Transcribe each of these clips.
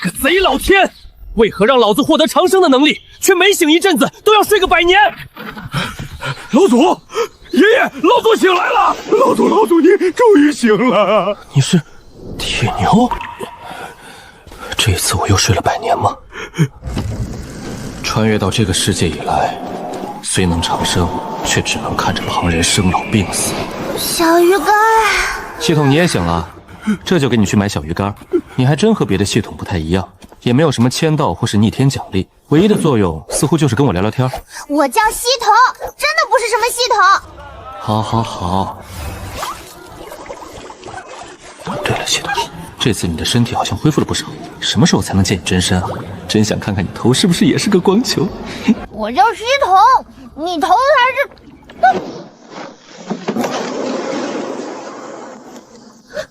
个贼老天，为何让老子获得长生的能力，却每醒一阵子都要睡个100年？老祖，爷爷，老祖醒来了！老祖，你终于醒了！你是铁牛？这一次我又睡了100年吗？穿越到这个世界以来，虽能长生，却只能看着旁人生老病死。小鱼干，系统你也醒了，这就给你去买小鱼干。你还真和别的系统不太一样，也没有什么签到或是逆天奖励，唯一的作用似乎就是跟我聊聊天。我叫系统，真的不是什么系统。好。对了，系统，这次你的身体好像恢复了不少，什么时候才能见你真身啊？真想看看你头是不是也是个光球。我叫系统，你头才是。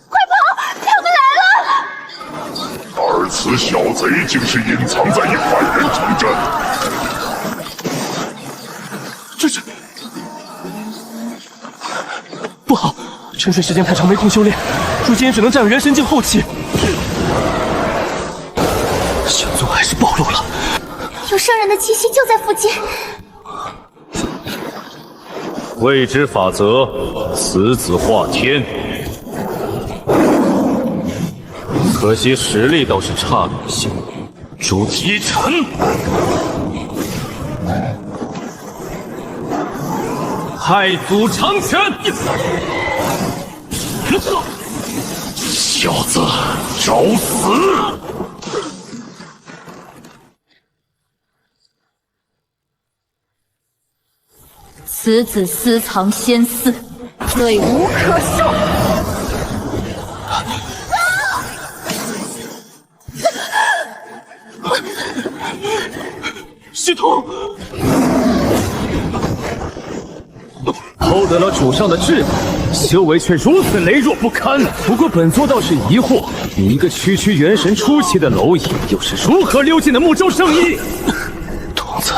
快跑！他们来了！而此小贼竟是隐藏在一万人城镇，这是不好！沉睡时间太长，没空修炼，如今也只能战元神境后期。行踪还是暴露了。有圣人的气息就在附近。未知法则，此子化天。可惜实力倒是差了一些。朱提臣，太祖长拳！小子，找死！此子私藏仙嗣，罪无可恕。系统，偷得了主上的智慧，修为却如此羸弱不堪。不过本座倒是疑惑，你一个区元神初期的蝼蚁，又是如何溜进了木州圣域？童子，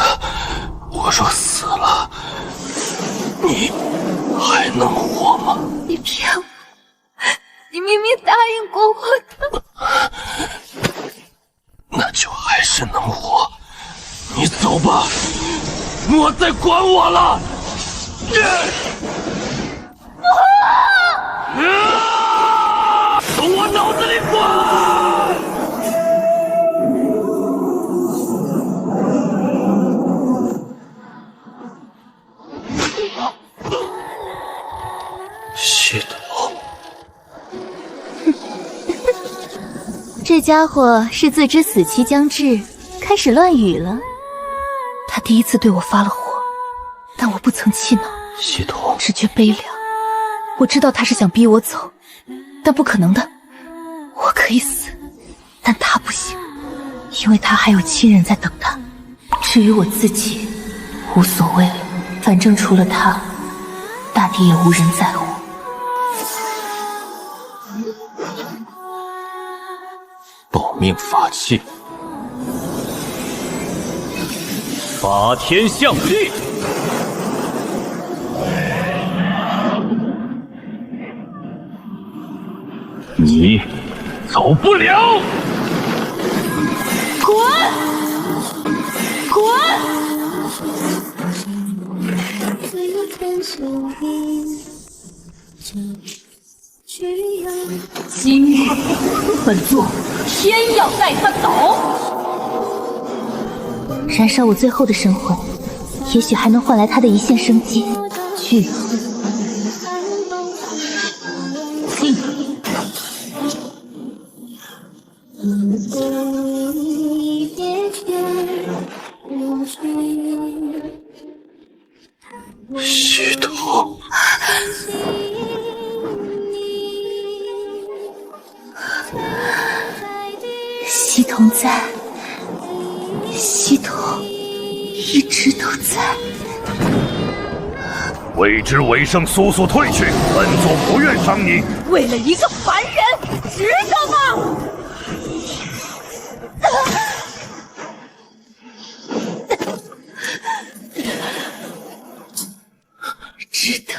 我若死了，你还能活吗？你骗我！你明明答应过我的。那就还是能活。你走吧，莫再管我了。从我脑子里滚！系统，这家伙是自知死期将至，开始乱语了。他第一次对我发了火，但我不曾气恼，系统，只觉悲凉。我知道他是想逼我走，但不可能的。我可以死，但他不行，因为他还有亲人在等他。至于我自己，无所谓了，反正除了他，大抵也无人在乎。保命法器，法天象地。你走不了！滚！滚！今日本座偏要带他走。燃烧我最后的神魂，也许还能换来他的一线生机。去吧。系统，系统在，系统一直都在。未知尾生，速速退去！本座不愿伤你。为了一个凡人，值得吗？值得。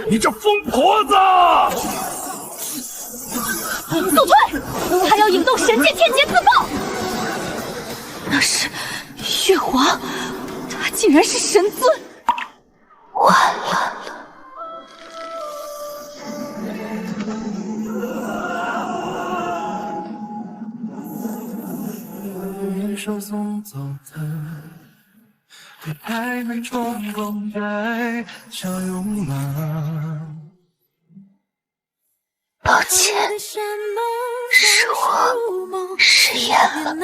你这疯婆子！要引动神界天劫自爆。那是月皇，他竟然是神尊！完了。手送走的，对爱会冲锋在笑容吗？抱歉，是我食言了。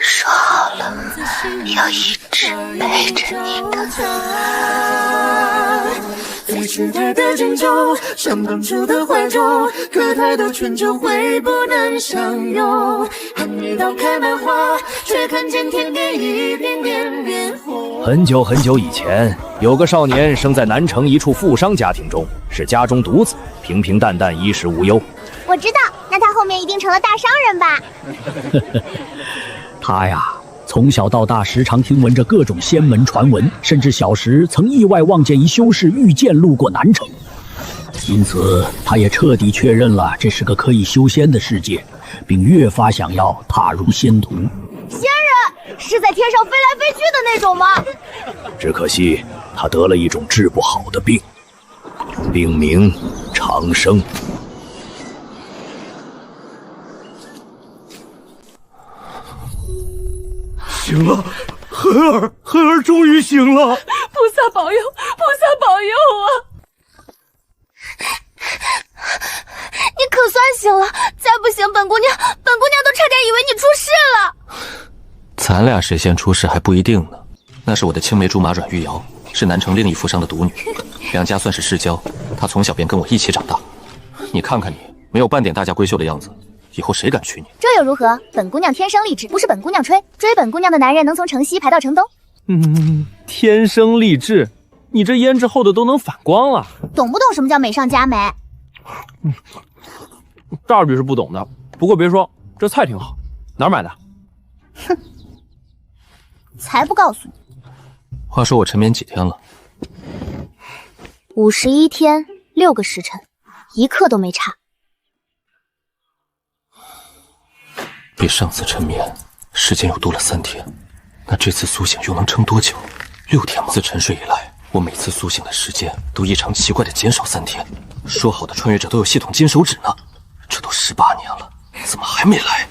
说好了要一直陪着你的。在时代的拯救，像当初的怀中，可太多春秋会不能相拥。还没到开满花，却看见天边一片片变红。很久很久以前，有个少年生在南城一处富商家庭中，是家中独子，平平淡淡，衣食无忧。我知道，那他后面一定成了大商人吧？他呀，从小到大时常听闻着各种仙门传闻，甚至小时曾意外望见一修士御剑路过南城，因此他也彻底确认了这是个可以修仙的世界，并越发想要踏入仙途。仙人是在天上飞来飞去的那种吗？只可惜他得了一种治不好的病，病名长生。醒了，恒儿终于醒了！菩萨保佑，菩萨保佑啊！你可算醒了，再不醒，本姑娘都差点以为你出事了。咱俩谁先出事还不一定呢。那是我的青梅竹马阮玉瑶，是南城另一富商的独女，两家算是世交。她从小便跟我一起长大。你看看你，没有半点大家闺秀的样子，以后谁敢娶你？这又如何？本姑娘天生丽质，不是本姑娘吹，追本姑娘的男人能从城西排到城东。天生丽质，你这胭脂厚的都能反光了。懂不懂什么叫美上加美？大吕是不懂的，不过别说，这菜挺好，哪儿买的？哼，才不告诉你。话说我沉眠几天了？51天6个时辰，1刻都没差。比上次沉眠时间又多了3天，那这次苏醒又能撑多久？6天吗？自沉睡以来，我每次苏醒的时间都异常奇怪的减少3天。说好的穿越者都有系统金手指呢，这都18年了，怎么还没来？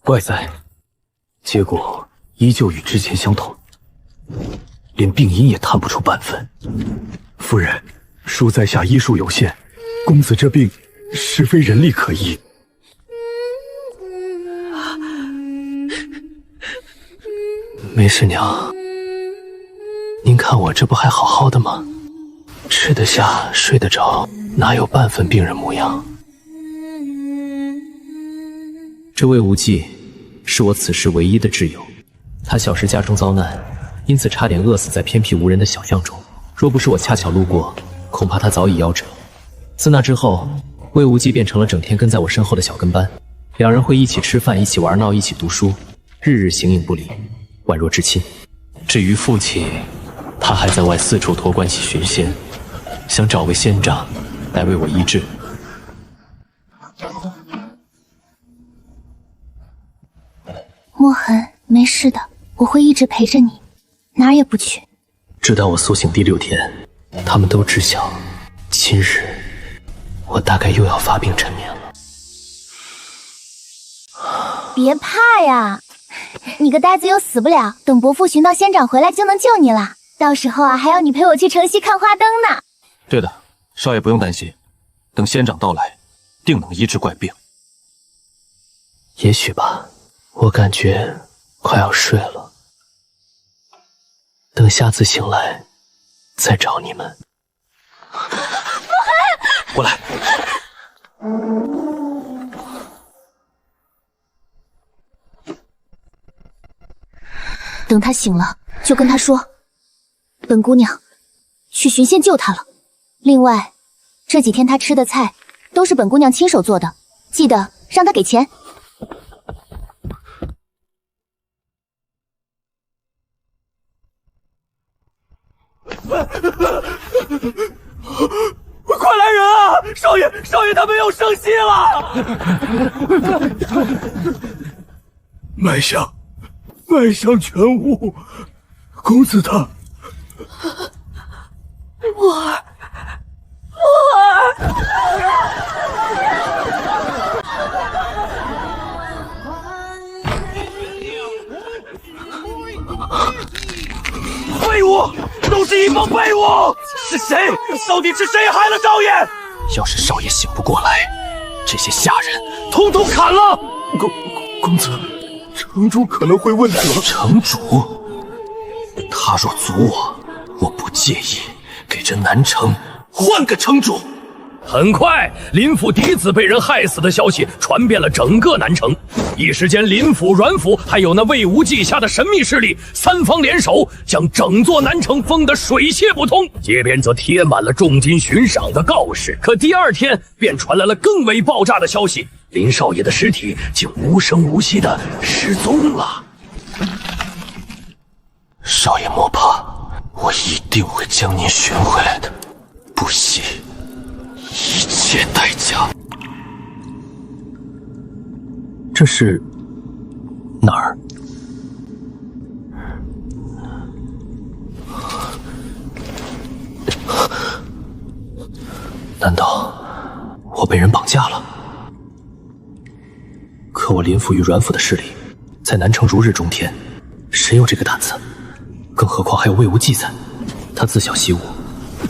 怪哉，结果依旧与之前相同，连病因也探不出半分。夫人，恕在下医术有限，公子这病实非人力可医。没事，娘。您看我这不还好好的吗？吃得下，睡得着，哪有半分病人模样？这位无忌是我此时唯一的挚友，他小时家中遭难，因此差点饿死在偏僻无人的小巷中。若不是我恰巧路过，恐怕他早已夭折。自那之后，魏无忌变成了整天跟在我身后的小跟班，两人会一起吃饭，一起玩闹，一起读书，日日形影不离，宛若至亲。至于父亲，他还在外四处托关系寻仙，想找位仙长来为我医治。墨痕，没事的，我会一直陪着你，哪儿也不去。直到我苏醒第6天，他们都知晓，今日我大概又要发病沉眠了。别怕呀，你个呆子又死不了，等伯父寻到仙长回来就能救你了。到时候啊，还要你陪我去城西看花灯呢。对的，少爷不用担心，等仙长到来，定能医治怪病。也许吧，我感觉快要睡了。等下次醒来，再找你们。过来。等他醒了，就跟他说，本姑娘去寻仙救他了。另外，这几天他吃的菜都是本姑娘亲手做的，记得让他给钱。少爷，少爷他没有生息了！脉象全无，公子他。墨儿。废物，都是一帮废物！是谁？到底是谁害了少爷？要是少爷醒不过来，这些下人统统砍了！公子，城主可能会问责。城主，他若阻我不介意给这南城换个城主。很快，林府嫡子被人害死的消息传遍了整个南城。一时间，林府、阮府还有那魏无忌下的神秘势力三方联手，将整座南城封得水泄不通，街边则贴满了重金悬赏的告示。可第二天，便传来了更为爆炸的消息：林少爷的尸体竟无声无息的失踪了。少爷莫怕，我一定会将您寻回来的，不惜一切代价。这是哪儿？难道我被人绑架了？可我林府与阮府的势力在南城如日中天，谁有这个胆子？更何况还有魏无忌在，他自小习武，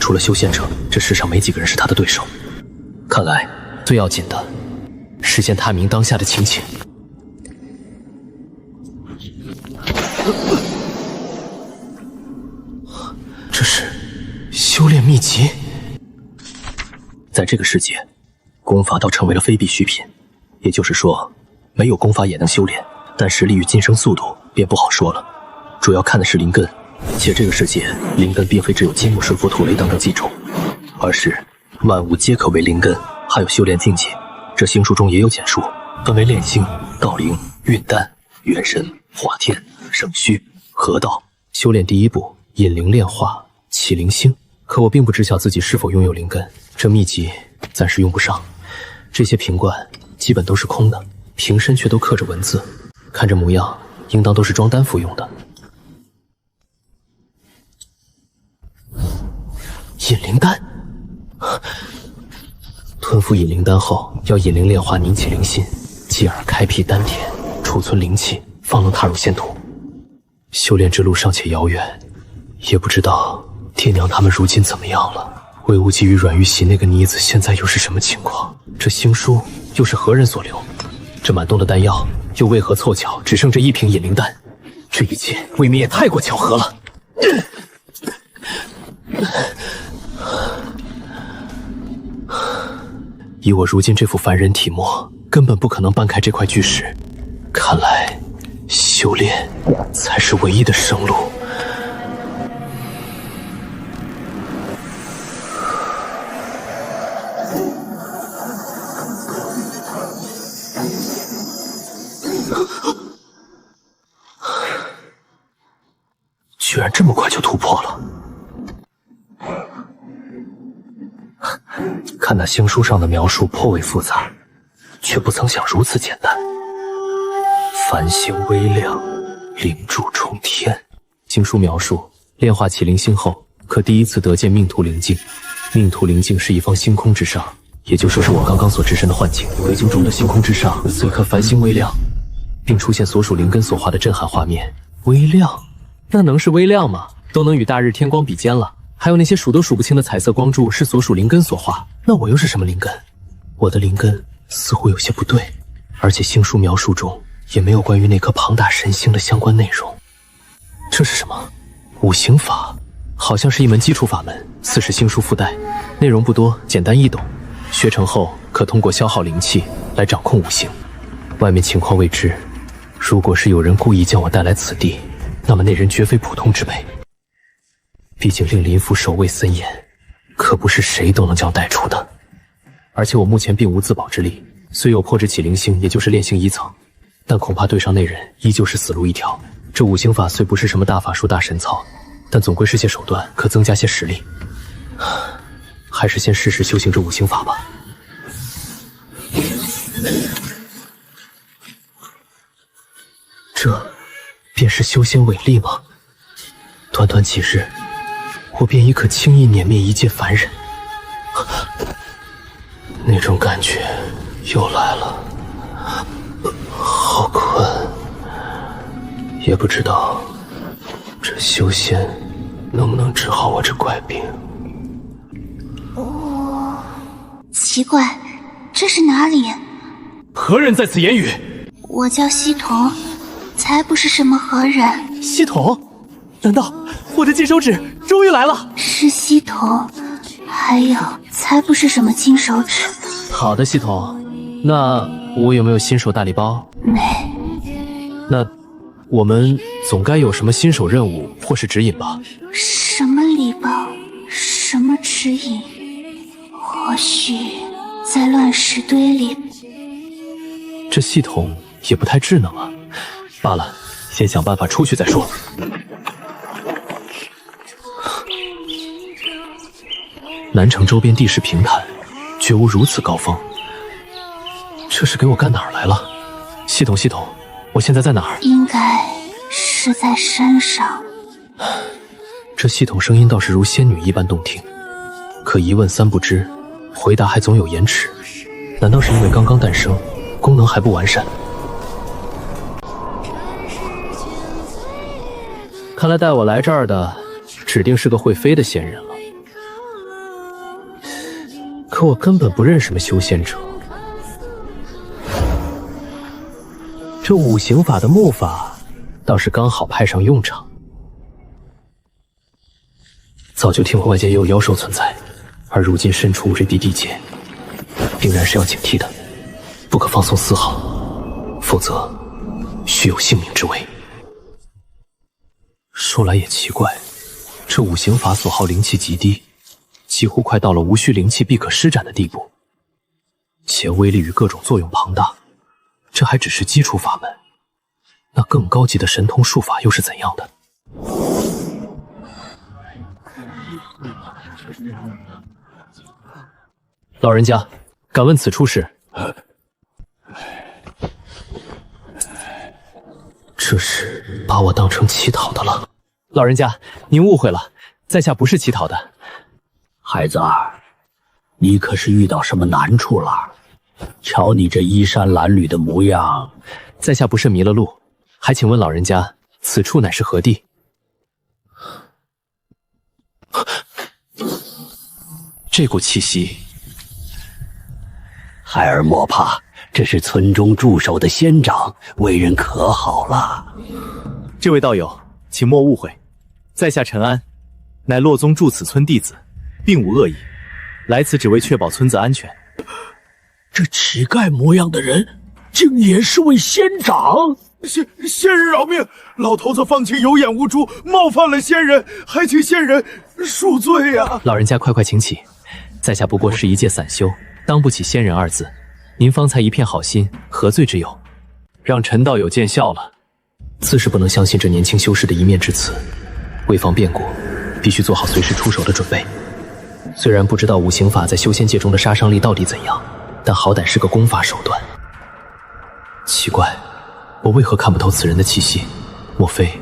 除了修仙者，这世上没几个人是他的对手。看来最要紧的是先探明当下的情形。这是修炼秘籍。在这个世界，功法倒成为了非必需品，也就是说，没有功法也能修炼，但实力与晋升速度便不好说了。主要看的是灵根，且这个世界灵根并非只有金木水火土雷等等几种，而是万物皆可为灵根。还有修炼境界，这星书中也有简述，分为炼星、道灵、运丹、元神、化天、圣虚、合道。修炼第一步，引灵炼化，起灵星。可我并不知晓自己是否拥有灵根，这秘籍暂时用不上。这些瓶罐基本都是空的，瓶身却都刻着文字，看这模样，应当都是装丹服用的。引灵丹，吞服引灵丹后，要引灵炼化，凝起灵心，继而开辟丹田，储存灵气，方能踏入仙途。修炼之路尚且遥远，也不知道爹娘他们如今怎么样了。魏无忌与阮玉玺那个妮子现在又是什么情况？这星书又是何人所留？这满洞的丹药又为何凑巧只剩这一瓶引灵丹？这一切未免也太过巧合了。以我如今这副凡人体魄，根本不可能搬开这块巨石。看来，修炼才是唯一的生路。居然这么快就突破了！看那星书上的描述颇为复杂，却不曾想如此简单。繁星微亮，灵柱冲天。星书描述，炼化起灵星后，可第一次得见命途灵境。命途灵境是一方星空之上，也就说是我刚刚所置身的幻境。回族中的星空之上，虽可繁星微亮，并出现所属灵根所化的震撼画面。微亮？那能是微亮吗？都能与大日天光比肩了。还有那些数都数不清的彩色光柱是所属灵根所化，那我又是什么灵根？我的灵根似乎有些不对，而且星书描述中也没有关于那颗庞大神星的相关内容。这是什么？五行法，好像是一门基础法门，似是星书附带，内容不多，简单易懂。学成后可通过消耗灵气来掌控五行。外面情况未知，如果是有人故意将我带来此地，那么那人绝非普通之辈。毕竟令林府守卫森严，可不是谁都能将带出的。而且我目前并无自保之力，虽有破制起灵星，也就是炼星1层，但恐怕对上那人依旧是死路一条。这五行法虽不是什么大法术大神操，但总归是些手段，可增加些实力。还是先试试修行这五行法吧。是修仙伟力吗？短短几日，我便已可轻易碾灭一介凡人。那种感觉又来了，好困，也不知道这修仙能不能治好我这怪病。奇怪，这是哪里？何人在此言语？我叫西童，才不是什么何人。系统？难道我的金手指终于来了？是西童，还有才不是什么金手指。好的，系统。那我有没有新手大礼包？没。那我们总该有什么新手任务或是指引吧？什么礼包？什么指引？或许在乱石堆里。这系统也不太智能啊。罢了，先想办法出去再说。南城周边地势平坦，绝无如此高峰。这是给我干哪儿来了？系统，我现在在哪儿？应该是在山上。这系统声音倒是如仙女一般动听，可一问三不知，回答还总有延迟。难道是因为刚刚诞生，功能还不完善？看来带我来这儿的，指定是个会飞的仙人了。可我根本不认什么修仙者。这五行法的木法，倒是刚好派上用场。早就听闻外界也有妖兽存在，而如今身处瑞地地界，定然是要警惕的，不可放松丝毫，否则须有性命之危。说来也奇怪，这五行法所耗灵气极低，几乎快到了无需灵气必可施展的地步，且威力与各种作用庞大。这还只是基础法门，那更高级的神通术法又是怎样的？老人家，敢问此处是？这是把我当成乞讨的了。老人家，您误会了，在下不是乞讨的。孩子儿，你可是遇到什么难处了？瞧你这衣衫褴褛的模样，在下不慎迷了路，还请问老人家，此处乃是何地？这股气息，孩儿莫怕，这是村中驻守的仙长，为人可好了。这位道友，请莫误会，在下陈安，乃洛宗驻此村弟子，并无恶意，来此只为确保村子安全。这乞丐模样的人，竟也是位仙长！仙人饶命！老头子方才有眼无珠，冒犯了仙人，还请仙人恕罪呀！老人家快请起，在下不过是一介散修，当不起仙人二字。您方才一片好心，何罪之有？让陈道友见笑了。自是不能相信这年轻修士的一面之词，为防变故，必须做好随时出手的准备。虽然不知道五行法在修仙界中的杀伤力到底怎样，但好歹是个功法手段。奇怪，我为何看不透此人的气息？莫非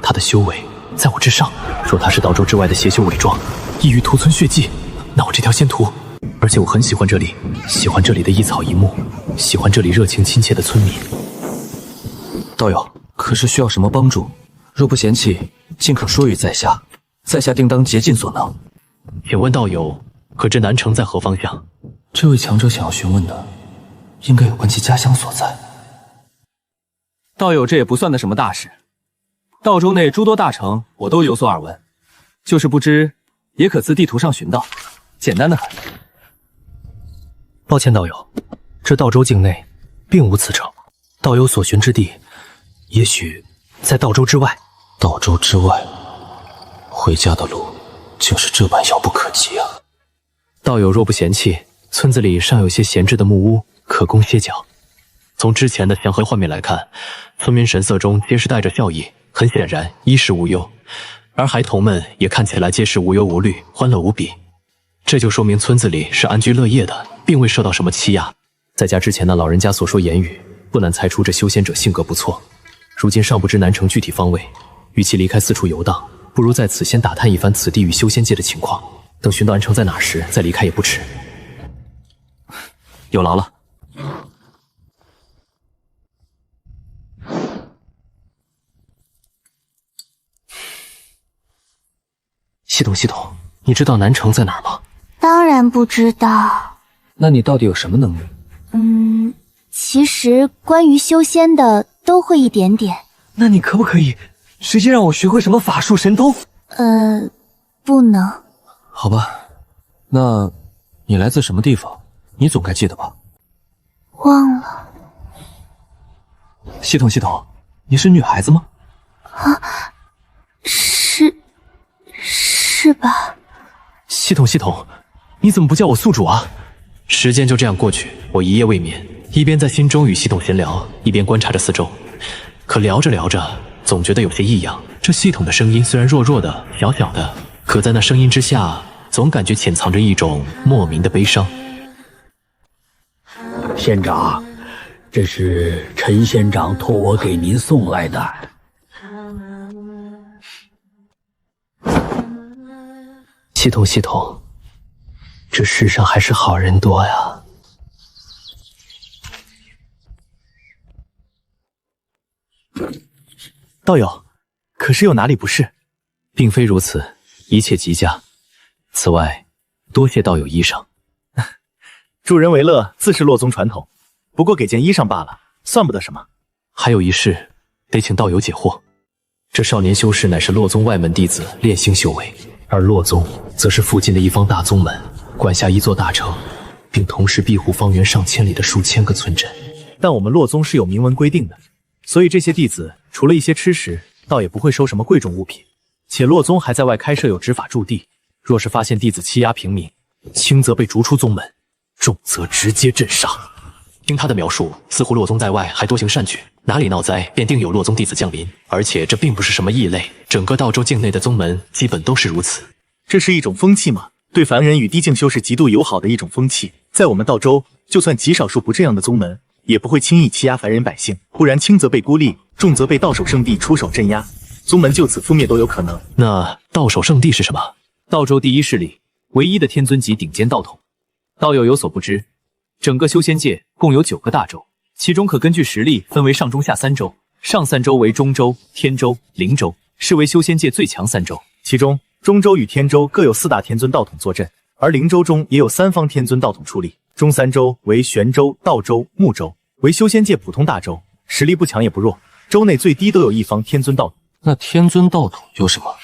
他的修为在我之上？若他是道州之外的邪修伪装，意欲屠村血祭，那我这条先屠。而且我很喜欢这里，喜欢这里的一草一木，喜欢这里热情亲切的村民。道友，可是需要什么帮助？若不嫌弃，尽可说与在下，在下定当竭尽所能。请问道友，可知南城在何方向？这位强者想要询问的，应该有关其家乡所在。道友，这也不算得什么大事。道州内诸多大城，我都有所耳闻，就是不知，也可自地图上寻到，简单的很。抱歉，道友，这道州境内并无此城。道友所寻之地，也许在道州之外。道州之外，回家的路竟是这般遥不可及啊！道友若不嫌弃，村子里尚有些闲置的木屋，可供歇脚。从之前的祥和画面来看，村民神色中皆是带着笑意，很显然衣食无忧，而孩童们也看起来皆是无忧无虑，欢乐无比。这就说明村子里是安居乐业的，并未受到什么欺压。再加之前那老人家所说言语，不难猜出这修仙者性格不错。如今尚不知南城具体方位，与其离开四处游荡，不如在此先打探一番此地与修仙界的情况。等寻到南城在哪时，再离开也不迟。有劳了。系统，你知道南城在哪儿吗？当然不知道。那你到底有什么能力？其实关于修仙的都会一点点。那你可不可以直接让我学会什么法术神通？不能。好吧，那你来自什么地方？你总该记得吧？忘了。系统，你是女孩子吗？啊，是吧？系统，你怎么不叫我宿主啊？时间就这样过去，我一夜未眠，一边在心中与系统闲聊，一边观察着四周。可聊着聊着，总觉得有些异样。这系统的声音虽然弱弱的、小小的，可在那声音之下，总感觉潜藏着一种莫名的悲伤。仙长，这是陈仙长托我给您送来的。系统，这世上还是好人多呀。道友，可是有哪里不适？并非如此，一切极佳。此外，多谢道友衣裳。助人为乐，自是洛宗传统。不过给件衣裳罢了，算不得什么。还有一事，得请道友解惑。这少年修士乃是洛宗外门弟子炼性修为，而洛宗则是附近的一方大宗门，管辖一座大城，并同时庇护方圆上千里的数千个村镇。但我们洛宗是有明文规定的，所以这些弟子除了一些吃食，倒也不会收什么贵重物品。且洛宗还在外开设有执法驻地，若是发现弟子欺压平民，轻则被逐出宗门，重则直接镇杀。听他的描述，似乎洛宗在外还多行善举，哪里闹灾便定有洛宗弟子降临。而且这并不是什么异类，整个道州境内的宗门基本都是如此。这是一种风气吗？对凡人与低境修士极度友好的一种风气。在我们道州，就算极少数不这样的宗门，也不会轻易欺压凡人百姓，不然轻则被孤立，重则被道首圣地出手镇压，宗门就此覆灭都有可能。那道首圣地是什么？道州第一势力，唯一的天尊级顶尖道统。道友有所不知，整个修仙界共有9个大洲，其中可根据实力分为上中下3州，上3州为中州、天州、灵州，是为修仙界最强3州。其中中州与天州各有4大天尊道统坐镇，而灵州中也有3方天尊道统矗立。中3州为玄州、道州、木州，为修仙界普通大州，实力不强也不弱，州内最低都有1方天尊道统。那天尊道统有什么？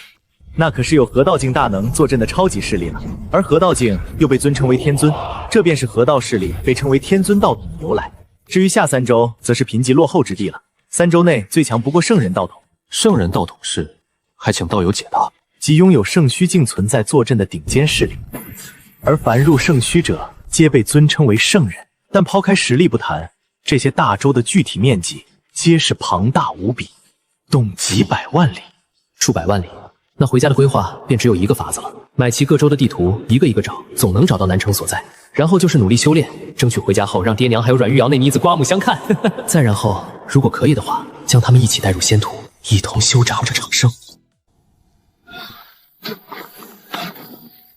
那可是有河道境大能坐镇的超级势力了，而河道境又被尊称为天尊，这便是河道势力被称为天尊道统的由来。至于下3州，则是贫瘠落后之地了。3州内最强不过圣人道统。圣人道统是？还请道友解答。即拥有圣虚境存在坐镇的顶尖势力，而凡入圣虚者，皆被尊称为圣人。但抛开实力不谈，这些大洲的具体面积皆是庞大无比，动几百万里，数百万里。那回家的规划便只有一个法子了，买齐各州的地图，一个一个找，总能找到南城所在。然后就是努力修炼，争取回家后让爹娘还有阮玉瑶那妮子刮目相看。再然后，如果可以的话，将他们一起带入仙途，一同修长着长生。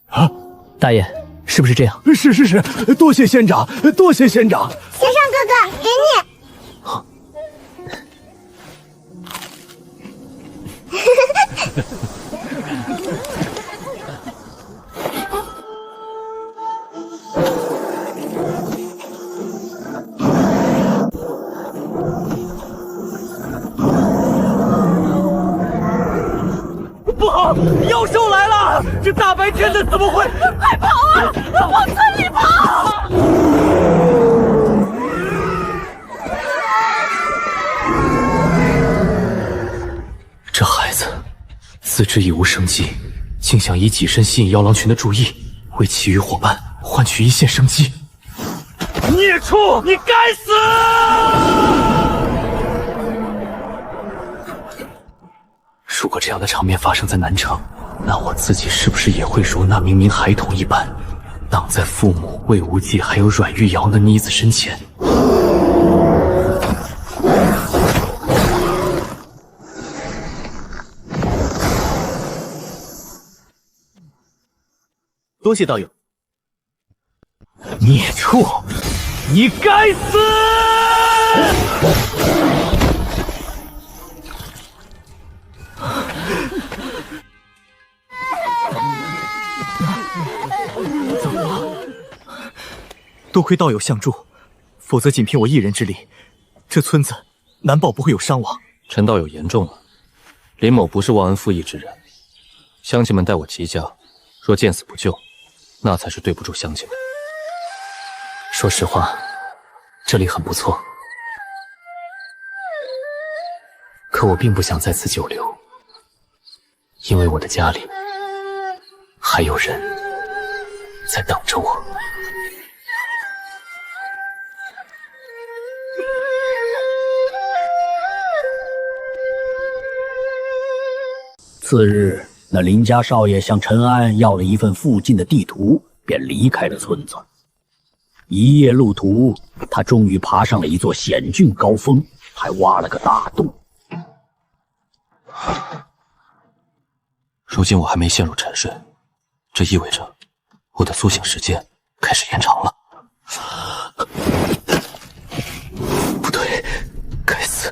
啊，大爷，是不是这样？是，多谢仙长，多谢仙长。仙上哥哥，给你。不好，妖兽来了！这大白天的怎么会？快跑啊！往村里跑！这孩子自知已无生机，竟想以己身吸引妖狼群的注意，为其余伙伴换取一线生机。孽畜，你该死！如果这样的场面发生在南城，那我自己是不是也会如那明明孩童一般，挡在父母魏无忌还有阮玉瑶的妮子身前？多谢道友。孽畜，你该死！怎么了？多亏道友相助，否则仅凭我一人之力，这村子难保不会有伤亡。陈道友言重了，林某不是忘恩负义之人，乡亲们待我极佳，若见死不救，那才是对不住乡亲们。说实话，这里很不错，可我并不想在此久留，因为我的家里还有人在等着我。次日，那林家少爷向陈安要了一份附近的地图，便离开了村子。一夜路途，他终于爬上了一座险峻高峰，还挖了个大洞。如今我还没陷入沉睡，这意味着我的苏醒时间开始延长了。不对，该死！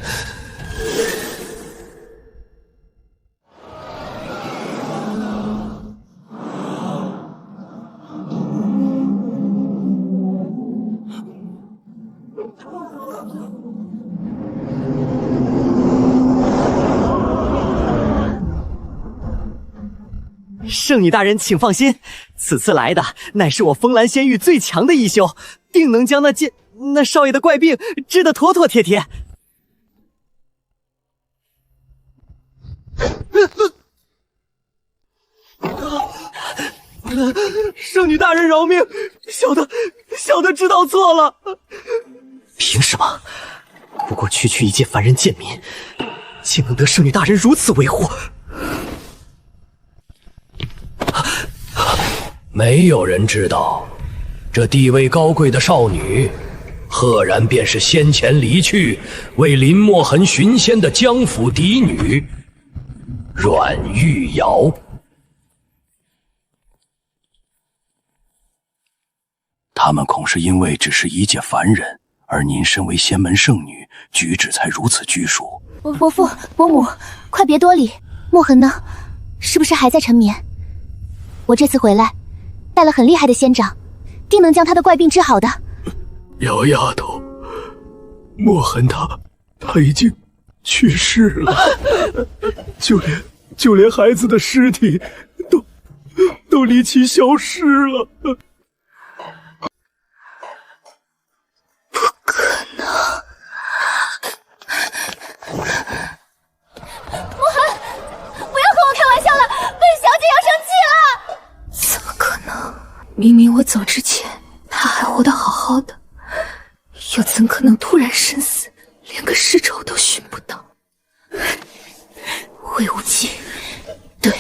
圣女大人，请放心，此次来的乃是我风兰仙域最强的一修，定能将那少爷的怪病治得妥妥帖帖。圣女大人饶命，小的知道错了。凭什么？不过区区一介凡人贱民，竟能得圣女大人如此维护？没有人知道，这地位高贵的少女，赫然便是先前离去为林墨痕寻仙的江府嫡女阮玉瑶。他们恐是因为只是一介凡人，而您身为仙门圣女，举止才如此拘束。伯父、伯母，快别多礼。墨痕呢？是不是还在沉眠？我这次回来，带了很厉害的仙长，定能将他的怪病治好的。姚丫头，墨痕他已经去世了，就连孩子的尸体都离奇消失了。不可能！墨痕，不要和我开玩笑了，本小姐要生气了。怎么可能？明明我走之前他还活得好好的，又怎可能突然身死，连个尸首都寻不到？魏无忌，对，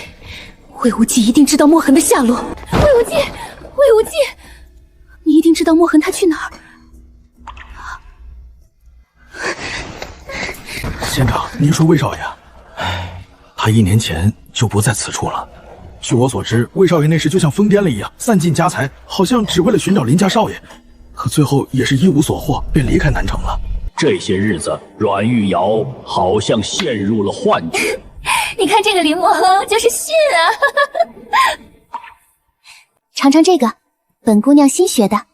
魏无忌一定知道墨痕的下落。魏无忌，你一定知道墨痕他去哪儿。仙长，您说魏少爷，他1年前就不在此处了。据我所知，魏少爷那时就像疯癫了一样，散尽家财，好像只为了寻找林家少爷，可最后也是一无所获，便离开南城了。这些日子，阮玉瑶好像陷入了幻觉。你看这个林墨痕就是逊啊！尝尝这个，本姑娘新学的，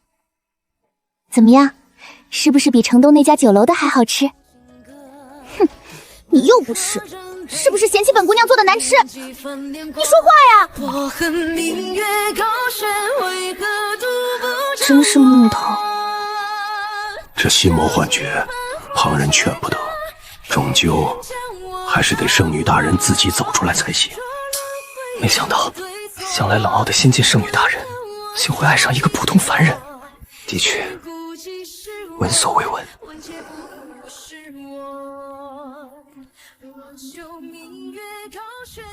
怎么样？是不是比城东那家酒楼的还好吃？哼，你又不吃，是不是嫌弃本姑娘做的难吃？你说话呀！真是木头。这心魔幻觉，旁人劝不得，终究还是得圣女大人自己走出来才行。没想到，向来冷傲的仙界圣女大人，竟会爱上一个普通凡人。的确，闻所未闻。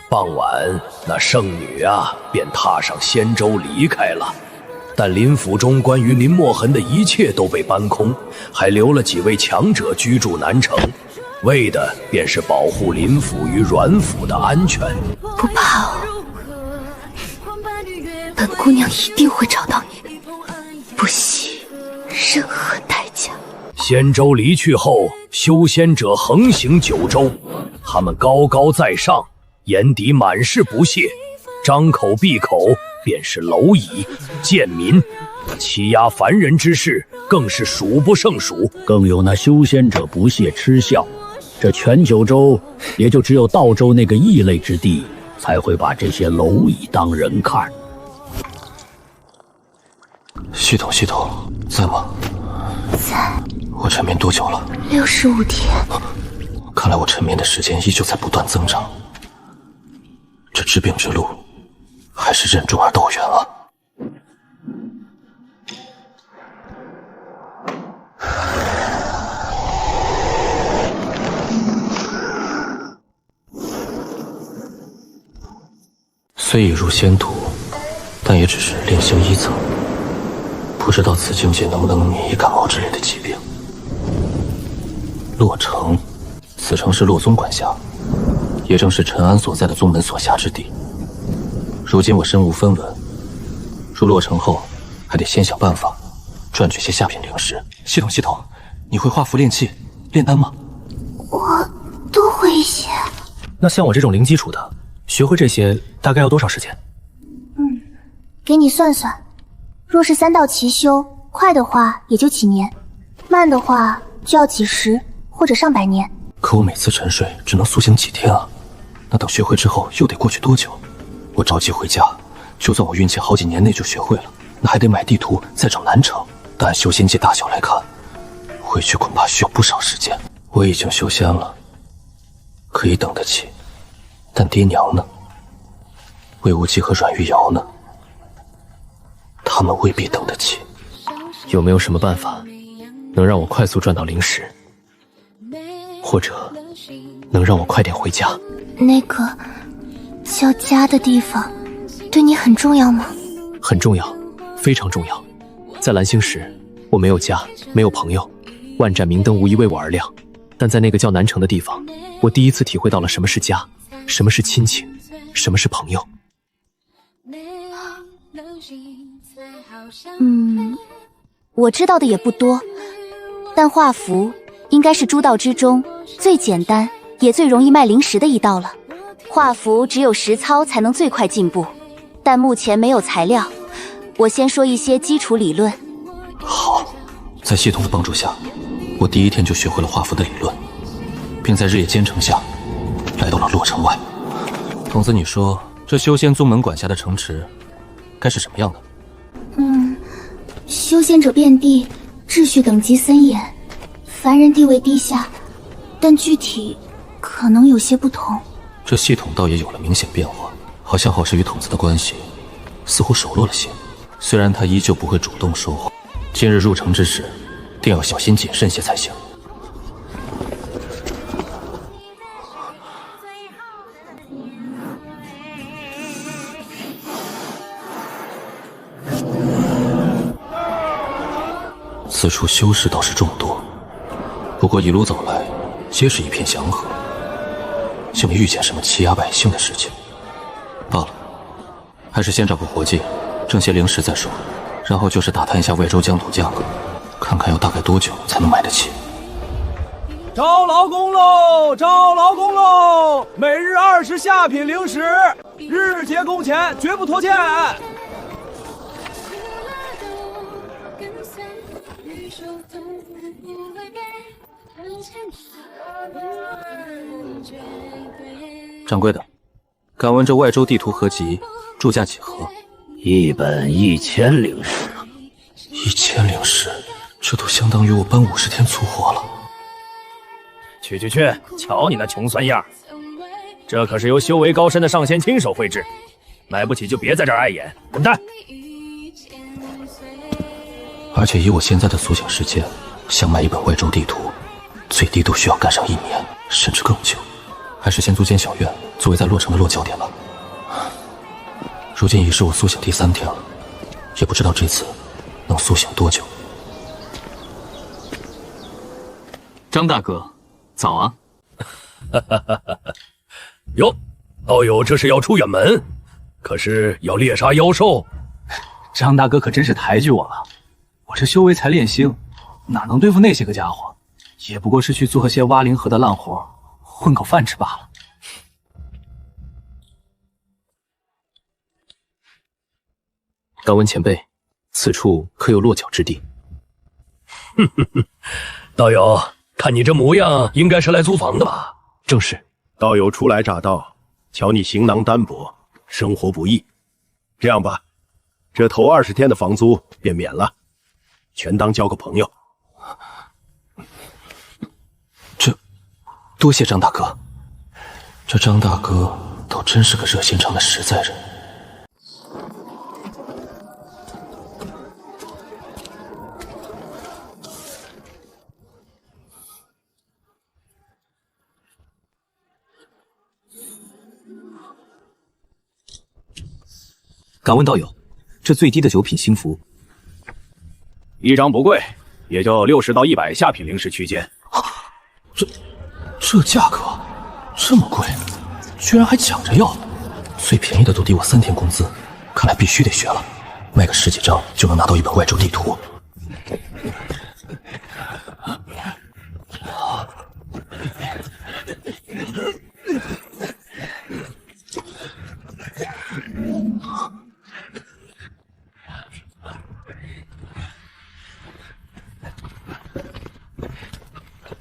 傍晚，那圣女便踏上仙舟离开了。但林府中关于林墨痕的一切都被搬空，还留了几位强者居住南城，为的便是保护林府与阮府的安全。不怕哦，本姑娘一定会找到你的，不惜任何代价。仙舟离去后，修仙者横行九州，他们高高在上，眼底满是不屑，张口闭口便是蝼蚁、贱民，欺压凡人之事更是数不胜数。更有那修仙者不屑嗤笑，这全九州也就只有道州那个异类之地，才会把这些蝼蚁当人看。系统在吗？在。我沉眠多久了？65天。看来我沉眠的时间依旧在不断增长。这治病之路，还是任重而道远啊！虽已入仙途，但也只是炼性1层，不知道此境界能不能免疫感冒之类的疾病。洛城，此城是洛宗管辖，也正是陈安所在的宗门所辖之地。如今我身无分文，入洛城后还得先想办法赚取些下品灵石。系统，你会画符炼器、炼丹吗？我都会一些。那像我这种零基础的，学会这些大概要多少时间？给你算算，若是3道齐修，快的话也就几年，慢的话就要几十或者上百年。可我每次沉睡只能苏醒几天啊，那等学会之后又得过去多久？我着急回家，就算我运气好几年内就学会了，那还得买地图再找南城。但按修仙界大小来看，回去恐怕需要不少时间。我已经修仙了，可以等得起，但爹娘呢？魏无忌和阮玉瑶呢？他们未必等得起。有没有什么办法能让我快速赚到灵石，或者能让我快点回家？那个叫家的地方对你很重要吗？很重要，非常重要。在蓝星时，我没有家，没有朋友，万盏明灯无一为我而亮。但在那个叫南城的地方，我第一次体会到了什么是家，什么是亲情，什么是朋友。我知道的也不多，但画符应该是诸道之中最简单也最容易卖灵石的一道了。画符只有实操才能最快进步，但目前没有材料。我先说一些基础理论。好，在系统的帮助下，我第一天就学会了画符的理论，并在日夜兼程下来到了洛城外。童子，你说这修仙宗门管辖的城池该是什么样的？修仙者遍地，秩序等级森严，凡人地位低下，但具体可能有些不同。这系统倒也有了明显变化，好像后世与童子的关系似乎熟络了些。虽然他依旧不会主动说话，今日入城之时，定要小心谨慎些才行。此处修士倒是众多，不过一路走来，皆是一片祥和，就没遇见什么欺压百姓的事情。罢了，还是先找个活计，挣些灵石再说。然后就是打探一下外州疆土价格，看看要大概多久才能买得起。招劳工喽！招劳工喽！每日20下品灵石，日结工钱，绝不拖欠。掌柜的，敢问这外州地图合集铸价几何？1本1000灵石。1000灵石，这都相当于我搬50天粗活了。去，瞧你那穷酸样，这可是由修为高深的上仙亲手绘制，买不起就别在这儿碍眼，滚蛋！而且以我现在的苏醒时间，想买一本外州地图，最低都需要干上1年，甚至更久。还是先租间小院，作为在洛城的落脚点吧。如今已是我苏醒第3天了，也不知道这次能苏醒多久。张大哥，早啊！哟，道友这是要出远门？可是要猎杀妖兽。张大哥可真是抬举我了，我这修为才练星，哪能对付那些个家伙？也不过是去做些挖灵河的烂活，混口饭吃罢了。敢问前辈，此处可有落脚之地？道友，看你这模样，应该是来租房的吧？正是。道友初来乍到，瞧你行囊单薄，生活不易。这样吧，这头20天的房租便免了，全当交个朋友。多谢张大哥，这张大哥倒真是个热心肠的实在人。敢问道友，这最低的9品星符，一张不贵，也就60到100下品灵石区间。这价格这么贵，居然还抢着要，最便宜的都抵我3天工资，看来必须得学了，卖个10几张就能拿到一本外州地图。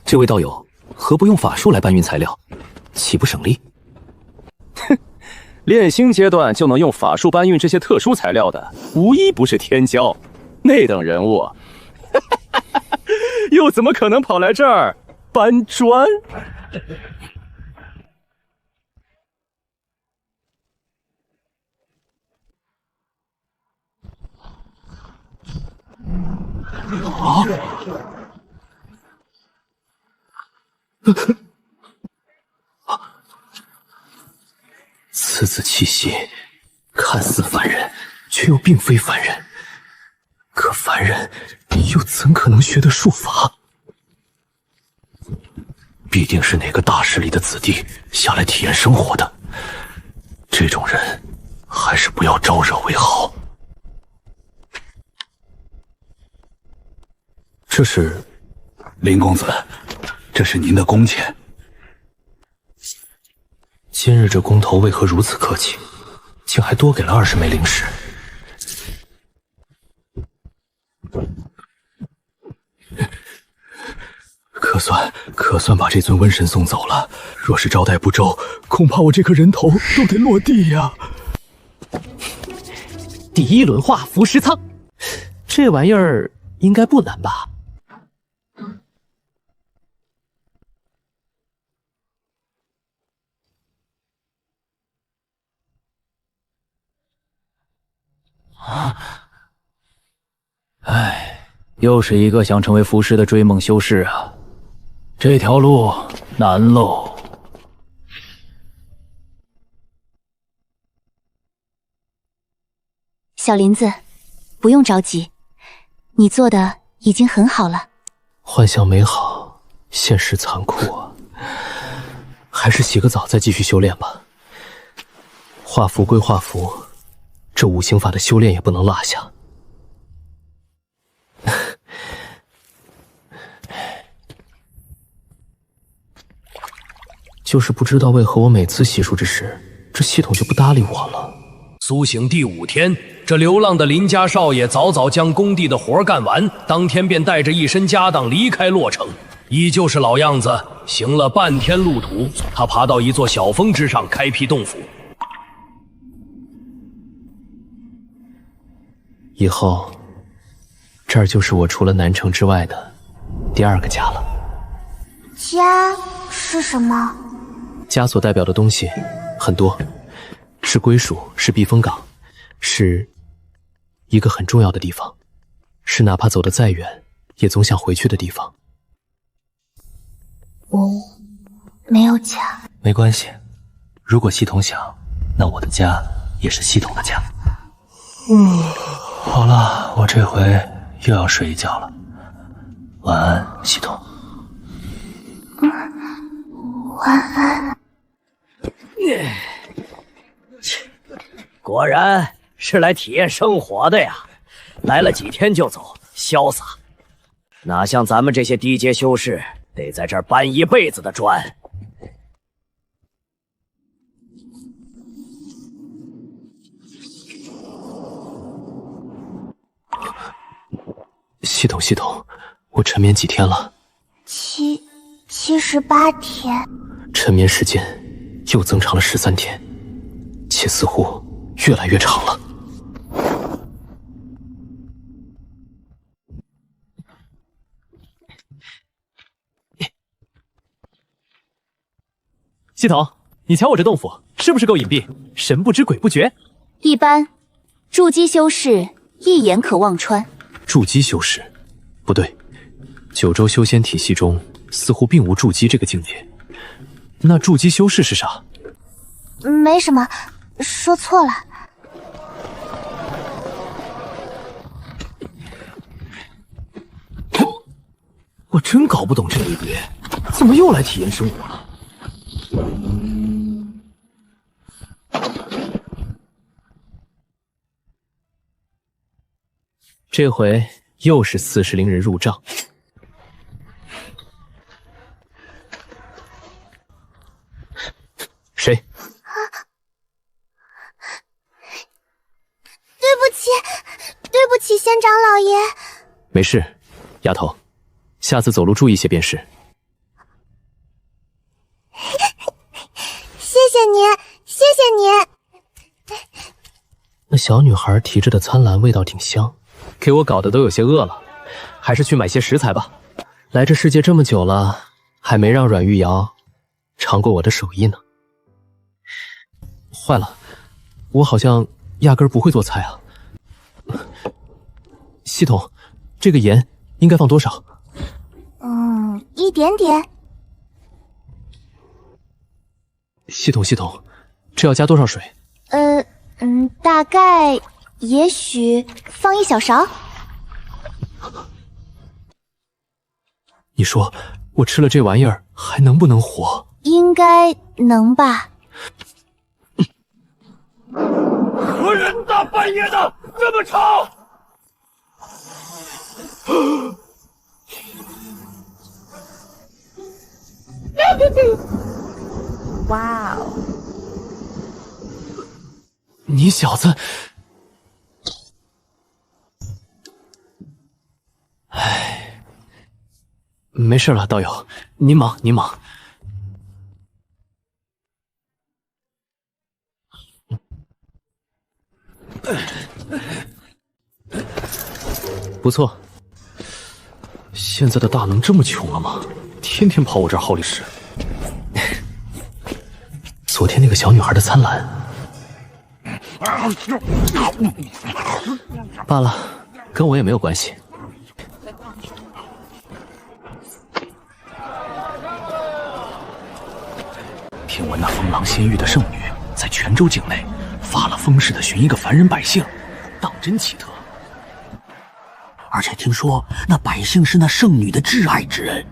这位道友何不用法术来搬运材料，岂不省力？炼星阶段就能用法术搬运这些特殊材料的，无一不是天骄。那等人物，又怎么可能跑来这儿搬砖？啊！此子气息看似凡人，却又并非凡人。可凡人又怎可能学得术法？必定是哪个大势力的子弟下来体验生活的。这种人还是不要招惹为好。这是林公子，这是您的工钱。今日这工头为何如此客气，竟还多给了20枚灵石？可算把这尊瘟神送走了。若是招待不周，恐怕我这颗人头都得落地呀！第1轮画符石仓，这玩意儿应该不难吧？唉，又是一个想成为符师的追梦修士啊！这条路难喽。小林子，不用着急，你做的已经很好了。幻想美好，现实残酷啊！还是洗个澡再继续修炼吧。画符归画符，这五行法的修炼也不能落下。就是不知道为何我每次洗漱之时，这系统就不搭理我了。苏醒第5天，这流浪的林家少爷早早将工地的活干完，当天便带着一身家当离开洛城，依旧是老样子，行了半天路途，他爬到一座小峰之上，开辟洞府。以后，这儿就是我除了南城之外的第2个家了。家是什么？家所代表的东西很多，是归属，是避风港，是一个很重要的地方，是哪怕走得再远，也总想回去的地方。我没有家。没关系，如果系统想，那我的家也是系统的家。好了，我这回又要睡一觉了，晚安，系统。晚安。果然是来体验生活的呀！来了几天就走，潇洒。哪像咱们这些低阶修士，得在这儿搬一辈子的砖。系统，我沉眠几天了78天，沉眠时间又增长了13天，且似乎越来越长了。系统，你瞧我这洞府是不是够隐蔽，神不知鬼不觉？一般筑基修士一眼可望穿。筑基修士？不对，九州修仙体系中似乎并无筑基这个境界。那筑基修士是啥？没什么，说错了。我真搞不懂这一别，怎么又来体验生活了？这回又是40灵人入帐。谁？对不起，仙长老爷。没事，丫头，下次走路注意些便是。谢谢你。那小女孩提着的餐篮味道挺香，给我搞得都有些饿了，还是去买些食材吧。来这世界这么久了，还没让阮玉瑶尝过我的手艺呢。坏了，我好像压根儿不会做菜啊。系统，这个盐应该放多少？一点点。系统，这要加多少水？大概也许放1小勺。你说我吃了这玩意儿还能不能活？应该能吧。何人大半夜的这么吵？哇哦！你小子，唉，没事了，道友，您忙。不错，现在的大能这么穷了吗？天天跑我这儿耗力士。昨天那个小女孩的餐篮，罢了，跟我也没有关系。听闻那风狼仙域的圣女在泉州境内发了疯似的寻一个凡人百姓，当真奇特。而且听说那百姓是那圣女的挚爱之人，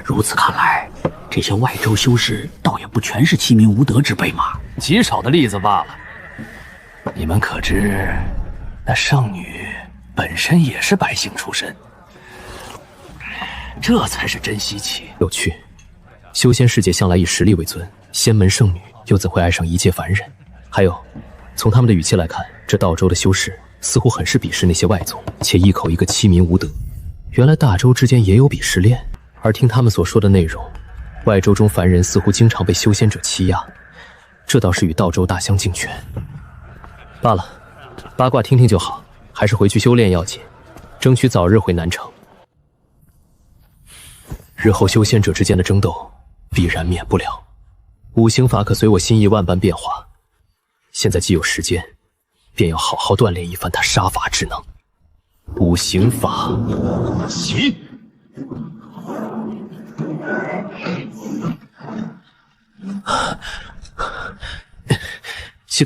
如此看来，这些外州修士倒也不全是欺民无德之辈嘛，极少的例子罢了。你们可知，那圣女本身也是百姓出身，这才是真稀奇。有趣，修仙世界向来以实力为尊，仙门圣女又怎会爱上一介凡人？还有，从他们的语气来看，这道州的修士似乎很是鄙视那些外宗，且一口一个欺民无德。原来大州之间也有鄙视链，而听他们所说的内容，外州中凡人似乎经常被修仙者欺压，这倒是与道州大相径权。罢了，八卦听听就好，还是回去修炼要紧，争取早日回南城。日后修仙者之间的争斗必然免不了，五行法可随我心意万般变化。现在既有时间，便要好好锻炼一番他杀伐之能。五行法，起！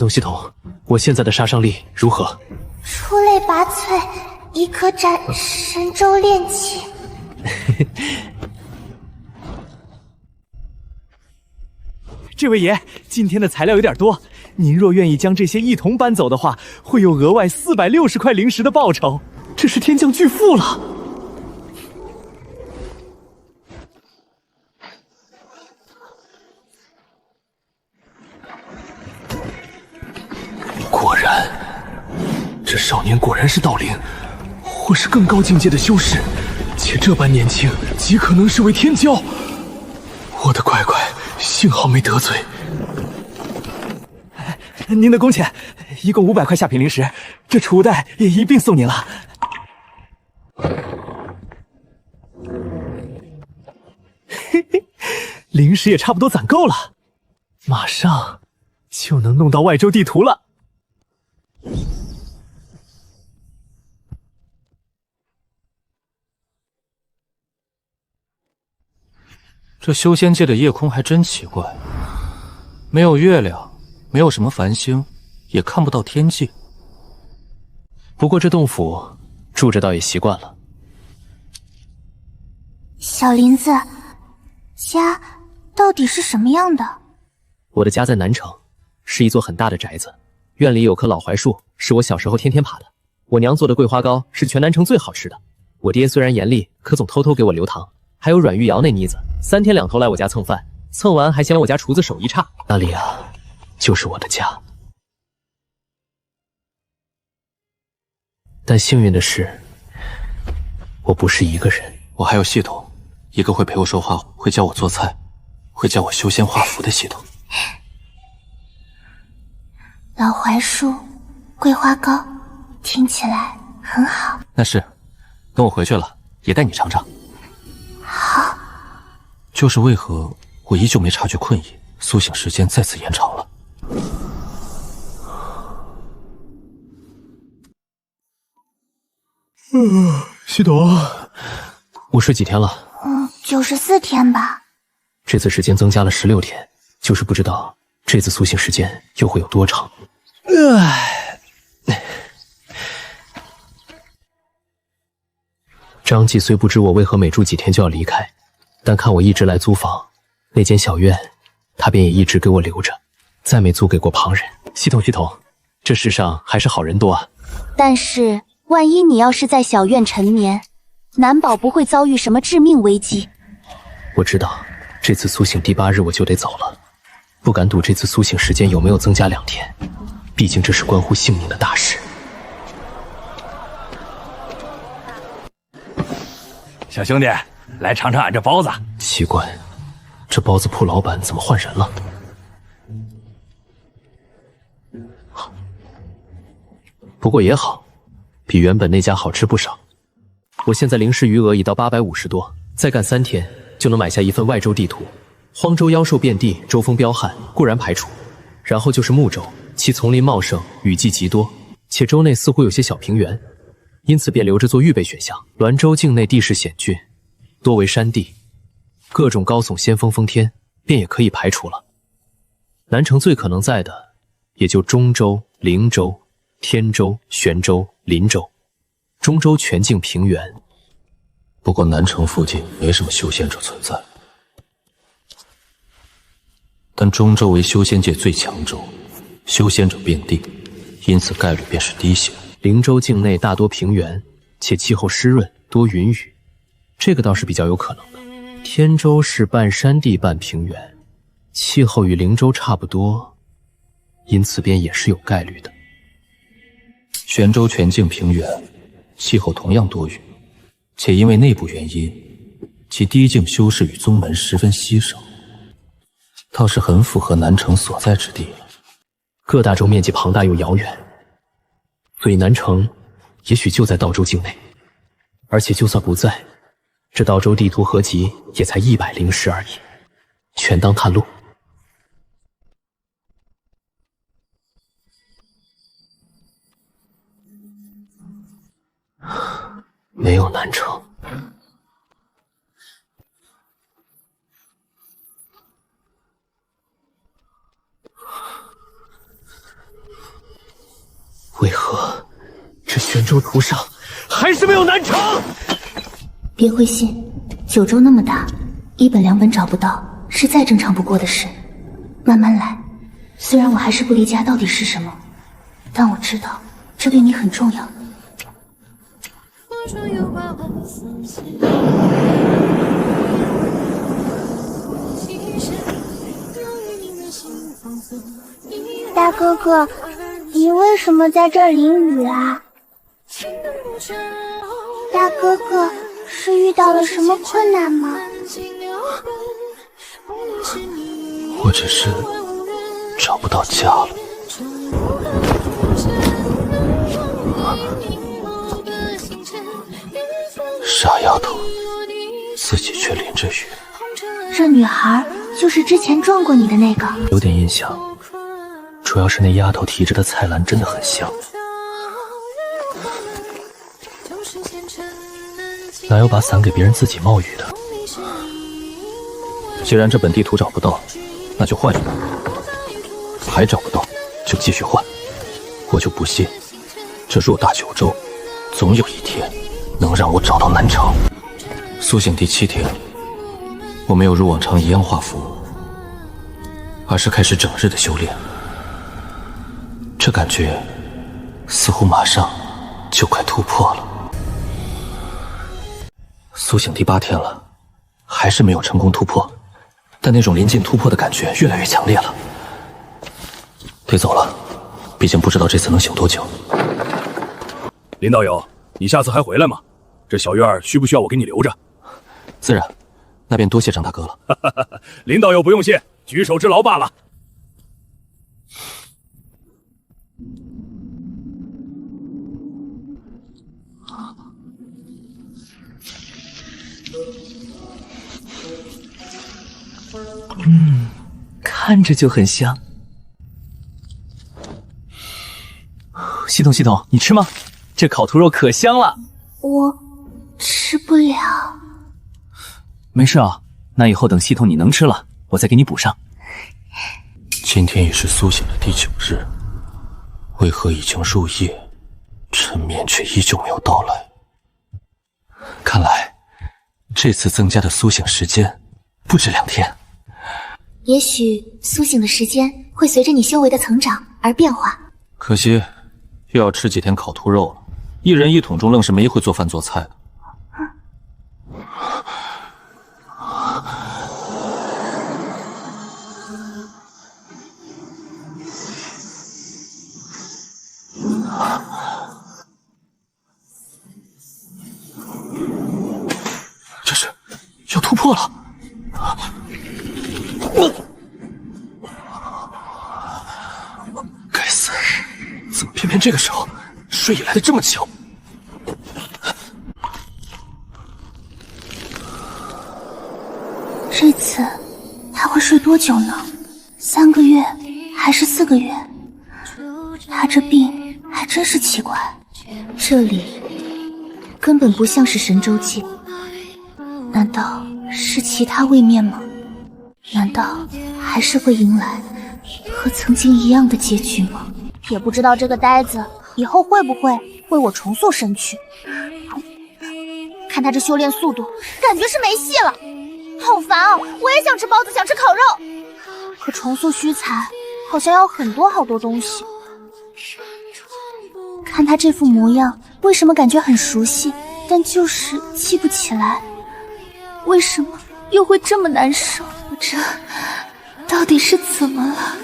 系统，我现在的杀伤力如何？出类拔萃，已可斩神州炼气。这位爷，今天的材料有点多，您若愿意将这些一同搬走的话，会有额外460块灵石的报酬，这是天降巨富了。果然，这少年果然是道灵，或是更高境界的修士，且这般年轻，极可能是位天骄。我的乖乖，幸好没得罪。您的工钱，一共500块下品灵石，这储物袋也一并送您了。嘿嘿，灵石也差不多攒够了，马上就能弄到外州地图了。这修仙界的夜空还真奇怪，没有月亮，没有什么繁星，也看不到天际。不过这洞府住着倒也习惯了。小林子，家到底是什么样的？我的家在南城，是一座很大的宅子，院里有棵老槐树，是我小时候天天爬的。我娘做的桂花糕是全南城最好吃的。我爹虽然严厉，可总偷偷给我留糖。还有阮玉瑶那妮子，3天2头来我家蹭饭，蹭完还嫌我家厨子手艺差。那里啊，就是我的家。但幸运的是，我不是一个人，我还有系统，一个会陪我说话，会教我做菜，会教我修仙画符的系统。老槐树，桂花糕，听起来很好。那是，等我回去了，也带你尝尝。好。就是为何我依旧没察觉困意，苏醒时间再次延长了。系统，我睡几天了？94天吧。这次时间增加了16天，就是不知道这次苏醒时间又会有多长。张继虽不知我为何每住几天就要离开，但看我一直来租房，那间小院他便也一直给我留着，再没租给过旁人。系统，这世上还是好人多啊。但是万一你要是在小院陈年，难保不会遭遇什么致命危机。我知道，这次苏醒第8日我就得走了，不敢赌这次苏醒时间有没有增加2天，毕竟这是关乎性命的大事。小兄弟，来尝尝俺这包子。奇怪，这包子铺老板怎么换人了？不过也好，比原本那家好吃不少。我现在灵石余额已到850多，再干3天就能买下一份外州地图。荒州妖兽遍地，州风彪悍，固然排除。然后就是睦州，其丛林茂盛，雨季极多，且州内似乎有些小平原，因此便留着做预备选项。滦州境内地势险峻，多为山地，各种高耸仙峰峰天便也可以排除了。南城最可能在的，也就中州、灵州、天州、玄州、林州。中州全境平原，不过南城附近没什么修仙者存在，但中州为修仙界最强州，修仙者遍地，因此概率便是低些。灵州境内大多平原，且气候湿润，多云雨，这个倒是比较有可能的。天州是半山地半平原，气候与灵州差不多，因此便也是有概率的。玄州全境平原，气候同样多雨，且因为内部原因，其低境修士与宗门十分稀少，倒是很符合南城所在之地了。各大州面积庞大又遥远，所以南城也许就在道州境内。而且就算不在，这道州地图合集也才100灵石而已，全当探路。没有南城。为何这玄州图上还是没有南城？别灰心，九州那么大，1本2本找不到是再正常不过的事，慢慢来。虽然我还是不理解它到底是什么，但我知道这对你很重要。大哥哥，你为什么在这儿淋雨啊？大哥哥，是遇到了什么困难吗？我只是找不到家了。傻丫头，自己却淋着雨。这女孩就是之前撞过你的那个。有点印象，主要是那丫头提着的菜篮真的很像。哪有把伞给别人自己冒雨的？既然这本地图找不到，那就换一个。还找不到，就继续换。我就不信，这偌大九州，总有一天能让我找到南朝。苏醒第7天，我没有如往常一样画符，而是开始整日的修炼。这感觉似乎马上就快突破了。苏醒第8天了，还是没有成功突破，但那种临近突破的感觉越来越强烈了。得走了，毕竟不知道这次能修多久。林道友，你下次还回来吗？这小院需不需要我给你留着？自然，那便多谢张大哥了。林道友不用谢，举手之劳罢了。看着就很香。系统，你吃吗？这烤兔肉可香了。我吃不了。没事啊，那以后等系统你能吃了，我再给你补上。今天已是苏醒的第9日，为何已经入夜，陈眠却依旧没有到来？看来这次增加的苏醒时间不止2天。也许苏醒的时间会随着你修为的增长而变化。可惜又要吃几天烤兔肉了，一人一桶中愣是没会做饭做菜的。这是要突破了！该死，怎么偏偏这个时候睡意来得这么巧？这次他会睡多久呢？3个月还是4个月？他这病还真是奇怪，这里根本不像是神州界，难道是其他位面吗？难道还是会迎来和曾经一样的结局吗？也不知道这个呆子以后会不会为我重塑身躯。看他这修炼速度，感觉是没戏了。好烦啊！我也想吃包子，想吃烤肉，可重塑虚材好像要很多好多东西。看他这副模样，为什么感觉很熟悉，但就是记不起来？为什么又会这么难受？这到底是怎么了？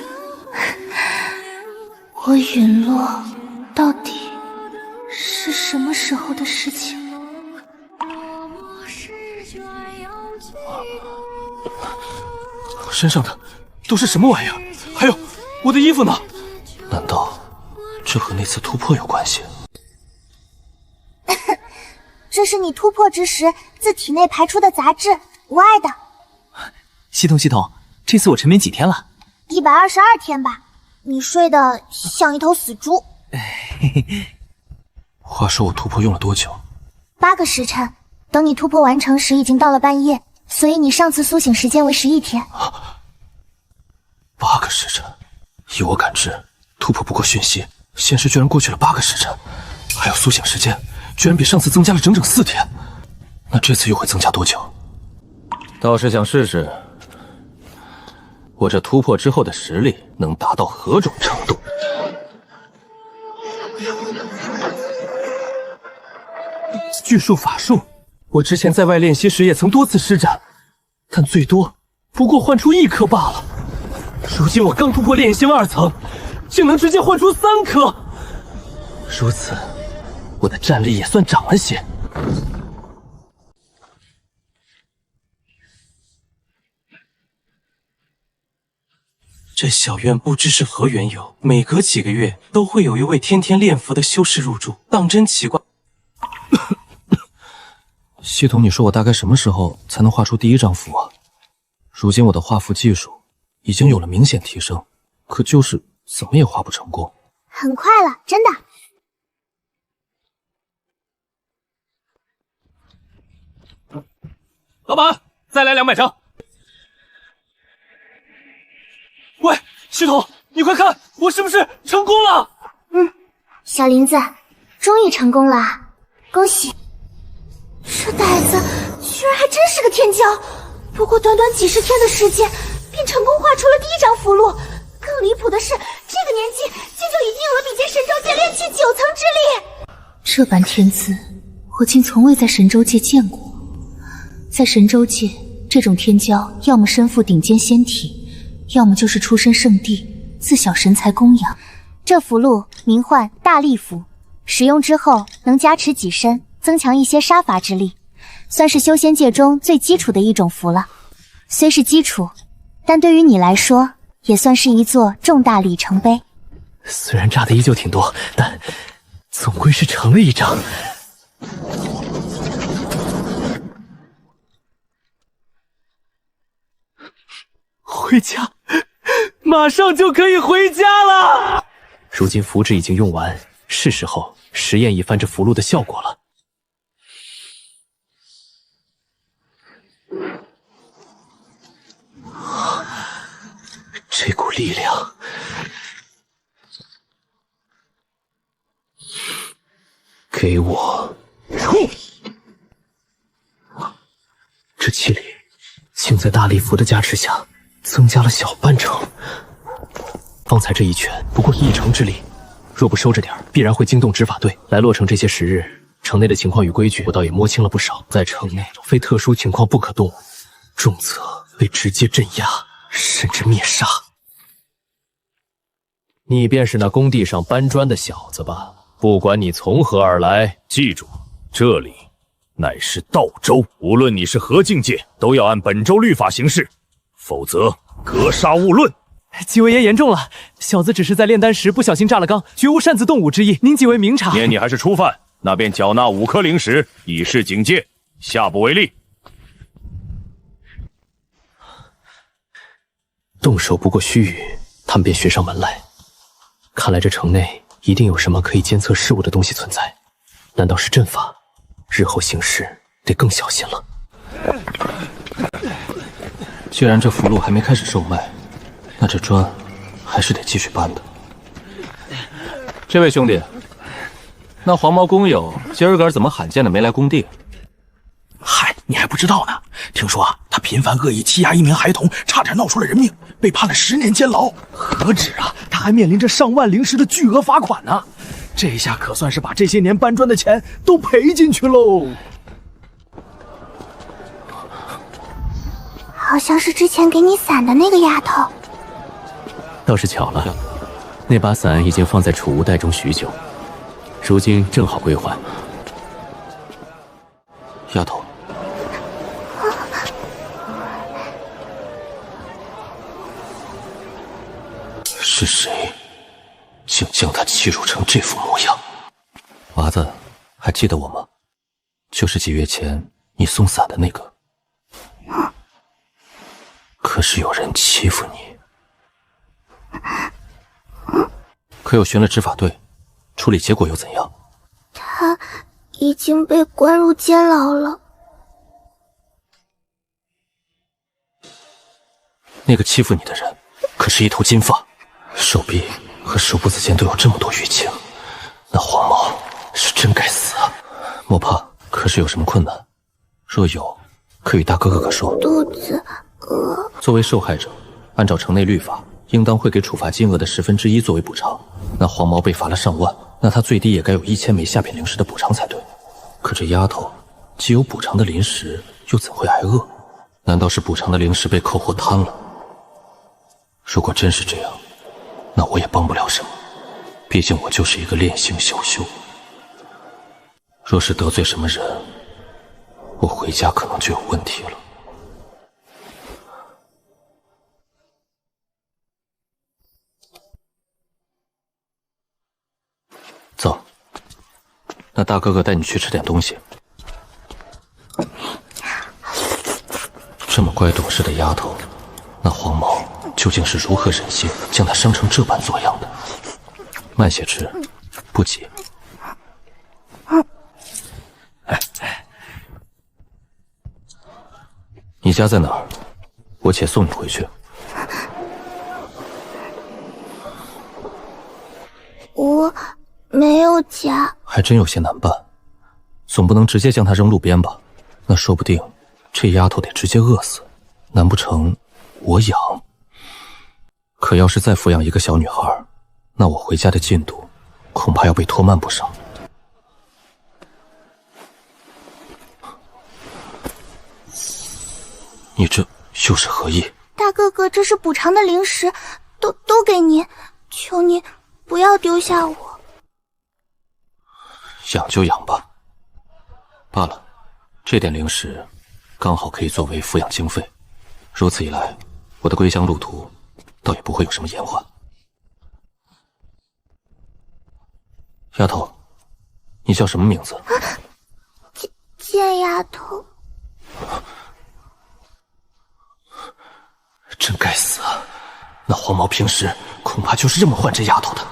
我陨落到底是什么时候的事情？身上的都是什么玩意儿？还有我的衣服呢？难道这和那次突破有关系？这是你突破之时自体内排出的杂质，无碍的。系统，这次我沉眠几天了？122天吧。你睡得像一头死猪。话说我突破用了多久？8个时辰。等你突破完成时已经到了半夜，所以你上次苏醒时间为11天。8个时辰，以我感知，突破不过讯息，现实居然过去了8个时辰，还有苏醒时间，居然比上次增加了整整4天。那这次又会增加多久？倒是想试试，我这突破之后的实力能达到何种程度？巨术法术，我之前在外练习时也曾多次施展，但最多不过换出1颗罢了。如今我刚突破炼心2层，竟能直接换出3颗，如此，我的战力也算涨了些。这小院不知是何缘由，每隔几个月都会有一位天天练符的修士入住，当真奇怪。系统，你说我大概什么时候才能画出第1张符啊？如今我的画符技术已经有了明显提升，可就是怎么也画不成功。很快了，真的。老板，再来200张。喂，系统，你快看，我是不是成功了？小林子，终于成功了，恭喜！这呆子居然还真是个天骄，不过短短几10天的时间，便成功画出了第1张符箓。更离谱的是，这个年纪竟就已经有了比肩神州界炼气9层之力。这般天资，我竟从未在神州界见过。在神州界，这种天骄要么身负顶尖仙体，要么就是出身圣地，自小神才供养。这符箓名唤大力符，使用之后能加持己身，增强一些杀伐之力，算是修仙界中最基础的一种符了。虽是基础，但对于你来说，也算是一座重大里程碑。虽然炸的依旧挺多，但总归是成了1张。回家，马上就可以回家了。如今符纸已经用完，是时候实验一番这符箓的效果了。这股力量，给我冲！这气力竟在大力符的加持下增加了小半成。方才这一拳不过1成之力，若不收着点，必然会惊动执法队。来洛城这些时日，城内的情况与规矩，我倒也摸清了不少。在城内，非特殊情况不可动武，重则被直接镇压，甚至灭杀。你便是那工地上搬砖的小子吧？不管你从何而来，记住，这里乃是道州，无论你是何境界，都要按本州律法行事，否则格杀勿论。几位爷严重了，小子只是在炼丹时不小心炸了缸，绝无擅自动武之意，您几位明察。念你还是初犯，那便缴纳5颗灵石，以示警戒，下不为例。动手不过须臾，他们便寻上门来。看来这城内一定有什么可以监测事物的东西存在，难道是阵法？日后行事得更小心了。既然这符箓还没开始售卖，那这砖还是得继续搬的。这位兄弟，那黄毛工友今儿个怎么罕见的没来工地？嗨，你还不知道呢。听说啊，他频繁恶意欺压一名孩童，差点闹出了人命，被判了10年监牢。何止啊，他还面临着上万灵石的巨额罚款呢。这下可算是把这些年搬砖的钱都赔进去喽。好像是之前给你伞的那个丫头。倒是巧了，那把伞已经放在储物袋中许久，如今正好归还。丫头，是谁竟将她欺辱成这副模样？娃子，还记得我吗？就是几月前你送伞的那个。可是有人欺负你，可有寻了执法队，处理结果又怎样？他已经被关入监牢了。那个欺负你的人，可是一头金发，手臂和手部之间都有这么多淤青，那黄毛是真该死啊！莫怕，可是有什么困难？若有，可与大哥哥说。肚子饿。作为受害者，按照城内律法，应当会给处罚金额的1/10作为补偿。那黄毛被罚了上万，那他最低也该有1000枚下品灵石的补偿才对。可这丫头既有补偿的灵石，又怎会挨饿？难道是补偿的灵石被扣或贪了？如果真是这样，那我也帮不了什么，毕竟我就是一个炼性小修。若是得罪什么人，我回家可能就有问题了。走，那大哥哥带你去吃点东西。这么乖懂事的丫头，那黄毛究竟是如何忍心将她生成这般做样的？慢些吃，不急。你家在哪儿？我且送你回去。我没有家，还真有些难办，总不能直接将她扔路边吧？那说不定这丫头得直接饿死，难不成我养？可要是再抚养一个小女孩，那我回家的进度恐怕要被拖慢不少。你这又是何意？大哥哥，这是补偿的灵石，都给您，求您不要丢下我。养就养吧。罢了，这点灵石刚好可以作为抚养经费，如此一来，我的归乡路途倒也不会有什么延缓。丫头，你叫什么名字？贱丫头。真该死啊！那黄毛平时恐怕就是这么唤这丫头的，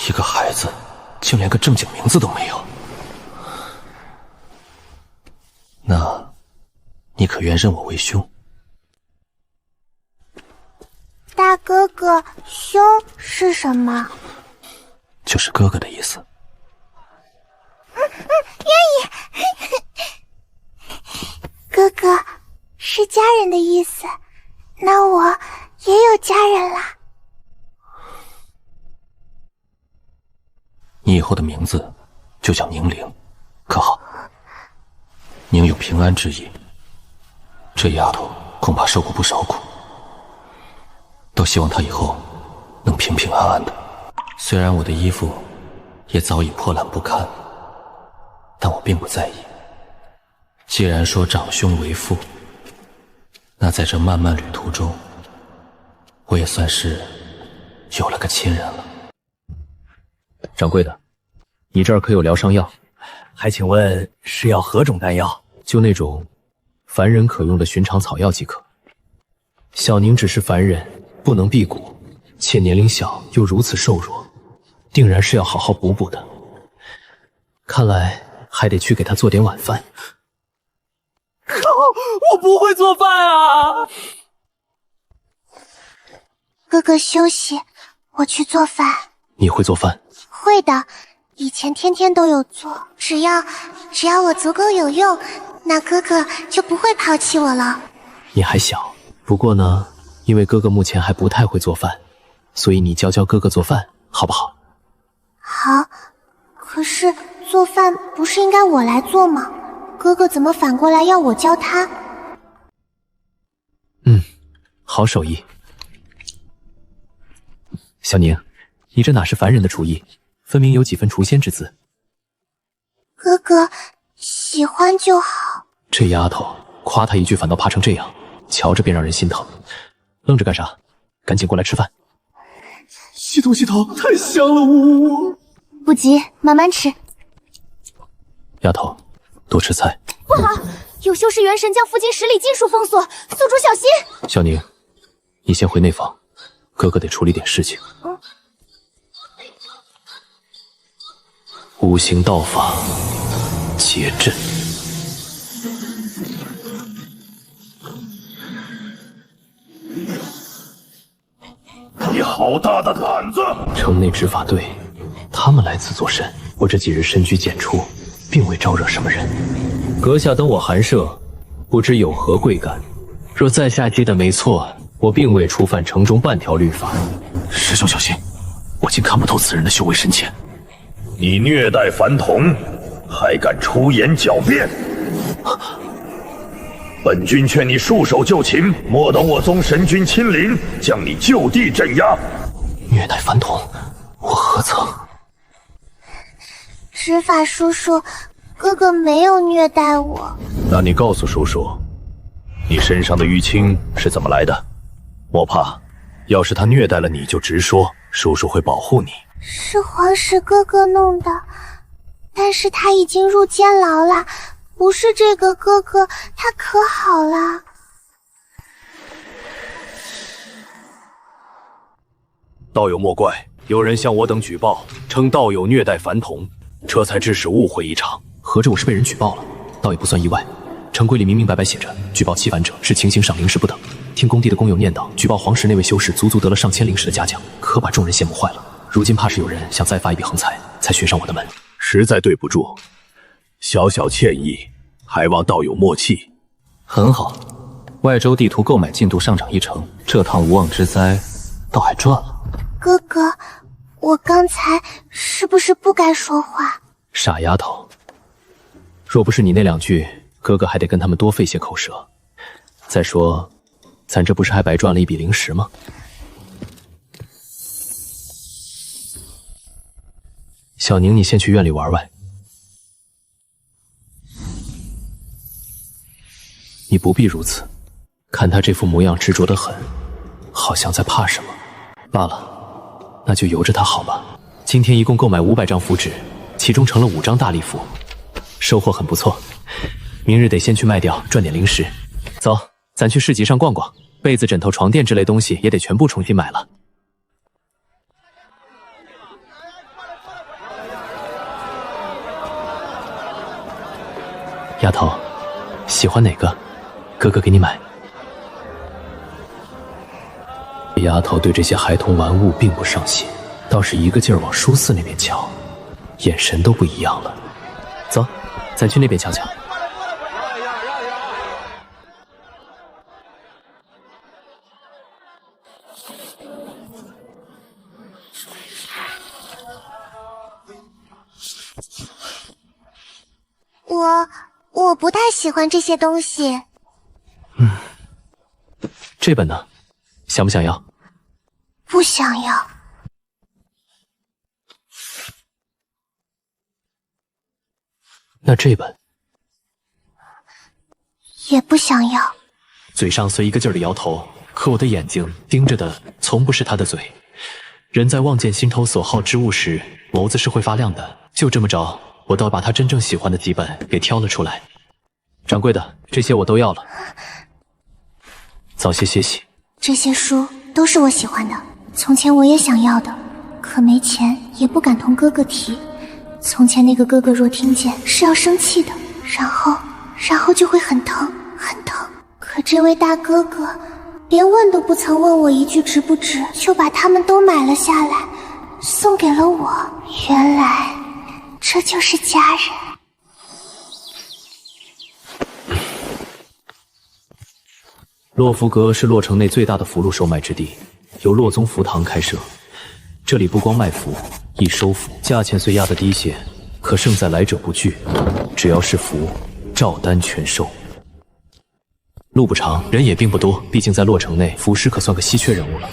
一个孩子竟连个正经名字都没有。那，你可愿认我为兄？大哥哥，兄是什么？就是哥哥的意思。愿意。哥哥是家人的意思，那我也有家人啦。你以后的名字就叫宁灵，可好？宁有平安之意。这丫头恐怕受过不少苦，都希望她以后能平平安安的。虽然我的衣服也早已破烂不堪，但我并不在意。既然说长兄为父，那在这漫漫旅途中，我也算是有了个亲人了。掌柜的，你这儿可有疗伤药？还请问是要何种丹药？就那种凡人可用的寻常草药即可。小宁只是凡人，不能辟谷，且年龄小又如此瘦弱，定然是要好好补补的。看来还得去给他做点晚饭。靠！我不会做饭啊！哥哥休息，我去做饭。你会做饭？会的，以前天天都有做。只要我足够有用，那哥哥就不会抛弃我了。你还小，不过呢，因为哥哥目前还不太会做饭，所以你教教哥哥做饭，好不好？好，可是做饭不是应该我来做吗？哥哥怎么反过来要我教他？好手艺。小宁，你这哪是凡人的厨艺，分明有几分厨仙之姿。哥哥喜欢就好。这丫头夸他一句反倒怕成这样，瞧着便让人心疼。愣着干啥？赶紧过来吃饭。洗头，太香了，呜！不急，慢慢吃。丫头，多吃菜。不好，有修士元神将附近10里禁术封锁，宿主小心。小宁，你先回内房，哥哥得处理点事情。五行道法，结阵。你好大的胆子！城内执法队，他们来此作甚？我这几日深居简出，并未招惹什么人。阁下等我寒舍，不知有何贵干？若在下记得没错，我并未触犯城中半条律法。师兄小心，我竟看不透此人的修为深浅。你虐待凡童，还敢出言狡辩？本君劝你束手就擒，莫等我宗神君亲临，将你就地镇压。虐待凡童，我何曾？执法叔叔，哥哥没有虐待我。那你告诉叔叔，你身上的淤青是怎么来的？我怕，要是他虐待了你，就直说，叔叔会保护你。是皇室哥哥弄的，但是他已经入监牢了。不是这个哥哥，他可好了。道友莫怪，有人向我等举报，称道友虐待凡童，这才致使误会一场。合着我是被人举报了，倒也不算意外。城规里明明白白写着，举报欺凡者是情刑赏0时不等。听工地的工友念叨，举报皇室那位修士足足得了上千0时的嘉奖，可把众人羡慕坏了。如今怕是有人想再发一笔横财，才寻上我的门。实在对不住，小小歉意，还望道友莫气。很好，外州地图购买进度上涨1成，这趟无妄之灾倒还赚了。哥哥，我刚才是不是不该说话？傻丫头，若不是你那2句，哥哥还得跟他们多费些口舌。再说，咱这不是还白赚了一笔0时吗？小宁，你先去院里玩玩。你不必如此，看他这副模样执着得很，好像在怕什么。罢了，那就由着他好吧。今天一共购买500张符纸，其中成了5张大力符，收获很不错。明日得先去卖掉，赚点0时。走，咱去市集上逛逛，被子、枕头、床垫之类东西也得全部重新买了。丫头，喜欢哪个？哥哥给你买。丫头对这些孩童玩物并不上心，倒是一个劲儿往书肆那边瞧，眼神都不一样了。走，咱去那边瞧瞧。我不太喜欢这些东西。这本呢？想不想要？不想要。那这本也不想要。嘴上虽一个劲儿的摇头，可我的眼睛盯着的从不是他的嘴。人在望见心头所好之物时，眸子是会发亮的。就这么着，我倒把他真正喜欢的几本给挑了出来。掌柜的，这些我都要了。早些歇息。这些书都是我喜欢的，从前我也想要的，可没钱，也不敢同哥哥提。从前那个哥哥若听见是要生气的，然后就会很疼很疼。可这位大哥哥连问都不曾问我一句值不值，就把他们都买了下来，送给了我。原来这就是家人。洛福阁是洛城内最大的符箓售卖之地，由洛宗符堂开设。这里不光卖符，亦收符，价钱虽压得低些，可胜在来者不拒，只要是符，照单全收。路不长，人也并不多，毕竟在洛城内，符师可算个稀缺人物了。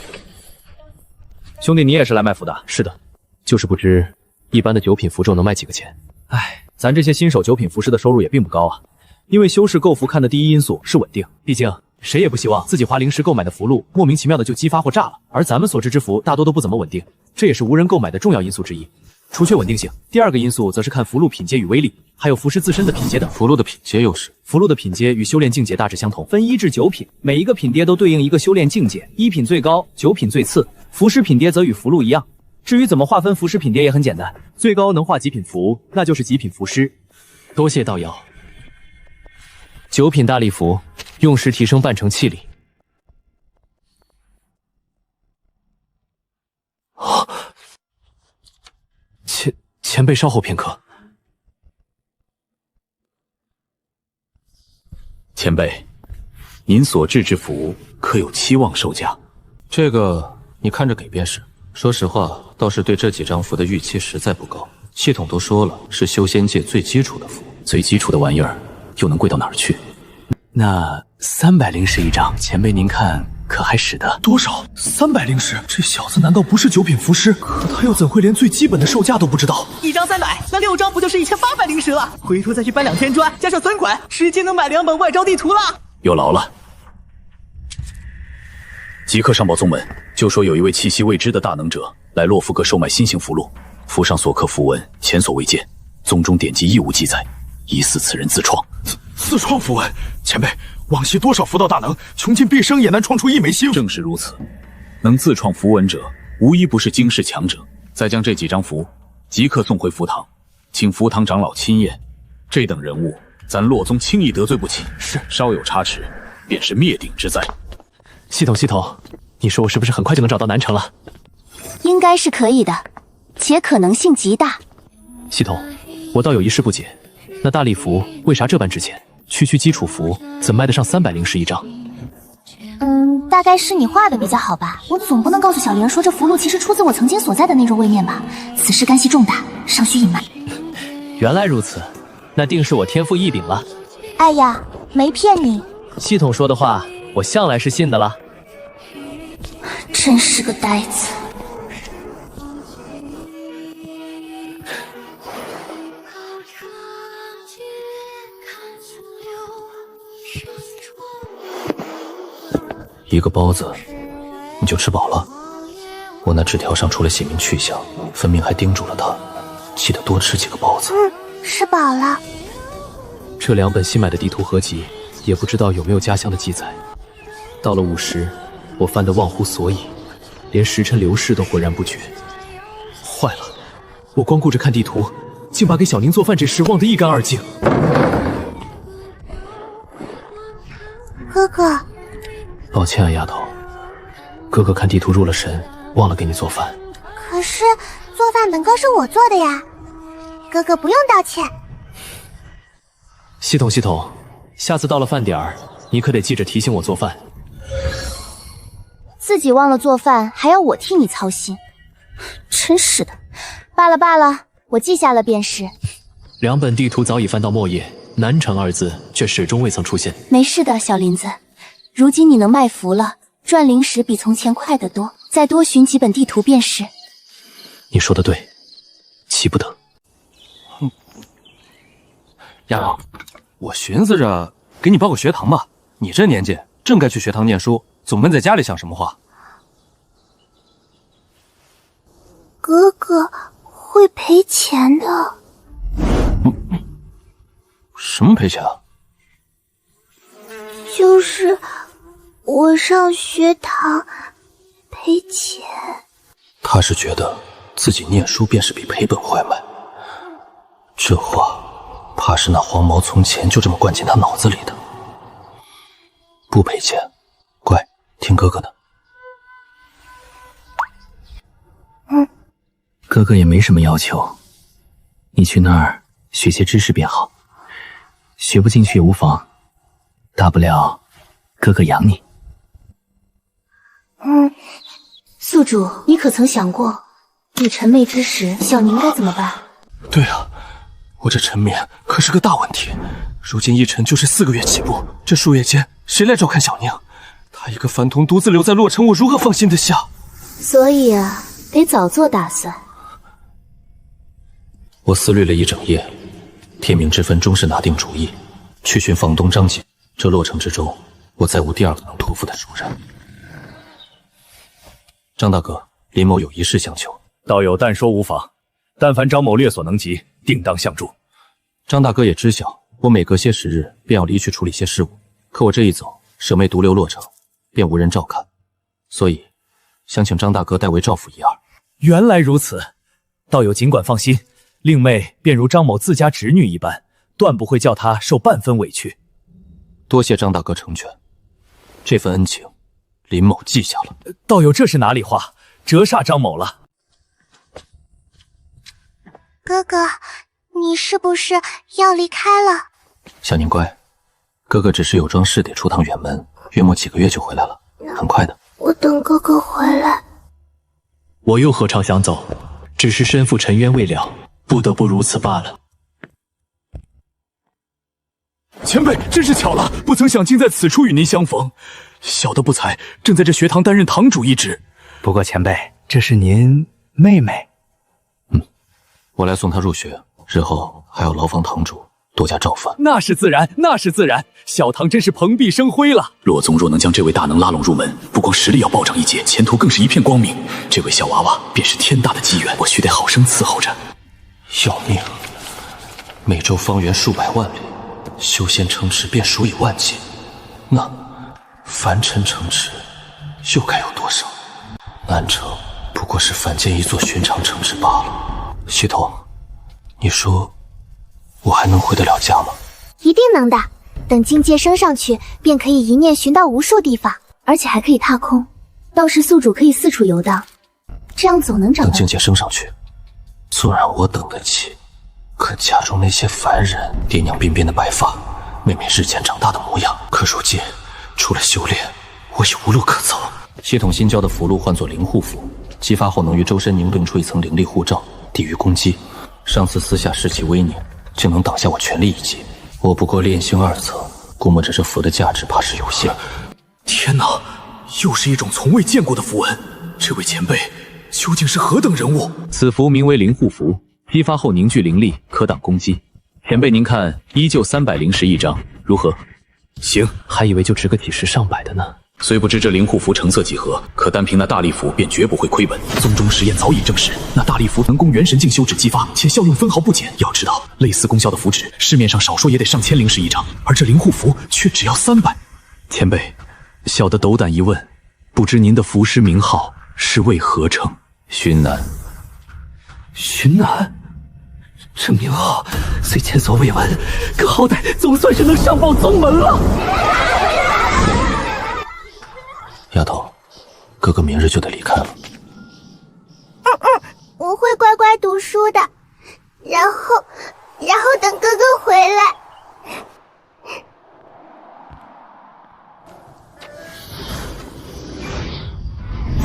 兄弟，你也是来卖符的？是的，就是不知一般的9品符咒能卖几个钱？唉，咱这些新手9品符师的收入也并不高啊。因为修士购符看的第一因素是稳定，毕竟谁也不希望自己花0时购买的符箓莫名其妙的就激发或炸了，而咱们所知之符大多都不怎么稳定，这也是无人购买的重要因素之一。除却稳定性，第2个因素则是看符箓品阶与威力，还有符师自身的品阶等。符箓的品阶又是？符箓的品阶与修炼境界大致相同，分1至9品，每一个品阶都对应一个修炼境界，1品最高，9品最次。符师品阶则与符箓一样。至于怎么划分符师品阶也很简单，最高能画极品符，那就是极品符师。多谢道友。9品大力符，用时提升半成气力。前辈稍后片刻。前辈，您所制之符可有期望售价？这个你看着给便是。说实话，倒是对这几张符的预期实在不高。系统都说了，是修仙界最基础的符，最基础的玩意儿又能贵到哪儿去？那300灵石一张，前辈您看可还使得？多少？300灵石？这小子难道不是九品符师？可他又怎会连最基本的售价都不知道？一张300，那6张不就是1800灵石了？回头再去搬2天砖，加上3款，直接能买2本外招地图了。有劳了。即刻上报宗门，就说有一位气息未知的大能者来洛夫阁售卖新型符箓，符上所刻符文前所未见，宗中典籍亦无记载，疑似此人自创。自创符文？前辈，往昔多少符道大能，穷尽毕生也难创出一枚新。正是如此，能自创符文者，无一不是惊世强者。再将这几张符即刻送回符堂，请符堂长老亲验。这等人物，咱洛宗轻易得罪不起。是，稍有差池，便是灭顶之灾。系统，你说我是不是很快就能找到南城了？应该是可以的，且可能性极大。系统，我倒有一事不解，那大力符为啥这般值钱？区基础符怎卖得上300灵石一张？大概是你画的比较好吧。我总不能告诉小玲说这符箓其实出自我曾经所在的那种位面吧？此事干系重大，尚需隐瞒。原来如此，那定是我天赋异禀了。哎呀，没骗你。系统说的话，我向来是信的了。真是个呆子。一个包子，你就吃饱了？我那纸条上除了写明去向，分明还叮嘱了他，记得多吃几个包子。吃饱了。这2本新买的地图合集，也不知道有没有家乡的记载。到了午时，我翻得忘乎所以，连时辰流逝都浑然不觉。坏了，我光顾着看地图，竟把给小宁做饭这事忘得一干二净。哥哥，抱歉啊，丫头，哥哥看地图入了神，忘了给你做饭。可是做饭本该是我做的呀，哥哥不用道歉。系统，下次到了饭点儿，你可得记着提醒我做饭。自己忘了做饭，还要我替你操心，真是的。罢了，我记下了便是。 2本地图早已翻到末页，南城2字却始终未曾出现。没事的，小林子，如今你能卖符了，赚灵石比从前快得多，再多寻几本地图便是。你说的对，急不得。丫头，我寻思着给你报个学堂吧，你这年纪正该去学堂念书，总闷在家里想什么话？哥哥会赔钱的。什么赔钱啊？就是我上学堂赔钱。他是觉得自己念书便是比赔本坏卖，这话怕是那黄毛从前就这么灌进他脑子里的。不赔钱，乖，听哥哥的。哥哥也没什么要求，你去那儿学些知识便好，学不进去也无妨，大不了哥哥养你。宿主，你可曾想过，你沉媚之时，小宁该怎么办？对啊，我这沉眠可是个大问题。如今一沉就是4个月起步，这数月间谁来照看小宁？他一个凡童独自留在洛城，我如何放心得下？所以啊，得早做打算。我思虑了一整夜，天明之分终是拿定主意，去寻房东张景。这洛城之中，我再无第2个能托付的熟人。张大哥，林某有一事相求。道友但说无妨，但凡张某略所能及，定当相助。张大哥也知晓，我每隔些时日便要离去处理些事务，可我这一走，舍妹独留洛城，便无人照看，所以想请张大哥代为照拂一二。原来如此，道友尽管放心，令妹便如张某自家侄女一般，断不会叫她受半分委屈。多谢张大哥成全，这份恩情，林某记下了。道友这是哪里话，折煞张某了。哥哥，你是不是要离开了？小宁乖，哥哥只是有桩事得出趟远门，约莫几个月就回来了，很快的。我等哥哥回来。我又何尝想走，只是身负沉冤未了，不得不如此罢了。前辈，真是巧了，不曾想竟在此处与您相逢。小的不才，正在这学堂担任堂主一职。不过前辈，这是您妹妹。我来送她入学，日后还要劳烦堂主多加照范。那是自然，那是自然。小堂真是蓬荜生辉了。洛宗若能将这位大能拉拢入门，不光实力要暴涨一阶，前途更是一片光明。这位小娃娃便是天大的机缘，我须得好生伺候着。要命！每周方圆数百万里，修仙城池便数以万计，那凡尘城池又该有多少？南城不过是凡间一座寻常城池罢了。系统，你说我还能回得了家吗？一定能的。等境界升上去，便可以一念寻到无数地方，而且还可以踏空。到时宿主可以四处游荡，这样总能找到。等境界升上去，纵然我等得起，可家中那些凡人，爹娘鬓边的白发，妹妹日渐长大的模样，可如今除了修炼，我已无路可走。系统新教的符箓唤作灵护符，激发后能于周身凝顿出一层灵力护罩，抵御攻击。上次私下施其威宁，竟能挡下我全力一击。我不过炼性2层，估摸着这符的价值怕是有限。天哪，又是一种从未见过的符文，这位前辈究竟是何等人物？此符名为灵护符，激发后凝聚灵力，可挡攻击。前辈您看，依旧300灵石一张，如何？行，还以为就值个几十上百的呢。虽不知这灵护符成色几何，可单凭那大力符便绝不会亏本。宗中实验早已证实，那大力符能供元神境修止激发，且效用分毫不减。要知道，类似功效的符纸，市面上少说也得上千灵石一张，而这灵护符却只要300。前辈，小的斗胆一问，不知您的符师名号是为何称？云南。云南，这名号虽前所未闻，可好歹总算是能上报宗门了。丫头，哥哥明日就得离开了。我会乖乖读书的，然后等哥哥回来。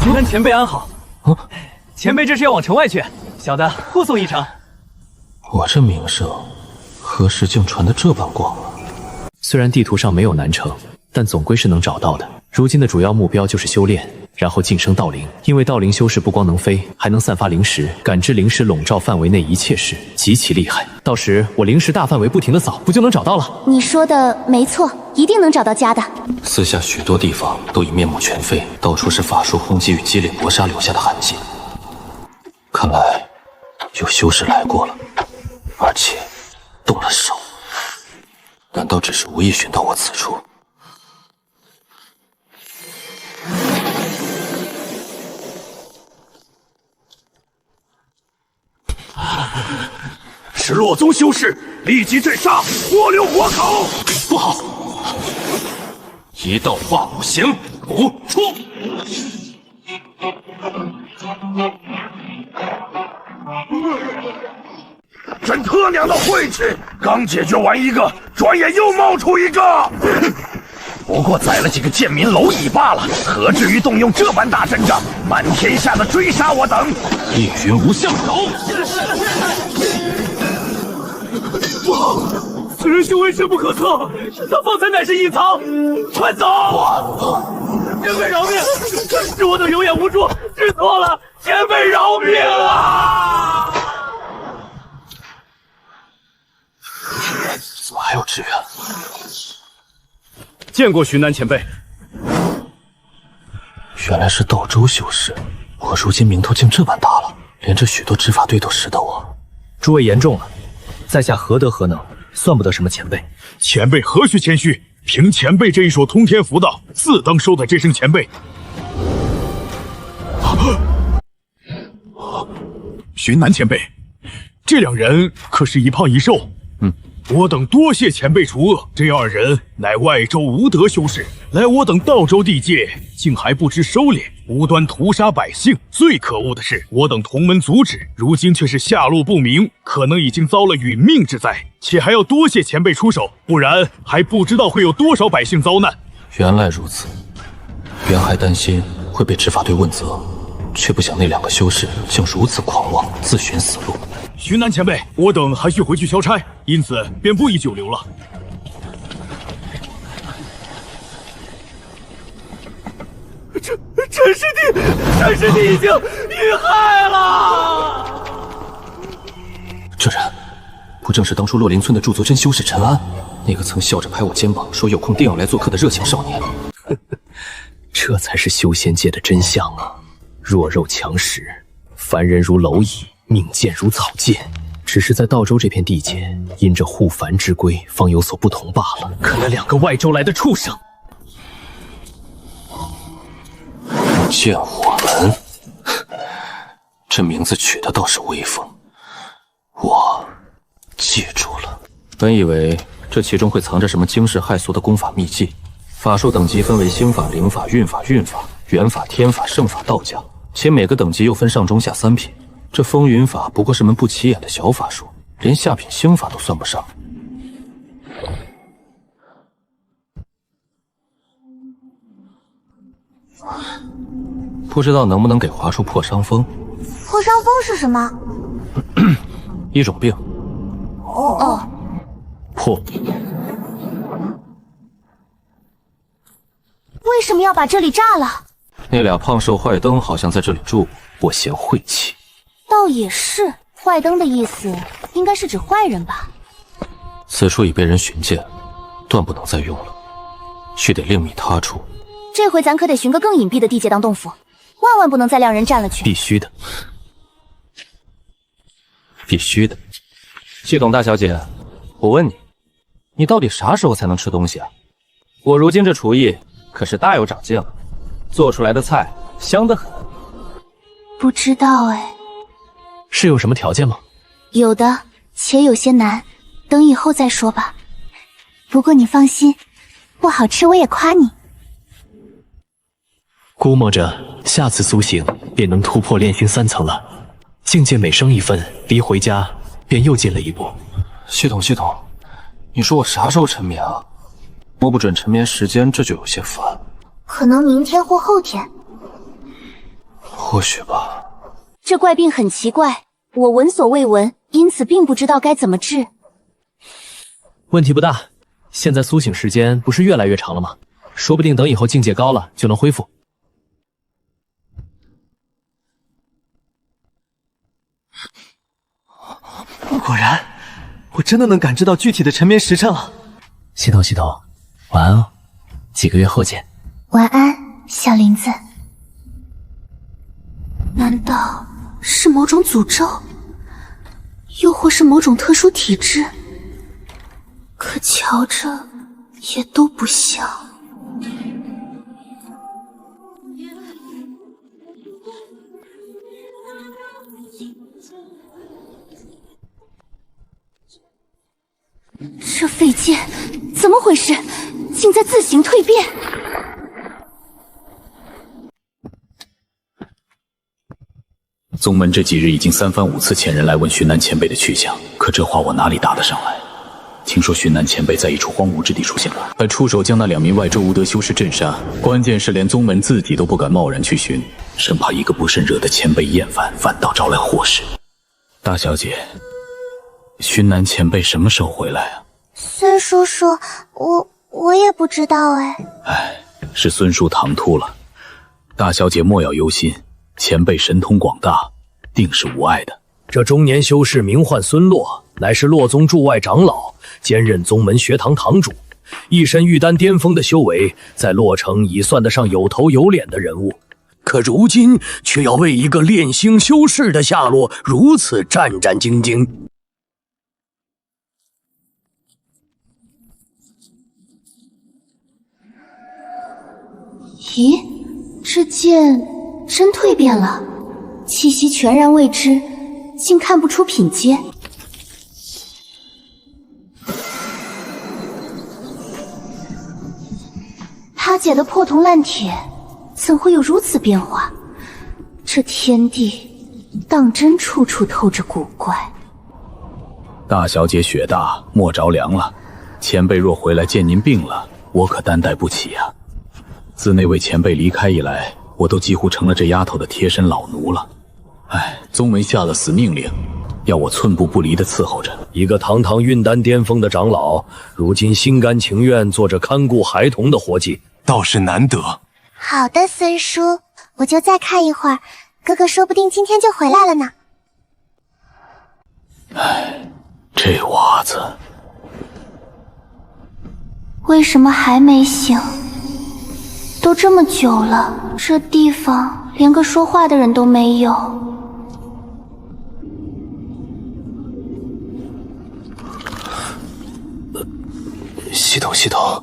云南前辈安好。前辈这是要往城外去，小的护送一程。我这名声何时竟传得这般广了？虽然地图上没有南城，但总归是能找到的。如今的主要目标就是修炼，然后晋升道灵。因为道灵修士不光能飞，还能散发灵石，感知灵石笼罩范围内一切事，极其厉害。到时我灵石大范围不停地扫，不就能找到了？你说的没错，一定能找到家的。四下许多地方都已面目全非，到处是法术轰击与激烈搏杀留下的痕迹。看来有修士来过了，而且动了手。难道只是无意寻到我此处？是洛宗修士，立即镇杀，活留活口！不好！一道化五行，五出！真他娘的晦气！刚解决完一个，转眼又冒出一个。不过宰了几个贱民蝼蚁罢了，何至于动用这般大阵仗，满天下的追杀我等？烈云无相手！不好，此人修为深不可测，他方才乃是一藏，快走！前辈饶命！是我等有眼无珠，知错了，前辈饶命啊！怎么还有支援？见过徐南前辈。原来是道州修士，我如今名头竟这般大了，连这许多执法队都识得我。诸位言重了，在下何德何能，算不得什么前辈。前辈何须谦虚？凭前辈这一手通天符道，自当收在这声前辈。寻南前辈，这两人可是一胖一瘦？我等多谢前辈除恶，这二人乃外州无德修士，来我等道州地界，竟还不知收敛，无端屠杀百姓。最可恶的是，我等同门阻止，如今却是下落不明，可能已经遭了殒命之灾，且还要多谢前辈出手，不然还不知道会有多少百姓遭难。原来如此，原还担心会被执法队问责，却不想那2个修士竟如此狂妄，自寻死路。云南前辈，我等还需回去交差，因此便不宜久留了。陈师弟已经遇害了。这人不正是当初洛林村的驻足真修士陈安，那个曾笑着拍我肩膀说有空定要来做客的热情少年？这才是修仙界的真相啊！弱肉强食，凡人如蝼蚁，命贱如草芥。只是在道州这片地界，因着护凡之规，方有所不同罢了。可那2个外州来的畜生，见火门，这名字取得倒是威风，我记住了。本以为这其中会藏着什么惊世骇俗的功法秘技，法术等级分为心法、灵法、运法、运法、元法、天法、圣法、道家，且每个等级又分上中下3品。这风云法不过是门不起眼的小法术，连下品星法都算不上。不知道能不能给划出破伤风？破伤风是什么？一种病。哦。破。为什么要把这里炸了？那俩胖瘦坏灯好像在这里住，我嫌晦气。倒也是，坏灯的意思应该是指坏人吧？此处已被人寻见，断不能再用了，须得另觅他处。这回咱可得寻个更隐蔽的地界当洞府，万万不能再让人占了去。必须的，必须的。系统大小姐，我问你，你到底啥时候才能吃东西啊？我如今这厨艺可是大有长进了，做出来的菜香得很。不知道哎。是有什么条件吗？有的，且有些难，等以后再说吧。不过你放心，不好吃我也夸你。估摸着下次苏醒便能突破炼心3层了，境界每升一分，离回家便又近了一步。系统，你说我啥时候沉眠啊？摸不准沉眠时间，这就有些烦。可能明天或后天。或许吧。这怪病很奇怪，我闻所未闻，因此并不知道该怎么治。问题不大，现在苏醒时间不是越来越长了吗？说不定等以后境界高了就能恢复。果然，我真的能感知到具体的沉眠时辰了。系统，晚安哦，几个月后见。晚安，小林子。难道是某种诅咒，又或是某种特殊体质？可瞧着也都不像。这废剑怎么回事？竟在自行蜕变！宗门这几日已经3番5次遣人来问寻南前辈的去向，可这话我哪里答得上来？听说寻南前辈在一处荒芜之地出现了，还出手将那2名外州无德修士镇杀。关键是连宗门自己都不敢贸然去寻，生怕一个不慎惹得前辈厌烦，反倒招来祸事。大小姐，寻南前辈什么时候回来啊？孙叔叔，我也不知道哎。是孙叔唐突了。大小姐莫要忧心，前辈神通广大，定是无碍的。这中年修士名唤孙洛，乃是洛宗驻外长老，兼任宗门学堂堂主，一身玉丹巅峰的修为，在洛城已算得上有头有脸的人物。可如今却要为一个炼星修士的下落如此战战兢兢。咦，这剑真蜕变了，气息全然未知，竟看不出品阶。他姐的破铜烂铁怎会有如此变化？这天地当真处处透着古怪。大小姐雪大，莫着凉了。前辈若回来见您病了，我可担待不起啊。自那位前辈离开以来，我都几乎成了这丫头的贴身老奴了。哎，宗门下了死命令，要我寸步不离地伺候着。一个堂堂运丹巅峰的长老，如今心甘情愿做着看顾孩童的活计，倒是难得。好的，孙叔，我就再看一会儿，哥哥说不定今天就回来了呢。哎，这娃子为什么还没醒？都这么久了，这地方连个说话的人都没有。系统，系统，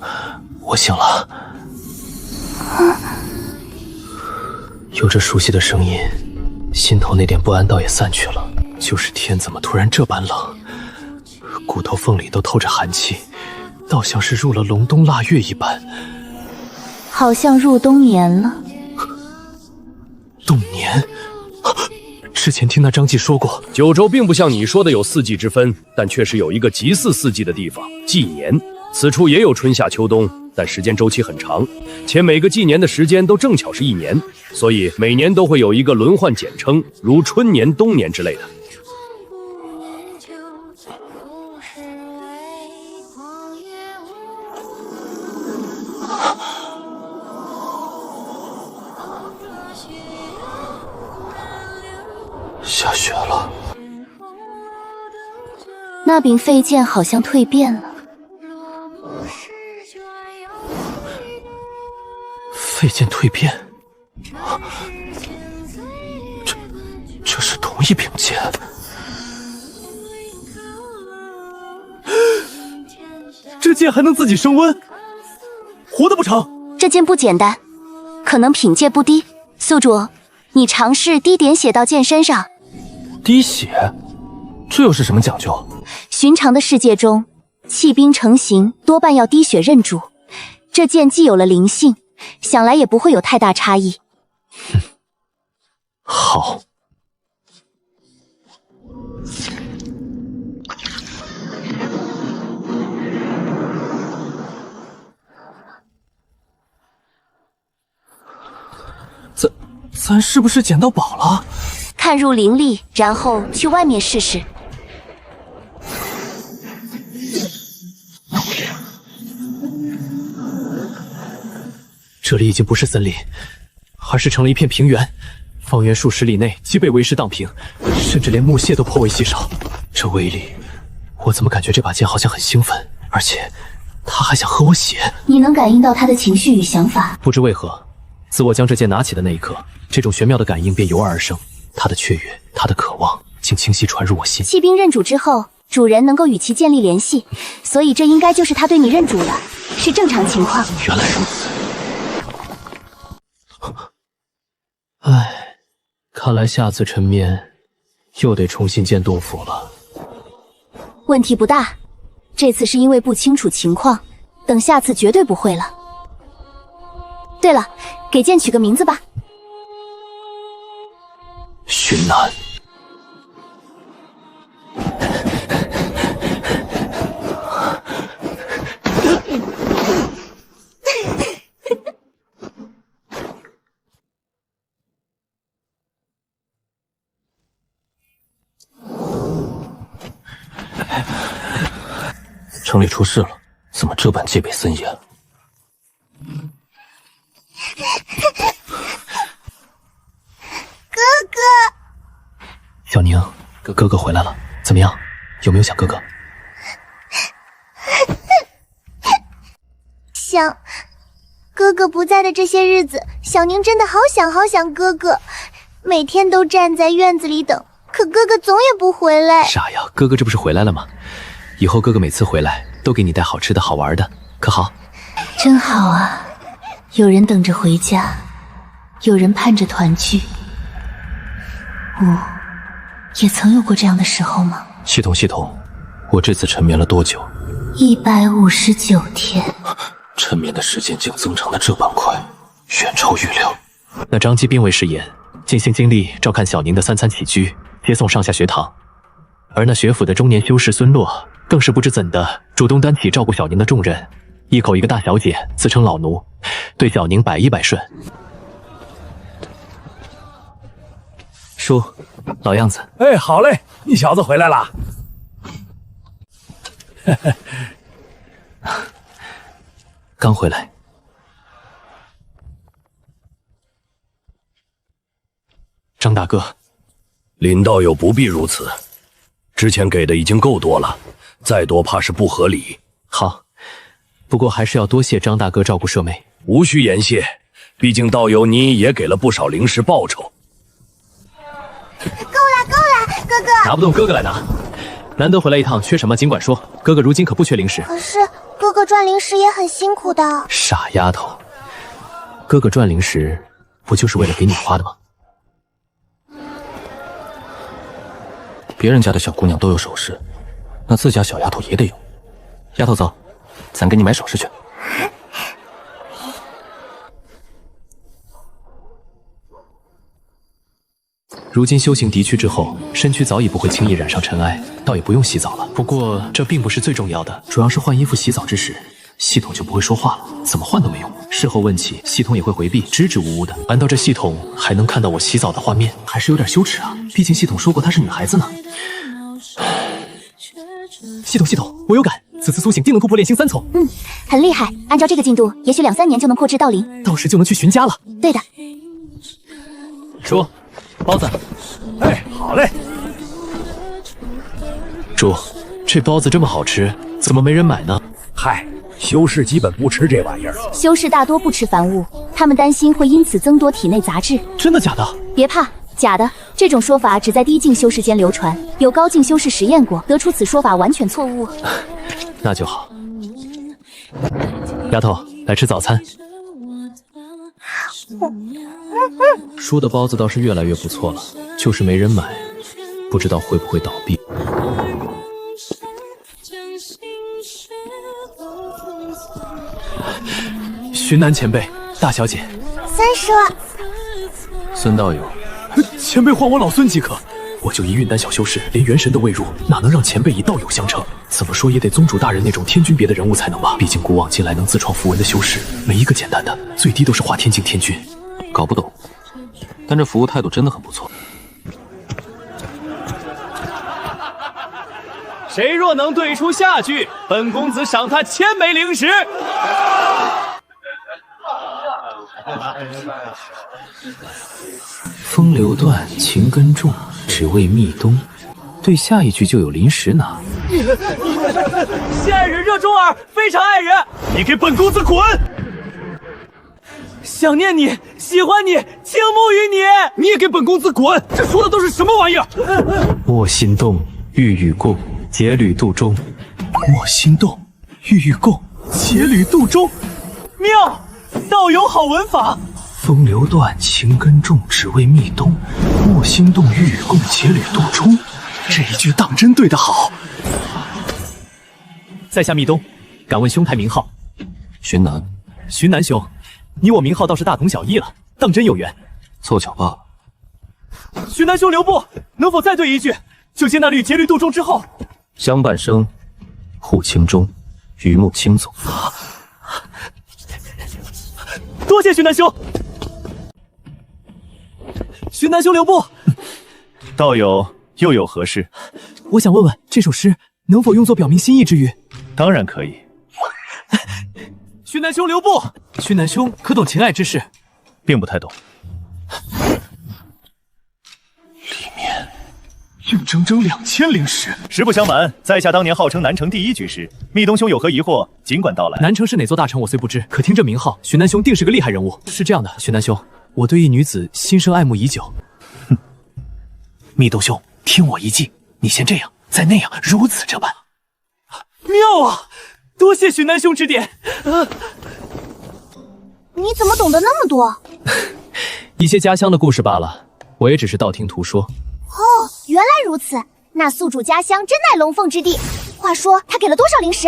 我醒了。有着熟悉的声音，心头那点不安倒也散去了。就是天怎么突然这般冷，骨头缝里都透着寒气，倒像是入了隆冬腊月一般。好像入冬年了。冬年？之前听那张继说过，九州并不像你说的有四季之分，但确实有一个极似四季的地方——纪年。此处也有春夏秋冬，但时间周期很长，且每个纪年的时间都正巧是一年，所以每年都会有一个轮换简称，如春年、冬年之类的。下雪了。那柄废剑好像蜕变了。废剑蜕变？这是同一柄剑。这剑还能自己升温，活得不成？这剑不简单，可能品阶不低。宿主，你尝试滴点血到剑身上。滴血？这又是什么讲究？寻常的世界中，弃兵成形多半要滴血认主。这剑既有了灵性，想来也不会有太大差异。好。咱是不是捡到宝了？看入灵力，然后去外面试试。这里已经不是森林，而是成了一片平原，方圆数十里内皆被为师荡平，甚至连木屑都颇为稀少。这威力，我怎么感觉这把剑好像很兴奋，而且他还想和我血？你能感应到他的情绪与想法？不知为何，自我将这剑拿起的那一刻，这种玄妙的感应便由而而生。他的雀跃，他的渴望，竟清晰传入我心。弃兵认主之后，主人能够与其建立联系，所以这应该就是他对你认主了，是正常情况。原来如此。唉，看来下次沉眠又得重新建洞府了。问题不大，这次是因为不清楚情况，等下次绝对不会了。对了，给剑取个名字吧。寻南。城里出事了，怎么这般戒备森严？哥哥，小宁，哥哥回来了，怎么样？有没有想哥哥？想。哥哥不在的这些日子，小宁真的好想哥哥，每天都站在院子里等，可哥哥总也不回来。傻呀，哥哥这不是回来了吗？以后哥哥每次回来都给你带好吃的好玩的，可好？真好啊，有人等着回家，有人盼着团聚。也曾有过这样的时候吗？系统，我这次沉眠了多久？159天。沉眠的时间竟增长得这般快，远超预料。那张继并未食言，尽心尽力照看小宁的三餐起居，接送上下学堂。而那学府的中年修士孙洛，更是不知怎的主动担起照顾小宁的重任，一口一个大小姐，自称老奴，对小宁百依百顺。叔，老样子。哎，好嘞，你小子回来啦。刚回来。张大哥，林道友不必如此，之前给的已经够多了，再多怕是不合理。好，不过还是要多谢张大哥照顾舍妹。无需言谢，毕竟道友你也给了不少零食报酬。够了，哥哥！拿不动哥哥来拿，难得回来一趟，缺什么尽管说。哥哥如今可不缺零食。可是哥哥赚零食也很辛苦的。傻丫头，哥哥赚零食不就是为了给你花的吗？别人家的小姑娘都有首饰，那自家小丫头也得有。丫头走，咱给你买首饰去。如今修行敌躯之后，身躯早已不会轻易染上尘埃，倒也不用洗澡了。不过这并不是最重要的，主要是换衣服洗澡之时，系统就不会说话了，怎么换都没用。事后问起，系统也会回避，支支吾吾的。难道这系统还能看到我洗澡的画面？还是有点羞耻啊，毕竟系统说过她是女孩子呢。系统，我有感，此次苏醒定能突破炼星3重。很厉害。按照这个进度，也许2、3年就能破至道灵，到时就能去寻家了。对的。叔，包子。哎，好嘞。叔，这包子这么好吃，怎么没人买呢？嗨，修士基本不吃这玩意儿。修士大多不吃凡物，他们担心会因此增多体内杂质。真的假的？别怕，假的。这种说法只在低境修士间流传，有高境修士实验过，得出此说法完全错误。那就好。丫头，来吃早餐。叔的包子倒是越来越不错了，就是没人买，不知道会不会倒闭。云南前辈，大小姐3叔，孙道友，前辈换我老孙即可。我就一运丹小修士，连元神都未入，哪能让前辈以道友相称？怎么说也得宗主大人那种天君别的人物才能吧？毕竟古往今来能自创符文的修士，没一个简单的，最低都是化天境天君。搞不懂，但这服务态度真的很不错。谁若能对出下句，本公子赏他1000枚灵石。风流断，情根重，只为觅冬。对下一句就有临时拿。心爱人热衷耳，非常爱人。你给本公子滚！想念你，喜欢你，倾慕于你。你也给本公子滚！这说的都是什么玩意儿？莫心动，欲与共，结履肚中。莫心动，欲与共，结履肚中。妙，道友好文法。风流断，情根重，只为觅冬。莫心动，欲与共，结履肚中。这一句当真对得好。在下密东，敢问兄台名号？寻南。寻南兄，你我名号倒是大同小异了，当真有缘。凑巧罢了。寻南兄留步，能否再对一句？就接那缕结履肚中之后。相伴生，护清中，榆木青总。多谢寻南兄。寻南兄留步。道友又有何事？我想问问，这首诗能否用作表明心意之语？当然可以。寻南兄留步。寻南兄可懂情爱之事？并不太懂。里面有整整2000灵石。实不相瞒，在下当年号称南城第1举师。密东兄有何疑惑，尽管道来。南城是哪座大城，我虽不知，可听这名号，寻南兄定是个厉害人物。是这样的，寻南兄，我对一女子心生爱慕已久。密东兄，听我一计，你先这样，再那样，如此这般。妙啊！多谢寻南兄指点。你怎么懂得那么多？一些家乡的故事罢了，我也只是道听途说。哦，原来如此，那宿主家乡真乃龙凤之地。话说他给了多少灵石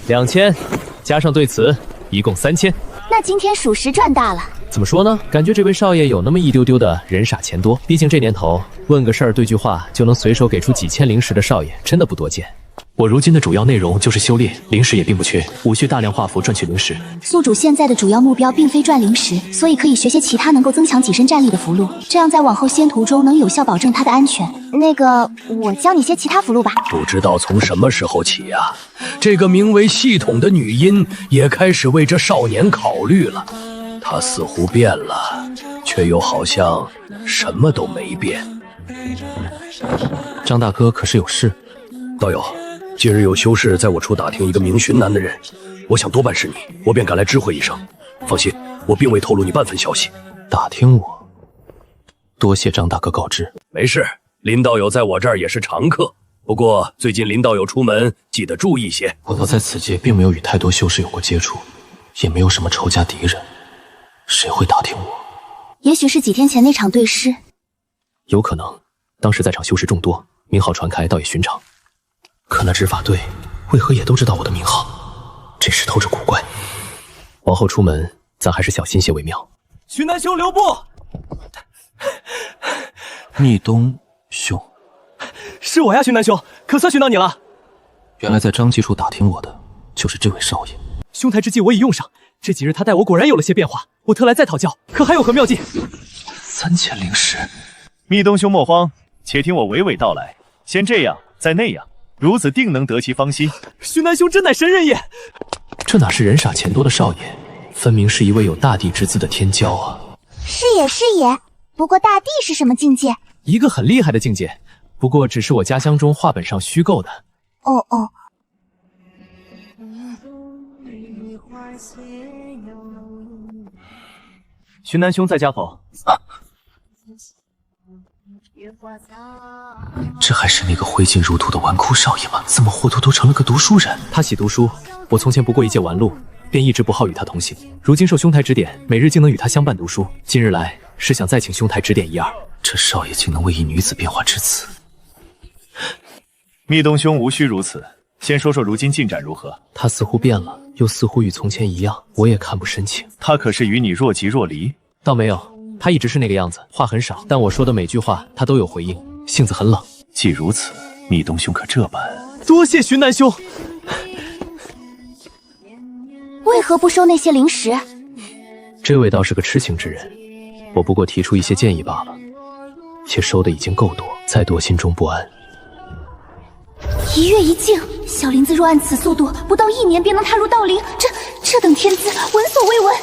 ？2000，加上对词，一共3000。那今天属实赚大了。怎么说呢？感觉这位少爷有那么一丢丢的人傻钱多。毕竟这年头，问个事儿对句话就能随手给出几千灵石的少爷，真的不多见。我我如今的主要内容就是修炼，灵石也并不缺，无需大量画符赚取灵石。宿主现在的主要目标并非赚灵石，所以可以学些其他能够增强己身战力的符箓，这样在往后仙途中能有效保证他的安全。那个，我教你些其他符箓吧。不知道从什么时候起呀，这个名为系统的女阴也开始为这少年考虑了。她似乎变了，却又好像什么都没变。张大哥可是有事？道友，近日有修士在我处打听一个名寻南的人，我想多半是你，我便赶来知会一声。放心，我并未透露你半分消息。打听我？多谢张大哥告知。没事，林道友在我这儿也是常客。不过最近林道友出门记得注意些。我在此界并没有与太多修士有过接触，也没有什么仇家敌人，谁会打听我？也许是几天前那场对诗。有可能，当时在场修士众多，名号传开倒也寻常。可那执法队为何也都知道我的名号？这事透着古怪。往后出门，咱还是小心些为妙。徐南兄留步！密东兄，是我呀，徐南兄，可算寻到你了。原来在张记处打听我的就是这位少爷。兄台之计我已用上，这几日他待我果然有了些变化，我特来再讨教，可还有何妙计？3000灵石。密东兄莫慌，且听我娓娓道来。先这样，再那样，如此定能得其芳心。徐南兄真乃神人也！这哪是人傻钱多的少爷，分明是一位有大帝之资的天骄啊！是也是也，不过大帝是什么境界？一个很厉害的境界，不过只是我家乡中画本上虚构的。哦哦。徐南兄在家否？这还是那个挥金如土的纨绔少爷吗？怎么糊涂都成了个读书人？他喜读书，我从前不过一介玩路，便一直不好与他同行。如今受兄台指点，每日竟能与他相伴读书。今日来是想再请兄台指点一二。这少爷竟能为一女子变化至此。密东兄无需如此，先说说如今进展如何？他似乎变了，又似乎与从前一样，我也看不深清。他可是与你若即若离？倒没有。他一直是那个样子，话很少，但我说的每句话他都有回应，性子很冷。既如此，密东兄可这般？多谢徐南兄。为何不收那些灵石？这位倒是个痴情之人，我不过提出一些建议罢了，且收的已经够多，再多心中不安。一月一境，小林子若按此速度，不到1年便能踏入道灵，这等天资，闻所未闻。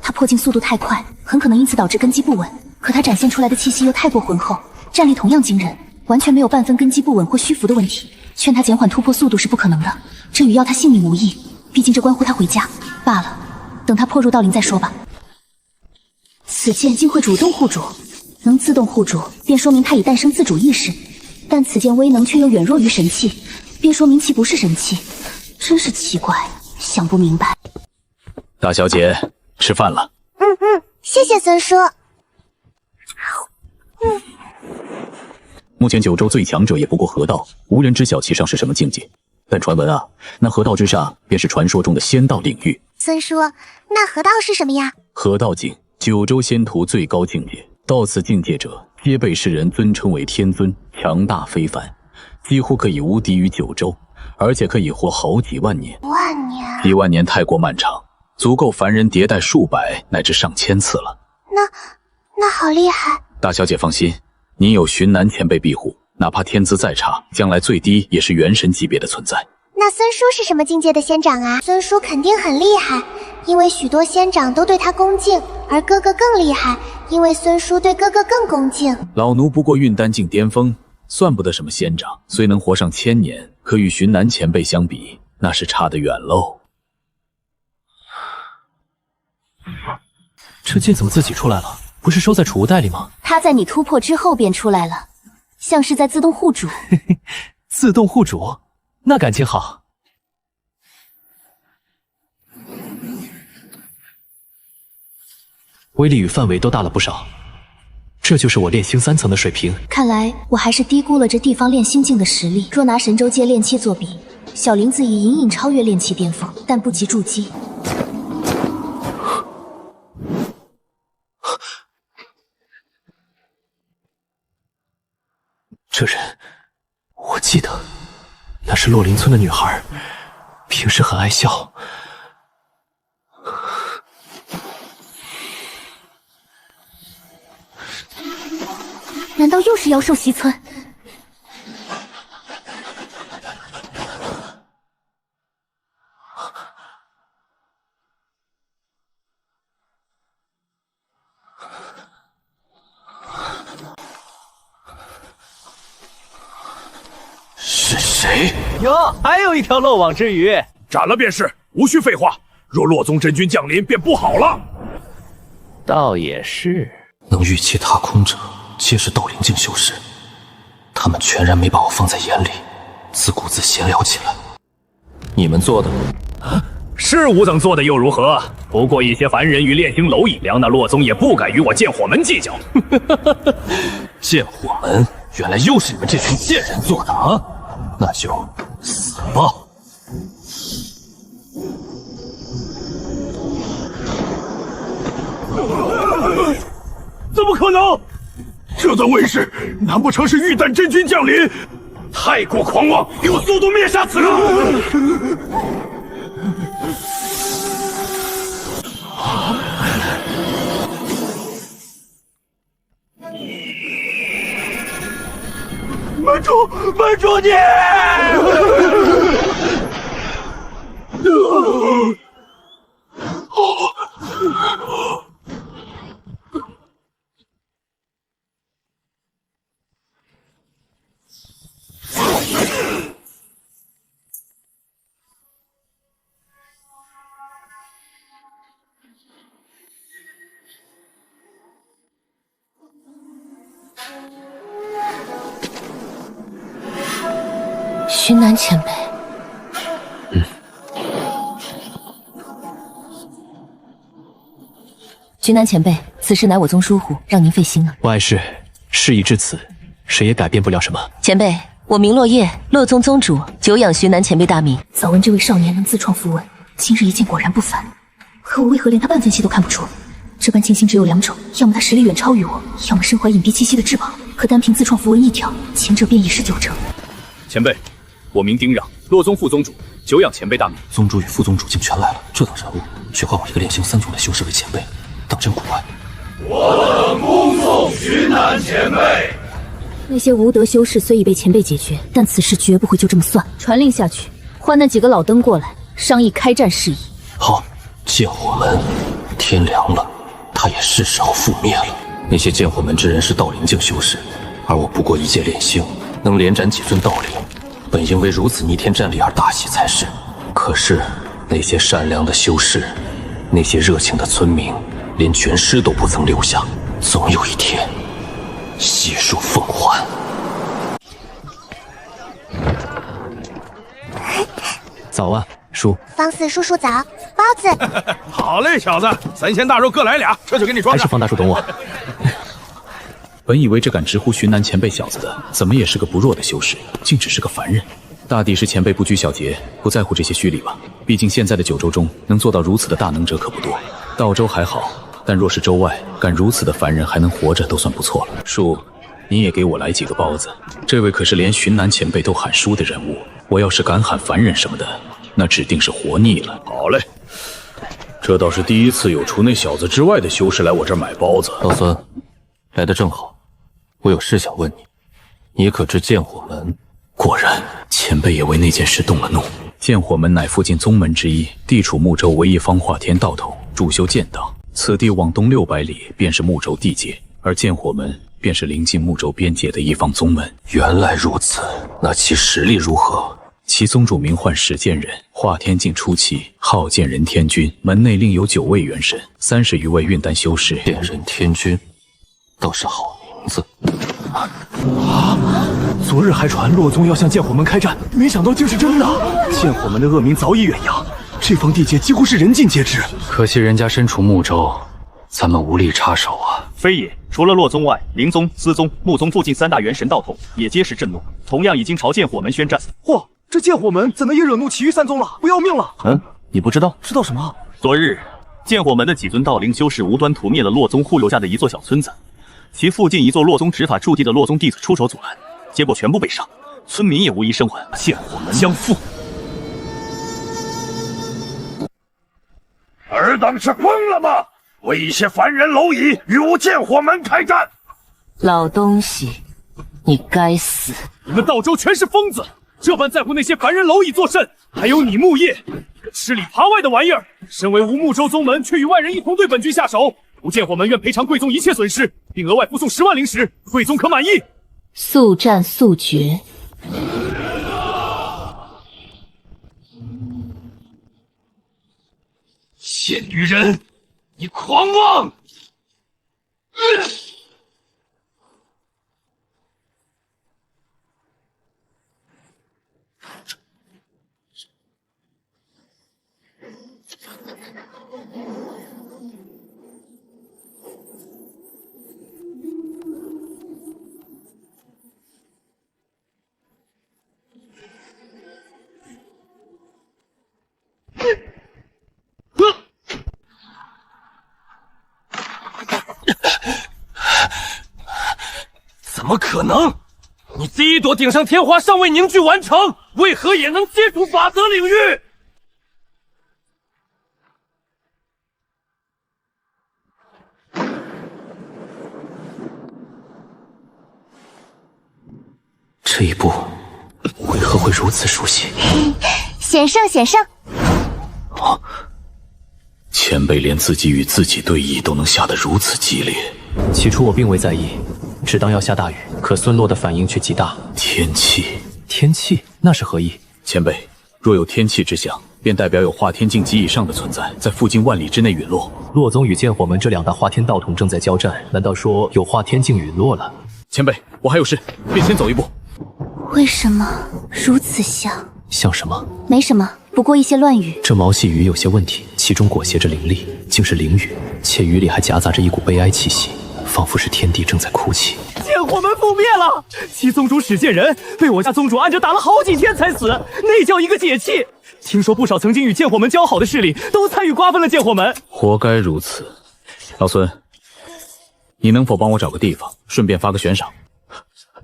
他破境速度太快，很可能因此导致根基不稳。可他展现出来的气息又太过浑厚，战力同样惊人，完全没有半分根基不稳或虚浮的问题。劝他减缓突破速度是不可能的，这与要他性命无异。毕竟这关乎他回家罢了。等他破入道灵再说吧。此剑竟会主动护主，能自动护主，便说明他已诞生自主意识。但此剑威能却又远弱于神器，便说明其不是神器。真是奇怪，想不明白。大小姐，吃饭了。谢谢孙叔。目前九州最强者也不过河道，无人知晓其上是什么境界。但传闻啊，那河道之上便是传说中的仙道领域。孙叔，那河道是什么呀？河道境，九州仙途最高境界，到此境界者，皆被世人尊称为天尊，强大非凡，几乎可以无敌于九州，而且可以活好几万年。几万年太过漫长，足够凡人迭代数百乃至上千次了。那好厉害。大小姐放心，你有寻南前辈庇护，哪怕天资再差，将来最低也是元神级别的存在。那孙叔是什么境界的仙长啊？孙叔肯定很厉害，因为许多仙长都对他恭敬，而哥哥更厉害，因为孙叔对哥哥更恭敬。老奴不过运丹境巅峰，算不得什么仙长，虽能活上1000年，可与寻南前辈相比，那是差得远喽。这剑怎么自己出来了？不是收在储物袋里吗？他在你突破之后便出来了，像是在自动护主。自动护主，那感情好。威力与范围都大了不少，这就是我炼心3层的水平。看来我还是低估了这地方炼心境的实力。若拿神州界炼器作比，小林子已隐隐超越炼器巅峰，但不及筑基。这人，我记得，那是洛林村的女孩，平时很爱笑。难道又是妖兽袭村？是谁？哟，还有一条漏网之鱼，斩了便是，无需废话。若洛宗真君降临，便不好了。倒也是，能御气踏空者，皆是斗灵境修士，他们全然没把我放在眼里，自顾自闲聊起来。你们做的？是吾等做的又如何？不过一些凡人与炼星蝼蚁粮，那洛宗也不敢与我剑火门计较。剑火门，原来又是你们这群贱人做的啊！那就死吧！怎么可能？这段卫士难不成是玉丹真君降临？太过狂妄！给我速速灭杀此人！门主，门主你！徐南前辈，徐南前辈，此事乃我宗疏忽，让您费心了。外事事已至此，谁也改变不了什么。前辈，我名落叶，洛宗宗主，久仰徐南前辈大名。早闻这位少年能自创符文，今日一见果然不凡。可我为何连他半分戏都看不出？这般庆幸只有两种，要么他实力远超于我，要么身怀隐蔽气息的至宝。可单凭自创符文一条，前者便已是9成。前辈，我名丁让，洛宗副宗主，久仰前辈大名。宗主与副宗主竟全来了，这等人物却唤我一个炼星3种的修士为前辈，当真古怪。我等恭送徐南前辈。那些无德修士虽已被前辈解决，但此事绝不会就这么算。传令下去，唤那几个老登过来，商议开战事宜。好，剑火门，天凉了，他也是时候覆灭了。那些剑火门之人是道灵境修士，而我不过一介炼星，能连斩几尊道灵，本应为如此逆天战力而大喜才是。可是那些善良的修士，那些热情的村民，连全尸都不曾留下。总有一天，悉数奉还。早啊，叔。方四叔叔早，包子。好嘞，小子，3鲜大肉各来俩，这就给你装上。还是方大叔懂我。本以为这敢直呼徐南前辈小子的，怎么也是个不弱的修士，竟只是个凡人。大抵是前辈不拘小节，不在乎这些虚礼吧。毕竟现在的9州中，能做到如此的大能者可不多。道州还好，但若是州外，敢如此的凡人还能活着，都算不错了。叔，你也给我来几个包子。这位可是连徐南前辈都喊叔的人物，我要是敢喊凡人什么的，那指定是活腻了。好嘞，这倒是第一次有除那小子之外的修士来我这儿买包子。老孙，来得正好，我有事想问你，你可知剑火门？果然，前辈也为那件事动了怒。剑火门乃附近宗门之一，地处睦州唯一方化天道统，主修剑道。此地往东600里便是睦州地界，而剑火门便是临近睦州边界的一方宗门。原来如此，那其实力如何？其宗主名唤始剑人，化天境初期，号剑人天君。门内另有9位元神，30余位运丹修士。剑人天君，倒是好名字。昨日还传洛宗要向剑火门开战，没想到竟是真的。剑火门的恶名早已远扬，这方地界几乎是人尽皆知。可惜人家身处睦州，咱们无力插手啊。非也，除了洛宗外，灵宗、司宗、穆宗附近3大元神道统也皆是震怒，同样已经朝剑火门宣战。嚯，这剑火门怎能也惹怒其余3宗了？不要命了！你不知道？知道什么？昨日剑火门的几尊道灵修士无端屠灭了洛宗护佑下的一座小村子，其附近一座洛宗执法驻地的洛宗弟子出手阻拦，结果全部被杀，村民也无一生还，剑火门将覆。尔等是疯了吗？为一些凡人蝼蚁与我剑火门开战！老东西，你该死！你们道州全是疯子，这般在乎那些凡人蝼蚁作甚？还有你木叶，吃里扒外的玩意儿！身为无木州宗门，却与外人一同对本郡下手，吾剑火门愿赔偿贵宗一切损失，并额外附送10万灵石，贵宗可满意？速战速决。贱女人，你狂妄！怎么可能？你第一朵顶上天花尚未凝聚完成，为何也能接触法则领域？这一步为何会如此熟悉？险胜，险胜！啊！前辈连自己与自己对弈都能下得如此激烈。起初我并未在意，只当要下大雨，可孙洛的反应却极大。天气，天气，那是何意？前辈，若有天气之象，便代表有化天境及以上的存在在附近万里之内陨落。洛宗与剑火门这2大化天道统正在交战，难道说有化天境陨落了？前辈，我还有事，便先走一步。为什么如此像？像什么？没什么，不过一些乱语。这毛细雨有些问题，其中裹挟着灵力，竟是灵语，且语里还夹杂着一股悲哀气息，仿佛是天地正在哭泣。剑火门覆灭了，七宗主史剑人被我家宗主按着打了好几天才死，那叫一个解气。听说不少曾经与剑火门交好的势力都参与瓜分了剑火门，活该如此。老孙，你能否帮我找个地方，顺便发个悬赏？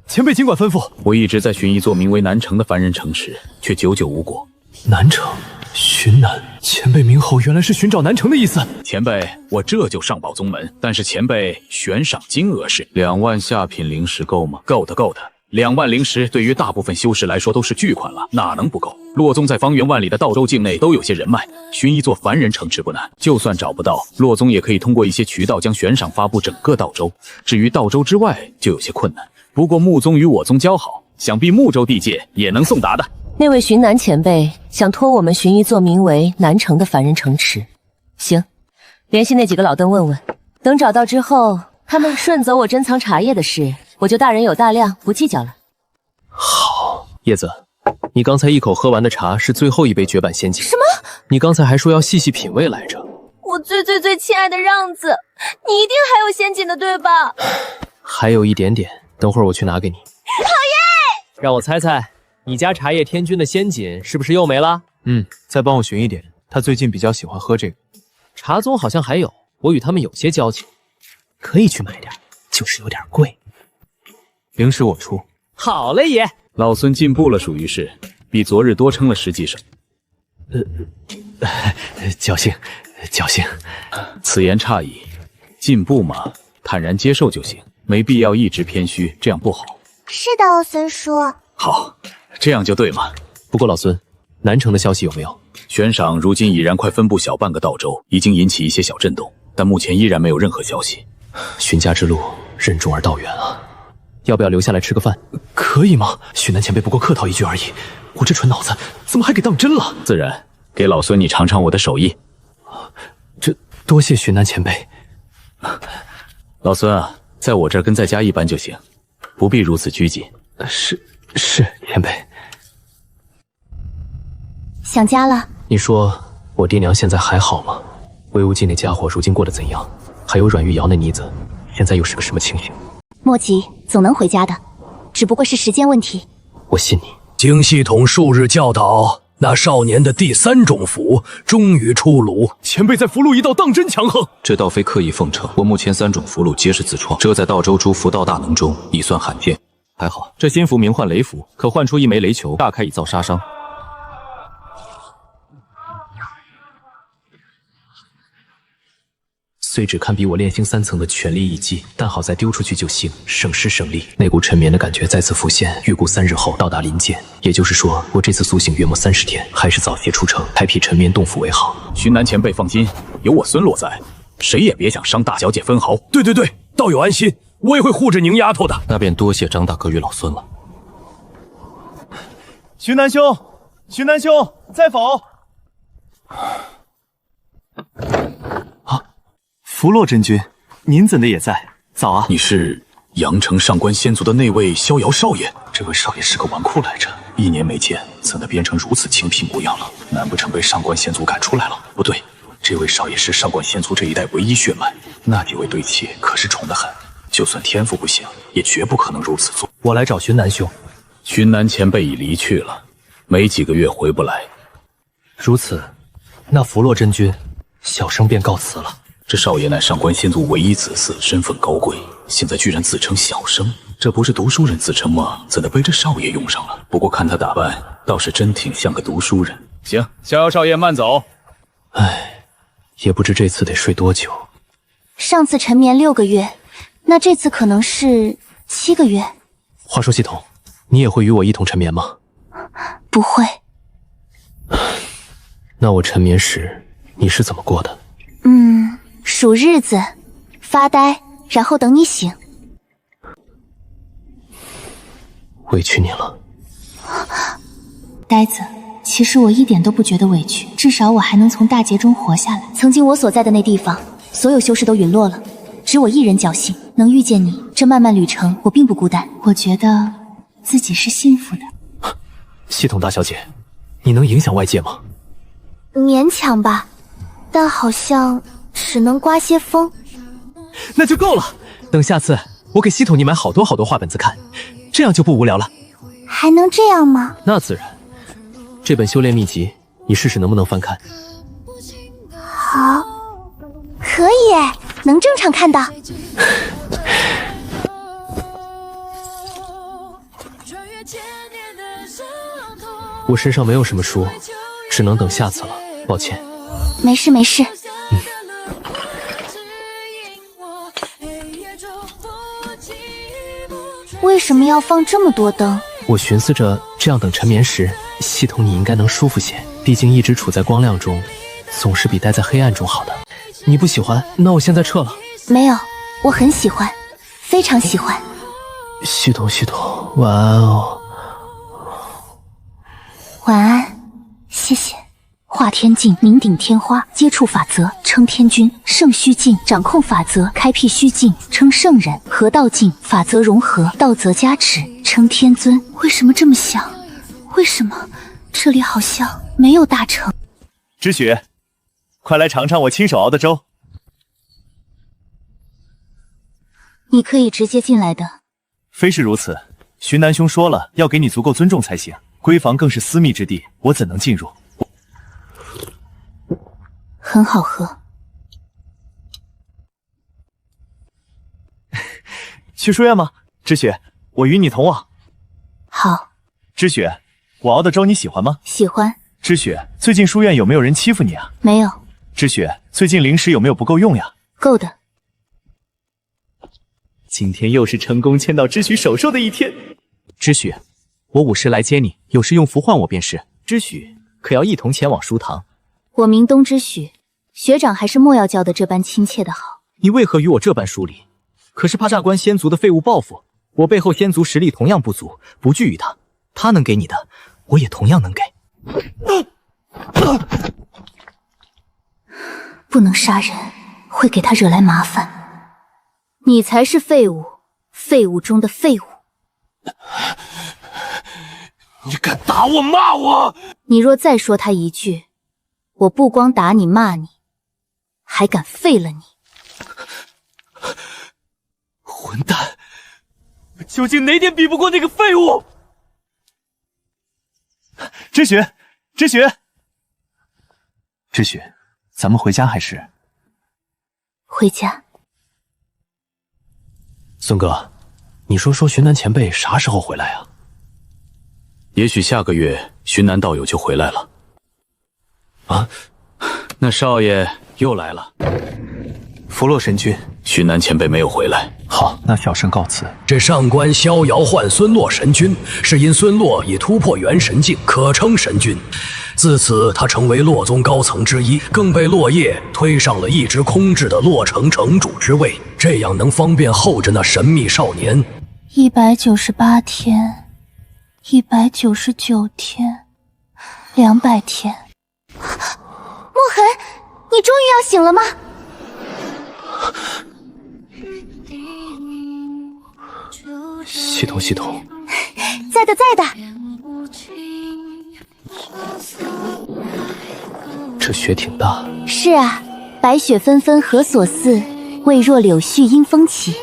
前辈尽管吩咐。我一直在寻一座名为南城的凡人城池，却久久无果。南城，寻南，前辈名号原来是寻找南城的意思。前辈，我这就上报宗门，但是前辈悬赏金额是2万下品灵石，够吗？够的，够的。2万灵石对于大部分修士来说都是巨款了，哪能不够？洛宗在方圆万里的道州境内都有些人脉，寻一座凡人城池不难。就算找不到，洛宗也可以通过一些渠道将悬赏发布整个道州。至于道州之外，就有些困难。不过穆宗与我宗交好，想必穆州地界也能送达的。那位寻南前辈想托我们寻一座名为南城的凡人城池，行，联系那几个老邓问问，等找到之后，他们顺走我珍藏茶叶的事，我就大人有大量，不计较了。好，叶子，你刚才一口喝完的茶是最后一杯绝版仙境。什么？你刚才还说要细细品味来着。我最亲爱的让子，你一定还有仙锦的对吧？还有一点点，等会儿我去拿给你。讨厌！让我猜猜，你家茶叶天君的仙锦是不是又没了？再帮我寻一点，他最近比较喜欢喝这个。茶宗好像还有，我与他们有些交情，可以去买点，就是有点贵。灵石我出。好嘞，爷。老孙进步了，属于是比昨日多称了10几省。侥幸，侥幸。此言差矣，进步嘛，坦然接受就行，没必要一直偏虚，这样不好。是的，老孙叔。好，这样就对嘛。不过老孙，南城的消息有没有？悬赏如今已然快分布小半个道州，已经引起一些小震动，但目前依然没有任何消息。寻家之路，任重而道远啊。要不要留下来吃个饭？可以吗？许南前辈不过客套一句而已，我这蠢脑子怎么还给当真了？自然，给老孙你尝尝我的手艺。这多谢许南前辈。老孙啊，在我这儿跟在家一般就行，不必如此拘谨。是前辈。想家了。你说我爹娘现在还好吗？魏无忌那家伙如今过得怎样？还有阮玉瑶那妮子，现在又是个什么情形？莫急，总能回家的，只不过是时间问题。我信你。经系统数日教导，那少年的第3种符终于出炉。前辈在符箓一道当真强横。这倒非刻意奉承，我目前3种符箓皆是自创，这在道州诸符道大能中已算罕见。还好，这新符名唤雷符，可唤出一枚雷球，炸开以造杀伤。虽只堪比我炼心3层的全力一击，但好在丢出去就行，省时省力。那股沉眠的感觉再次浮现，预估3日后到达临界，也就是说，我这次苏醒约莫30天，还是早些出城，开辟沉眠洞府为好。巡南前辈放心，有我孙洛在，谁也别想伤大小姐分毫。对对对，道友安心，我也会护着宁丫头的。那便多谢张大哥与老孙了。徐南兄，徐南兄，在否？福洛真君，您怎的也在？早啊！你是阳城上官仙族的那位逍遥少爷？这位少爷是个纨绔来着，1年没见，怎的变成如此清僻模样了？难不成被上官仙族赶出来了？不对，这位少爷是上官仙族这一代唯一血脉，那几位对妾可是宠得很，就算天赋不行，也绝不可能如此做。我来找巡南兄。巡南前辈已离去了，没几个月回不来。如此，那福洛真君，小生便告辞了。这少爷乃上官仙族唯一子嗣，身份高贵，现在居然自称小生，这不是读书人自称吗？怎的被这少爷用上了？不过看他打扮，倒是真挺像个读书人。行，逍遥少爷慢走。唉，也不知这次得睡多久。上次沉眠6个月，那这次可能是7个月。话说系统，你也会与我一同沉眠吗？不会。那我沉眠时你是怎么过的？数日子，发呆，然后等你醒。委屈你了。呆子，其实我一点都不觉得委屈，至少我还能从大劫中活下来。曾经我所在的那地方，所有修士都陨落了，只我一人侥幸能遇见你。这漫漫旅程，我并不孤单，我觉得自己是幸福的。系统大小姐，你能影响外界吗？勉强吧，但好像只能刮些风。那就够了，等下次我给系统你买好多好多画本子看，这样就不无聊了。还能这样吗？那自然。这本修炼秘籍，你试试能不能翻看。好，可以耶，能正常看到。我身上没有什么书，只能等下次了，抱歉。没事没事。为什么要放这么多灯？我寻思着，这样等沉眠时，系统你应该能舒服些。毕竟一直处在光亮中，总是比待在黑暗中好的。你不喜欢，那我现在撤了。没有，我很喜欢，非常喜欢。系统，晚安哦。晚安，谢谢。化天境，明顶天花，接触法则称天君，圣虚境掌控法则，开辟虚境称圣人，合道境法则融合，道则加持称天尊。为什么这么想？为什么这里好像没有大成？知雪，快来尝尝我亲手熬的粥。你可以直接进来的。非是如此，徐南兄说了，要给你足够尊重才行。闺房更是私密之地，我怎能进入？很好喝。去书院吗？知雪，我与你同往。好。知雪，我熬的粥你喜欢吗？喜欢。知雪，最近书院有没有人欺负你啊？没有。知雪，最近灵石有没有不够用呀？够的。今天又是成功签到知许手寿的一天。知许，我午时来接你，有事用符唤我便是。知许，可要一同前往书堂？我名东知许，学长还是莫要叫的这般亲切的好。你为何与我这般疏离？可是怕上官仙族的废物报复。我背后仙族实力同样不足，不惧于他。他能给你的，我也同样能给。不能杀人，会给他惹来麻烦。你才是废物，废物中的废物。你敢打我骂我？你若再说他一句，我不光打你骂你，还敢废了你。混蛋！究竟哪点比不过那个废物？知雪，知雪，知雪，咱们回家还是？回家。孙哥，你说荀南前辈啥时候回来啊？也许下个月荀南道友就回来了。啊，那少爷又来了。弗洛神君，荀南前辈没有回来。好，那小生告辞。这上官逍遥唤孙洛神君，是因孙洛已突破元神境，可称神君。自此，他成为洛宗高层之一，更被洛叶推上了一直空置的洛城城主之位，这样能方便候着那神秘少年。198天，199天，200天。墨痕，你终于要醒了吗？系统，在的。这雪挺大。是啊，白雪纷纷何所似，未若柳絮因风起。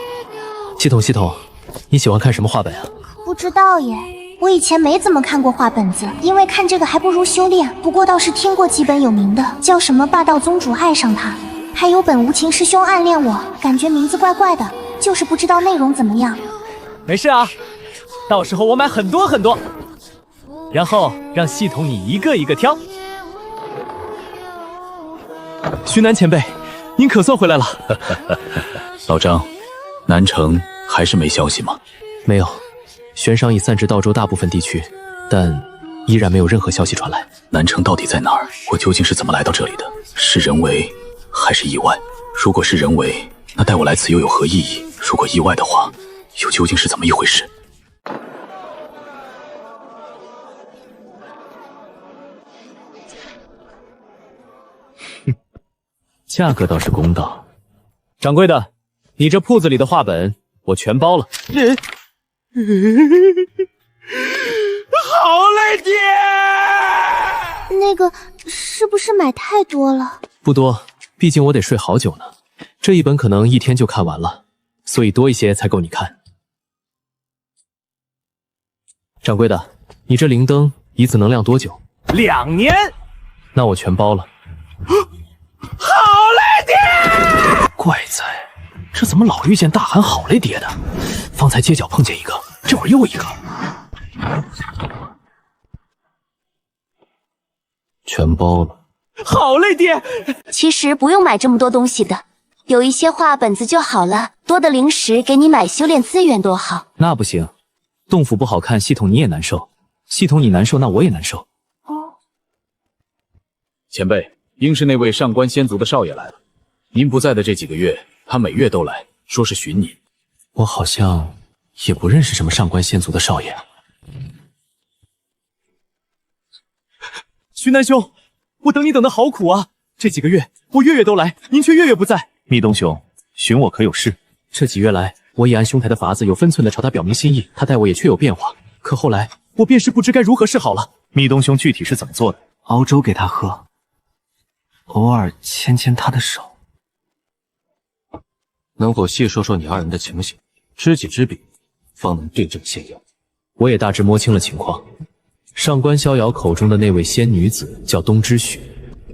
系统，你喜欢看什么画本啊？不知道耶，我以前没怎么看过画本子，因为看这个还不如修炼。不过倒是听过几本有名的，叫什么霸道宗主爱上他，还有本无情师兄暗恋我，感觉名字怪怪的，就是不知道内容怎么样。没事啊，到时候我买很多，然后让系统你一个一个挑。荀南前辈，您可算回来了。老张，南城还是没消息吗？没有，悬赏已散至道州大部分地区，但依然没有任何消息传来。南城到底在哪儿？我究竟是怎么来到这里的？是人为还是意外？如果是人为，那带我来此又有何意义？如果意外的话，又究竟是怎么一回事？价格倒是公道。掌柜的，你这铺子里的画本我全包了。好嘞，爹！那个是不是买太多了？不多，毕竟我得睡好久呢。这一本可能1天就看完了，所以多一些才够你看。掌柜的，你这灵灯一次能亮多久？2年。那我全包了。好嘞，爹！怪哉，这怎么老遇见大喊好嘞爹的？方才街角碰见一个，这会儿又一个。全包了。好嘞，爹！其实不用买这么多东西的，有一些画本子就好了，多的零食给你买修炼资源多好。那不行，洞府不好看，系统你也难受，系统你难受，那我也难受。前辈，应是那位上官仙族的少爷来了。您不在的这几个月，他每月都来，说是寻您。我好像也不认识什么上官仙族的少爷。徐南兄，我等你等的好苦啊！这几个月我月月都来，您却月月不在。密东兄，寻我可有事？这几月来，我已按兄台的法子有分寸的朝他表明心意，他待我也确有变化。可后来我便是不知该如何是好了。密东兄具体是怎么做的？熬粥给他喝，偶尔牵牵他的手。能否细说说你二人的情形？知己知彼，方能对症下药。我也大致摸清了情况。上官逍遥口中的那位仙女子叫东之许，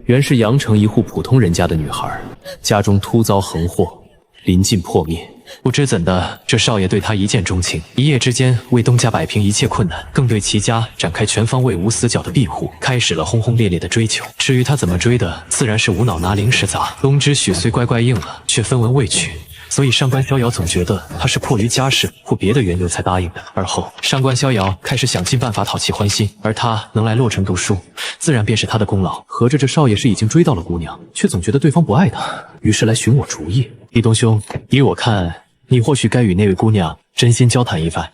原是阳城一户普通人家的女孩，家中突遭横祸，临近破灭。不知怎的，这少爷对她一见钟情，一夜之间为东家摆平一切困难，更对齐家展开全方位无死角的庇护，开始了轰轰烈烈的追求。至于他怎么追的，自然是无脑拿零食砸。东之许虽乖乖应了，却分文未取。所以上官逍遥总觉得他是迫于家事或别的缘由才答应的。而后上官逍遥开始想尽办法讨其欢心，而他能来洛城读书，自然便是他的功劳。合着这少爷是已经追到了姑娘，却总觉得对方不爱他，于是来寻我主意。立东兄，依我看，你或许该与那位姑娘真心交谈一番，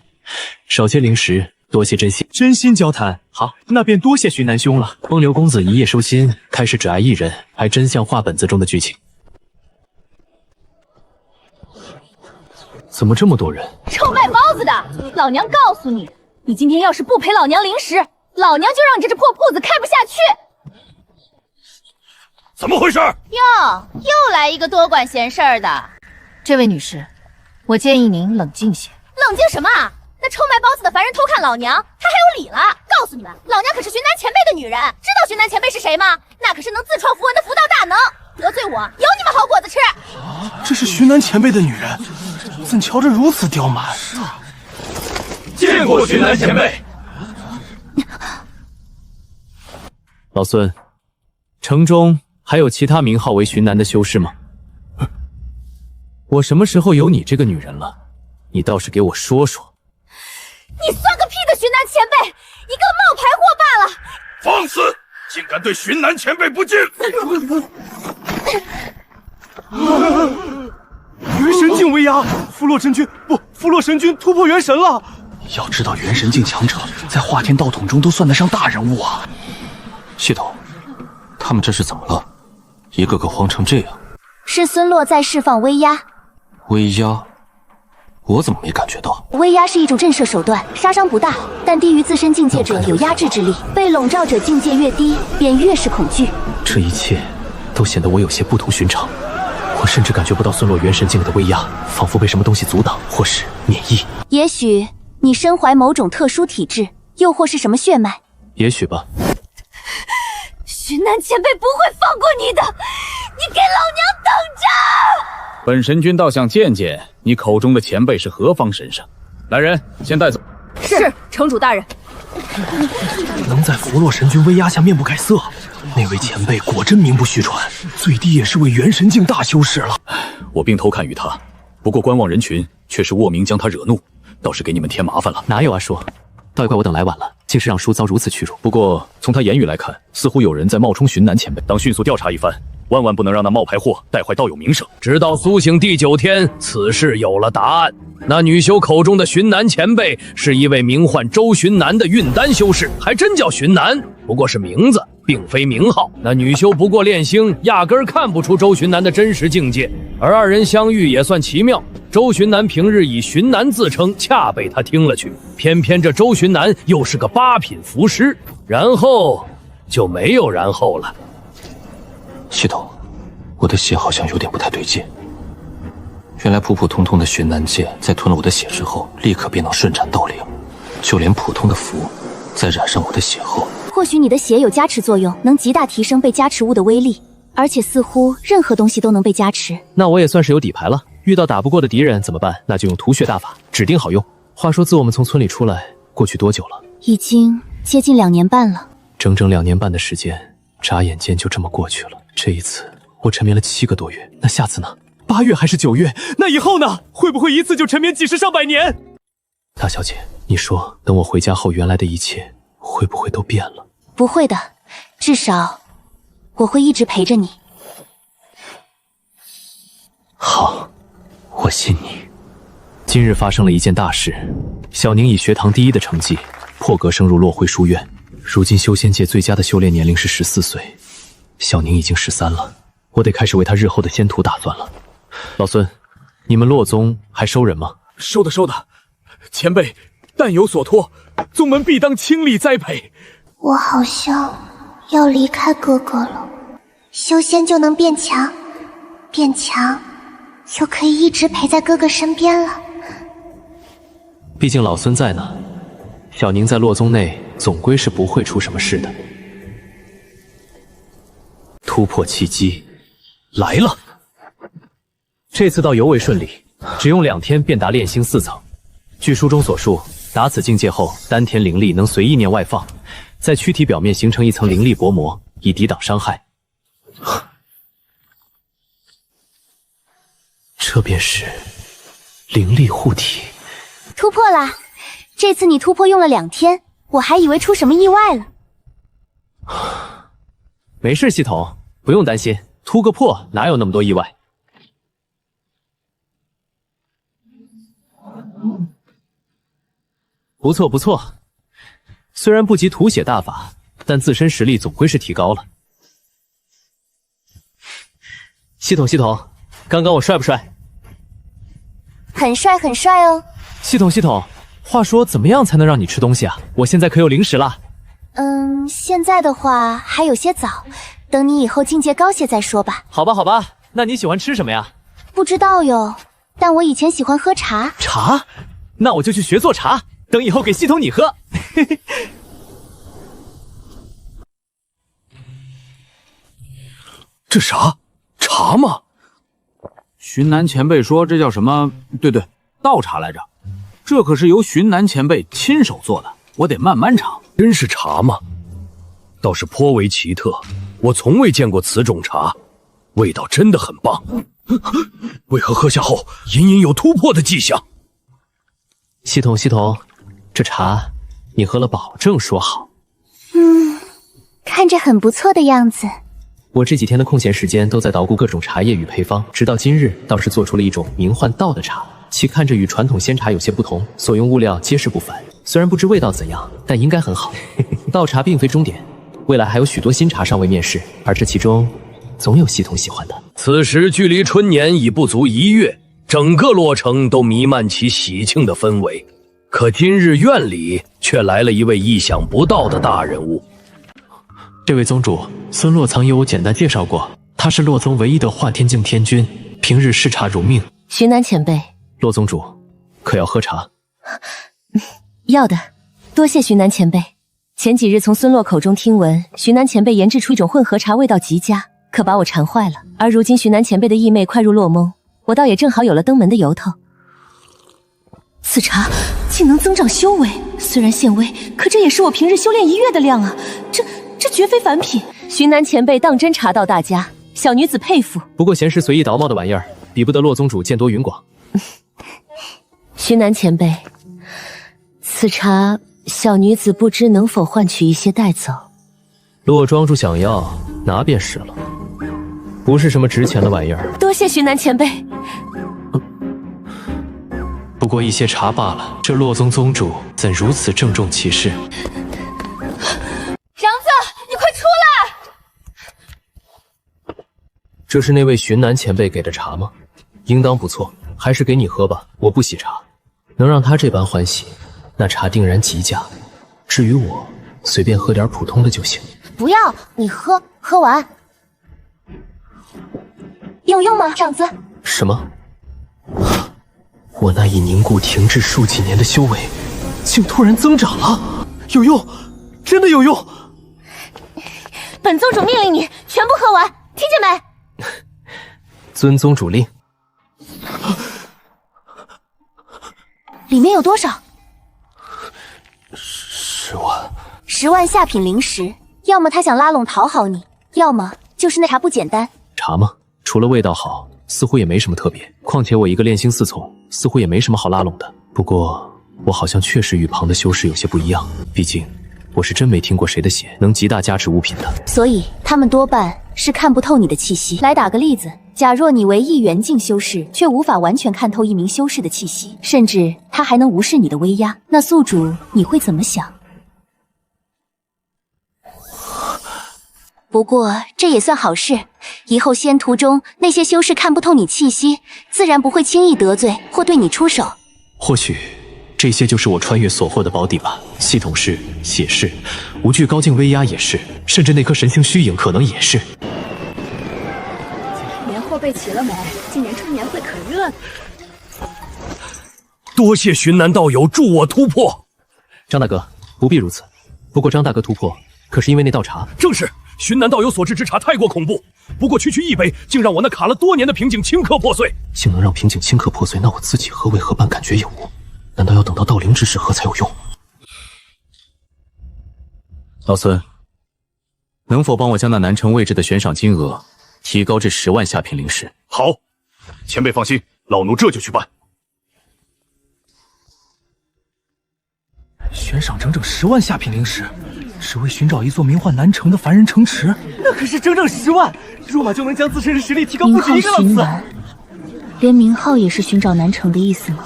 少些零食，多些真心。真心交谈，好，那便多谢徐南兄了。风流公子一夜收心，开始只爱一人，还真像画本子中的剧情。怎么这么多人？臭卖包子的，老娘告诉你，你今天要是不赔老娘零食，老娘就让你这铺子开不下去。怎么回事？又来一个多管闲事儿的。这位女士，我建议您冷静些。冷静什么啊？那臭卖包子的凡人偷看老娘，他还有理了。告诉你们，老娘可是荀南前辈的女人，知道荀南前辈是谁吗？那可是能自创符文的符道大能，得罪我，有你们好果子吃。这是徐南前辈的女人，怎瞧着如此刁蛮？见过寻南前辈。老孙，城中还有其他名号为寻南的修士吗？我什么时候有你这个女人了？你倒是给我说说。你算个屁的寻南前辈，一个冒牌货罢了！放肆！竟敢对寻南前辈不敬！元神境威压，弗洛神君突破元神了！要知道，元神境强者在化天道统中都算得上大人物啊！系统，他们这是怎么了？一个个慌成这样。是孙洛在释放威压。威压？我怎么没感觉到？威压是一种震慑手段，杀伤不大，但低于自身境界者有压制之力。被笼罩者境界越低，便越是恐惧。这一切都显得我有些不同寻常。我甚至感觉不到孙洛元神境里的威压，仿佛被什么东西阻挡，或是免疫。也许你身怀某种特殊体质，又或是什么血脉。也许吧。寻南前辈不会放过你的，你给老娘等着！本神君倒想见见你口中的前辈是何方神圣。来人，先带走。是，城主大人。能在弗洛神君威压下面不改色，那位前辈果真名不虚传，最低也是位元神境大修士了。我并投看于他，不过观望人群却是沃明将他惹怒，倒是给你们添麻烦了。哪有啊叔，倒也怪我等来晚了，竟是让叔遭如此屈辱。不过从他言语来看，似乎有人在冒充寻南前辈，当迅速调查一番，万万不能让那冒牌货带坏道友名声。直到苏醒第9天，此事有了答案。那女修口中的寻南前辈是一位名唤周寻南的运丹修士，还真叫寻南，不过是名字，并非名号。那女修不过炼星，压根儿看不出周寻南的真实境界。而二人相遇也算奇妙，周寻南平日以寻南自称，恰被他听了去。偏偏这周寻南又是个8品符师，然后就没有然后了。系统，我的血好像有点不太对劲。原来普普通通的寻南剑，在吞了我的血之后，立刻便能顺斩道灵。就连普通的符，在染上我的血后，或许你的血有加持作用，能极大提升被加持物的威力，而且似乎任何东西都能被加持。那我也算是有底牌了。遇到打不过的敌人怎么办？那就用吐血大法，指定好用。话说，自我们从村里出来，过去多久了？已经接近2年半了。整整2年半的时间，眨眼间就这么过去了。这一次我沉眠了7个多月，那下次呢？8月还是9月？那以后呢？会不会一次就沉眠几十上百年？大小姐，你说等我回家后，原来的一切会不会都变了？不会的，至少我会一直陪着你。好，我信你。今日发生了一件大事，小宁以学堂第1的成绩破格升入洛辉书院，如今修仙界最佳的修炼年龄是14岁，小宁已经13了，我得开始为他日后的仙途打算了。老孙，你们洛宗还收人吗？收的，前辈但有所托，宗门必当倾力栽培。我好像要离开哥哥了，修仙就能变强，变强就可以一直陪在哥哥身边了。毕竟老孙在呢，小宁在洛宗内总归是不会出什么事的。突破契机来了，这次倒尤为顺利，只用2天便达炼星4层。据书中所述，达此境界后，丹田灵力能随意念外放，在躯体表面形成一层灵力薄膜，以抵挡伤害。这便是灵力护体。突破啦！这次你突破用了2天，我还以为出什么意外了。没事，系统不用担心，突个破哪有那么多意外。不错不错，虽然不及吐血大法，但自身实力总归是提高了。系统，刚刚我帅不帅？很帅很帅哦。系统，话说怎么样才能让你吃东西啊？我现在可有零食了。现在的话还有些早，等你以后境界高些再说吧。好吧，那你喜欢吃什么呀？不知道哟，但我以前喜欢喝茶。茶？那我就去学做茶，等以后给系统你喝。这啥？茶吗？寻南前辈说这叫什么？对，道茶来着。这可是由荀南前辈亲手做的，我得慢慢尝。真是茶吗？倒是颇为奇特，我从未见过此种茶，味道真的很棒。为何喝下后隐隐有突破的迹象？系统，这茶你喝了保证说好。看着很不错的样子。我这几天的空闲时间都在捣鼓各种茶叶与配方，直到今日倒是做出了一种名唤道的茶，其看着与传统仙茶有些不同，所用物料皆是不凡。虽然不知味道怎样，但应该很好。道茶并非终点，未来还有许多新茶尚未面世，而这其中总有系统喜欢的。此时距离春年已不足1月，整个洛城都弥漫起喜庆的氛围。可今日院里却来了一位意想不到的大人物。这位宗主孙洛曾有我简单介绍过，他是洛宗唯一的化天境天君，平日视茶如命。荀南前辈，洛宗主可要喝茶？要的，多谢荀南前辈。前几日从孙洛口中听闻，荀南前辈研制出一种混合茶，味道极佳，可把我馋坏了。而如今荀南前辈的义妹快入洛梦，我倒也正好有了登门的由头。此茶竟能增长修为，虽然现微，可这也是我平日修炼1月的量啊！这绝非凡品。荀南前辈当真茶道大家，小女子佩服。不过闲时随意倒冒的玩意儿，比不得洛宗主见多云广。荀南前辈，此茶小女子不知能否换取一些带走。洛庄主想要拿便是了，不是什么值钱的玩意儿。多谢荀南前辈。不过一些茶罢了，这洛宗宗主怎如此郑重其事？瓤子，你快出来！这是那位荀南前辈给的茶吗？应当不错，还是给你喝吧。我不喜茶，能让他这般欢喜，那茶定然极佳。至于我，随便喝点普通的就行。不要，你喝完有用吗？长子？什么？我那已凝固停滞数几年的修为，竟突然增长了，有用，真的有用！本宗主命令你全部喝完，听见没？遵宗主令。里面有多少？10万下品灵石，要么他想拉拢讨好你，要么就是那茶不简单。茶吗？除了味道好，似乎也没什么特别。况且我一个炼心4从，似乎也没什么好拉拢的。不过我好像确实与旁的修士有些不一样，毕竟我是真没听过谁的血能极大加持物品的。所以他们多半是看不透你的气息。来打个例子，假若你为一元境修士，却无法完全看透一名修士的气息，甚至他还能无视你的威压，那宿主你会怎么想？不过这也算好事，以后仙途中那些修士看不透你气息，自然不会轻易得罪或对你出手。或许这些就是我穿越所获的宝底吧。系统是，血是，无惧高境威压也是，甚至那颗神星虚影可能也是。年货备齐了没？今年春年会可热闹。多谢荀南道友助我突破。张大哥，不必如此。不过张大哥突破，可是因为那道茶？正是。荀南道友所制之茶太过恐怖，不过区一杯，竟让我那卡了多年的瓶颈顷刻破碎。竟能让瓶颈顷刻破碎，那我自己喝为何半感觉有无？难道要等到到灵之时喝才有用？老孙，能否帮我将那南城位置的悬赏金额提高至10万下品灵石？好，前辈放心，老奴这就去办。悬赏整整10万下品灵石，只为寻找一座名唤南城的凡人城池。那可是整整10万，若马就能将自身的实力提高不止一个档次。连名号也是寻找南城的意思吗？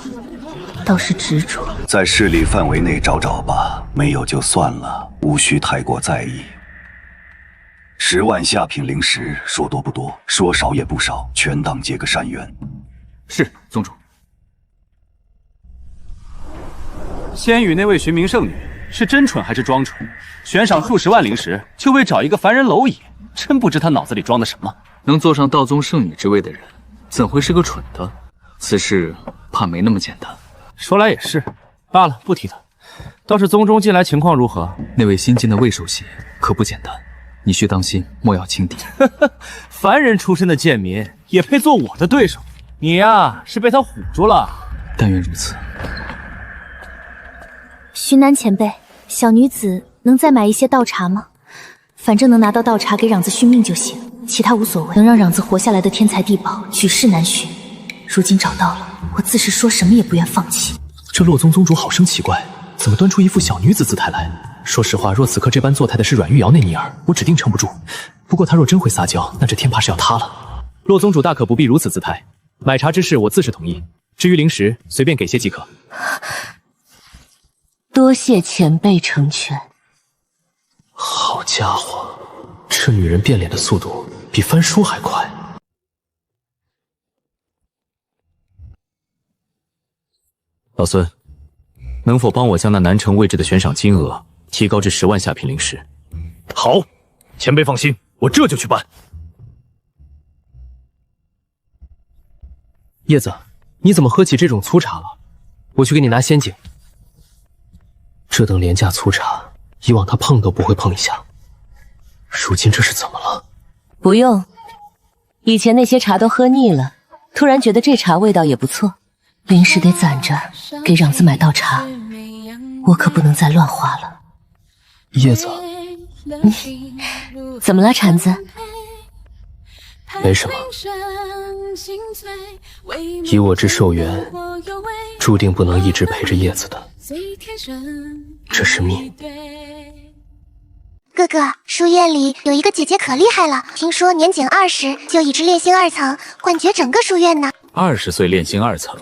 倒是执着。在势力范围内找找吧，没有就算了，无需太过在意。10万下品灵石，说多不多，说少也不少，全当结个善缘。是，宗主。仙羽那位寻名圣女是真蠢还是装蠢？悬赏数10万灵石，就为找一个凡人蝼蚁，真不知她脑子里装的什么。能坐上道宗圣女之位的人，怎会是个蠢的？此事怕没那么简单。说来也是，罢了，不提他。倒是宗中近来情况如何？那位新进的魏首席可不简单，你需当心，莫要轻敌。凡人出身的贱民也配做我的对手？你呀，是被他唬住了。但愿如此。徐南前辈，小女子能再买一些道茶吗？反正能拿到道茶给攘子续命就行，其他无所谓。能让攘子活下来的天才地宝，举世难寻。如今找到了，我自是说什么也不愿放弃。这洛宗宗主好生奇怪，怎么端出一副小女子姿态来？说实话，若此刻这般作态的是阮玉瑶那妮儿，我指定撑不住。不过她若真会撒娇，那这天怕是要塌了。洛宗主大可不必如此姿态，买茶之事我自是同意，至于零食，随便给些即可。多谢前辈成全。好家伙，这女人变脸的速度比翻书还快。老孙，能否帮我将那南城位置的悬赏金额提高至10万下品灵石？好，前辈放心，我这就去办。叶子，你怎么喝起这种粗茶了？我去给你拿仙境。这等廉价粗茶，以往他碰都不会碰一下，如今这是怎么了？不用，以前那些茶都喝腻了，突然觉得这茶味道也不错。灵石得攒着，给攘子买道茶，我可不能再乱花了。叶子，怎么了，铲子？没什么。以我之寿元，注定不能一直陪着叶子的，这是命。哥哥，书院里有一个姐姐可厉害了，听说年仅20就已知炼心2层，冠绝整个书院呢。20岁炼心2层，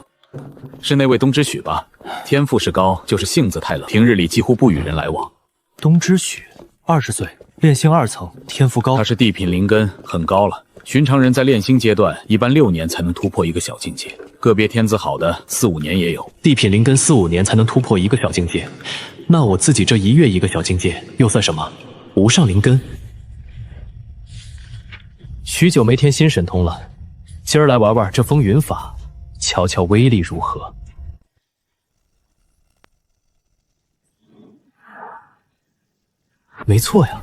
是那位东之许吧？天赋是高，就是性子太冷，平日里几乎不与人来往。东之许，20岁，炼心2层，天赋高。他是地品灵根，很高了。寻常人在炼心阶段，一般6年才能突破一个小境界，个别天资好的4、5年也有。地品灵根4、5年才能突破一个小境界，那我自己这1月一个小境界又算什么？无上灵根。许久没添新神通了，今儿来玩玩这风云法，瞧瞧威力如何。没错呀，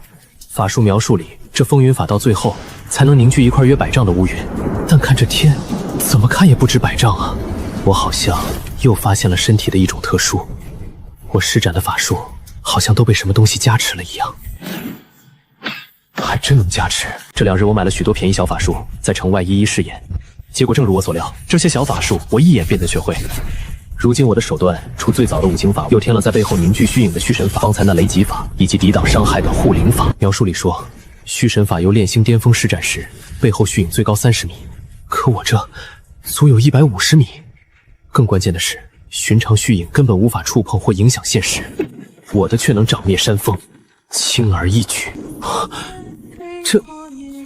法术描述里这风云法到最后才能凝聚一块约100丈的乌云，但看这天，怎么看也不止100丈啊！我好像又发现了身体的一种特殊，我施展的法术好像都被什么东西加持了一样。还真能加持。这2日我买了许多便宜小法术，在城外一一试验，结果正如我所料，这些小法术我一眼便能学会。如今我的手段除最早的5行法，又添了在背后凝聚虚影的虚神法，方才那雷击法以及抵挡伤害的护灵法。描述里说，虚神法由炼心巅峰施展时，背后虚影最高30米，可我这足有150米。更关键的是，寻常虚影根本无法触碰或影响现实，我的却能掌灭山峰，轻而易举。这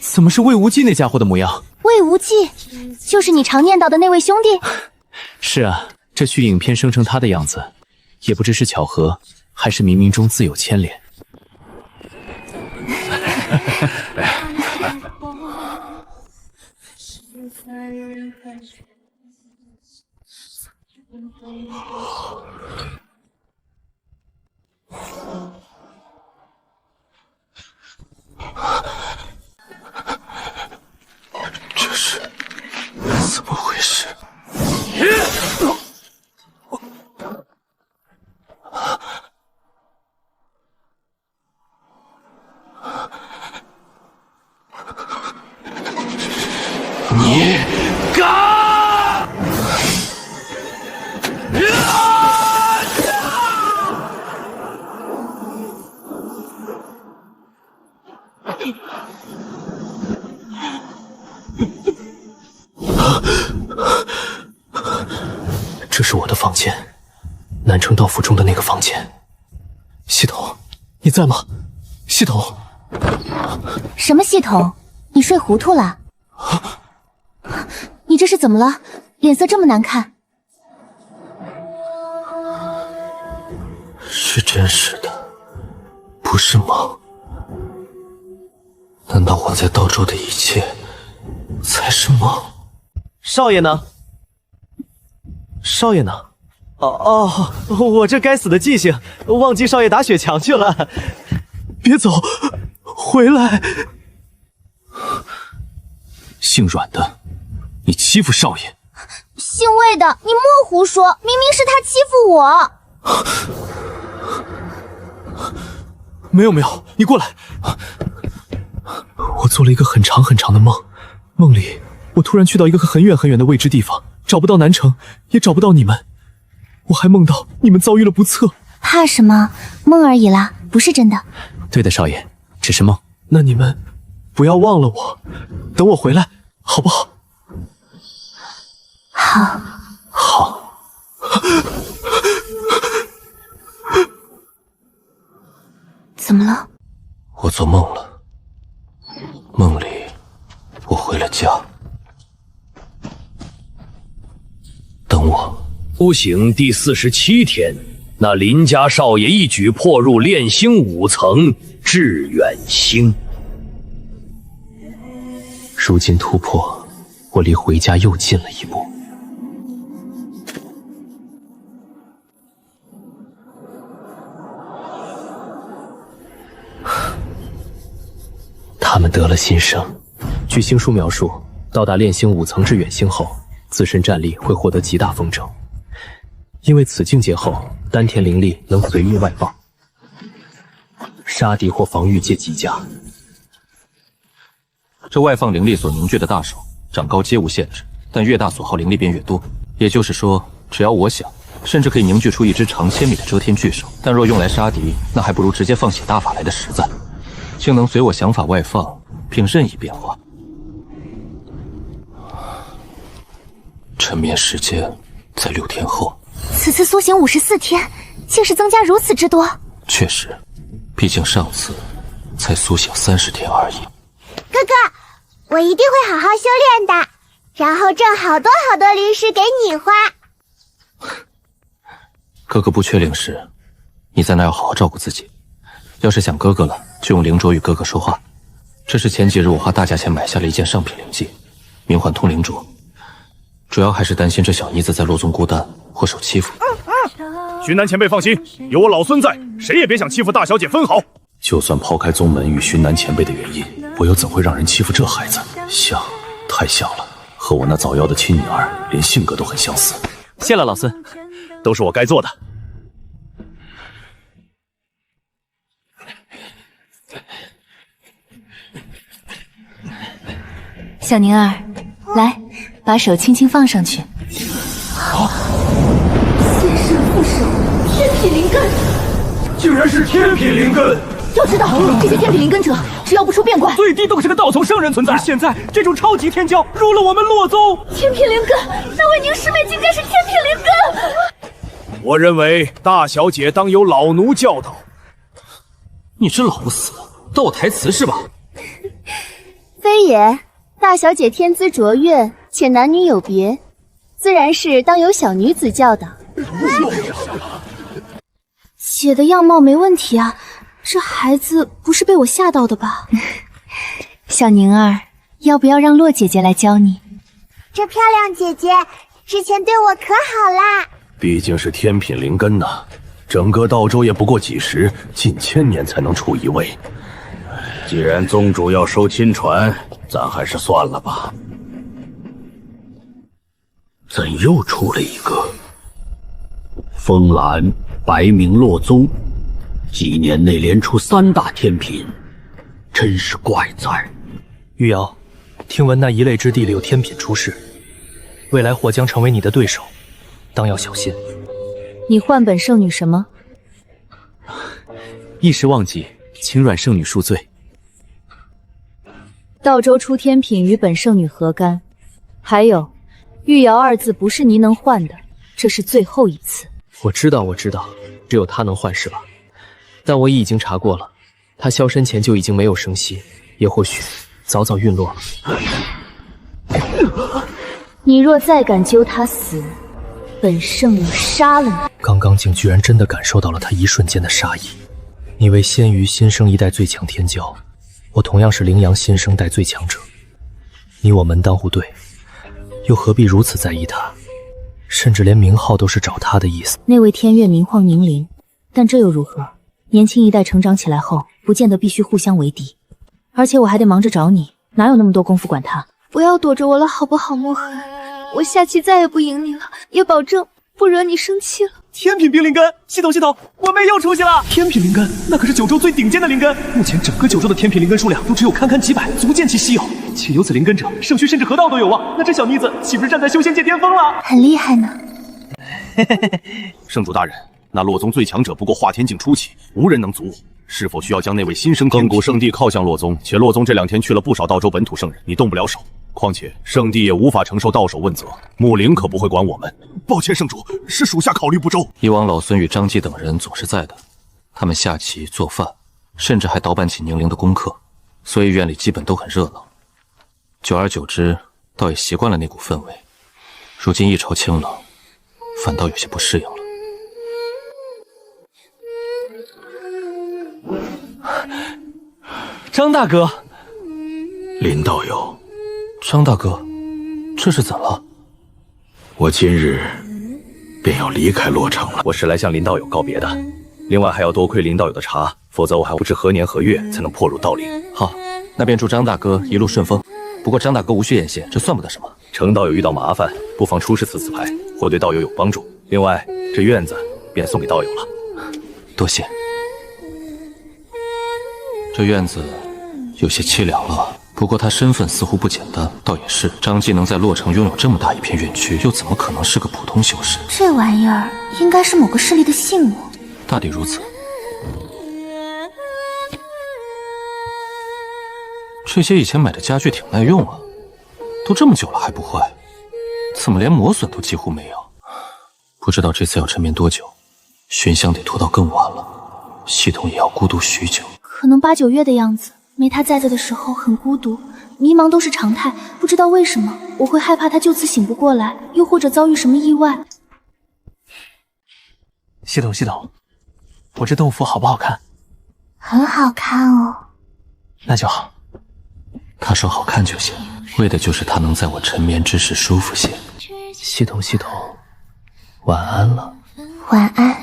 怎么是魏无忌那家伙的模样？魏无忌，就是你常念叨的那位兄弟？是啊，这虚影偏生成他的样子，也不知是巧合，还是冥冥中自有牵连。这是怎么回事？你敢！这是我的房间，南城道府中的那个房间。系统，你在吗？系统，什么系统？你睡糊涂了？你这是怎么了？脸色这么难看。是真实的，不是梦。难道我在道州的一切才是梦？少爷呢？少爷呢？我这该死的记性，忘记少爷打雪墙去了。别走，回来！姓阮的，你欺负少爷；姓魏的，你莫胡说，明明是他欺负我。没有，你过来。我做了一个很长很长的梦，梦里我突然去到一个很远很远的未知地方，找不到南城，也找不到你们。我还梦到你们遭遇了不测。怕什么？梦而已啦，不是真的。对的，少爷，只是梦。那你们不要忘了我，等我回来，好不好？好。好。怎么了？我做梦了，梦里我回了家。等我。苏醒第47天，那林家少爷一举破入炼星5层致远星。如今突破，我离回家又近了一步。他们得了新生。据星书描述，到达炼星5层致远星后，自身战力会获得极大丰盛。因为此境界后，丹田灵力能随意外放，杀敌或防御皆极佳。这外放灵力所凝聚的大手，长高皆无限制，但越大所耗灵力便越多。也就是说，只要我想，甚至可以凝聚出一只长1000米的遮天巨手。但若用来杀敌，那还不如直接放血大法来的实在，竟能随我想法外放，并任意变化。沉眠时间在6天后。此次苏醒54天，竟是增加如此之多。确实，毕竟上次才苏醒30天而已。哥哥，我一定会好好修炼的，然后挣好多好多灵石给你花。哥哥不缺灵石，你在那要好好照顾自己。要是想哥哥了，就用灵镯与哥哥说话。这是前几日我花大价钱买下了一件上品灵器，名唤通灵镯。主要还是担心这小妮子在洛宗孤单或受欺负。巡南前辈放心，有我老孙在，谁也别想欺负大小姐分毫。就算抛开宗门与巡南前辈的原因，我又怎会让人欺负这孩子？像，太像了，和我那早夭的亲女儿连性格都很相似。谢了老孙，都是我该做的。小宁儿，来，把手轻轻放上去。先身副手，天品灵根，竟然是天品灵根！要知道，这些天品灵根者，只要不出变怪，最低都是个道宗圣人存在。现在这种超级天骄入了我们洛宗，天品灵根，那位宁师妹竟然是天品灵根！我认为大小姐当由老奴教导。你这老不死，逗我台词是吧？非也，大小姐天资卓越，且男女有别，自然是当由小女子教导。姐的样貌没问题啊，这孩子不是被我吓到的吧？小宁儿，要不要让洛姐姐来教你？这漂亮姐姐之前对我可好啦。毕竟是天品灵根呐，整个道州也不过几十、近1000年才能出一位。既然宗主要收亲传，咱还是算了吧。怎又出了一个？风兰白名洛宗，几年内连出3大天品，真是怪哉。玉瑶，听闻那一类之地里有天品出世，未来或将成为你的对手，当要小心。你唤本圣女什么？一时忘记，请阮圣女恕罪。道州出天品与本圣女何干？还有，玉瑶2字不是你能换的，这是最后一次。我知道，只有她能换是吧？但我已经查过了，她消身前就已经没有生息，也或许早早陨落了。你若再敢揪她死，本圣女杀了你！刚刚竟居然真的感受到了她一瞬间的杀意。你为仙鱼新生一代最强天骄，我同样是羚羊新生代最强者，你我门当户对，又何必如此在意他？甚至连名号都是找他的意思。那位天月名唤宁灵，但这又如何？年轻一代成长起来后，不见得必须互相为敌。而且我还得忙着找你，哪有那么多功夫管他？不要躲着我了，好不好，墨痕？我下期再也不赢你了，也保证不惹你生气了。天品冰灵根，系统，我妹又出息了！天品灵根，那可是九州最顶尖的灵根，目前整个九州的天品灵根数量都只有堪几百，足见其稀有。且有此灵根者，圣虚甚至河道都有望。那这小妮子岂不是站在修仙界巅峰了？很厉害呢。圣主大人，那洛宗最强者不过化天境初期，无人能阻我。是否需要将那位新生亘古圣地靠向洛宗？且洛宗这2天去了不少道州本土圣人，你动不了手。况且圣地也无法承受到手问责，穆灵可不会管我们。抱歉，圣主，是属下考虑不周。以往老孙与张继等人总是在的，他们下棋、做饭，甚至还倒办起宁灵的功课，所以院里基本都很热闹。久而久之，倒也习惯了那股氛围。如今一朝清冷，反倒有些不适应了。张大哥，林道友，张大哥，这是怎了？我今日便要离开洛城了。我是来向林道友告别的，另外还要多亏林道友的茶，否则我还不知何年何月才能破入道林。好，那便祝张大哥一路顺风。不过张大哥无需言谢，这算不得什么。程道友遇到麻烦，不妨出示此牌，或对道友有帮助。另外，这院子便送给道友了。多谢。这院子有些凄凉了，不过他身份似乎不简单。倒也是，张继能在洛城拥有这么大一片院区，又怎么可能是个普通修士？这玩意儿应该是某个势力的信物。大抵如此。这些以前买的家具挺耐用啊，都这么久了还不坏，怎么连磨损都几乎没有？不知道这次要沉眠多久，熏香得拖到更晚了，系统也要孤独许久。可能8、9月的样子，没他在的时候很孤独，迷茫都是常态。不知道为什么，我会害怕他就此醒不过来，又或者遭遇什么意外。系统，我这洞府好不好看？很好看哦。那就好。他说好看就行，为的就是他能在我沉眠之时舒服些。系统，晚安了。晚安。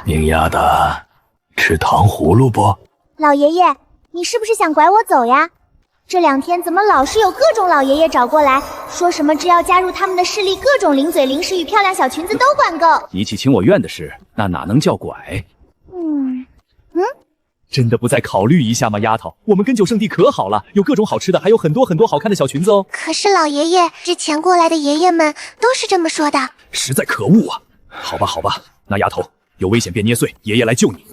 宁丫的，吃糖葫芦不？老爷爷，你是不是想拐我走呀？这2天怎么老是有各种老爷爷找过来，说什么只要加入他们的势力，各种零嘴零食与漂亮小裙子都管够。提起请我院的事，那哪能叫拐？真的不再考虑一下吗，丫头？我们跟九圣地可好了，有各种好吃的，还有很多好看的小裙子哦。可是老爷爷，之前过来的爷爷们都是这么说的。实在可恶啊！好吧，那丫头有危险便捏碎，爷爷来救你。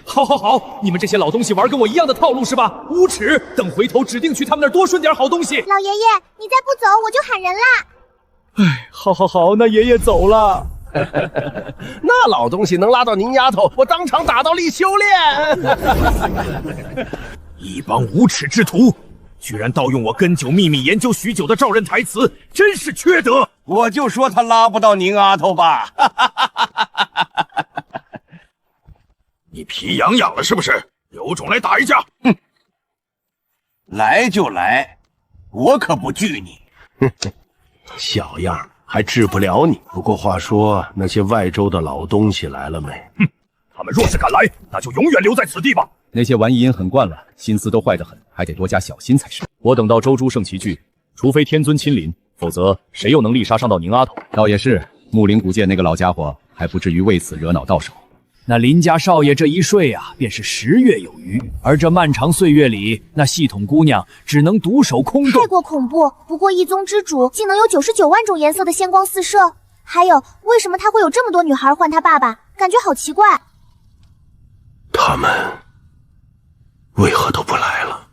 好，你们这些老东西玩跟我一样的套路是吧？无耻！等回头指定去他们那儿多顺点好东西。老爷爷，你再不走我就喊人啦。好，那爷爷走了。那老东西能拉到您丫头，我当场打到力修炼。一帮无耻之徒，居然盗用我根九秘密研究许久的招人台词，真是缺德！我就说他拉不到您丫头吧。你皮痒痒了是不是？有种来打一架！哼，来就来，我可不惧你。小样，还治不了你。不过话说，那些外州的老东西来了没？他们若是敢来，那就永远留在此地吧。那些玩意阴狠惯了，心思都坏得很，还得多加小心才是。我等到周诸圣齐聚，除非天尊亲临，否则谁又能力杀伤到宁阿头？倒也是，木灵古界那个老家伙还不至于为此惹恼到手。那林家少爷这一睡啊，便是10月有余。而这漫长岁月里，那系统姑娘只能独守空洞，太过恐怖。不过一宗之主竟能有99万种颜色的仙光四射，还有为什么他会有这么多女孩换他爸爸？感觉好奇怪。他们为何都不来了？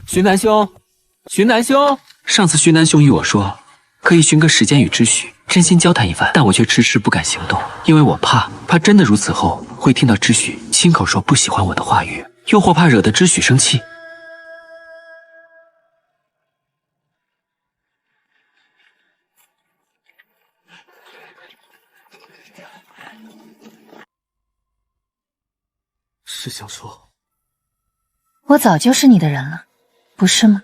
徐南兄，上次徐南兄与我说，可以寻个时间与知许真心交谈一番，但我却迟迟不敢行动，因为我怕真的如此后会听到知许亲口说不喜欢我的话语，又或怕惹得知许生气。是想说，我早就是你的人了，不是吗？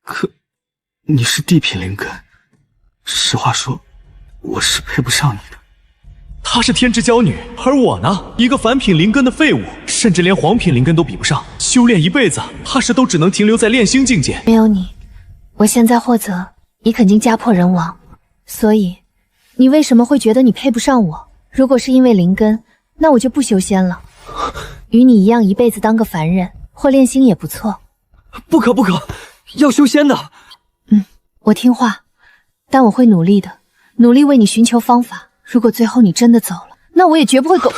可，你是地品灵根。实话说，我是配不上你的。她是天之娇女，而我呢，一个凡品灵根的废物，甚至连黄品灵根都比不上。修炼一辈子，怕是都只能停留在炼星境界。没有你，我现在或者已肯定家破人亡。所以，你为什么会觉得你配不上我？如果是因为灵根，那我就不修仙了，与你一样一辈子当个凡人，或炼星也不错。不可，要修仙的。我听话，但我会努力的，努力为你寻求方法。如果最后你真的走了，那我也绝不会苟。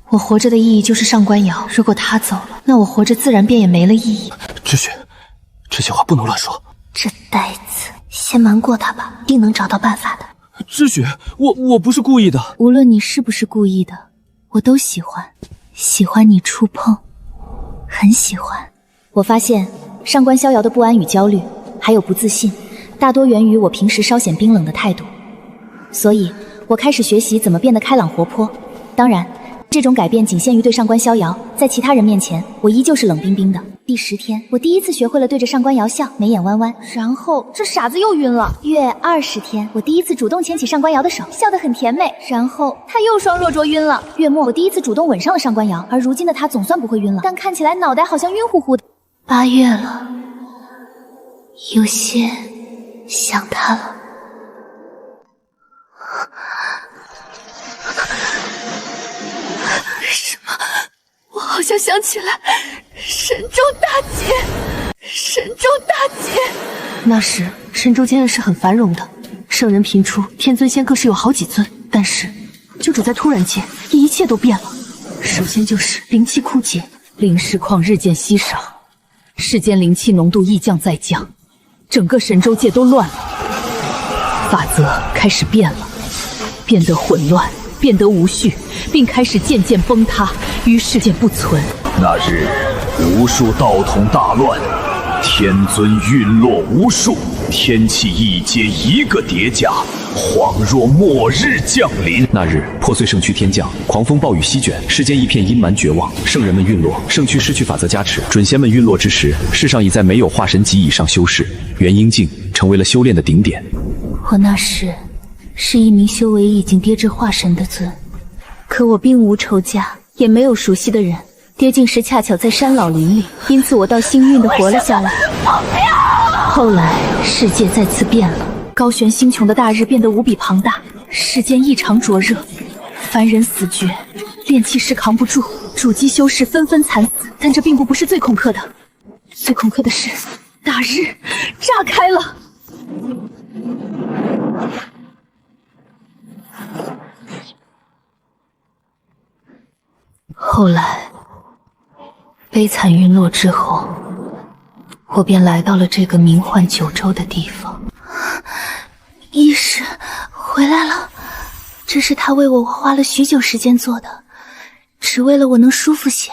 我活着的意义就是上官瑶，如果他走了，那我活着自然便也没了意义。知许，这些话不能乱说。这呆子，先瞒过他吧，定能找到办法的。知许，我不是故意的。无论你是不是故意的，我都喜欢，喜欢你触碰，很喜欢。我发现上官逍遥的不安与焦虑，还有不自信，大多源于我平时稍显冰冷的态度，所以我开始学习怎么变得开朗活泼。当然，这种改变仅限于对上官逍遥，在其他人面前，我依旧是冷冰冰的。第10天，我第一次学会了对着上官瑶笑，眉眼弯弯。然后这傻子又晕了。约20天，我第一次主动牵起上官瑶的手，笑得很甜美。然后他又双若卓晕了。月末，我第一次主动吻上了上官瑶，而如今的他总算不会晕了，但看起来脑袋好像晕乎乎的。8月了，有些想他了。什么？我好像想起来，神州大劫，神州大劫。那时神州间是很繁荣的，圣人频出，天尊仙更是有好几尊。但是，就只在突然间，一切都变了。首先就是灵气枯竭，灵石矿日渐稀少，世间灵气浓度亦降再降，整个神州界都乱了，法则开始变了，变得混乱，变得无序，并开始渐渐崩塌，于是渐不存。那日，无数道统大乱，天尊陨落无数，天气一阶一个叠加，恍若末日降临。那日，破碎圣躯天降，狂风暴雨席卷，世间一片阴霾绝望，圣人们陨落，圣躯失去法则加持，准仙们陨落之时，世上已再没有化神级以上修士，元婴境成为了修炼的顶点。我那时是一名修为已经跌至化神的尊，可我并无仇家，也没有熟悉的人，跌进时恰巧在山老林里，因此我倒幸运地活了下来。后来世界再次变了，高悬星穹的大日变得无比庞大，世间异常灼热，凡人死绝，炼气师扛不住，主机修士纷纷惨死。但这并不是最恐吓的，最恐吓的是大日炸开了。后来悲惨陨落之后，我便来到了这个名唤九州的地方。医师回来了，这是他为我花了许久时间做的，只为了我能舒服些。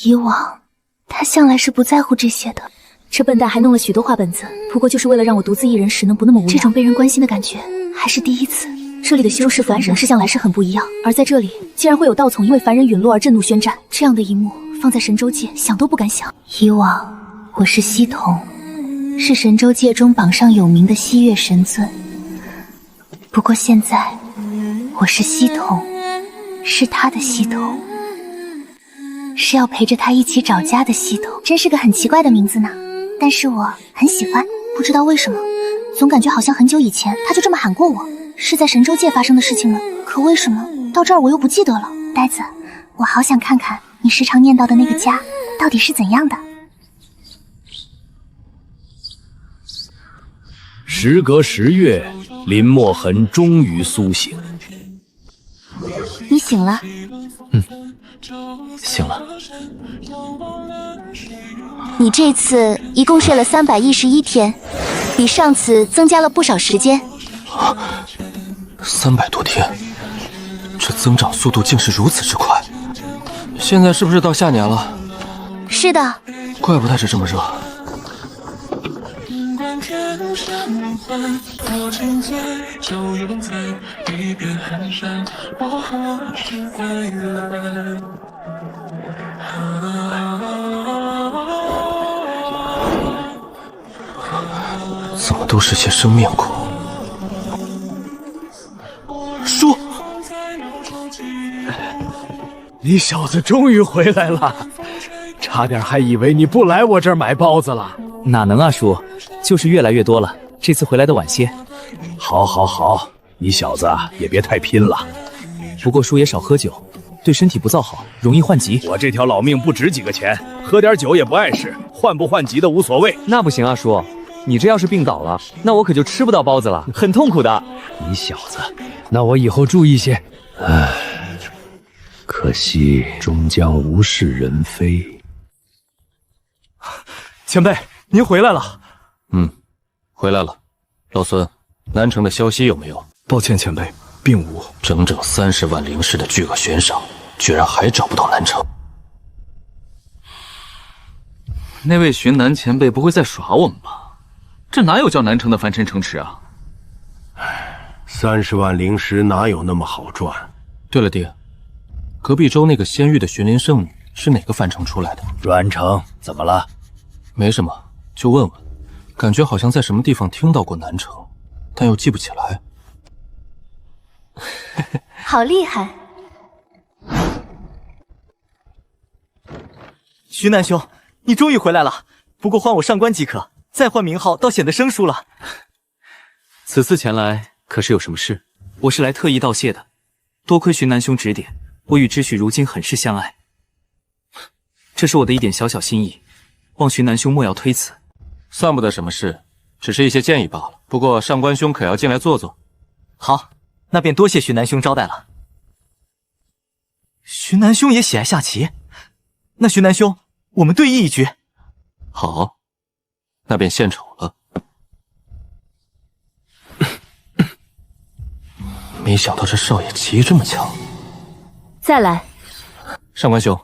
以往他向来是不在乎这些的。这笨蛋还弄了许多画本子，不过就是为了让我独自一人时能不那么无聊。这种被人关心的感觉还是第一次。这里的修士凡人是向来是很不一样，而在这里竟然会有道统因为凡人陨落而震怒宣战，这样的一幕放在神州界想都不敢想。以往我是西童，是神州界中榜上有名的西岳神尊，不过现在我是西童，是他的西童，是要陪着他一起找家的西童，真是个很奇怪的名字呢。但是我很喜欢，不知道为什么，总感觉好像很久以前他就这么喊过我。是在神州界发生的事情吗？可为什么到这儿我又不记得了？呆子，我好想看看你时常念叨的那个家到底是怎样的。时隔10月，林墨痕终于苏醒。你醒了？醒了。你这次一共睡了311天，比上次增加了不少时间。300多天，这增长速度竟是如此之快。现在是不是到夏年了？是的。怪不得是这么热。怎么都是些生面孔？书，你小子终于回来了，差点还以为你不来我这儿买包子了。哪能啊，叔，就是越来越多了，这次回来的晚些。好，你小子也别太拼了。不过叔也少喝酒，对身体不造好，容易患疾。我这条老命不值几个钱，喝点酒也不碍事，患不患疾的无所谓。那不行啊，叔，你这要是病倒了，那我可就吃不到包子了，很痛苦的。你小子，那我以后注意些。唉，可惜终将物是人非。前辈，您回来了。回来了。老孙，南城的消息有没有？抱歉，前辈，并无。整整30万灵石的巨额悬赏，居然还找不到南城。那位寻南前辈不会在耍我们吧？这哪有叫南城的凡尘城池啊？30万灵石哪有那么好赚？对了，爹，隔壁州那个仙域的寻灵圣女是哪个凡城出来的？阮城，怎么了？没什么，就问问，感觉好像在什么地方听到过南城，但又记不起来。好厉害！徐南兄，你终于回来了，不过换我上官即可，再换名号倒显得生疏了。此次前来可是有什么事？我是来特意道谢的，多亏徐南兄指点，我与知许如今很是相爱。这是我的一点小小心意，望徐南兄莫要推辞。算不得什么事，只是一些建议罢了。不过上官兄可要进来坐坐。好，那便多谢徐南兄招待了。徐南兄也喜爱下棋，那徐南兄，我们对弈一局。好，那便献丑了。没想到这少爷棋艺这么强。再来，上官兄，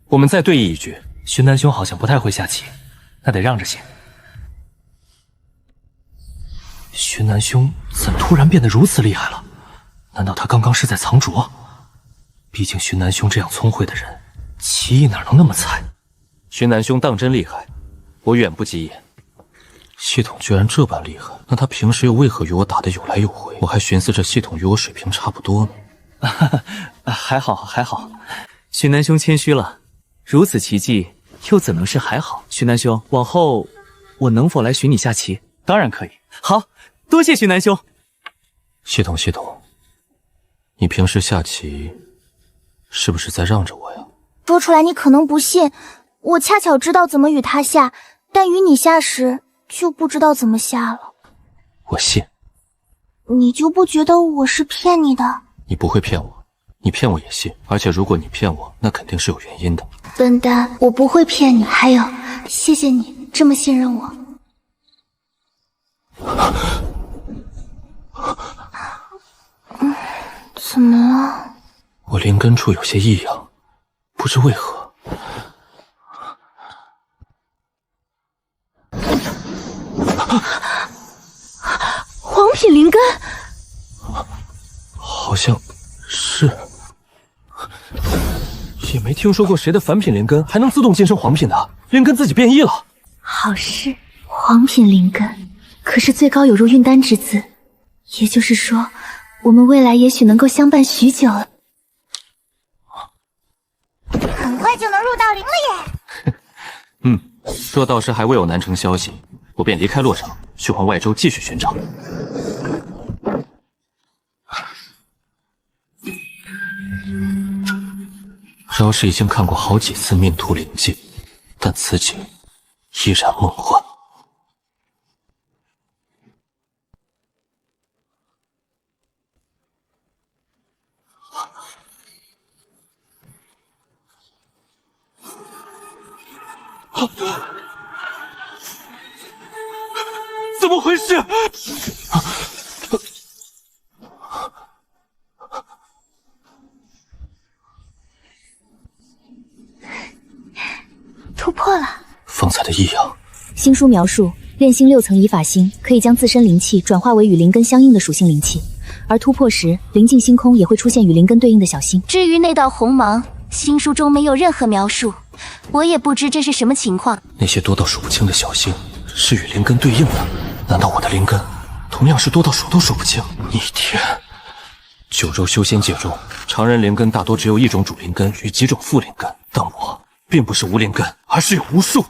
我们再对弈一局。徐南兄好像不太会下棋，那得让着些。徐南兄怎突然变得如此厉害了？难道他刚刚是在藏拙？毕竟徐南兄这样聪慧的人，棋艺哪能那么菜？徐南兄当真厉害，我远不及也。系统居然这般厉害，那他平时又为何与我打得有来有回？我还寻思这系统与我水平差不多呢。还好，徐南兄谦虚了，如此奇技又怎能是还好？徐南兄，往后我能否来寻你下棋？当然可以。好，多谢徐南兄。系统，你平时下棋是不是在让着我呀？说出来你可能不信，我恰巧知道怎么与他下，但与你下时就不知道怎么下了。我信。你就不觉得我是骗你的？你不会骗我，你骗我也信。而且如果你骗我，那肯定是有原因的。笨蛋，我不会骗你。还有，谢谢你这么信任我。怎么了？我灵根处有些异样，不知为何。黄品灵根，好像是，也没听说过谁的凡品灵根还能自动晋升黄品的，灵根自己变异了。好事，黄品灵根，可是最高有入运丹之资，也就是说，我们未来也许能够相伴许久了。很快就能入道灵了耶！若到时还未有南城消息，我便离开洛城，去往外州继续寻找。饶是已经看过好几次命途灵境，但此景依然梦幻。怎么回事？突破了。方才的异样。星书描述，炼心6层以法星可以将自身灵气转化为与灵根相应的属性灵气，而突破时，临近星空也会出现与灵根对应的小星。至于那道红芒，星书中没有任何描述，我也不知这是什么情况。那些多到数不清的小星，是与灵根对应的？难道我的灵根同样是多到数都数不清？逆天，九州修仙界中，常人灵根大多只有一种主灵根与几种副灵根，但我并不是无灵根，而是有无数。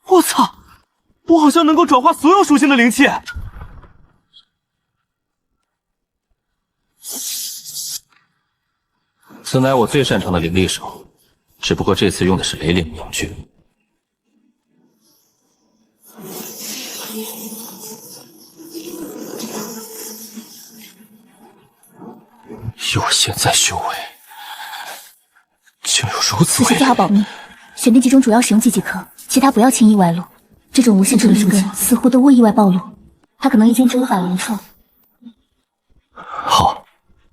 我操！我好像能够转化所有属性的灵气。此乃我最擅长的灵力手，只不过这次用的是雷灵凝聚。以我现在修为，竟有如此此事最好保密，选定几种主要使用技即可，其他不要轻易外露。这种无限制的灵根似乎都未意外暴露，他可能已经无法灵受。好，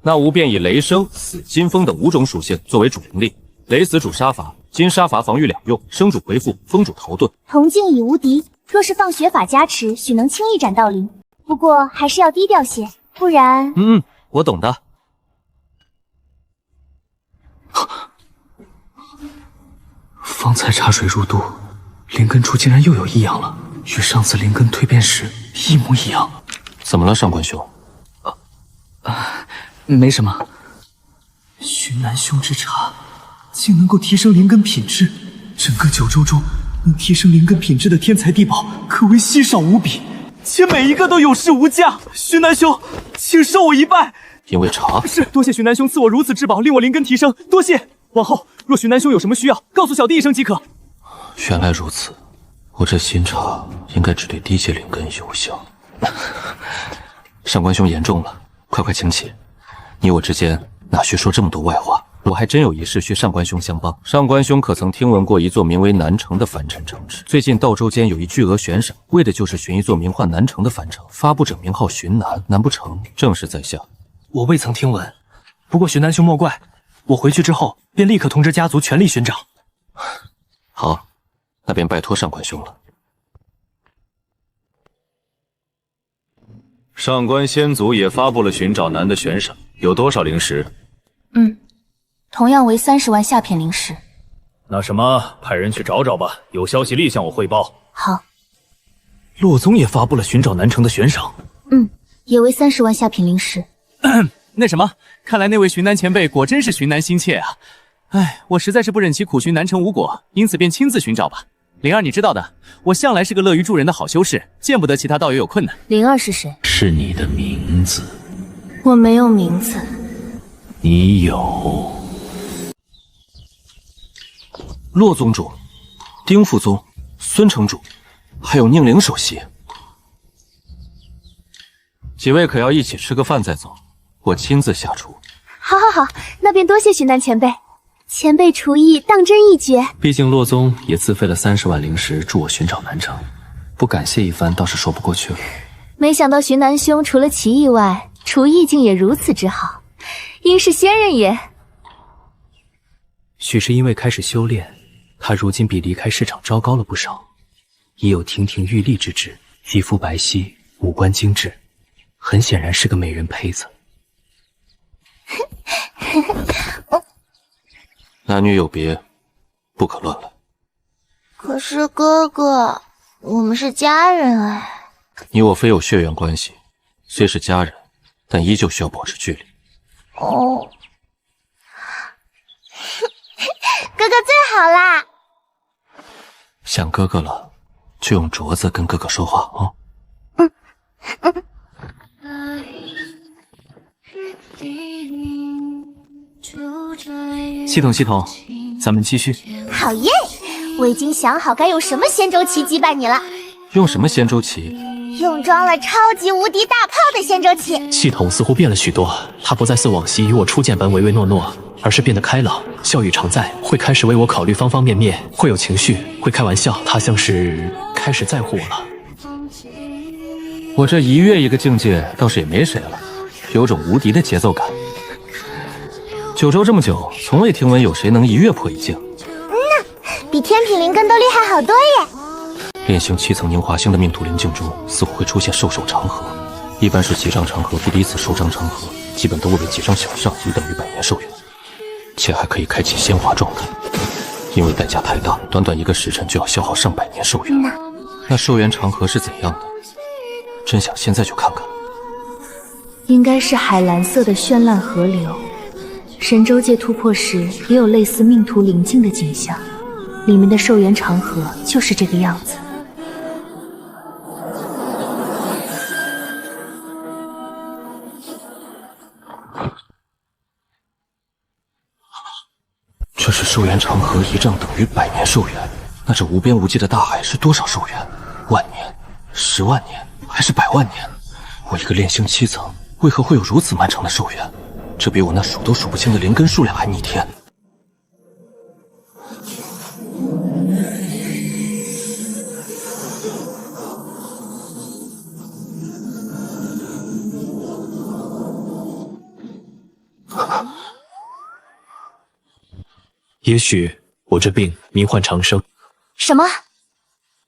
那吾便以雷生、死、金风等5种属性作为主灵力。雷死主杀伐，金杀伐防御两用，生主回复，风主逃遁。铜镜已无敌，若是放血法加持，许能轻易斩到灵。不过还是要低调些，不然……我懂的。方才茶水入肚，灵根处竟然又有异样了，与上次灵根蜕变时一模一样。怎么了，上官兄？没什么。寻南兄之茶竟能够提升灵根品质，整个九州中能提升灵根品质的天才地宝可谓稀少无比，且每一个都有市无价。寻南兄，请受我一拜。因为茶是多谢寻南兄赐我如此至宝，令我灵根提升，多谢。往后若寻南兄有什么需要，告诉小弟一声即可。原来如此，我这新茶应该只对低阶灵根有效。上官兄言重了，快请起。你我之间哪需说这么多外话？我还真有一事需上官兄相帮。上官兄可曾听闻过一座名为南城的凡尘城池？最近道州间有一巨额悬赏，为的就是寻一座名唤南城的凡城，发布者名号寻南，难不成正是在下？我未曾听闻，不过寻南兄莫怪，我回去之后便立刻通知家族全力寻找。好，那便拜托上官兄了。上官仙族也发布了寻找难的悬赏，有多少灵石？同样为30万下品灵石。那什么，派人去找找吧，有消息立向我汇报。好。洛宗也发布了寻找南城的悬赏，也为30万下品灵石。那什么，看来那位寻南前辈果真是寻南心切啊！哎，我实在是不忍其苦寻南城无果，因此便亲自寻找吧。灵儿，你知道的，我向来是个乐于助人的好修士，见不得其他道友有困难。灵儿是谁？是你的名字。我没有名字。你有。洛宗主、丁副宗、孙城主，还有宁灵首席，几位可要一起吃个饭再走？我亲自下厨。好，那便多谢寻南前辈，前辈厨艺当真一绝。毕竟洛宗也自费了30万灵石助我寻找南城，不感谢一番倒是说不过去了。没想到寻南兄除了棋艺外，厨艺竟也如此之好，应是仙人也。许是因为开始修炼，他如今比离开市场糟糕了不少，已有亭亭玉立之志，肌肤白皙，五官精致，很显然是个美人胚子。男女有别，不可乱来。可是哥哥，我们是家人哎。你我非有血缘关系，虽是家人，但依旧需要保持距离。哦，哥哥最好啦！想哥哥了，就用镯子跟哥哥说话啊。系统，咱们继续。好耶！我已经想好该用什么仙舟旗击败你了。用什么仙舟旗？用装了超级无敌大炮的仙舟旗。系统似乎变了许多，他不再似往昔与我初见般唯唯诺诺，而是变得开朗，笑语常在，会开始为我考虑方方面面，会有情绪，会开玩笑。他像是开始在乎我了。我这一跃一个境界，倒是也没谁了，有种无敌的节奏感。九州这么久，从未听闻有谁能一跃破一境。比天品灵根都厉害好多耶！炼行7层凝华星的命途灵境中，似乎会出现兽首长河，一般是几丈长河不敌此数丈长河，基本都会为几丈小上，已等于100年寿元，且还可以开启仙华状态。因为代价太大，短短1个时辰就要消耗上百年寿元。那寿元长河是怎样的？真想现在就看看。应该是海蓝色的绚烂河流。神州界突破时也有类似命途临近的景象，里面的寿元长河就是这个样子。这是寿元长河1丈等于100年寿元，那这无边无际的大海是多少寿元？万年、10万年，还是100万年？我一个炼星7层，为何会有如此漫长的寿元？这比我那数都数不清的灵根数量还逆天。也许我这病名唤长生。什么？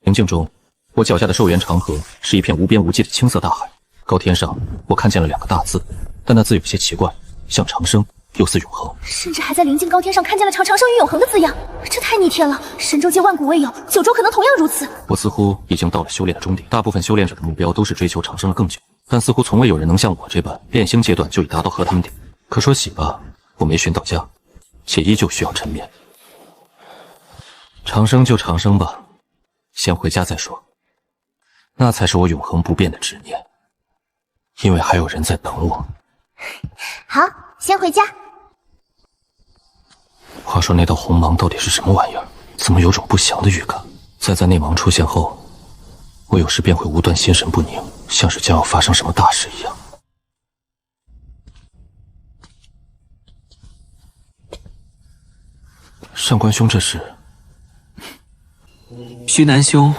灵境中，我脚下的寿元长河是一片无边无际的青色大海。高天上，我看见了2个大字，但那字有些奇怪，像长生，又似永恒。甚至还在临近高天上看见了长生与永恒的字样，这太逆天了！神州界万古未有，九州可能同样如此。我似乎已经到了修炼的终点，大部分修炼者的目标都是追求长生了更久，但似乎从未有人能像我这般炼星阶段就已达到核心点。可说喜吧，我没寻到家，且依旧需要沉眠。长生就长生吧，先回家再说。那才是我永恒不变的执念，因为还有人在等我。好，先回家。话说那道红芒到底是什么玩意儿？怎么有种不祥的预感？在内芒出现后，我有时便会无端心神不宁，像是将要发生什么大事一样。上官兄，这是？徐南兄，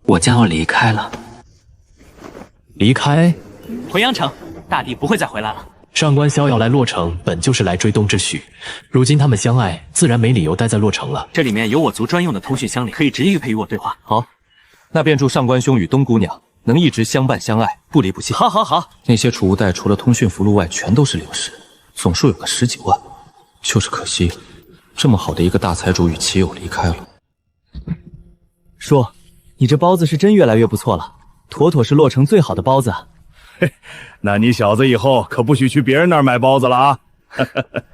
我将要离开了。离开？回阳城，大帝不会再回来了。上官逍遥来洛城，本就是来追东之许。如今他们相爱，自然没理由待在洛城了。这里面有我族专用的通讯箱里，可以直接与我对话。好，那便祝上官兄与东姑娘能一直相伴相爱，不离不弃。好，好，好。那些储物袋除了通讯符箓外，全都是灵石，总数有个10几万。就是可惜，这么好的一个大财主与棋友离开了。叔，你这包子是真越来越不错了，妥妥是洛城最好的包子。嘿，那你小子以后可不许去别人那儿买包子了啊！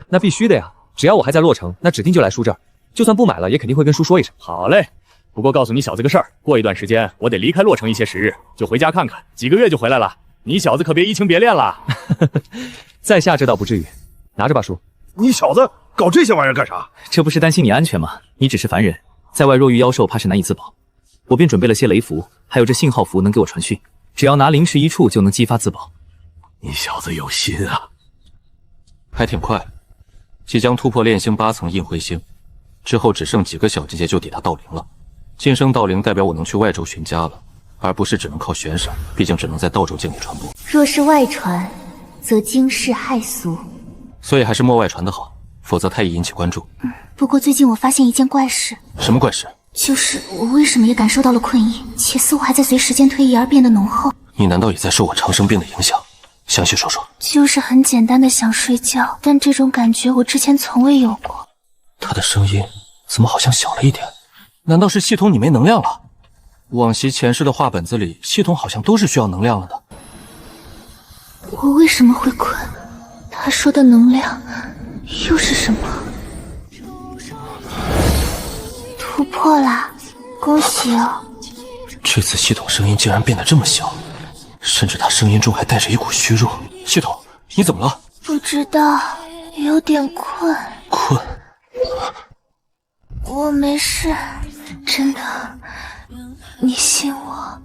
那必须的呀，只要我还在洛城，那指定就来叔这儿，就算不买了，也肯定会跟叔说一声。好嘞，不过告诉你小子个事儿，过一段时间我得离开洛城一些时日，就回家看看，几个月就回来了。你小子可别移情别恋了。在下这倒不至于，拿着吧，叔。你小子搞这些玩意儿干啥？这不是担心你安全吗？你只是凡人，在外若遇妖兽，怕是难以自保。我便准备了些雷符，还有这信号符能给我传讯，只要拿灵石一处就能激发自保。你小子有心啊！还挺快，即将突破炼星8层印辉星，之后只剩几个小境界就抵达道灵了。晋升道灵代表我能去外州寻家了，而不是只能靠悬赏，毕竟只能在道州境内传播。若是外传，则惊世骇俗，所以还是莫外传的好，否则太易引起关注。不过最近我发现一件怪事。什么怪事？就是我为什么也感受到了困意，且似乎还在随时间推移而变得浓厚。你难道也在受我长生病的影响？详细说说。就是很简单的想睡觉，但这种感觉我之前从未有过。他的声音怎么好像小了一点？难道是系统你没能量了？往昔前世的画本子里，系统好像都是需要能量了的。我为什么会困？他说的能量又是什么？突破啦，恭喜哦！这次系统声音竟然变得这么小，甚至他声音中还带着一股虚弱。系统，你怎么了？不知道，有点困。困？我没事，真的，你信我？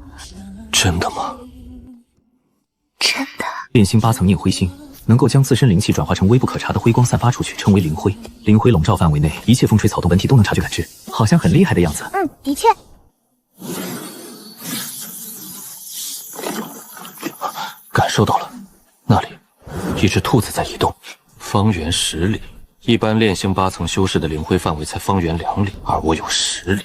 真的吗？真的。炼星8层印辉星，能够将自身灵气转化成微不可察的辉光散发出去，称为灵辉。灵辉笼罩范围内，一切风吹草动本体都能察觉感知，好像很厉害的样子。的确。感受到了，那里一只兔子在移动。方圆10里，一般炼星8层修士的灵辉范围才方圆2里，而我有10里。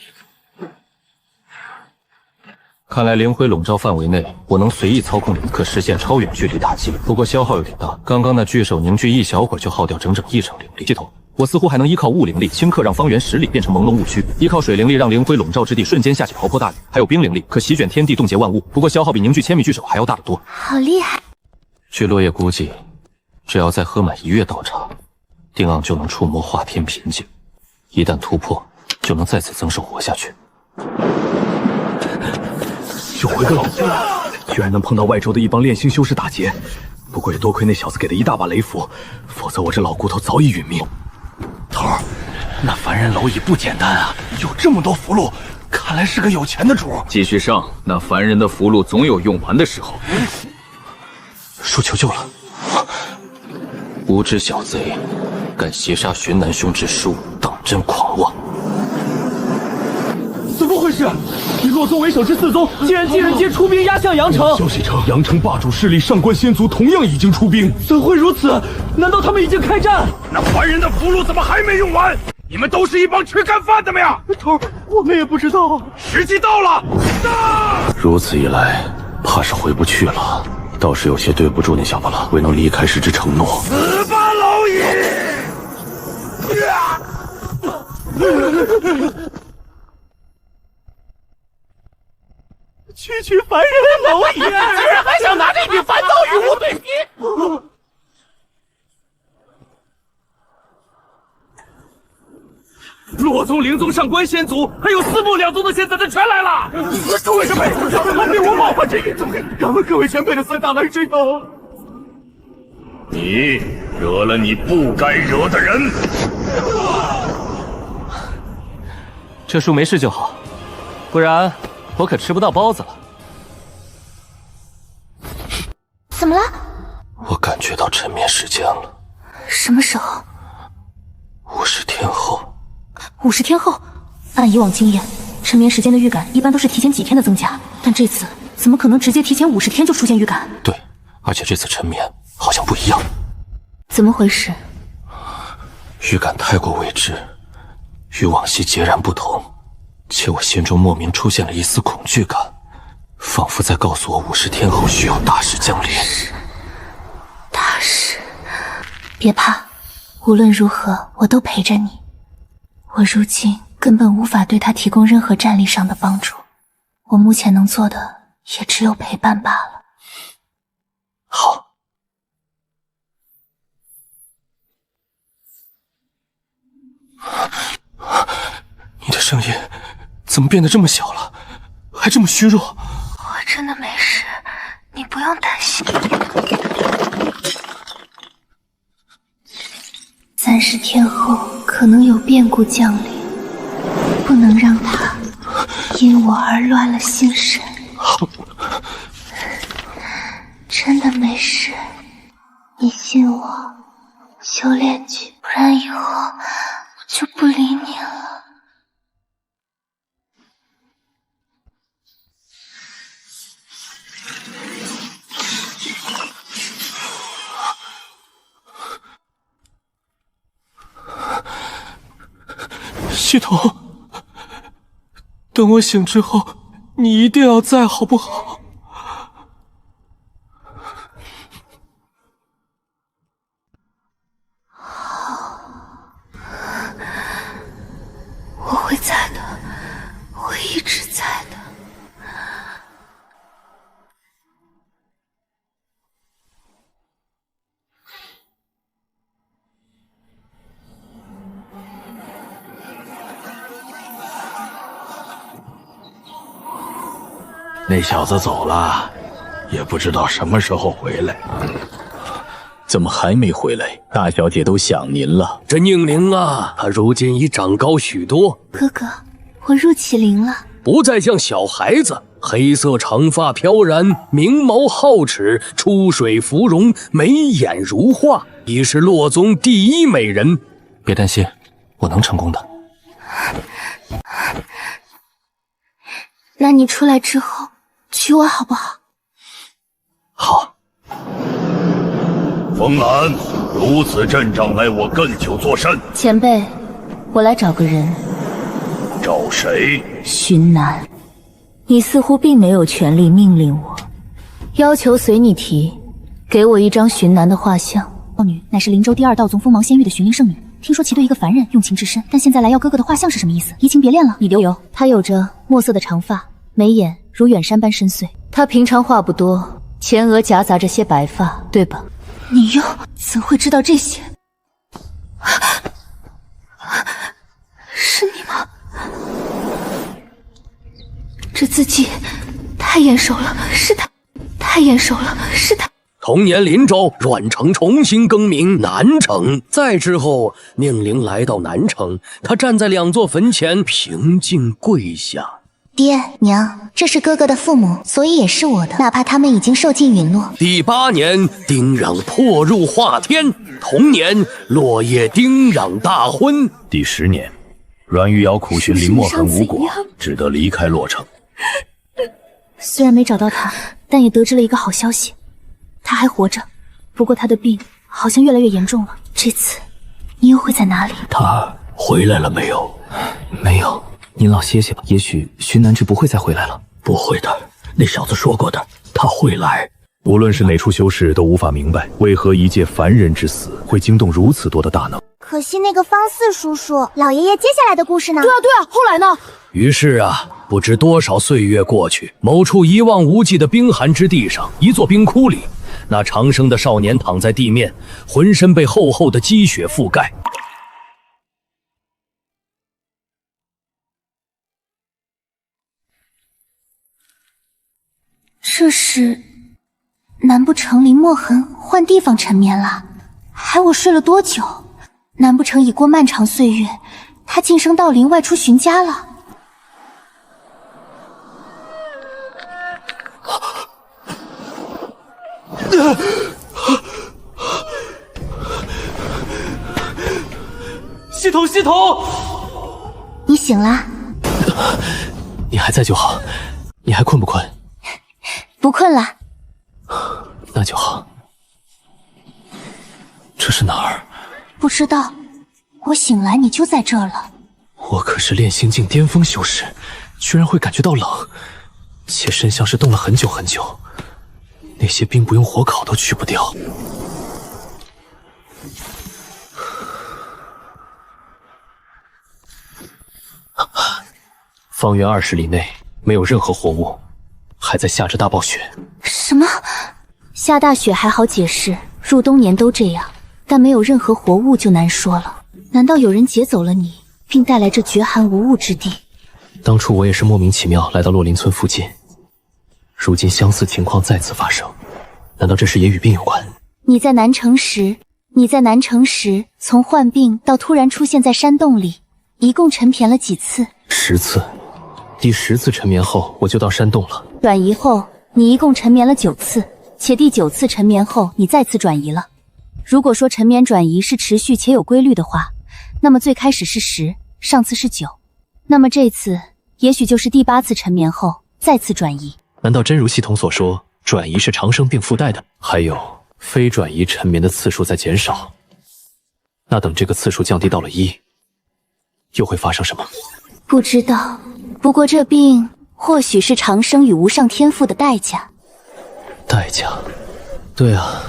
看来灵辉笼罩范围内，我能随意操控灵，可实现超远距离打击。不过消耗有点大，刚刚那巨手凝聚一小会儿就耗掉整整1成灵力。系统，我似乎还能依靠雾灵力顷刻让方圆10里变成朦胧雾区，依靠水灵力让灵辉笼罩之地瞬间下起瓢泼大雨，还有冰灵力可席卷天地，冻结万物。不过消耗比凝聚千米巨手还要大得多。好厉害！据落叶估计，只要再喝满1月道茶，定昂就能触摸化天瓶颈。一旦突破，就能再次增寿活下去。又回个老夫，居然能碰到外州的一帮炼心修士打劫。不过也多亏那小子给的一大把雷符，否则我这老骨头早已殒命。头儿，那凡人蝼蚁不简单啊，有这么多符箓，看来是个有钱的主。继续上，那凡人的符箓总有用完的时候。树求救了！无知小贼，敢袭杀寻南兄之书，当真狂妄！怎么回事？以洛宗为首之4宗竟然尽人皆出兵压向阳城。消息称，阳城霸主势力上官仙族同样已经出兵。怎会如此？难道他们已经开战？那凡人的符箓怎么还没用完？你们都是一帮吃干饭的吗呀？头，我们也不知道。时机到了，如此一来，怕是回不去了。倒是有些对不住那小子了，未能离开时之承诺。死吧蝼蚁！区凡人的蝼蚁，竟然还想拿这柄凡刀与我对拼！洛宗、灵宗、上官仙族，还有四部2宗的现在的全来了！诸位前辈，还被我冒犯这一宗，敢问各位前辈的3大来之有？你惹了你不该惹的人。这书没事就好，不然我可吃不到包子了。怎么了？我感觉到沉眠时间了。什么时候？50天后。50天后，按以往经验，沉眠时间的预感一般都是提前几天的增加，但这次怎么可能直接提前50天就出现预感？对，而且这次沉眠好像不一样。怎么回事？预感太过未知，与往昔截然不同，且我心中莫名出现了一丝恐惧感，仿佛在告诉我50天后需要大事降临。大事，别怕，无论如何我都陪着你。我如今根本无法对他提供任何战力上的帮助，我目前能做的也只有陪伴罢了。好。你的声音怎么变得这么小了，还这么虚弱？我真的没事，你不用担心。30天后可能有变故降临，不能让他因我而乱了心神。真的没事，你信我，修炼去，不然以后我就不理你了。系统，等我醒之后，你一定要在，好不好？我会在的，我一直在的。那小子走了，也不知道什么时候回来。怎么还没回来？大小姐都想您了。这宁灵啊，她如今已长高许多。哥哥，我入启灵了，不再像小孩子，黑色长发飘然，明眸皓齿，出水芙蓉，眉眼如画，已是洛宗第1美人。别担心，我能成功的。那你出来之后娶我好不好？好。风兰，如此阵仗，奈我更久作甚？前辈，我来找个人。找谁？荀南。你似乎并没有权利命令我，要求随你提，给我一张荀南的画像。少女乃是灵州第2道宗锋芒仙域的寻灵圣女，听说其对一个凡人用情至深，但现在来要哥哥的画像是什么意思？移情别恋了？你留有，他有着墨色的长发，眉眼如远山般深邃。他平常话不多，前额夹杂着些白发，对吧？你又怎会知道这些？是你吗？这字迹太眼熟了，是他，太眼熟了，是他。同年林州，阮城重新更名南城。再之后，宁陵来到南城，他站在2座坟前，平静跪下。爹娘，这是哥哥的父母，所以也是我的，哪怕他们已经受尽陨落。第8年，丁壤破入华天，同年落叶丁壤大婚。第10年，阮玉瑶苦寻林墨痕无果，只得离开洛城。虽然没找到他，但也得知了一个好消息，他还活着。不过他的病好像越来越严重了。这次你又会在哪里？他回来了没有？没有，您老歇歇吧。也许徐南之不会再回来了。不会的，那小子说过的，他会来。无论是哪处修士都无法明白，为何一介凡人之死会惊动如此多的大能。可惜那个方四叔叔，老爷爷接下来的故事呢？对啊，后来呢？于是啊，不知多少岁月过去，某处一望无际的冰寒之地上，一座冰窟里，那长生的少年躺在地面，浑身被厚厚的积雪覆盖。这是……难不成林墨痕换地方沉眠了？害我睡了多久？难不成已过漫长岁月，他晋升到林外出寻家了？系统！你醒了？你还在就好。你还困不困？不困了。那就好。这是哪儿？不知道，我醒来你就在这儿了。我可是炼心境巅峰修士，居然会感觉到冷，且身像是冻了很久很久，那些冰不用火烤都去不掉。方圆20里内没有任何活物，还在下着大暴雪。什么？下大雪还好解释，入冬年都这样，但没有任何活物就难说了。难道有人劫走了你，并带来这绝寒无物之地？当初我也是莫名其妙来到洛林村附近，如今相似情况再次发生，难道这事也与病有关？你在南城时，从患病到突然出现在山洞里，一共沉眠了几次？10次。第10次沉眠后，我就到山洞了。转移后，你一共沉眠了9次，且第9次沉眠后，你再次转移了。如果说沉眠转移是持续且有规律的话，那么最开始是10，上次是9，那么这次也许就是第8次沉眠后再次转移。难道真如系统所说，转移是长生病附带的？还有，非转移沉眠的次数在减少，那等这个次数降低到了1，又会发生什么？不知道，不过这病或许是长生与无上天赋的代价。代价？对啊，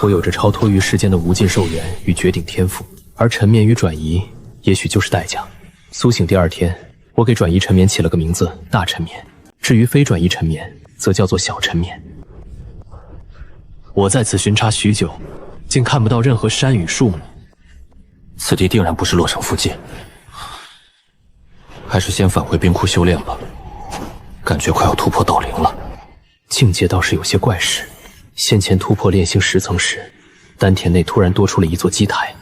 我有着超脱于世间的无尽寿元与绝顶天赋，而沉眠与转移也许就是代价。苏醒第2天，我给转移沉眠起了个名字大沉眠，至于非转移沉眠则叫做小沉眠。我在此巡查许久，竟看不到任何山与树木，此地定然不是洛城附近，还是先返回冰窟修炼吧，感觉快要突破道灵了。境界倒是有些怪事，先前突破炼性10层时，丹田内突然多出了一座基台，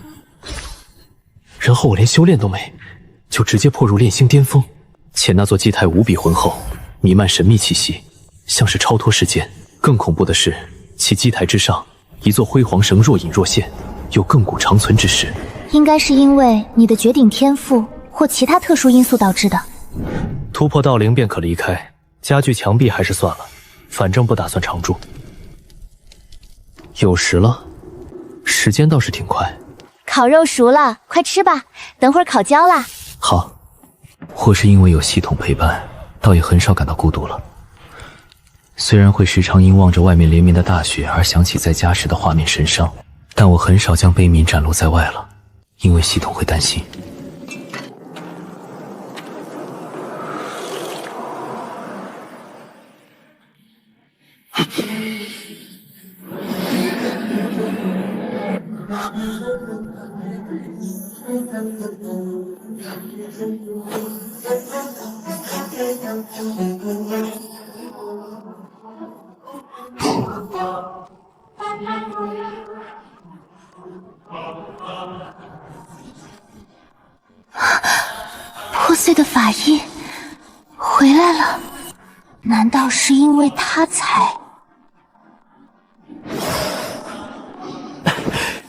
然后我连修炼都没，就直接破入炼性巅峰，且那座基台无比浑厚，弥漫神秘气息，像是超脱世间。更恐怖的是，其基台之上一座辉煌绳若隐若现，有亘古长存之势。应该是因为你的绝顶天赋或其他特殊因素导致的。突破道灵便可离开，家具墙壁还是算了，反正不打算常住。有时了，时间倒是挺快。烤肉熟了，快吃吧，等会儿烤焦啦。好。或是因为有系统陪伴，倒也很少感到孤独了。虽然会时常因望着外面连绵的大雪而想起在家时的画面神伤，但我很少将悲悯展露在外了。因为系统会担心。破碎的法印回来了，难道是因为他才？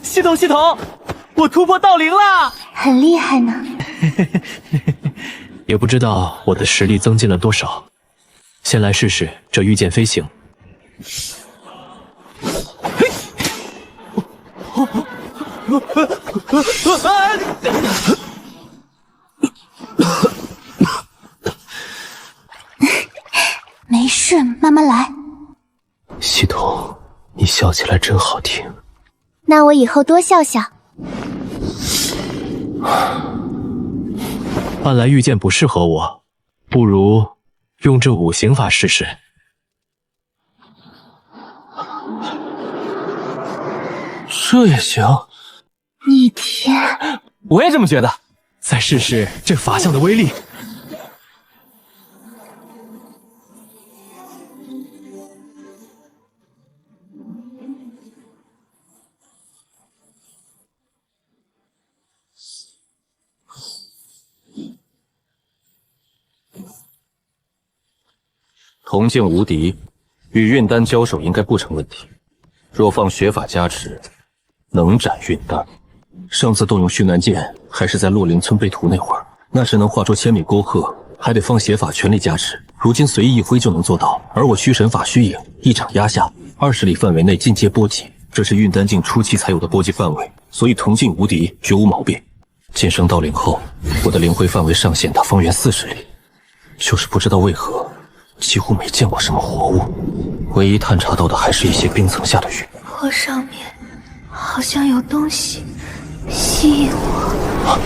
系统，我突破道灵了，很厉害呢。也不知道我的实力增进了多少。先来试试这御剑飞行。没事，慢慢来。系统，你笑起来真好听。那我以后多笑笑。看来御剑不适合我，不如用这五行法试试。这也行？逆天，我也这么觉得。再试试这法相的威力。铜镜无敌，与运丹交手应该不成问题。若放血法加持，能斩运丹。上次动用虚南剑还是在洛灵村被屠那会儿，那时能化出千米沟壑，还得放血法全力加持。如今随意一挥就能做到，而我虚神法虚影一掌压下，20里范围内尽皆波及，这是运丹境初期才有的波及范围，所以铜镜无敌绝无毛病。晋升道灵后，我的灵慧范围上限达方圆40里，就是不知道为何。几乎没见过什么活物，唯一探查到的还是一些冰层下的玉。坡上面好像有东西吸引我。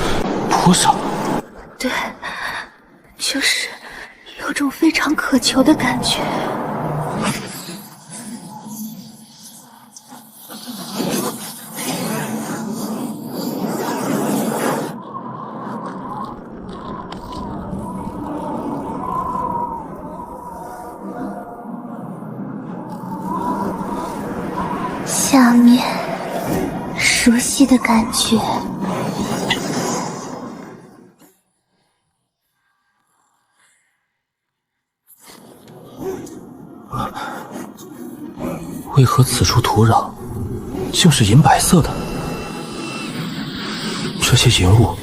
坡上？对，就是有种非常渴求的感觉。下面熟悉的感觉，为何此处土壤竟是银白色的？这些银物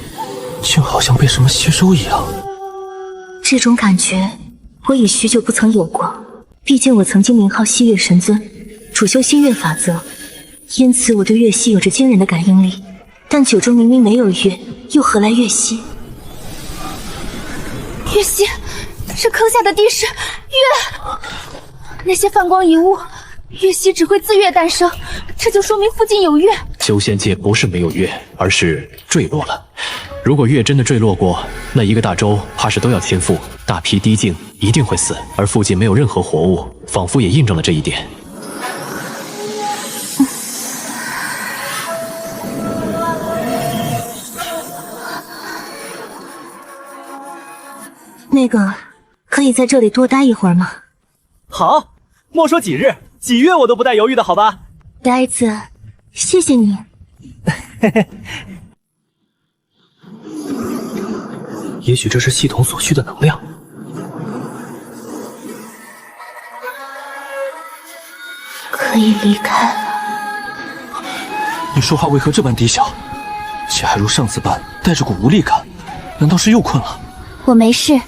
竟好像被什么吸收一样。这种感觉我已许久不曾有过，毕竟我曾经名号西月神尊，主修星月法则，因此我对月息有着惊人的感应力。但九中明明没有月，又何来月息？月息，这坑下的地势，月，那些泛光银物，月息只会自月诞生，这就说明附近有月。修仙界不是没有月，而是坠落了。如果月真的坠落过，那一个大洲怕是都要倾覆，大批低境一定会死，而附近没有任何活物，仿佛也印证了这一点。那个，可以在这里多待一会儿吗？好，莫说几日，几月我都不带犹豫的，好吧？呆子，谢谢你。也许这是系统所需的能量。可以离开了。你说话为何这般低小，且还如上次般带着股无力感？难道是又困了？我没事，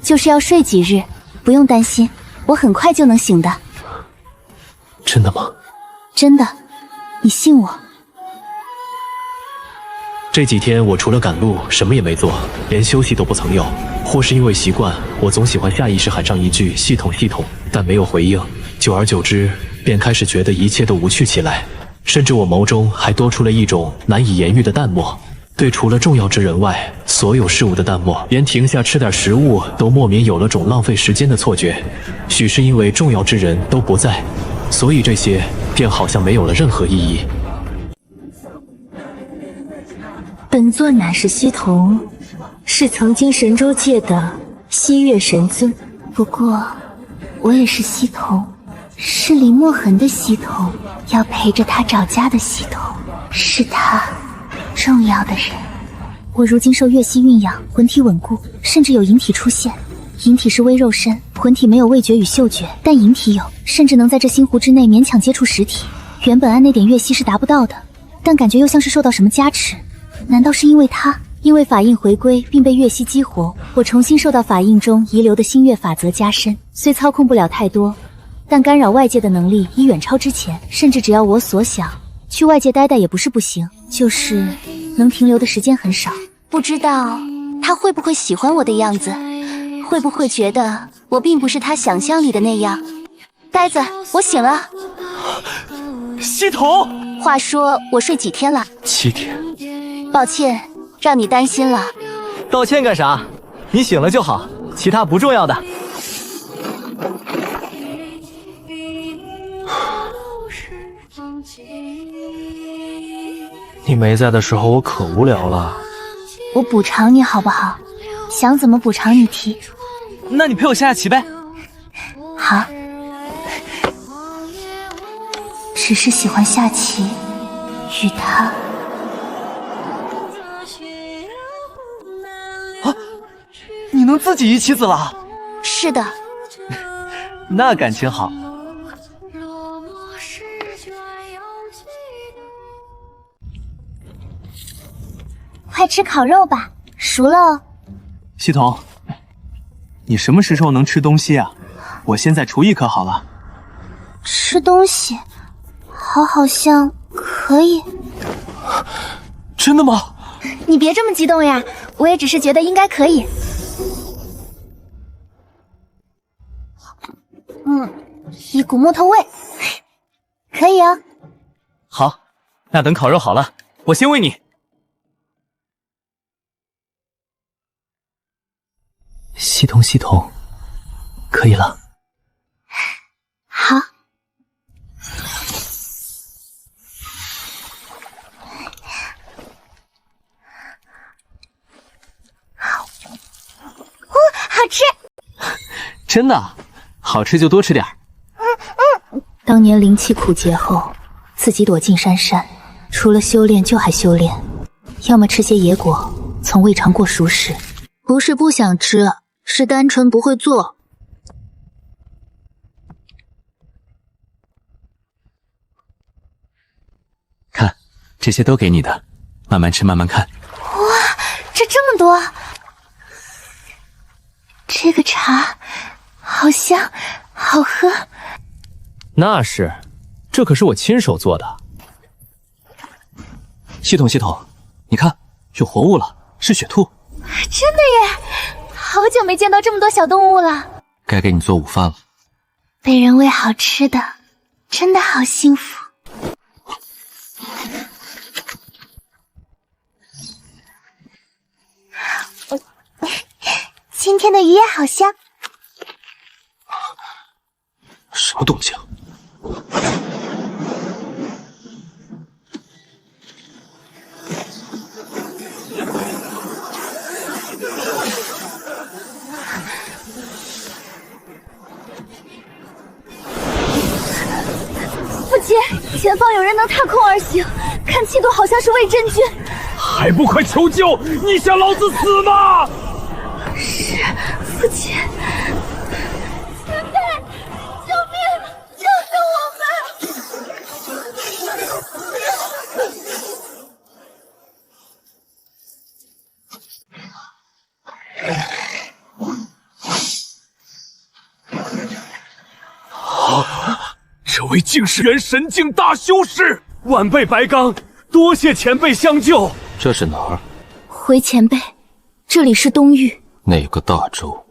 就是要睡几日，不用担心，我很快就能醒的。真的吗？真的，你信我。这几天我除了赶路什么也没做，连休息都不曾有。或是因为习惯，我总喜欢下意识喊上一句系统系统，但没有回应。久而久之，便开始觉得一切都无趣起来，甚至我眸中还多出了一种难以言喻的淡漠。对除了重要之人外，所有事物的淡漠，连停下吃点食物都莫名有了种浪费时间的错觉。许是因为重要之人都不在，所以这些便好像没有了任何意义。本座乃是西童，是曾经神州界的西岳神尊。不过，我也是西童，是李墨痕的西童，要陪着他找家的西童，是他重要的人。我如今受月息蕴养，魂体稳固，甚至有隐体出现。隐体是微肉身，魂体没有味觉与嗅觉，但隐体有，甚至能在这星湖之内勉强接触实体。原本按那点月息是达不到的，但感觉又像是受到什么加持。难道是因为他？因为法印回归并被月息激活，我重新受到法印中遗留的星月法则加深，虽操控不了太多，但干扰外界的能力已远超之前，甚至只要我所想，去外界待待也不是不行，就是能停留的时间很少。不知道他会不会喜欢我的样子，会不会觉得我并不是他想象里的那样。呆子，我醒了。西童，话说我睡几天了？7天。抱歉让你担心了。道歉干啥？你醒了就好，其他不重要的。你没在的时候我可无聊了。我补偿你好不好？想怎么补偿你提。那你陪我下下棋呗。好。只是喜欢下棋，与他。你能自己一棋子了？是的。那感情好。快吃烤肉吧，熟了哦。西童，你什么时候能吃东西啊？我现在厨艺可好了。吃东西，好像可以。真的吗？你别这么激动呀，我也只是觉得应该可以。一股木头味，可以哦。好，那等烤肉好了，我先喂你。系统，可以了。好。好吃。真的，好吃就多吃点儿。当年灵气苦竭后，自己躲进山山，除了修炼就还修炼，要么吃些野果，从未尝过熟食。不是不想吃，是单纯不会做。看，这些都给你的，慢慢吃，慢慢看。哇，这么多！这个茶好香，好喝。那是，这可是我亲手做的。系统，你看，有活物了，是雪兔。真的耶！好久没见到这么多小动物了。该给你做午饭了。被人喂好吃的，真的好幸福。今天的鱼也好香。什么动静？父亲，前方有人能踏空而行，看气度好像是魏真君。还不快求救！你想老子死吗？是，父亲。前辈，救命！救救我们！这位竟是元神境大修士，晚辈白刚，多谢前辈相救。这是哪儿？回前辈，这里是东域。哪个大洲？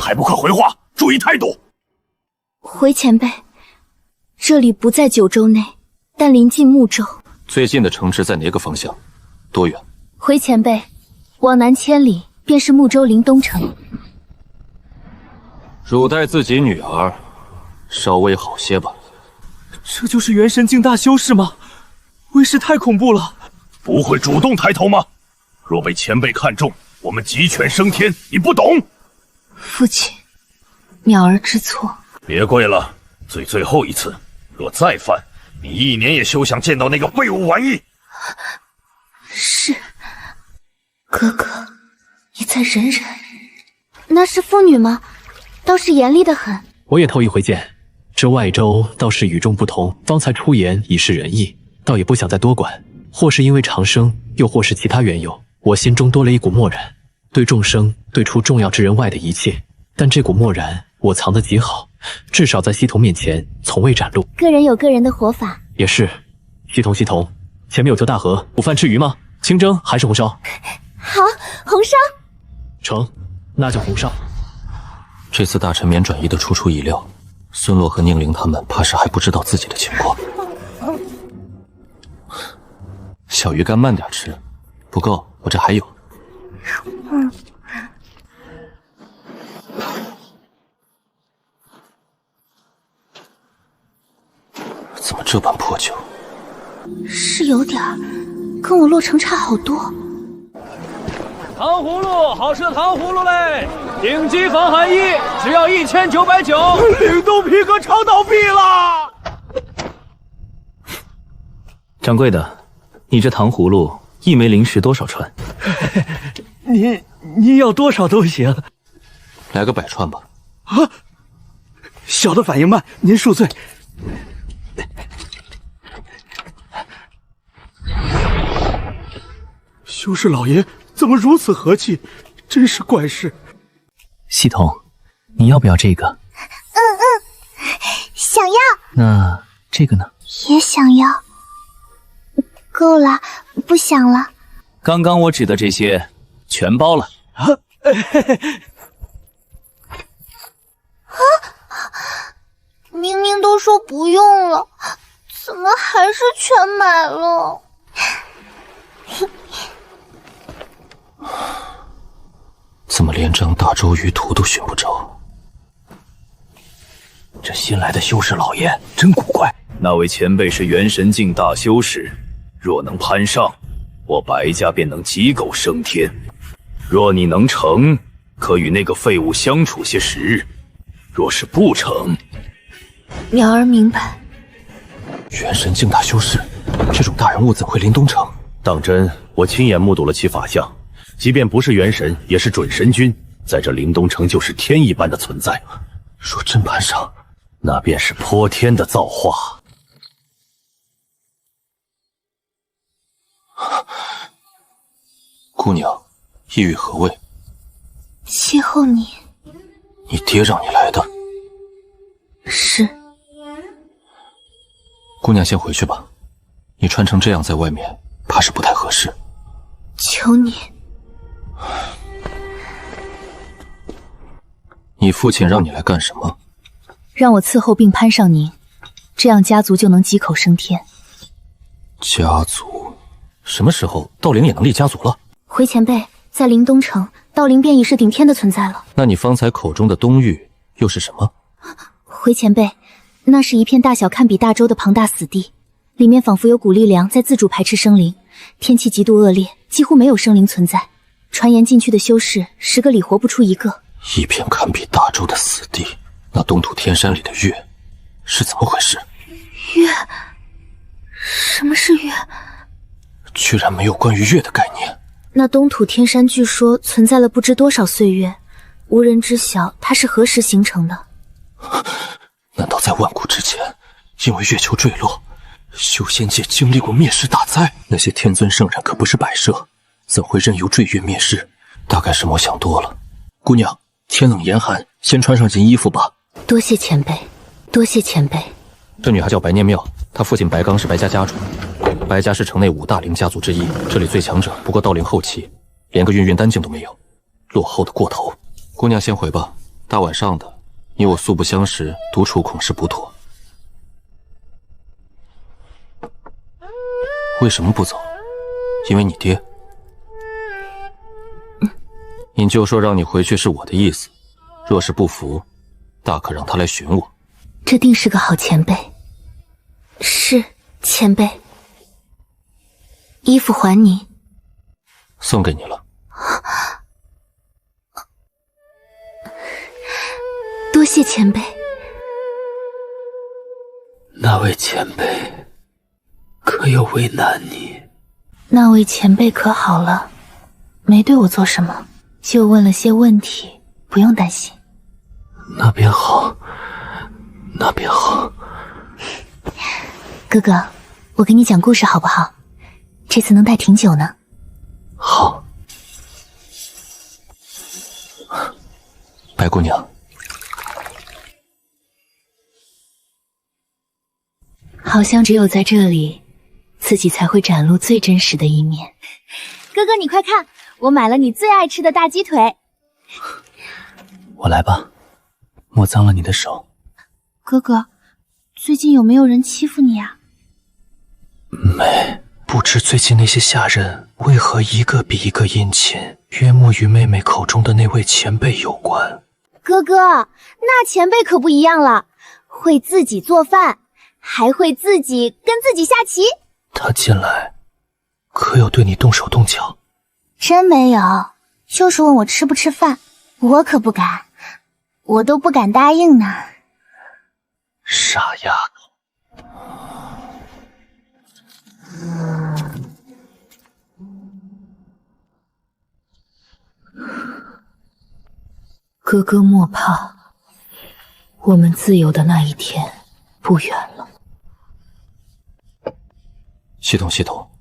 还不快回话，注意态度！回前辈，这里不在九州内，但临近睦州，最近的城池在哪个方向？多远？回前辈，往南千里便是睦州临东城。汝待自己女儿，稍微好些吧。这就是元神境大修士吗？为师太恐怖了。不会主动抬头吗？若被前辈看中，我们鸡犬升天，你不懂。父亲，淼儿知错。别跪了，最后一次，若再犯，你1年也休想见到那个废物玩意。是，哥哥，你再忍忍。那是妇女吗？倒是严厉得很。我也头一回见，这外州倒是与众不同，方才出言以示仁义，倒也不想再多管。或是因为长生，又或是其他缘由，我心中多了一股漠然，对众生，对除重要之人外的一切。但这股漠然，我藏得极好，至少在西童面前从未展露。个人有个人的活法。也是，西童，前面有条大河，午饭吃鱼吗？清蒸还是红烧？好，红烧。成，那就红烧。这次大臣免转移的出乎意料，孙洛和宁灵他们怕是还不知道自己的情况。小鱼干慢点吃，不够，我这还有。怎么这般破旧？是有点儿，跟我洛城差好多。糖葫芦，好吃的糖葫芦嘞！顶级防寒衣，只要1990。灵动皮革超倒闭了。掌柜的，你这糖葫芦一枚零食多少串？您要多少都行。来个100串吧。啊！小的反应慢，您恕罪。修士老爷怎么如此和气？真是怪事。系统，你要不要这个？想要。那这个呢？也想要。够了，不想了。刚刚我指的这些全包了。明明都说不用了，怎么还是全买了？怎么连张大周舆图都寻不着？这新来的修士老爷真古怪。那位前辈是元神境大修士，若能攀上，我白家便能鸡狗升天。若你能成，可与那个废物相处些时日；若是不成，淼儿明白。元神境大修士，这种大人物怎会临东城？当真，我亲眼目睹了其法相，即便不是元神，也是准神君，在这灵东城就是天一般的存在。若真攀上，那便是泼天的造化。姑娘，意欲何为？邂逅你。你爹让你来的。是。姑娘先回去吧，你穿成这样在外面，怕是不太合适。求你。你父亲让你来干什么？让我伺候并攀上您，这样家族就能鸡口升天。家族？什么时候道灵也能立家族了？回前辈，在灵东城，道灵便已是顶天的存在了。那你方才口中的东域又是什么？回前辈，那是一片大小堪比大洲的庞大死地，里面仿佛有股力量在自主排斥生灵，天气极度恶劣，几乎没有生灵存在。传言进去的修士10个里活不出1个。一片堪比大洲的死地，那东土天山里的月是怎么回事？月？什么是月？居然没有关于月的概念。那东土天山据说存在了不知多少岁月，无人知晓它是何时形成的。难道在万古之前，因为月球坠落，修仙界经历过灭世大灾？那些天尊圣人可不是摆设，怎会任由坠月灭世？大概是我想多了。姑娘，天冷严寒，先穿上件衣服吧。多谢前辈，多谢前辈。这女孩叫白念妙，她父亲白刚是白家家主，白家是城内5大灵家族之一，这里最强者不过道灵后期，连个云丹境都没有，落后的过头。姑娘先回吧，大晚上的，你我素不相识，独处恐是不妥。为什么不走？因为你爹。你就说让你回去是我的意思，若是不服，大可让他来寻我。这定是个好前辈。是前辈。衣服还你。送给你了。多谢前辈。那位前辈可有为难你？那位前辈可好了，没对我做什么，就问了些问题，不用担心。那便好，那便好。哥哥，我给你讲故事好不好？这次能待挺久呢。好。白姑娘，好像只有在这里，自己才会展露最真实的一面。哥哥，你快看，我买了你最爱吃的大鸡腿。我来吧，莫脏了你的手。哥哥，最近有没有人欺负你啊？没，不知最近那些下人为何一个比一个殷勤，约莫与妹妹口中的那位前辈有关。哥哥，那前辈可不一样了，会自己做饭，还会自己跟自己下棋。他近来可有对你动手动脚？真没有，就是问我吃不吃饭，我可不敢，我都不敢答应呢。傻丫头。哥哥莫怕，我们自由的那一天不远了。系统，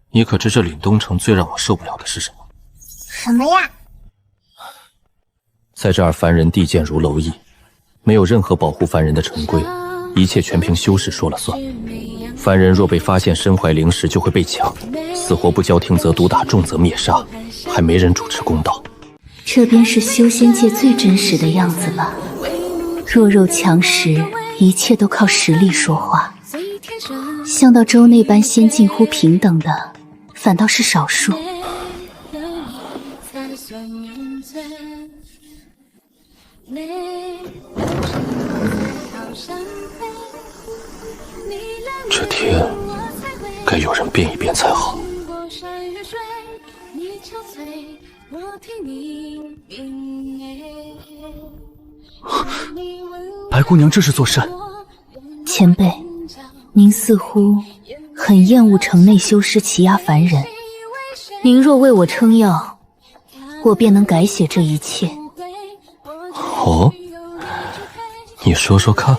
你可知这凛东城最让我受不了的是什么？什么呀？在这儿，凡人地贱如蝼蚁，没有任何保护凡人的成规，一切全凭修士说了算。凡人若被发现身怀灵石，就会被抢，死活不交听则毒打，重则灭杀，还没人主持公道。这便是修仙界最真实的样子吧。弱肉强食，一切都靠实力说话。像到州内般先近乎平等的，反倒是少数。这天该有人变一变才好。白姑娘这是作甚？前辈，您似乎很厌恶城内修士欺压凡人，您若为我撑腰，我便能改写这一切。哦，你说说看。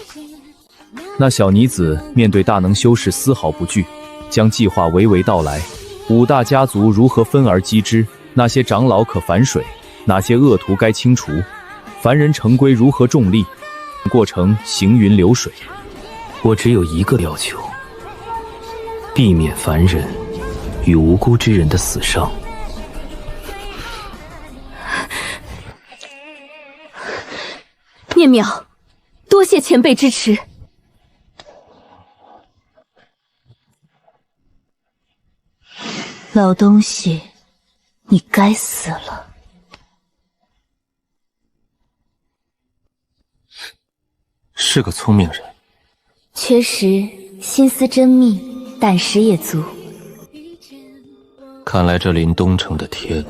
那小女子面对大能修士丝毫不惧，将计划娓娓道来。五大家族如何分而击之？那些长老可反水？哪些恶徒该清除？凡人成规如何重力？过程行云流水。我只有一个要求，避免凡人与无辜之人的死伤。念淼，多谢前辈支持。老东西，你该死了。是个聪明人，确实心思缜密，胆识也足。看来这凛东城的天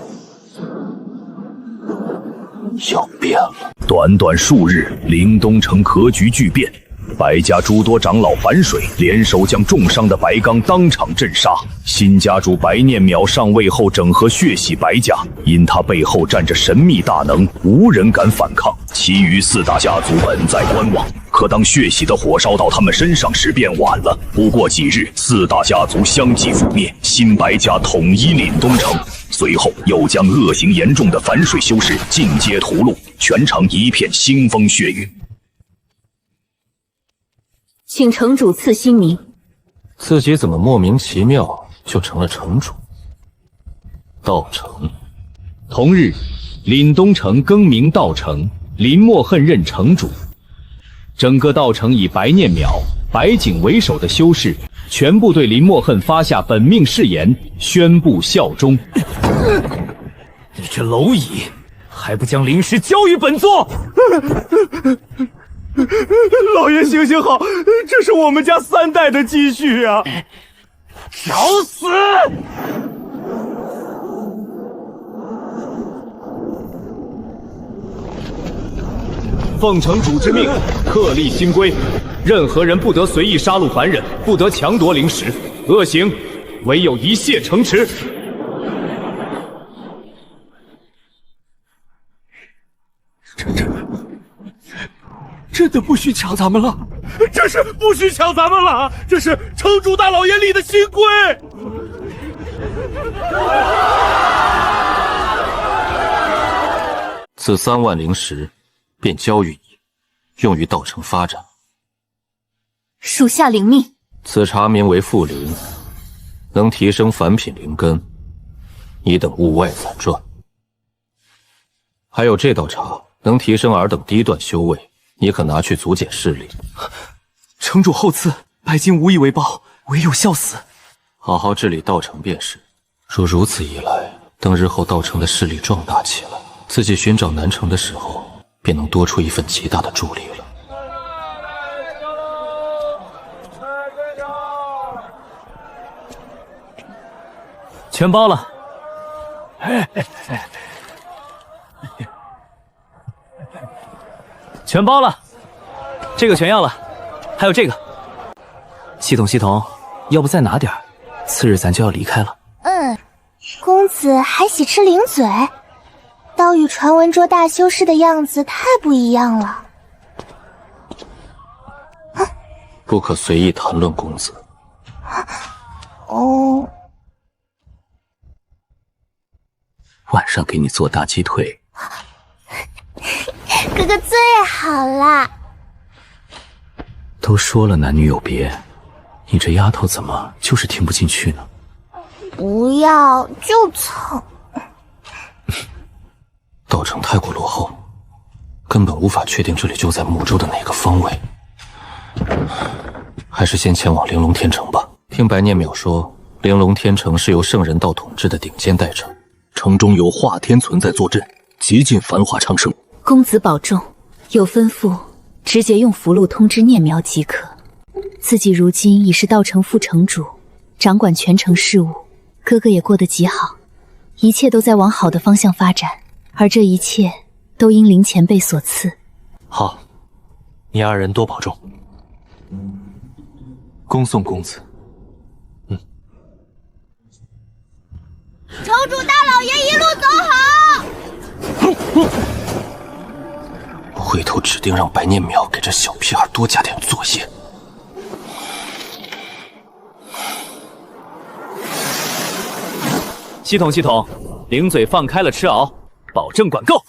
要变了。短短数日，凛东城格局巨变。白家诸多长老反水，联手将重伤的白刚当场镇杀。新家主白念淼上位后，整合血洗白家，因他背后站着神秘大能，无人敢反抗。其余四大家族本在观望，可当血洗的火烧到他们身上时，便晚了。不过几日，四大家族相继覆灭，新白家统一凛东城。随后又将恶行严重的反水修士尽皆屠戮，全城一片腥风血雨。请城主赐新名。自己怎么莫名其妙就成了城主？道成。同日，凛东城更名道成，林墨恨任城主。整个道城以白念淼、白景为首的修士全部对林墨恨发下本命誓言，宣布效忠。你这蝼蚁，还不将灵石交于本座！老爷行行好，这是我们家3代的积蓄啊！找死！奉城主之命，特立新规，任何人不得随意杀戮凡人，不得强夺灵石，恶行唯有一泻城池。真的不许抢咱们了，这是不许抢咱们了，这是城主大老爷立的新规。此3万灵石便交予你，用于道城发展。属下领命。此茶名为附灵，能提升凡品灵根，以等物外攒赚。还有这道茶能提升尔等低段修为，你可拿去足减势力。城主厚赐，百金无以为报，唯有效死。好好治理道城便是。若如此一来，等日后道城的势力壮大起来，自己寻找南城的时候，便能多出一份极大的助力了。全包了。全包了，这个全要了，还有这个。系统，要不再拿点儿，次日咱就要离开了。公子还喜吃零嘴，倒与传闻中大修士的样子太不一样了。不可随意谈论公子。哦，晚上给你做大鸡腿。哥哥最好啦。都说了男女有别，你这丫头怎么就是听不进去呢？不要就蹭。道城太过落后，根本无法确定这里就在睦州的哪个方位。还是先前往玲珑天城吧。听白念淼说，玲珑天城是由圣人道统治的顶尖代城，城中有化天存在坐镇，极尽繁华昌盛。公子保重，有吩咐直接用符箓通知念苗即可。自己如今已是道城副城主，掌管全城事务，哥哥也过得极好，一切都在往好的方向发展，而这一切都因林前辈所赐。好，你2人多保重。恭送公子。城主大老爷一路走好。回头指定让白念淼给这小屁孩多加点作业。系统，零嘴放开了吃熬，保证管够。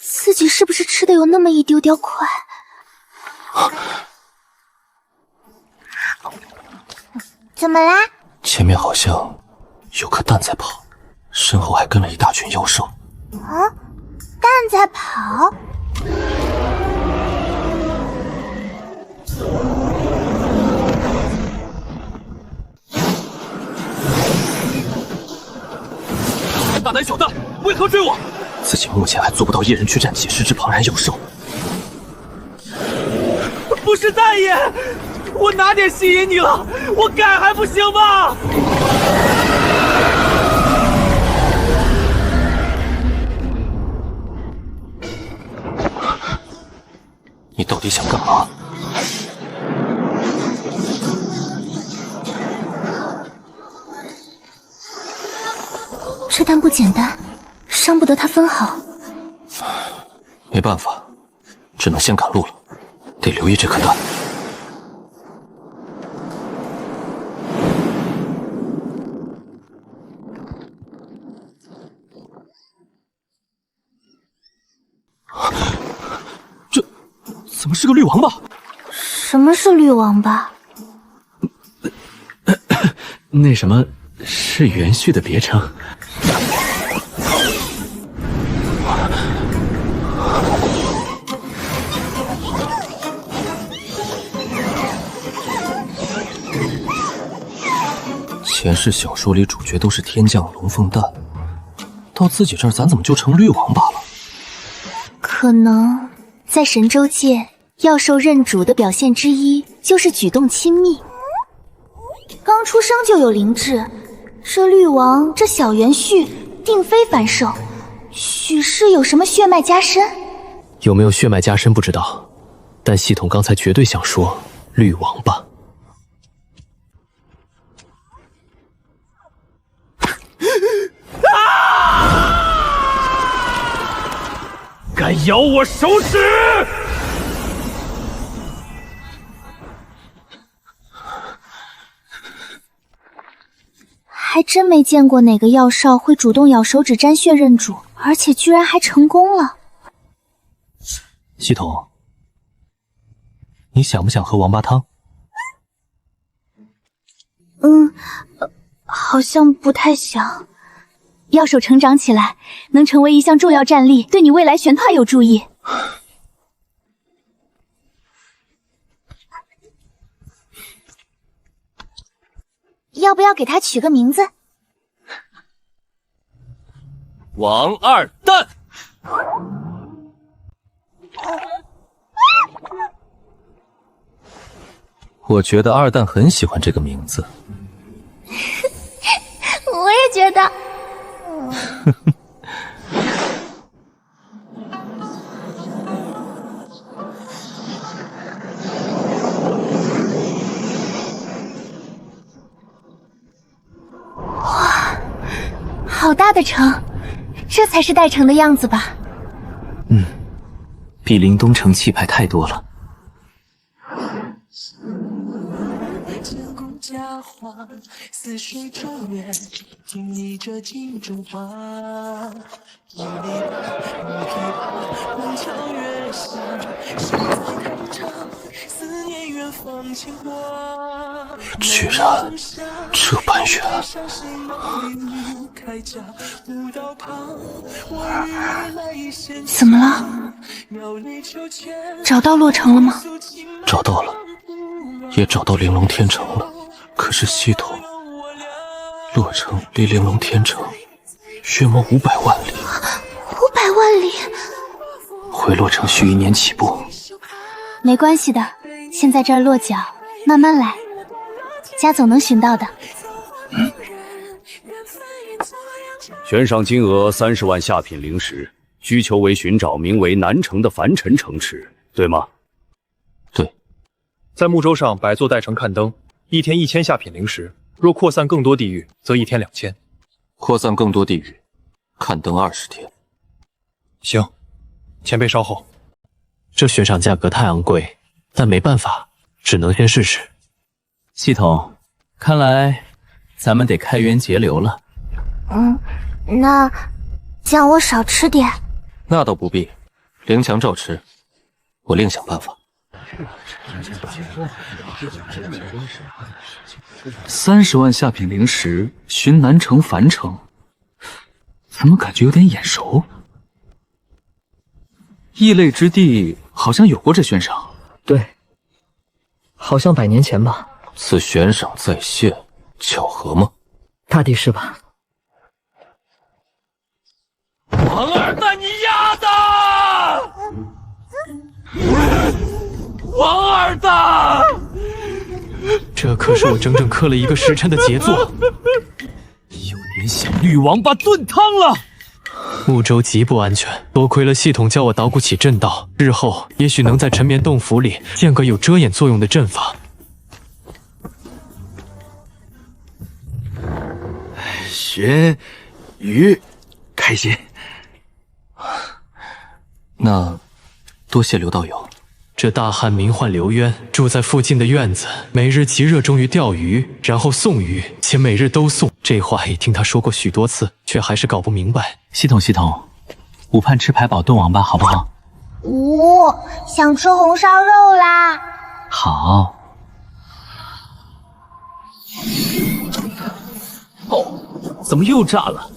自己是不是吃的有那么一丢丢快？怎么啦？前面好像有颗蛋在跑，身后还跟了一大群妖兽。啊，蛋在跑？大胆小蛋，为何追我？自己目前还做不到一人去战几10只庞然妖兽。不是大爷，我哪点吸引你了？我改还不行吗？你到底想干嘛？这蛋不简单，伤不得他分毫。没办法，只能先赶路了，得留意这颗蛋。这怎么是个绿王八？什么是绿王八？那什么，是元旭的别称。前世小说里主角都是天降龙凤蛋，到自己这儿咱怎么就成绿王罢了？可能在神州界，要受认主的表现之一就是举动亲密。刚出生就有灵智，这绿王这小元旭定非凡兽，许是有什么血脉加深？有没有血脉加深不知道，但系统刚才绝对想说绿王八。敢咬我手指！还真没见过哪个药少会主动咬手指沾血认主，而且居然还成功了。系统，你想不想喝王八汤？好像不太想。药手成长起来，能成为一项重要战力，对你未来玄派有助益。要不要给他取个名字？王二蛋。我觉得二蛋很喜欢这个名字。我也觉得。哇，好大的城，这才是代城的样子吧？比林东城气派太多了。佳话，似水中月，听你这镜中花。一里不琵琶，断桥月下，身在弹唱，思念远方牵挂。居然这般远。怎么了？找到洛城了吗？找到了，也找到玲珑天城了。可是系统，洛城离玲珑天城约莫500万里。500万里，回洛城需1年起步。没关系的，先在这儿落脚，慢慢来，家总能寻到的。悬赏金额30万下品灵石，需求为寻找名为南城的凡尘城池，对吗？对。在木舟上摆座代城看灯，1天1000下品灵石，若扩散更多地域，则1天2000。扩散更多地域，看灯20天。行，前辈稍后。这悬赏价格太昂贵，但没办法，只能先试试。系统，看来咱们得开源节流了。那叫我少吃点。那倒不必，灵强照吃，我另想办法。30万下品灵石，寻南城凡城，怎么感觉有点眼熟？异类之地好像有过这悬赏。对，好像100年前吧。此悬赏再现，巧合吗？大抵是吧。王二蛋，你丫的！王二蛋！这可是我整整刻了1个时辰的杰作，有点想绿王八炖汤了。木舟极不安全，多亏了系统教我捣鼓起阵道，日后也许能在沉眠洞府里建个有遮掩作用的阵法。寻鱼，开心。那多谢刘道友。这大汉名唤刘渊，住在附近的院子，每日极热衷于钓鱼，然后送鱼，且每日都送。这话也听他说过许多次，却还是搞不明白。系统，午饭吃排宝炖王八好不好？想吃红烧肉啦！好。哦，怎么又炸了？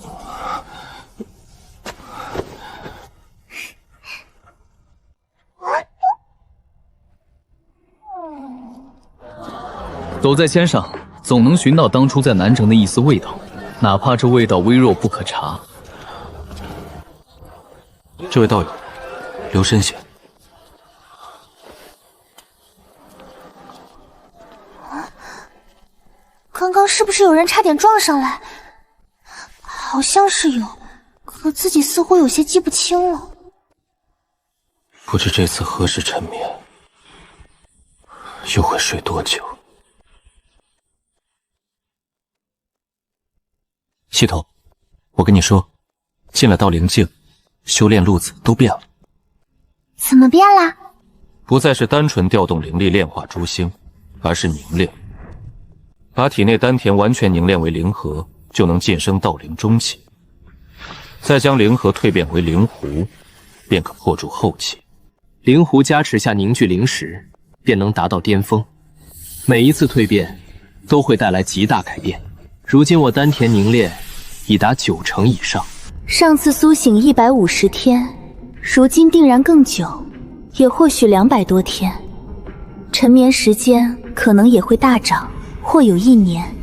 走在先上，总能寻到当初在南城的一丝味道，哪怕这味道微弱不可察。这位道友，留神些。刚刚是不是有人差点撞上来？好像是有，可自己似乎有些记不清了。不知这次何时沉眠，又会睡多久？系统，我跟你说，进了道灵境，修炼路子都变了。怎么变了？不再是单纯调动灵力炼化诸星，而是凝练。把体内丹田完全凝练为灵核，就能晋升道灵中期。再将灵核蜕变为灵狐，便可破筑后期。灵狐加持下凝聚灵石，便能达到巅峰。每一次蜕变都会带来极大改变。如今我丹田凝练已达90%以上。上次苏醒150天，如今定然更久，也或许200多天。沉眠时间可能也会大涨，或有1年。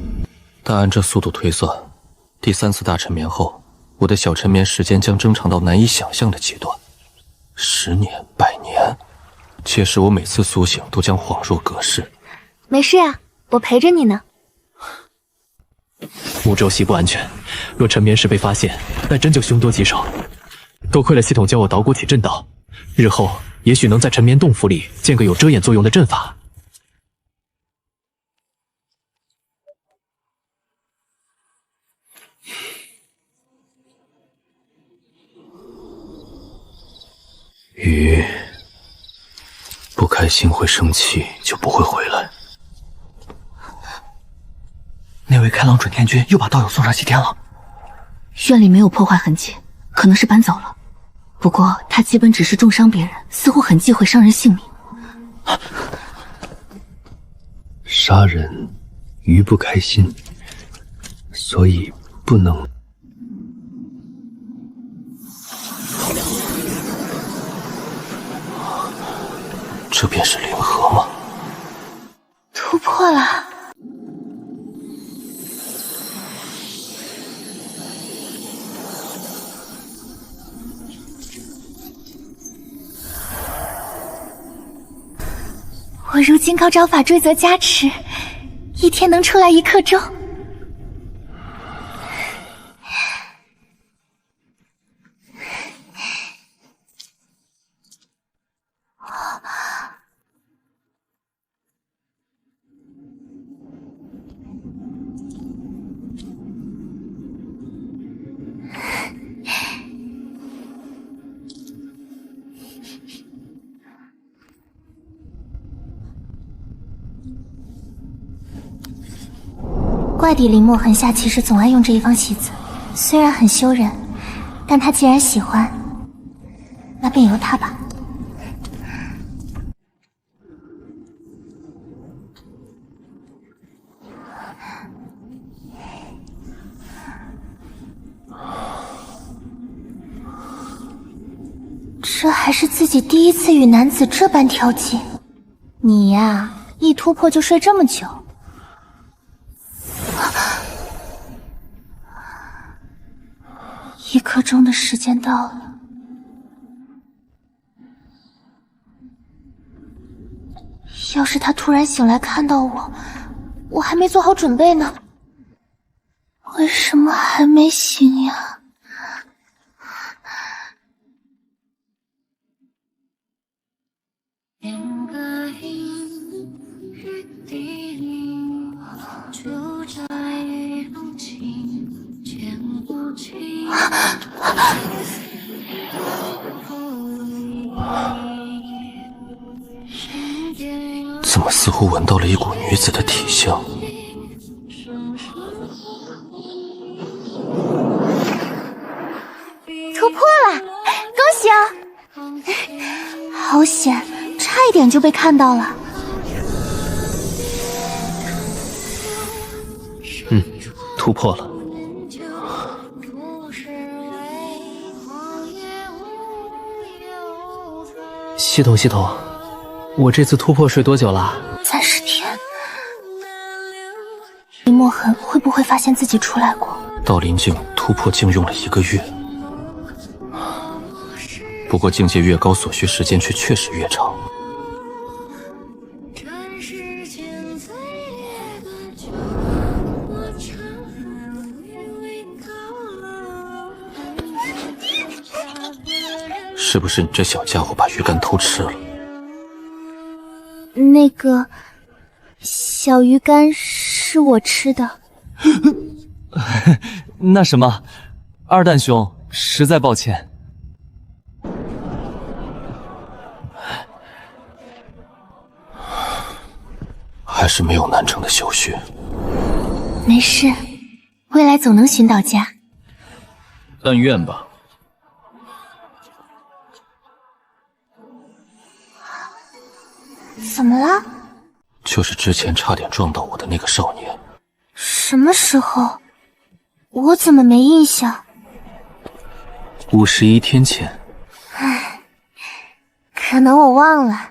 但按这速度推算，第3次大沉眠后，我的小沉眠时间将增长到难以想象的极端。10年、100年，届时我每次苏醒都将恍若隔世。没事啊，我陪着你呢。木舟席不安全，若沉眠时被发现，那真就凶多吉少。多亏了系统教我捣鼓起阵道，日后也许能在沉眠洞府里建个有遮掩作用的阵法。鱼不开心会生气，就不会回来。那位开朗准天君又把道友送上西天了。院里没有破坏痕迹，可能是搬走了。不过他基本只是重伤别人，似乎很忌讳伤人性命。杀人鱼不开心，所以不能。这便是灵核吗？突破了。我如今高招法追责加持，一天能出来1刻钟。怪底林墨痕下其实总爱用这一方棋子，虽然很羞人，但他既然喜欢，那便由他吧。这还是自己第一次与男子这般调剂，你呀，一突破就睡这么久。1刻钟的时间到了，要是他突然醒来看到我，我还没做好准备呢。为什么还没醒呀？怎么似乎闻到了一股女子的体香？突破了，恭喜哦！好险，差一点就被看到了。突破了。系统，我这次突破睡多久了？ 30天。墨痕会不会发现自己出来过？道林境突破竟用了1个月，不过境界越高，所需时间却确实越长。是不是你这小家伙把鱼干偷吃了？那个小鱼干是我吃的。那什么，二蛋兄，实在抱歉。还是没有南城的小穴。没事，未来总能寻到家。但愿吧。怎么了？就是之前差点撞到我的那个少年。什么时候？我怎么没印象？51天前。唉，可能我忘了。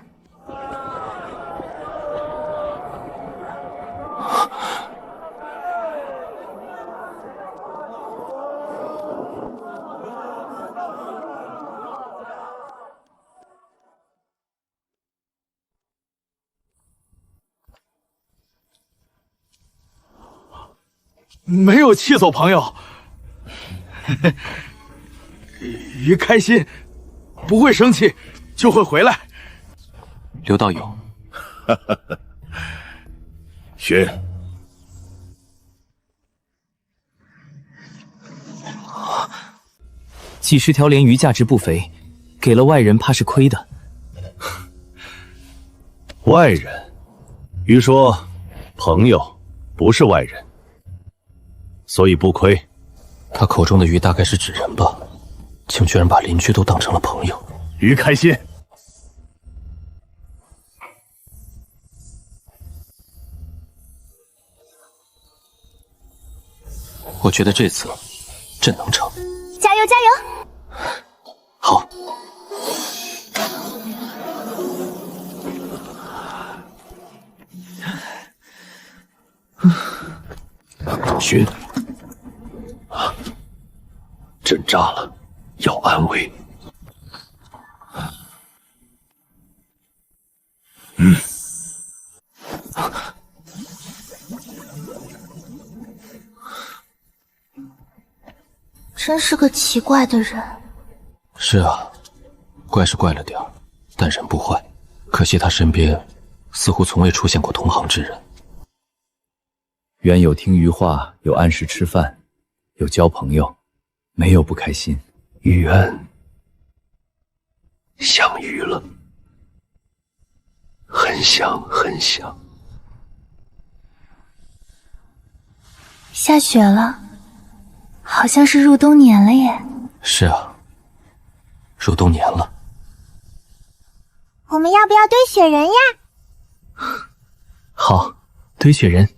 没有气走朋友，鱼开心，不会生气，就会回来。刘道友，寻，几十条鲢鱼价值不菲，给了外人怕是亏的。外人？鱼说，朋友不是外人。所以不亏。他口中的鱼大概是指人吧，竟居然把邻居都当成了朋友。鱼开心。我觉得这次朕能成。加油加油！好。寻。朕炸了，要安慰。真是个奇怪的人。是啊，怪是怪了点儿，但人不坏。可惜他身边似乎从未出现过同行之人。原有听鱼话，有按时吃饭，有交朋友，没有不开心。玉安相遇了，很想很想。下雪了，好像是入冬年了耶。是啊，入冬年了。我们要不要堆雪人呀？好，堆雪人。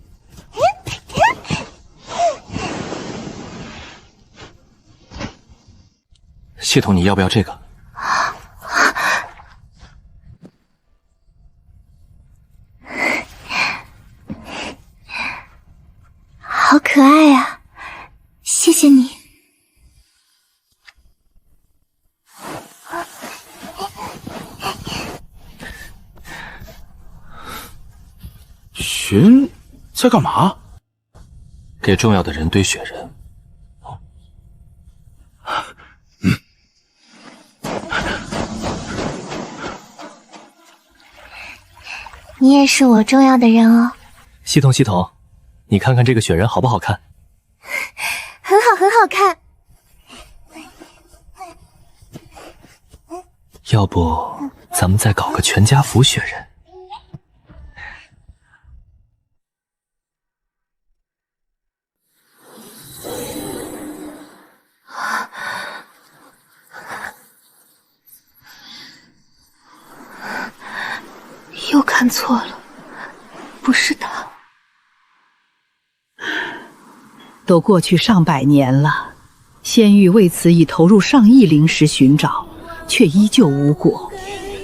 系统，你要不要这个？好可爱呀，谢谢你。寻在干嘛？给重要的人堆雪人。你也是我重要的人哦。系统，你看看这个雪人好不好看？很好，很好看。要不咱们再搞个全家福雪人？又看错了，不是他。都过去上百年了，仙域为此已投入上亿灵石寻找，却依旧无果。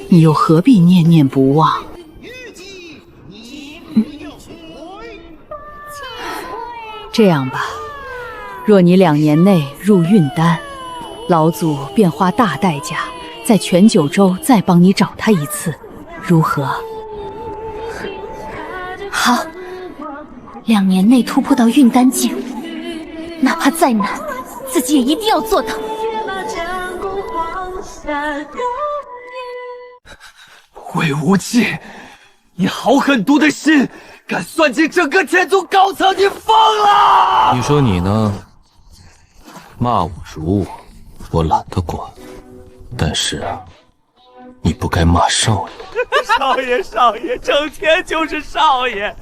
你又何必念念不忘？这样吧，若你2年内入运丹，老祖便花大代价在全九州再帮你找他一次，如何？好，2年内突破到运丹境，哪怕再难，自己也一定要做到。魏无忌，你好狠毒的心，敢算计整个天宗高层，你疯了！你说你呢？骂我辱我，我懒得管。但是啊，你不该骂少爷。少爷，整天就是少爷。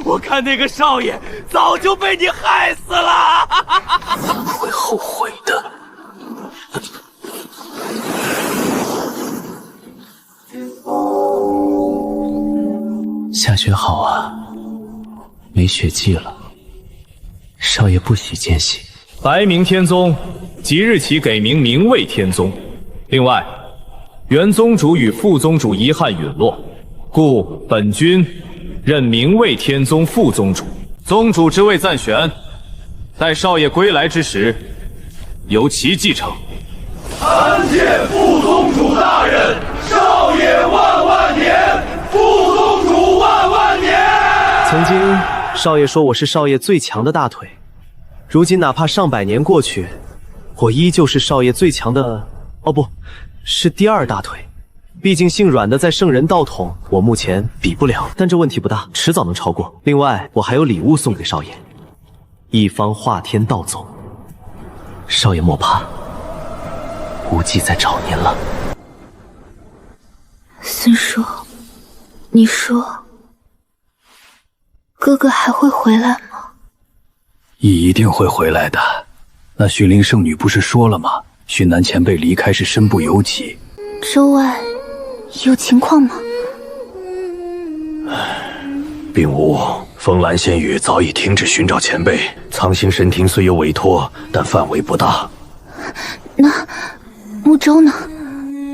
我看那个少爷早就被你害死了。你会后悔的。下雪好啊，没雪季了。少爷不许见血。白明天宗即日起改名明卫天宗。另外，原宗主与副宗主遗憾陨落，故本君任明卫天宗副宗主。宗主之位暂悬，待少爷归来之时，由其继承。参见副宗主大人，少爷万万年，副宗主万万年。曾经少爷说我是少爷最强的大腿，如今哪怕上百年过去，我依旧是少爷最强的，哦不，是第2大腿。毕竟姓阮的在圣人道统，我目前比不了，但这问题不大，迟早能超过。另外，我还有礼物送给少爷，一方化天道宗。少爷莫怕，无忌在找您了。孙叔，你说哥哥还会回来吗？一定会回来的。那虚灵圣女不是说了吗？勋南前辈离开是身不由己。州外有情况吗？并无。风兰仙羽早已停止寻找前辈，苍星神庭虽有委托，但范围不大。那木舟呢？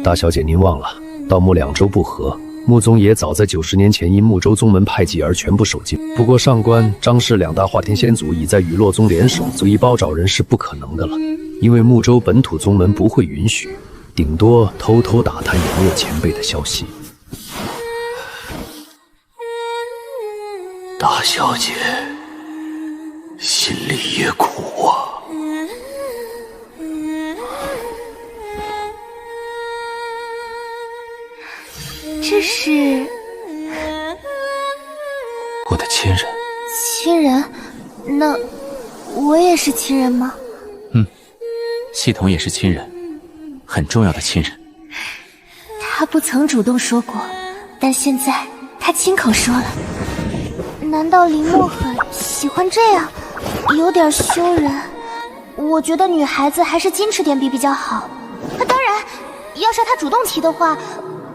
大小姐，您忘了，盗木2州不和，穆宗爷早在90年前因穆州宗门派系而全部受禁。不过上官、张氏2大化天仙族已在与洛宗联手，所以包找人是不可能的了。因为穆州本土宗门不会允许，顶多偷偷打探有没有前辈的消息。大小姐心里也苦啊。这是我的亲人。亲人？那我也是亲人吗？系统也是亲人，很重要的亲人。他不曾主动说过，但现在他亲口说了。难道林墨很喜欢这样？有点羞人。我觉得女孩子还是矜持点比较好。当然，要是他主动提的话，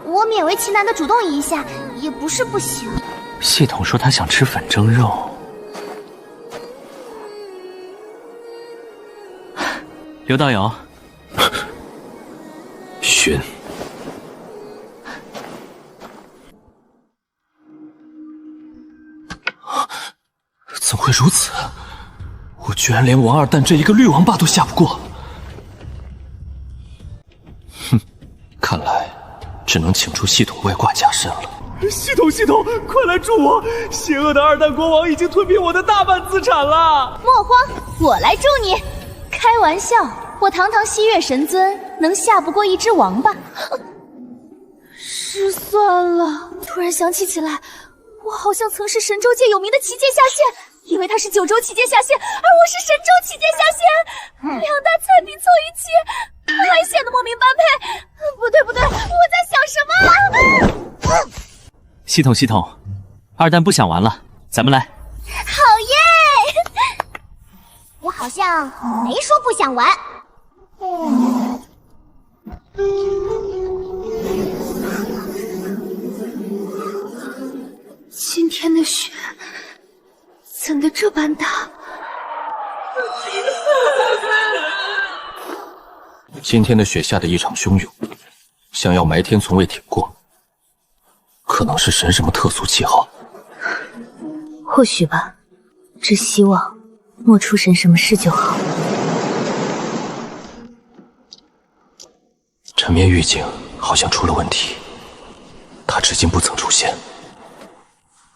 我勉为其难的主动一下也不是不行。系统说他想吃粉蒸肉。刘道友，勋，怎会如此？我居然连王二蛋这一个绿王八都下不过。看来只能请出系统外挂假身了。系统，快来助我！邪恶的2蛋国王已经吞并我的大半资产了。莫慌，我来助你。开玩笑，我堂堂西岳神尊能下不过一只王八？失算了。突然想起来，我好像曾是神州界有名的旗阶下线，因为他是9州旗阶下线，而我是神州旗阶下线，2大菜比凑一起，还显得莫名般配。不对，我在想什么？系统，2蛋不想玩了，咱们来。好耶！我好像没说不想玩。今天的雪怎的这般大？今天的雪下得异常汹涌，想要埋天从未挺过，可能是神什么特殊气候。或许吧，只希望莫出神什么事就好。沉眠狱警好像出了问题，他至今不曾出现。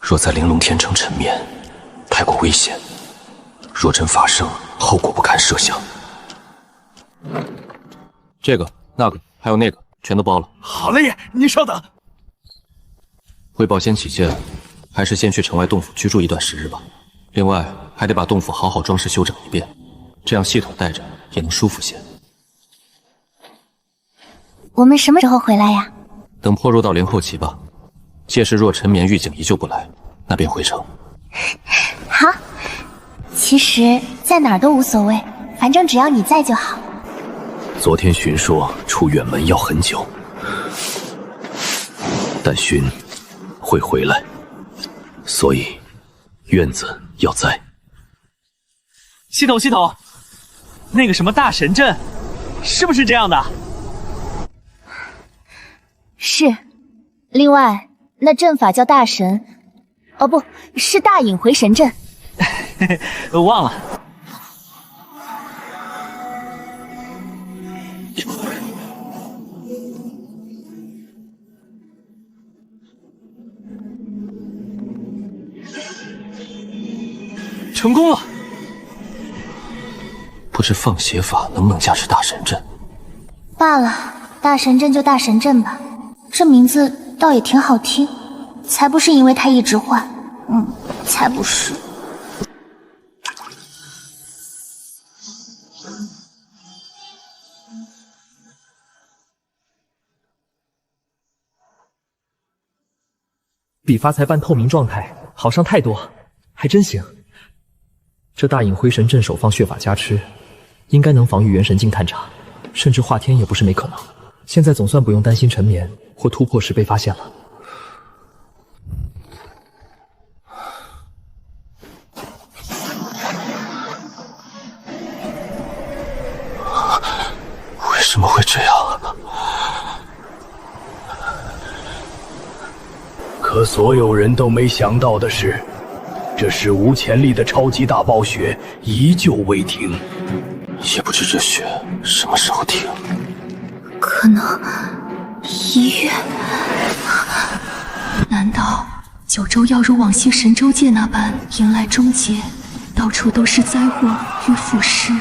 若在玲珑天城沉眠，太过危险。若真发生，后果不堪设想。这个、那个，还有那个，全都包了。好嘞爷，您稍等。为保险起见，还是先去城外洞府居住一段时日吧。另外，还得把洞府好好装饰修整一遍，这样系统带着也能舒服些。我们什么时候回来呀？等破入到灵后期吧。届时若沉眠狱警依旧不来，那便回城。好，其实在哪儿都无所谓，反正只要你在就好。昨天荀说出远门要很久，但荀会回来，所以院子要在。系统，那个什么大神阵，是不是这样的？是。另外，那阵法叫大神，哦，不是大隐回神阵。忘了。成功了！不知放血法能不能加持大神阵？罢了，大神阵就大神阵吧，这名字倒也挺好听，才不是因为他一直换，才不是。比发财半透明状态好上太多，还真行。这大隐回神阵首放血法加持，应该能防御元神境探查，甚至化天也不是没可能。现在总算不用担心沉眠或突破时被发现了。为什么会这样？可所有人都没想到的是，这史无前例的超级大暴雪依旧未停。也不知这雪什么时候停。可能1月？难道九州要如往昔神州界那般迎来终结，到处都是灾祸与腐蚀？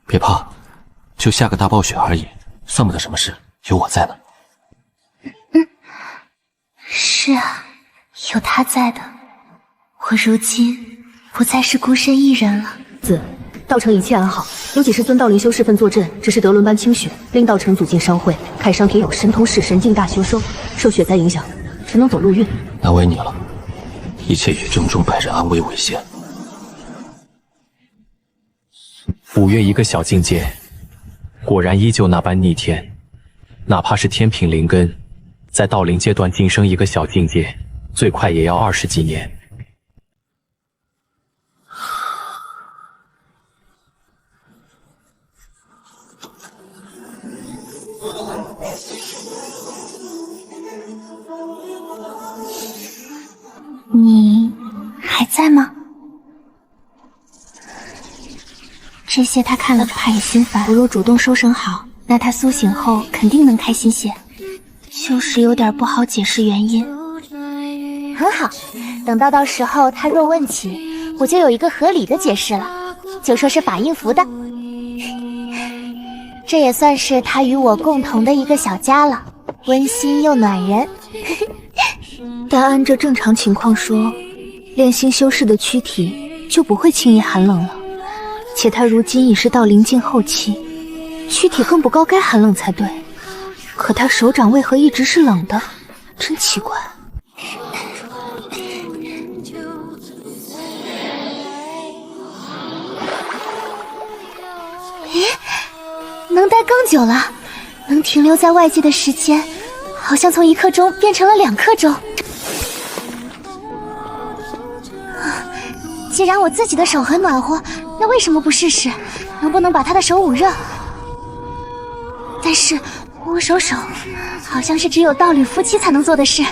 别怕，就下个大暴雪而已，算不得什么事，有我在呢。是啊，有他在的，我如今不再是孤身一人了。道城一切安好，有几十尊道灵修士奋坐镇，只是德伦班清雪，令道城阻进商会，凯商铁有神通式神境大修收，受雪灾影响，只能走陆运。难为你了，一切以正中百人安危为先。5月一个小境界，果然依旧那般逆天。哪怕是天品灵根，在道灵阶段晋升一个小境界，最快也要20几年。你还在吗？这些他看了怕也心烦，我若主动收绳好，那他苏醒后肯定能开心些。就是有点不好解释原因。很好，等到时候他若问起，我就有一个合理的解释了，就说是法印符的。这也算是他与我共同的一个小家了，温馨又暖人。但按这正常情况说，炼心修士的躯体就不会轻易寒冷了，且他如今已是到灵境后期，躯体更不高该寒冷才对。可他手掌为何一直是冷的？真奇怪。咦，能待更久了，能停留在外界的时间，好像从1刻钟变成了2刻钟。既然我自己的手很暖和，那为什么不试试？能不能把他的手捂热？但是捂手好像是只有道侣夫妻才能做的事。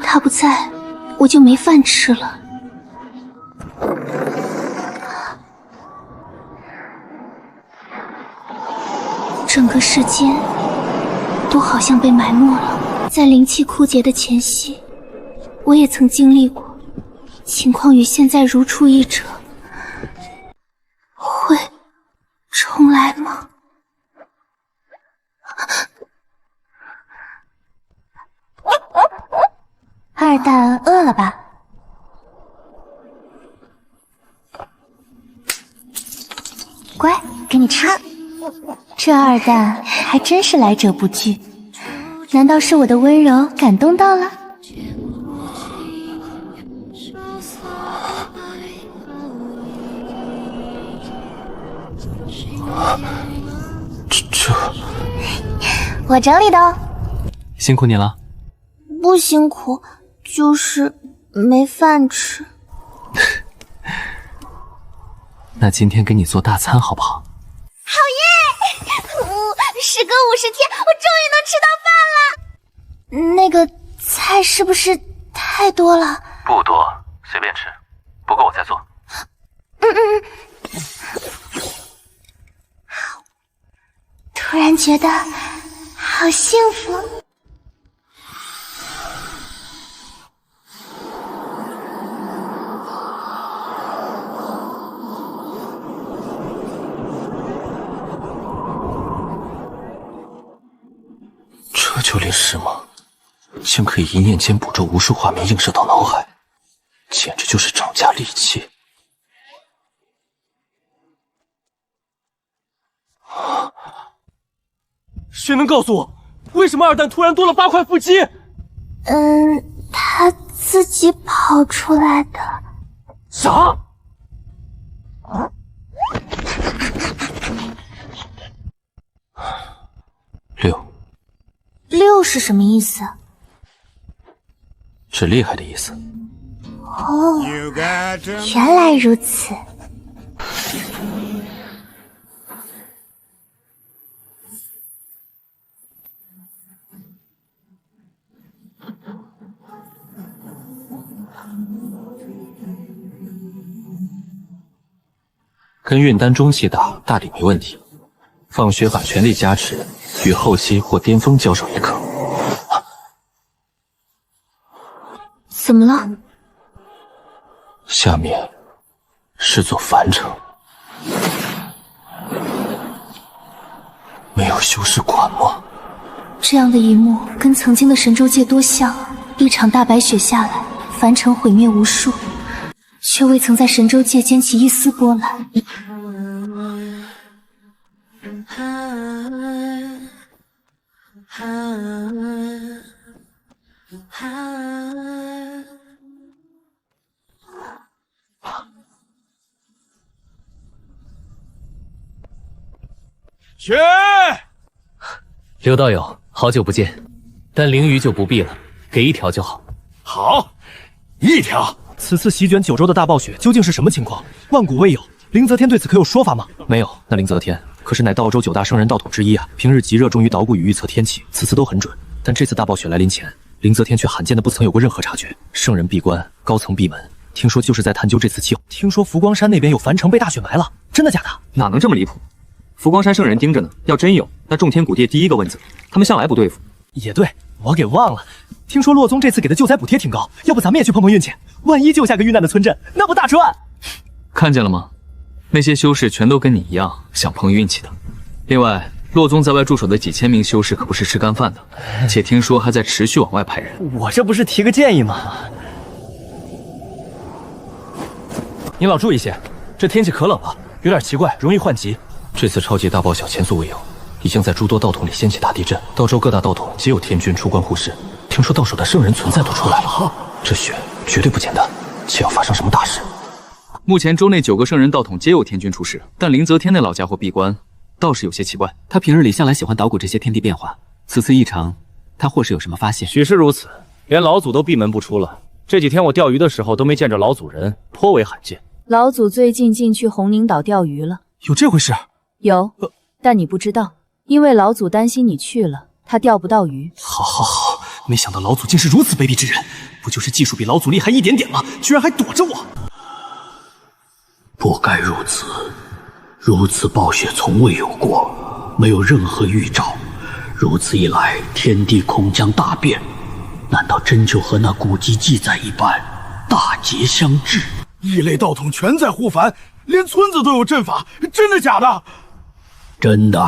他不在，我就没饭吃了。整个世间都好像被埋没了。在灵气枯竭的前夕，我也曾经历过，情况与现在如出一辙。会重来吗？二蛋饿了吧？乖，给你吃。这二蛋还真是来者不拒，难道是我的温柔感动到了？这我整理的哦。辛苦你了。不辛苦，就是没饭吃。那今天给你做大餐好不好？好耶！时隔50天，我终于能吃到饭了。那个菜是不是太多了？不多，随便吃，不够我再做。突然觉得好幸福。这就灵石吗？竟可以一念间捕捉无数画面映射到脑海，简直就是掌架利器。谁能告诉我，为什么二蛋突然多了8块腹肌？他自己跑出来的。啥？6是什么意思？是厉害的意思。哦，原来如此。跟运丹中期打，大抵没问题。放血法全力加持，与后期或巅峰交手也可。怎么了？下面是座凡城，没有修士管吗？这样的一幕跟曾经的神州界多像啊！一场大白雪下来，凡城毁灭无数，却未曾在神州界溅起一丝波澜。去！刘道友，好久不见，但灵鱼就不必了，给1条就好。好，1条。此次席卷九州的大暴雪究竟是什么情况？万古未有，灵泽天对此可有说法吗？没有，那灵泽天可是乃道州9大圣人道统之一啊，平日极热衷于捣鼓与预测天气，次次都很准。但这次大暴雪来临前，灵泽天却罕见的不曾有过任何察觉。圣人闭关，高层闭门，听说就是在探究这次气候。听说浮光山那边有凡城被大雪埋了，真的假的？哪能这么离谱？浮光山圣人盯着呢，要真有，那众天古地第一个问责，他们向来不对付。也对，我给忘了。听说洛宗这次给的救灾补贴挺高，要不咱们也去碰碰运气？万一救下个遇难的村镇，那不大赚？看见了吗？那些修士全都跟你一样想碰运气的。另外，洛宗在外驻守的几千名修士可不是吃干饭的，且听说还在持续往外派人。我这不是提个建议吗？您老注意些，这天气可冷了，有点奇怪，容易患疾。这次超级大暴雪前所未有，已经在诸多道统里掀起大地震，道州各大道统皆有天军出关护市。听说到手的圣人存在都出来了，这雪绝对不简单，且要发生什么大事。目前州内9个圣人道统皆有天军出世，但灵泽天那老家伙闭关，倒是有些奇怪。他平日里向来喜欢捣鼓这些天地变化，此次异常，他或是有什么发现。许是如此，连老祖都闭门不出了。这几天我钓鱼的时候都没见着老祖人，颇为罕见。老祖最近进去红宁岛钓鱼了。有这回事？有，但你不知道，因为老祖担心你去了，他钓不到鱼。好，没想到老祖竟是如此卑鄙之人，不就是技术比老祖厉害一点点吗？居然还躲着我！不该如此，如此暴雪从未有过，没有任何预兆。如此一来，天地恐将大变。难道真就和那古籍记载一般，大劫将至？异类道统全在呼凡，连村子都有阵法，真的假的？真的，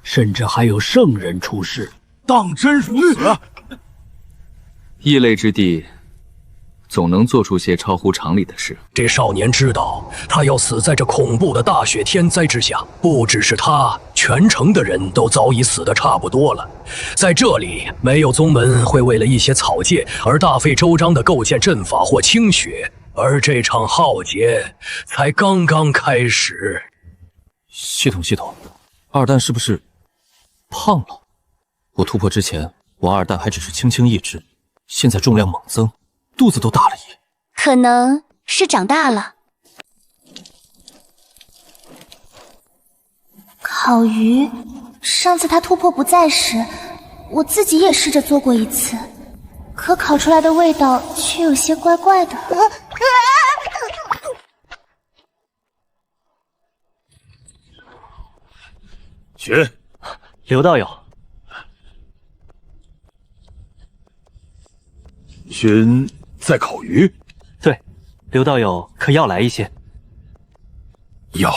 甚至还有圣人出世。当真如此？异类之地，总能做出些超乎常理的事。这少年知道，他要死在这恐怖的大雪天灾之下。不只是他，全城的人都早已死得差不多了。在这里，没有宗门会为了一些草芥而大费周章地构建阵法或清雪，而这场浩劫才刚刚开始。系统，二蛋是不是胖了？我突破之前，我二蛋还只是轻轻一只，现在重量猛增，肚子都大了一。可能是长大了。烤鱼，上次他突破不在时，我自己也试着做过一次，可烤出来的味道却有些怪怪的。寻，刘道友。寻在烤鱼？对，刘道友可要来一些？要。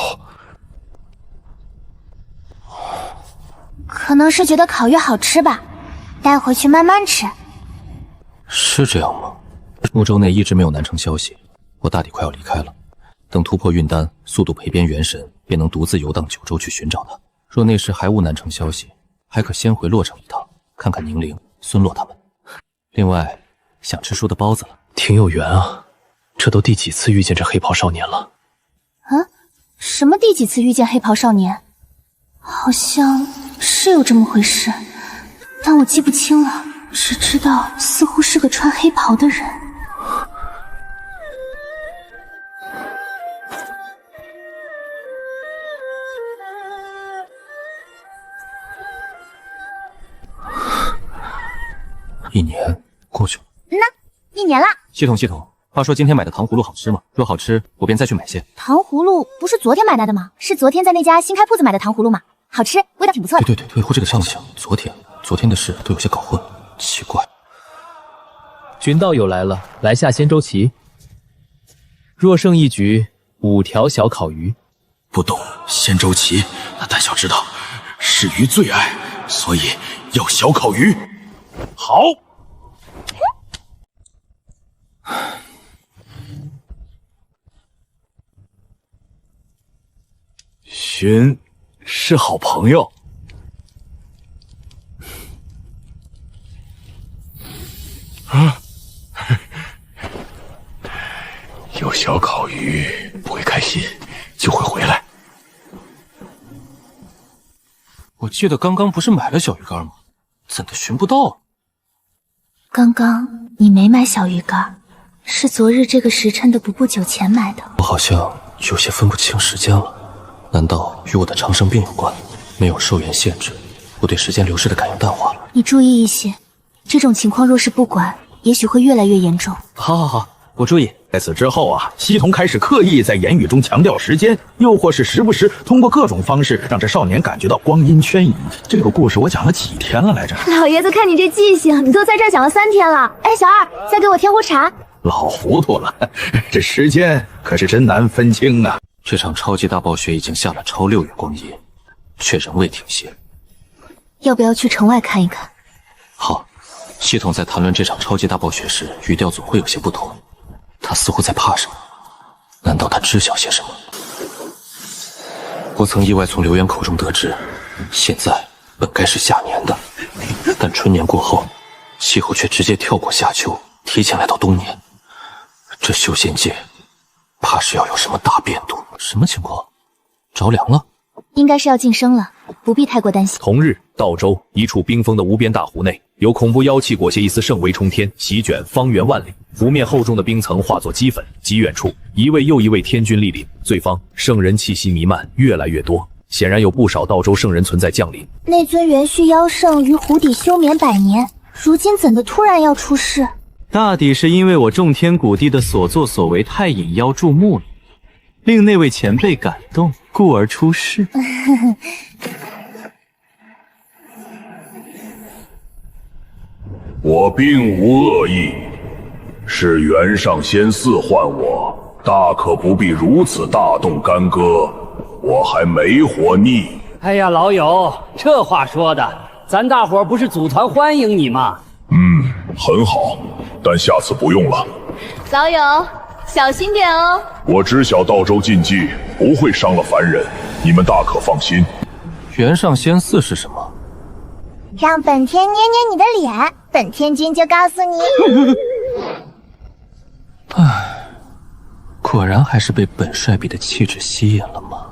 可能是觉得烤鱼好吃吧，带回去慢慢吃。是这样吗？木周内一直没有南城消息，我大抵快要离开了。等突破运丹，速度陪边元神，便能独自游荡九州去寻找他。若那时还无南城消息，还可先回洛城一趟，看看宁灵、孙洛他们。另外，想吃叔的包子了。挺有缘啊，这都第几次遇见这黑袍少年了？什么第几次遇见黑袍少年？好像是有这么回事，但我记不清了，只知道似乎是个穿黑袍的人。1年过去了。1年啦。系统，话说今天买的糖葫芦好吃吗？若好吃，我便再去买些。糖葫芦不是昨天买来的吗？是昨天在那家新开铺子买的糖葫芦吗？好吃，味道挺不错的。对，回这个像。昨天的事都有些搞混，奇怪。寻道友来了，来下仙舟棋。若胜一局，5条小烤鱼。不懂仙舟棋，那但小知道是鱼最爱，所以要小烤鱼。好。寻是好朋友。有小烤鱼不会开心，就会回来。我记得刚刚不是买了小鱼干吗？怎的寻不到？刚刚你没买小鱼干，是昨日这个时辰的不久前买的。我好像有些分不清时间了，难道与我的长生病有关？没有寿元限制，我对时间流逝的感应淡化了。你注意一些，这种情况若是不管，也许会越来越严重。好，我注意。在此之后啊，西童开始刻意在言语中强调时间，又或是时不时通过各种方式让这少年感觉到光阴圈移。这个故事我讲了几天了来着？老爷子看你这记性，你都在这儿讲了3天了。哎，小二，再给我添壶茶。老糊涂了，这时间可是真难分清啊。这场超级大暴雪已经下了超6月光阴，却仍未停歇。要不要去城外看一看？好，系统在谈论这场超级大暴雪时，语调总会有些不同。他似乎在怕什么？难道他知晓些什么？我曾意外从刘渊口中得知，现在本该是夏年的，但春年过后，气候却直接跳过夏秋，提前来到冬年。这修仙界怕是要有什么大变动。什么情况？着凉了？应该是要晋升了，不必太过担心。同日，道州一处冰封的无边大湖内，有恐怖妖气裹挟一丝圣威冲天，席卷方圆万里。湖面厚重的冰层化作齑粉，极远处，一位又一位天君莅临，醉方圣人气息弥漫，越来越多。显然有不少道州圣人存在降临。那尊元虚妖圣于湖底休眠100年，如今怎的突然要出事？大抵是因为我种天谷地的所作所为太引妖注目了，令那位前辈感动，故而出事。我并无恶意，是元上仙赐唤我，大可不必如此大动干戈，我还没活腻。哎呀，老友，这话说的，咱大伙不是组团欢迎你吗？很好，但下次不用了。老友，小心点哦。我知晓道州禁忌不会伤了凡人，你们大可放心。元上仙寺是什么？让本天捏捏你的脸，本天君就告诉你。唉，果然还是被本帅比的气质吸引了吗？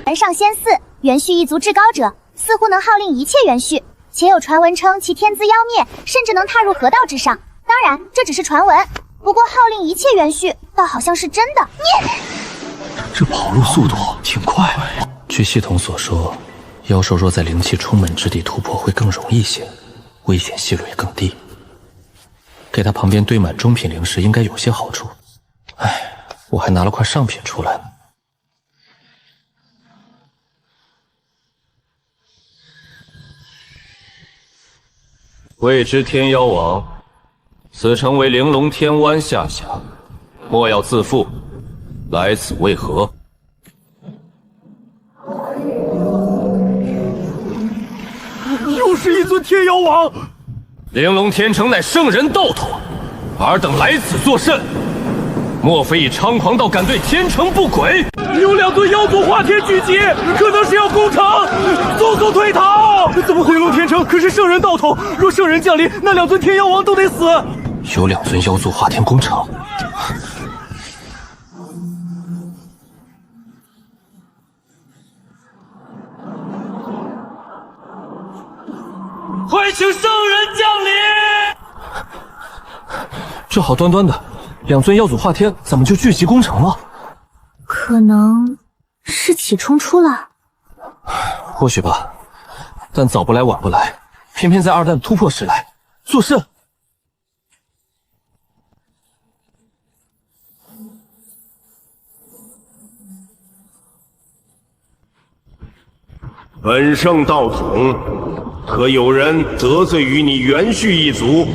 元上仙寺，元续一族至高者，似乎能号令一切元续，且有传闻称其天资妖孽，甚至能踏入河道之上。当然，这只是传闻。不过号令一切元续，倒好像是真的。这跑路速度挺快。据系统所说，妖兽若在灵气充满之地突破会更容易些，危险系数也更低。给它旁边堆满中品灵石应该有些好处。唉，我还拿了块上品出来呢。未知天妖王，此城为玲珑天湾下辖，莫要自负。来此为何？又是一尊天妖王！玲珑天城乃圣人道统，尔等来此作甚？莫非以猖狂道敢对天城不轨？有2尊妖族化天聚集，可能是要攻城，速速退逃！怎么回龙天城可是圣人道统？若圣人降临，那2尊天妖王都得死。有2尊妖族化天攻城，快请圣人降临！这好端端的2尊妖族化天，怎么就聚集攻城了？可能是起冲出了。或许吧，但早不来晚不来，偏偏在2弹突破时来，作甚？本圣道统，可有人得罪于你元续一族？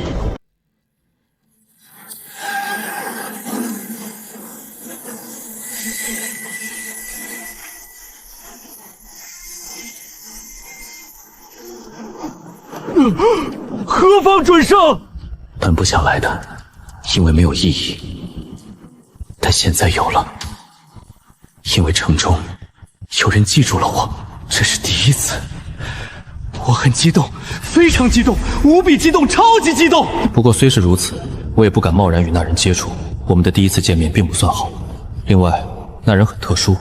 何方准圣？本不想来的，因为没有意义。但现在有了，因为城中有人记住了我，这是第1次。我很激动，非常激动，无比激动，超级激动。不过虽是如此，我也不敢贸然与那人接触。我们的第1次见面并不算好。另外，那人很特殊，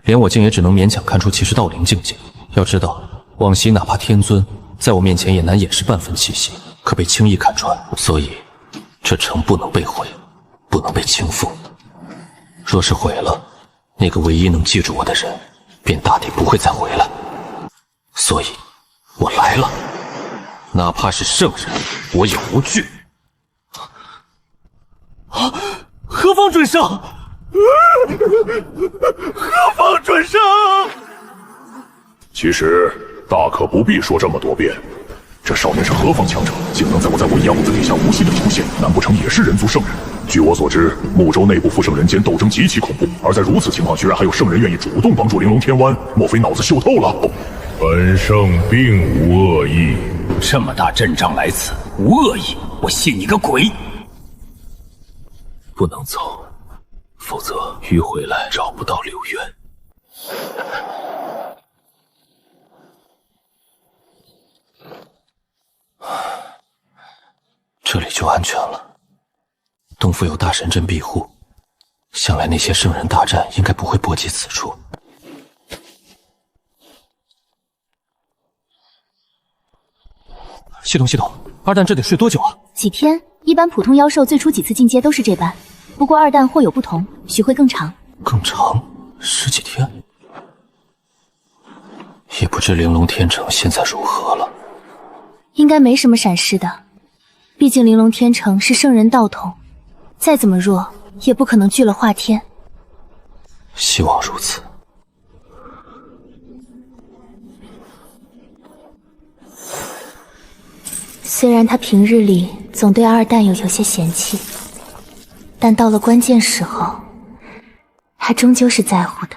连我竟也只能勉强看出其是道灵境界。要知道，往昔哪怕天尊在我面前也难掩饰半分气息，可被轻易看穿。所以，这城不能被毁，不能被倾覆。若是毁了，那个唯一能记住我的人，便大抵不会再回来。所以，我来了，哪怕是圣人，我也无惧。何方准圣？何方准圣？其实大可不必说这么多遍。这少年是何方强者，竟能在我样子底下无息的出现？难不成也是人族圣人？据我所知，木州内部复圣人间斗争极其恐怖，而在如此情况，居然还有圣人愿意主动帮助玲珑天湾，莫非脑子秀透了？本圣并无恶意。这么大阵仗来此，无恶意，我信你个鬼！不能走，否则迂回来找不到柳渊。这里就安全了。东府有大神阵庇护，想来那些圣人大战应该不会波及此处。系统，2弹这得睡多久啊？几天，一般普通妖兽最初几次进阶都是这般，不过2弹或有不同，许会更长。更长？10几天？也不知玲珑天城现在如何了。应该没什么闪失的。毕竟玲珑天成是圣人道统，再怎么弱也不可能拒了化天。希望如此。虽然他平日里总对二蛋有些嫌弃，但到了关键时候，他终究是在乎的。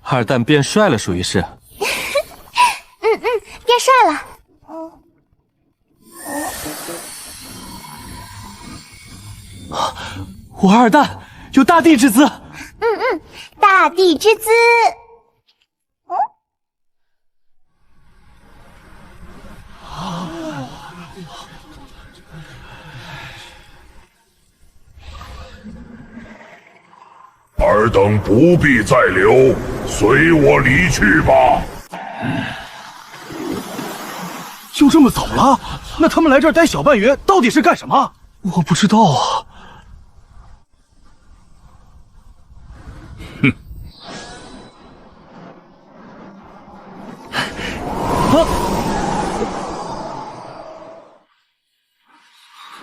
二蛋变帅了，属于是。变帅了。我二蛋有大帝之姿。大帝之姿。尔等不必再留，随我离去吧。就这么走了？那他们来这儿待小半月，到底是干什么？我不知道啊。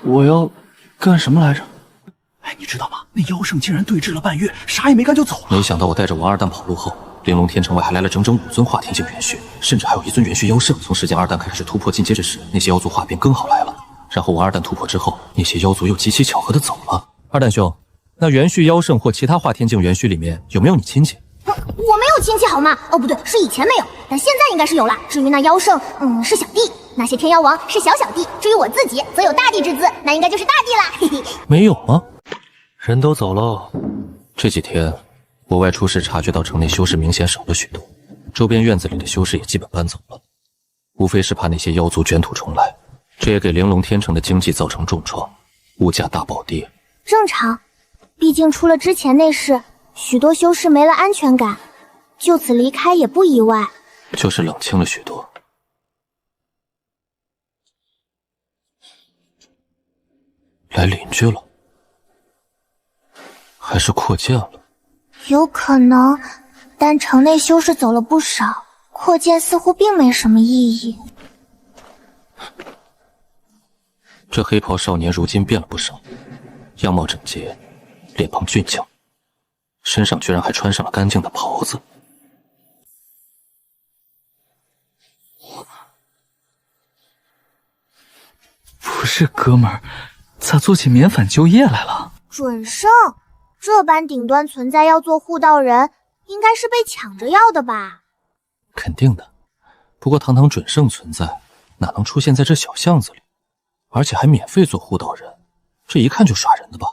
我要干什么来着？哎，你知道吗？那妖圣竟然对峙了半月，啥也没干就走了。没想到我带着王二蛋跑路后，玲珑天城外还来了整整5尊化天境元虚，甚至还有1尊元虚妖圣。从时间二蛋开始突破进阶之时，那些妖族化变更好来了。然后王二蛋突破之后，那些妖族又极其巧合的走了。二蛋兄，那元虚妖圣或其他化天境元虚里面有没有你亲戚？我没有亲戚好吗？哦，不对，是以前没有，但现在应该是有了。至于那妖圣，是小弟；那些天妖王是小弟。至于我自己，则有大帝之姿，那应该就是大帝了。嘿嘿。没有吗？人都走喽。这几天我外出时察觉到城内修士明显少了许多，周边院子里的修士也基本搬走了，无非是怕那些妖族卷土重来。这也给玲珑天城的经济造成重创，物价大暴跌。正常，毕竟出了之前那事，许多修士没了安全感，就此离开也不意外。就是冷清了许多。来邻居了，还是扩建了？有可能，但城内修士走了不少，扩建似乎并没什么意义。这黑袍少年如今变了不少，样貌整洁，脸庞俊俏，身上居然还穿上了干净的袍子。不是哥们儿，咋做起免反就业来了？准圣，这般顶端存在要做护道人，应该是被抢着要的吧？肯定的，不过堂堂准圣存在，哪能出现在这小巷子里？而且还免费做护道人，这一看就耍人的吧？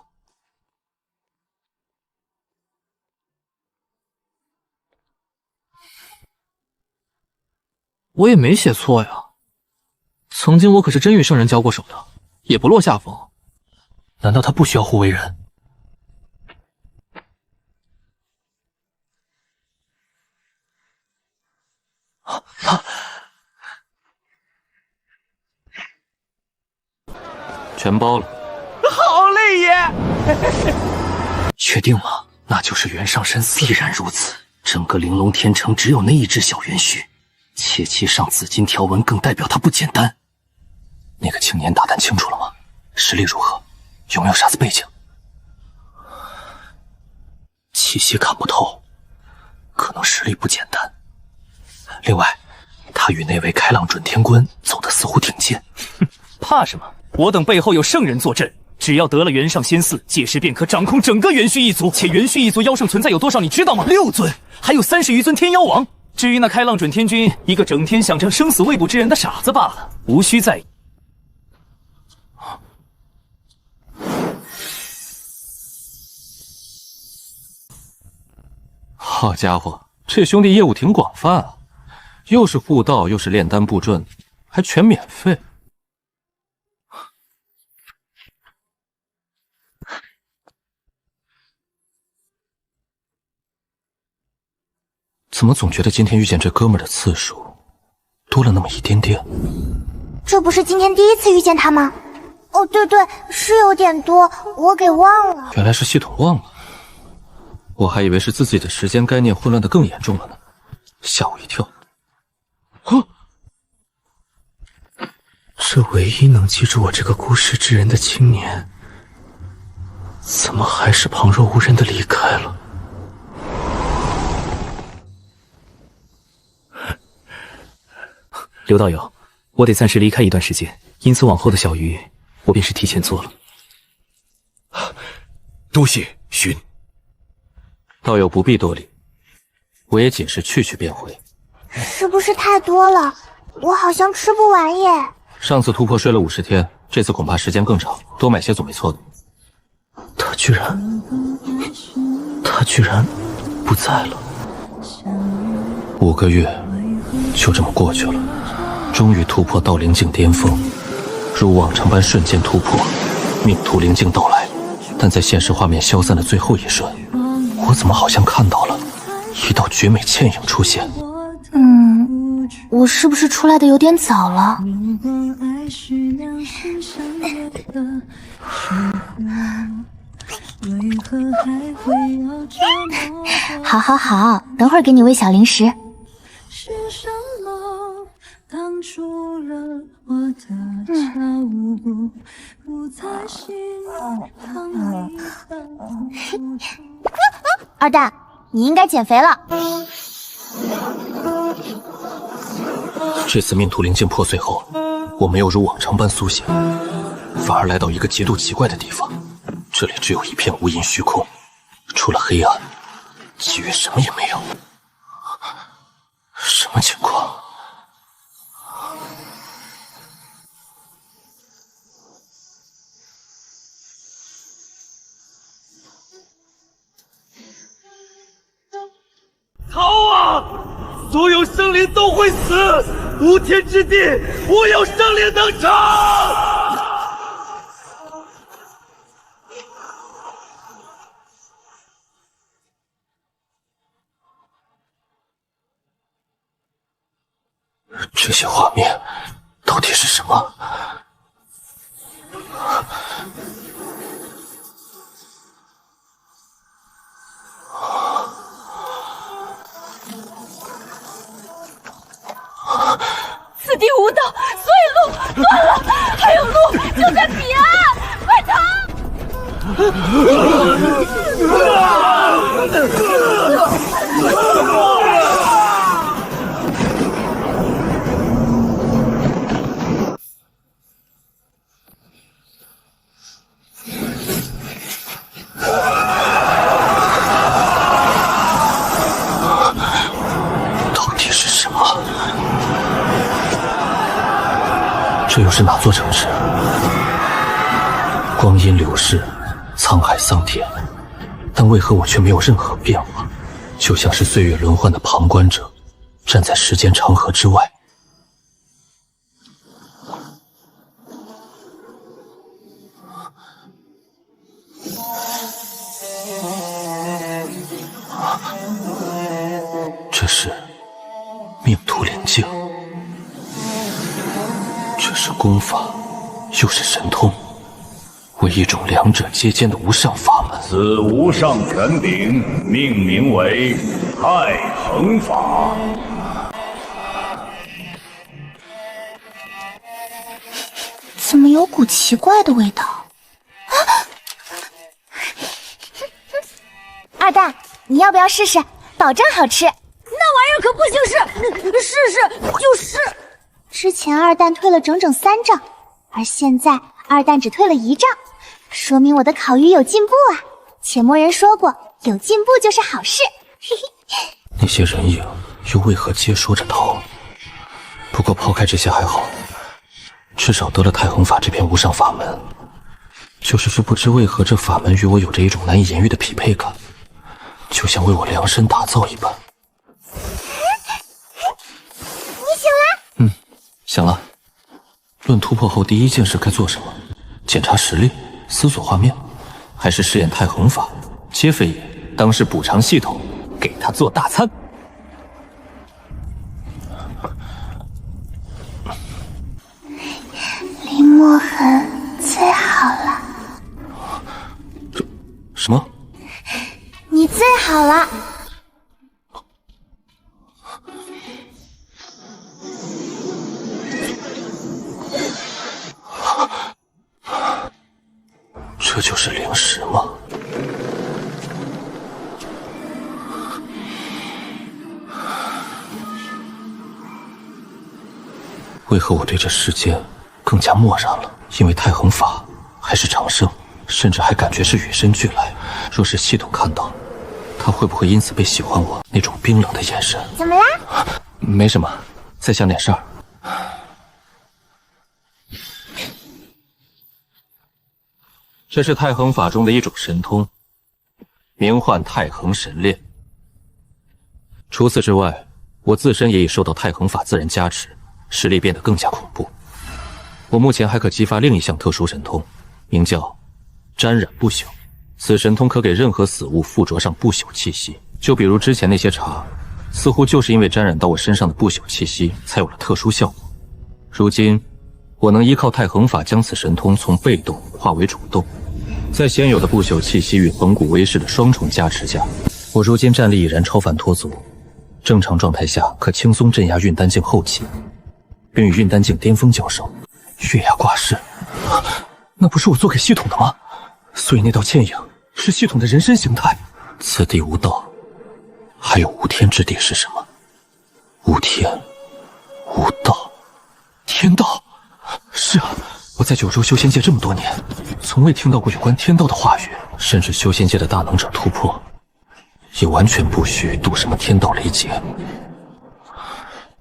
我也没写错呀。曾经我可是真与圣人交过手的，也不落下风。难道他不需要护卫人？全包了。好嘞，爷！确定吗？那就是原上神死。必然如此。整个玲珑天城只有那一只小元虚，且其上紫金条纹更代表他不简单。那个青年打探清楚了吗？实力如何？有没有啥子背景？气息看不透，可能实力不简单。另外，他与那位开朗准天官走得似乎挺近。怕什么？我等背后有圣人坐镇，只要得了元上仙嗣，届时便可掌控整个元虚一族。且元虚一族妖圣存在有多少，你知道吗？6尊，还有30余尊天妖王。至于那开朗准天君，一个整天想着生死未卜之人的傻子罢了，无需在意。好家伙，这兄弟业务挺广泛啊，又是护道，又是炼丹布阵，还全免费。怎么总觉得今天遇见这哥们儿的次数多了那么一点点？这不是今天第一次遇见他吗？哦，对对，是有点多，我给忘了。原来是系统忘了，我还以为是自己的时间概念混乱的更严重了呢，吓我一跳。这唯一能记住我这个故事之人的青年，怎么还是旁若无人的离开了？刘道友，我得暂时离开一段时间，因此往后的小鱼，我便是提前做了。多谢寻道友不必多礼，我也仅是去便回。是不是太多了？我好像吃不完耶。上次突破睡了50天，这次恐怕时间更长，多买些总没错的。他居然不在了。5个月就这么过去了，终于突破到灵境巅峰，如往常般瞬间突破，命途灵境到来。但在现实画面消散的最后一瞬，我怎么好像看到了一道绝美倩影出现？我是不是出来的有点早了？好好好，等会儿给你喂小零食。二蛋，你应该减肥了。这次命途灵境破碎后，我没有如往常般苏醒，反而来到一个极度奇怪的地方。这里只有一片无垠虚空，除了黑暗，其余什么也没有。什么情况？逃啊！所有生灵都会死，无天之地，无有生灵能长。这些画面到底是什么？此地无道，所以路断了，还有路就在彼岸，快逃！到底是什么？这又是哪座城市？光阴流逝，沧海桑田，但为何我却没有任何变化？就像是岁月轮换的旁观者，站在时间长河之外。这是命途灵境，这是功法，又是神通，为一种两者皆兼的无上法门。此无上权柄命名为太衡法。怎么有股奇怪的味道？二蛋，你要不要试试？保证好吃。那玩意儿可不行试，试试就是。之前二蛋退了整整3丈，而现在二蛋只退了1丈，说明我的烤鱼有进步啊！且魔人说过，有进步就是好事。嘿嘿。那些人影又为何皆说着逃？不过抛开这些还好，至少得了太衡法这片无上法门。就是说，不知为何这法门与我有着一种难以言喻的匹配感，就像为我量身打造一般。你醒了？想了。论突破后第一件事该做什么？检查实力，思索画面，还是试验太衡法？接飞也当是补偿系统，给他做大餐。墨痕最好了。什么？你最好了。这就是灵石吗？为何我对这世间更加漠然了？因为太衡法，还是长生，甚至还感觉是与生俱来。若是系统看到，他会不会因此被喜欢我那种冰冷的眼神？怎么啦？没什么，在想点事儿。这是太衡法中的一种神通，名唤太衡神炼。除此之外，我自身也已受到太衡法自然加持，实力变得更加恐怖。我目前还可激发另一项特殊神通，名叫沾染不朽。此神通可给任何死物附着上不朽气息，就比如之前那些茶，似乎就是因为沾染到我身上的不朽气息，才有了特殊效果。如今，我能依靠太衡法将此神通从被动化为主动。在现有的不朽气息与恒古威势的双重加持下，我如今战力已然超凡脱俗。正常状态下，可轻松镇压运丹境后期，并与运丹境巅峰交手。月牙挂饰，那不是我做给系统的吗？所以那道倩影是系统的人身形态。此地无道，还有无天之地是什么？无天，无道，天道。是啊，我在九州修仙界这么多年，从未听到过有关天道的话语，甚至修仙界的大能者突破，也完全不需渡什么天道雷劫。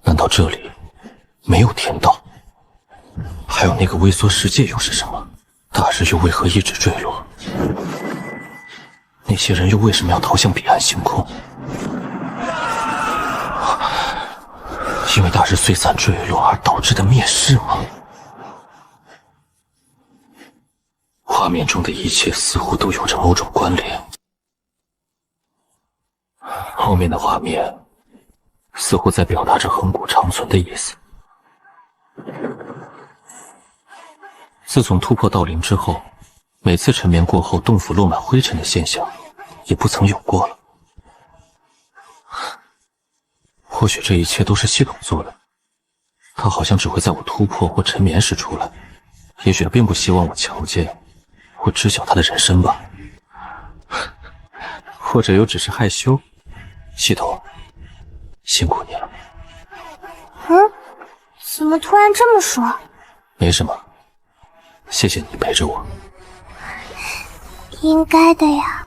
难道这里没有天道？还有那个微缩世界又是什么？大日又为何一直坠落？那些人又为什么要逃向彼岸星空？因为大日碎散坠落而导致的灭世吗？画面中的一切似乎都有着某种关联。后面的画面似乎在表达着恒古长存的意思。自从突破道灵之后，每次沉眠过后洞府落满灰尘的现象也不曾有过了。或许这一切都是系统做的，他好像只会在我突破或沉眠时出来，也许他并不希望我瞧见或知晓他的人生吧，或者又只是害羞。系统，辛苦你了。怎么突然这么说？没什么，谢谢你陪着我。应该的呀。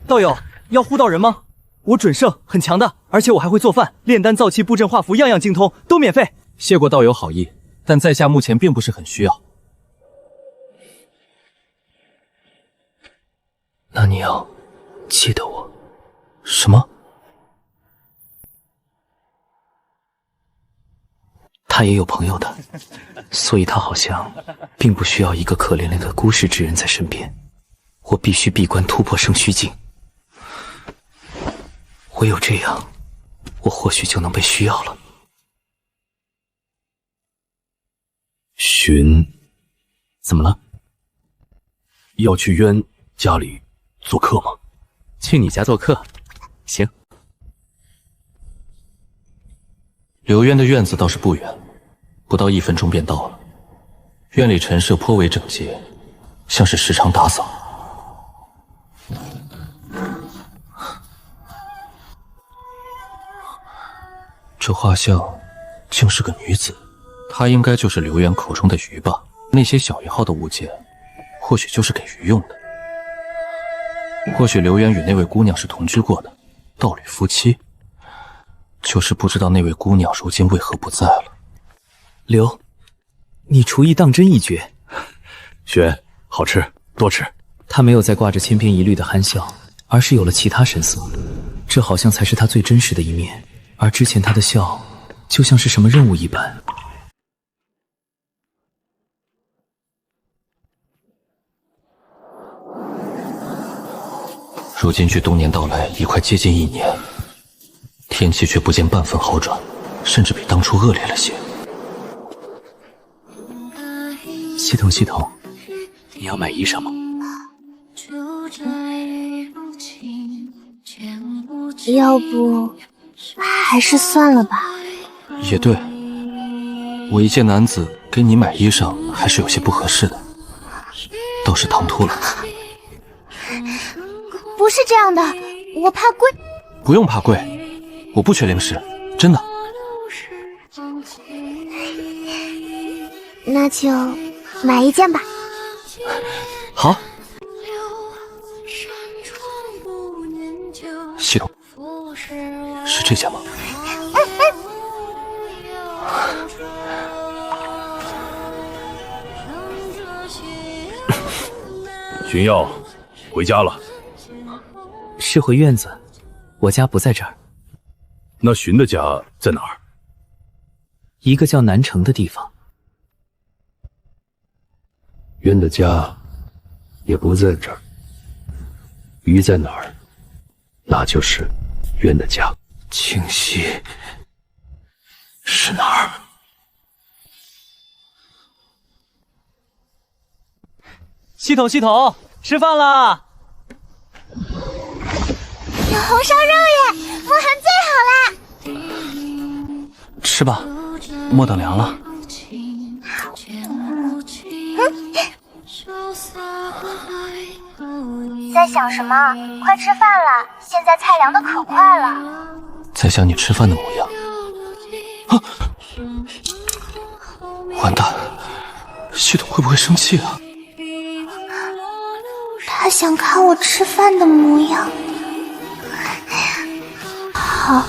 道友，要护道人吗？我准圣，很强的，而且我还会做饭、炼丹、造气、布阵、画符，样样精通，都免费。谢过道友好意，但在下目前并不是很需要。那你要记得我。什么？他也有朋友的，所以他好像并不需要一个可怜怜的孤世之人在身边。我必须闭关突破生虚境，唯有这样，我或许就能被需要了。寻，怎么了？要去渊家里做客吗？去你家做客，行。刘渊的院子倒是不远，不到1分钟便到了。院里陈设颇为整洁，像是时常打扫。这画像竟是个女子，她应该就是刘渊口中的鱼吧？那些小一号的物件，或许就是给鱼用的。或许刘渊与那位姑娘是同居过的，道侣夫妻。就是不知道那位姑娘如今为何不在了。刘，你厨艺当真一绝。雪，好吃，多吃。他没有再挂着千篇一律的憨笑，而是有了其他神色。这好像才是他最真实的一面。而之前他的笑，就像是什么任务一般。如今距冬年到来已快接近1年，天气却不见半分好转，甚至比当初恶劣了些。系统，你要买衣裳吗？要不还是算了吧。也对，我一介男子给你买衣裳还是有些不合适的，倒是唐突了。不是这样的，我怕贵。不用怕贵，我不缺零食，真的。那就买一件吧。好。系统，是这件吗？荀耀，回家了。是回院子，我家不在这儿。那荀的家在哪儿？一个叫南城的地方。渊的家也不在这儿。鱼在哪儿，那就是渊的家。清溪是哪儿？系统，吃饭啦！有红烧肉耶，莫寒最好啦！吃吧，莫等凉了。在想什么？快吃饭了，现在菜凉的可快了。在想你吃饭的模样。啊！完蛋，系统会不会生气啊？他想看我吃饭的模样。好，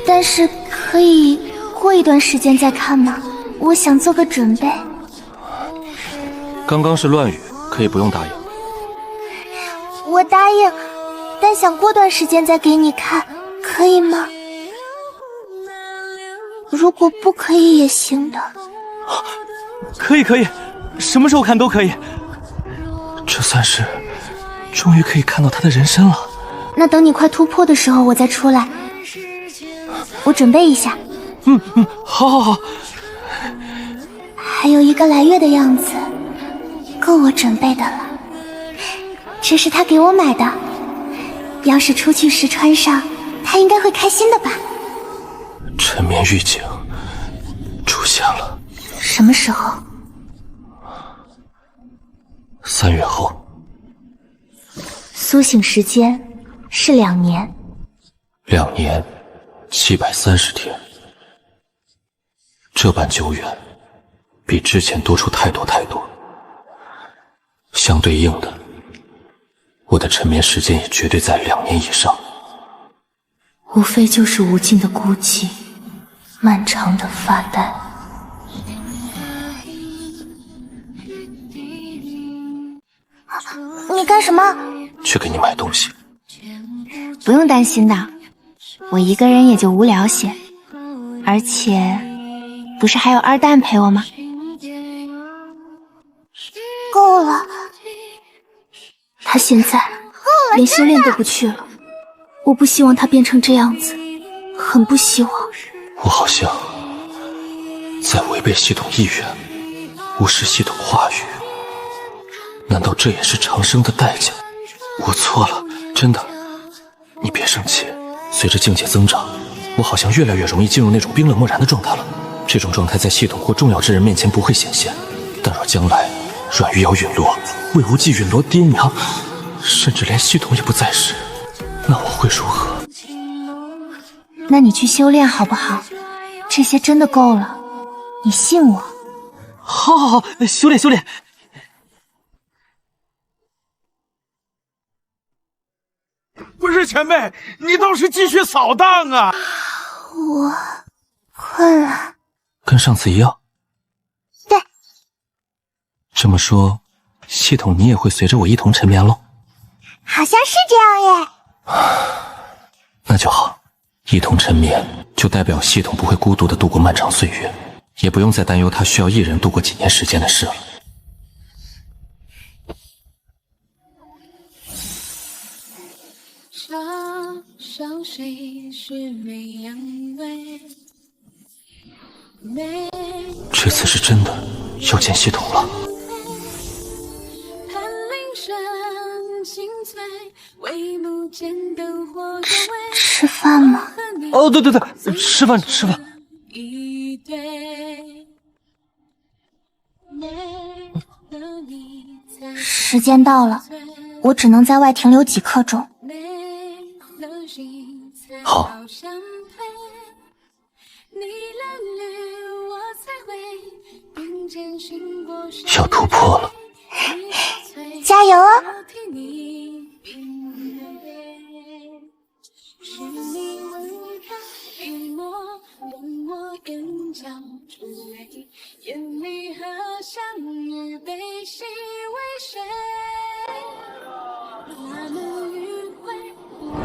但是可以过一段时间再看吗？我想做个准备。刚刚是乱语，可以不用答应。我答应，但想过段时间再给你看，可以吗？如果不可以也行的。可以，什么时候看都可以。这算是终于可以看到他的人生了。那等你快突破的时候，我再出来。我准备一下。好。还有1个来月的样子，够我准备的了。这是他给我买的，要是出去时穿上，他应该会开心的吧。陈眠狱警出现了。什么时候？3月后。苏醒时间是2年。2年730天，这般久远，比之前多出太多。相对应的，我的沉眠时间也绝对在2年以上。无非就是无尽的孤寂，漫长的发呆。你干什么？去给你买东西。不用担心的，我一个人也就无聊些，而且不是还有二蛋陪我吗？够了，他现在连修炼都不去了，我不希望他变成这样子，很不希望。我好像在违背系统意愿，无视系统话语，难道这也是长生的代价？我错了，真的，你别生气。随着境界增长，我好像越来越容易进入那种冰冷漠然的状态了。这种状态在系统或重要之人面前不会显现，但若将来阮玉瑶陨落，魏无忌陨落，爹娘，甚至连系统也不再时，那我会如何？那你去修炼好不好？这些真的够了，你信我。好，修炼。不是前辈，你倒是继续扫荡啊！我困了。跟上次一样。对。这么说，系统你也会随着我一同沉眠喽？好像是这样耶。那就好，一同沉眠就代表系统不会孤独地度过漫长岁月，也不用再担忧他需要一人度过几年时间的事了。这次是真的要建系统了。吃饭吗？哦，对，吃饭。时间到了，我只能在外停留几刻钟。好。要突破了，加油哦！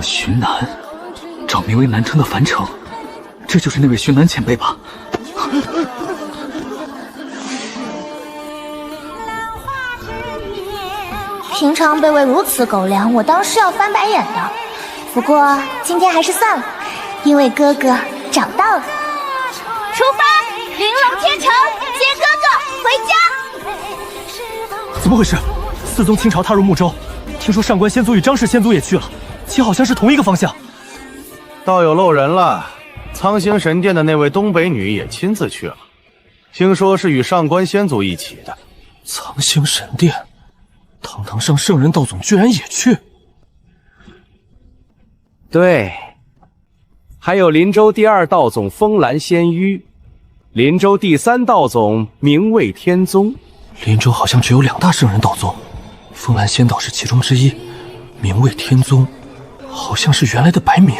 寻南，找名为南城的樊城，这就是那位寻南前辈吧？平常被喂如此狗粮，我当是要翻白眼的。不过今天还是算了，因为哥哥找到了。出发，玲珑天城，接哥哥回家。怎么回事？四宗倾巢踏入睦州，听说上官仙族与张氏仙族也去了，且好像是同一个方向。倒有漏人了，苍星神殿的那位东北女也亲自去了，听说是与上官仙族一起的。苍星神殿，堂堂上圣人道总居然也去。对，还有林州第2道总风兰仙淤，林州第3道总明卫天宗。林州好像只有2大圣人道宗，风兰仙道是其中之一，明卫天宗好像是原来的白明。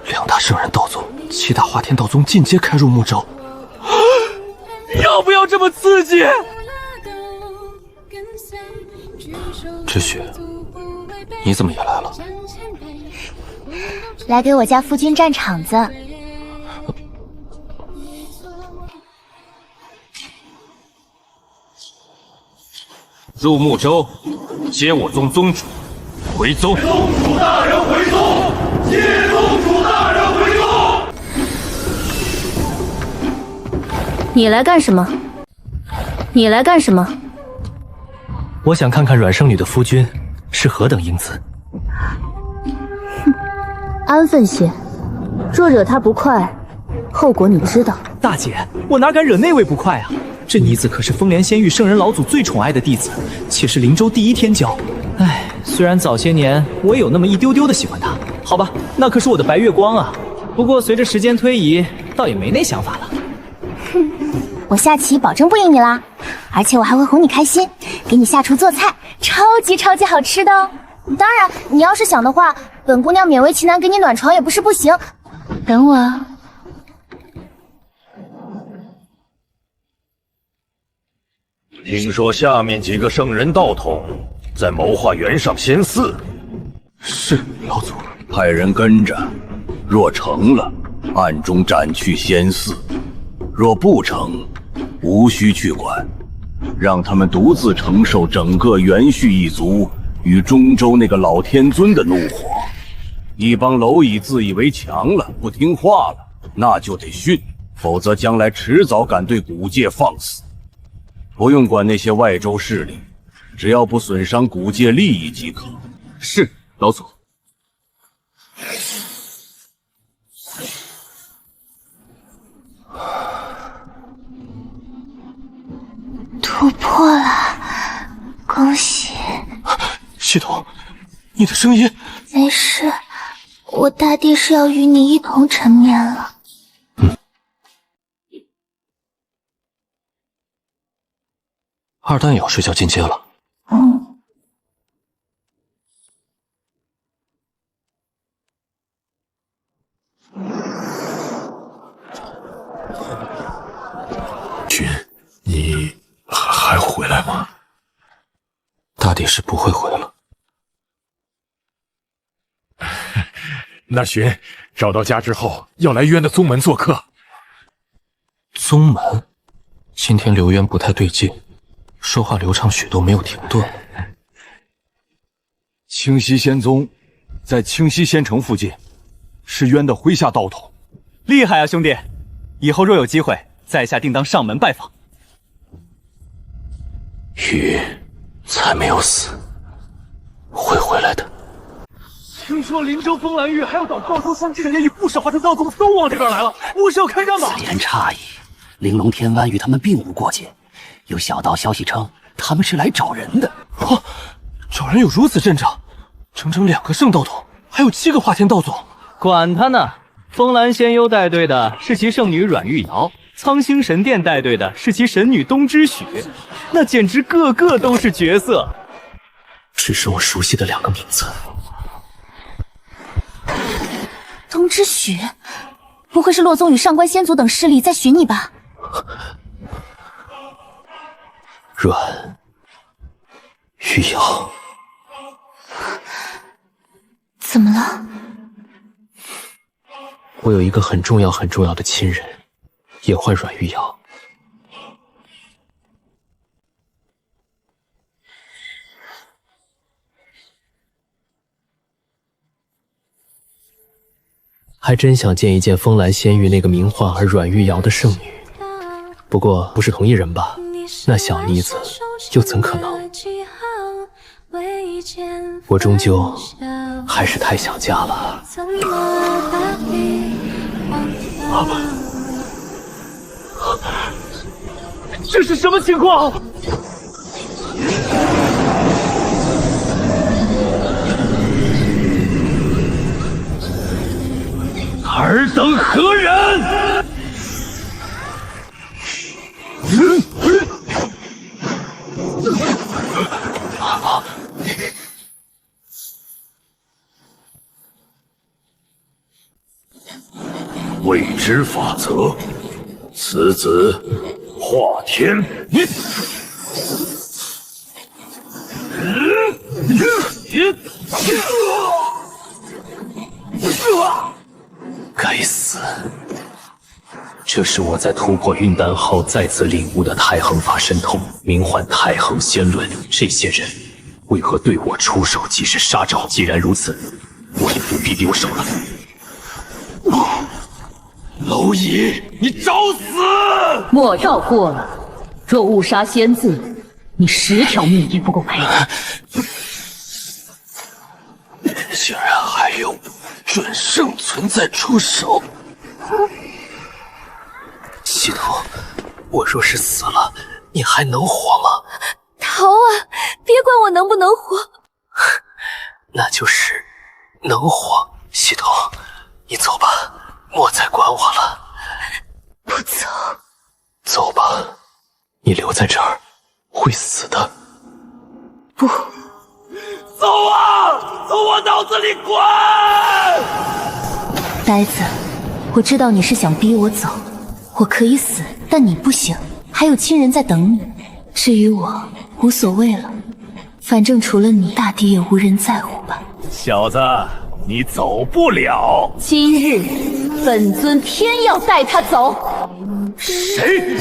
2大圣人道宗，7大华天道宗尽皆开入睦州。要不要这么刺激？知雪，你怎么也来了？来给我家夫君站场子。入睦州，接我宗宗主回宗。宗主大人回宗，接宗主大人回宗。你来干什么？你来干什么？我想看看阮圣女的夫君是何等英姿。安分些，若惹他不快，后果你知道。大姐，我哪敢惹那位不快啊！这妮子可是风莲仙域圣人老祖最宠爱的弟子，且是林州第一天骄。唉，虽然早些年我也有那么一丢丢的喜欢她，好吧，那可是我的白月光啊。不过随着时间推移，倒也没那想法了。哼，我下棋保证不赢你啦，而且我还会哄你开心，给你下厨做菜，超级好吃的哦。当然，你要是想的话，本姑娘勉为其难给你暖床也不是不行。等我啊。听说下面几个圣人道统在谋划原上仙寺。是，老祖。派人跟着，若成了，暗中斩去仙寺；若不成，无需去管，让他们独自承受整个元旭一族与中州那个老天尊的怒火。一帮蝼蚁自以为强了，不听话了，那就得训，否则将来迟早敢对古界放肆。不用管那些外州势力，只要不损伤古界利益即可。是，老祖。突破了，恭喜！系统，你的声音。没事，我大弟是要与你一同沉眠了。二蛋也要睡觉进阶了。君，你还回来吗？大弟是不会回了。那寻找到家之后，要来渊的宗门做客。宗门？今天刘渊不太对劲，说话流畅许多，没有停顿。清溪仙宗在清溪仙城附近，是渊的麾下道统。厉害啊，兄弟！以后若有机会，在下定当上门拜访。雨才没有死，会回来的。听说林州风兰玉还有岛道州三镇，也与不少华山道宗都往这边来了，不是要开战吗？此言差矣，玲珑天湾与他们并无过节。有小道消息称，他们是来找人的。哦，找人有如此阵仗，整整2个圣道统，还有7个华天道宗。管他呢！风兰仙幽带队的是其圣女阮玉瑶，苍星神殿带队的是其神女东之许，那简直个个都是绝色。只是我熟悉的2个名字。东之许，不会是洛宗与上官仙族等势力在寻你吧？阮玉瑶，怎么了？我有一个很重要的亲人，也唤阮玉瑶。还真想见一见风兰仙域那个名唤而阮玉瑶的圣女，不过不是同一人吧？那小妮子又怎可能？我终究还是太想家了。这是什么情况？尔等何人？未知法则，此子化天。该死！这是我在突破晕丹后再次领悟的太恒法神通，名唤太恒仙论。这些人为何对我出手即是杀招？既然如此，我也不必留手了。蝼蚁，你找死！莫绕过了，若误杀仙字，你10条命也不够赔。竟然还有准圣存在出手！系统，我若是死了，你还能活吗？逃啊！别管我能不能活。那就是能活。系统，你走吧，莫再管我了。不走。走吧，你留在这儿会死的。不。走啊！从我脑子里滚！呆子，我知道你是想逼我走，我可以死，但你不行，还有亲人在等你。至于我，无所谓了，反正除了你，大抵也无人在乎吧。小子，你走不了。今日，本尊偏要带他走。谁？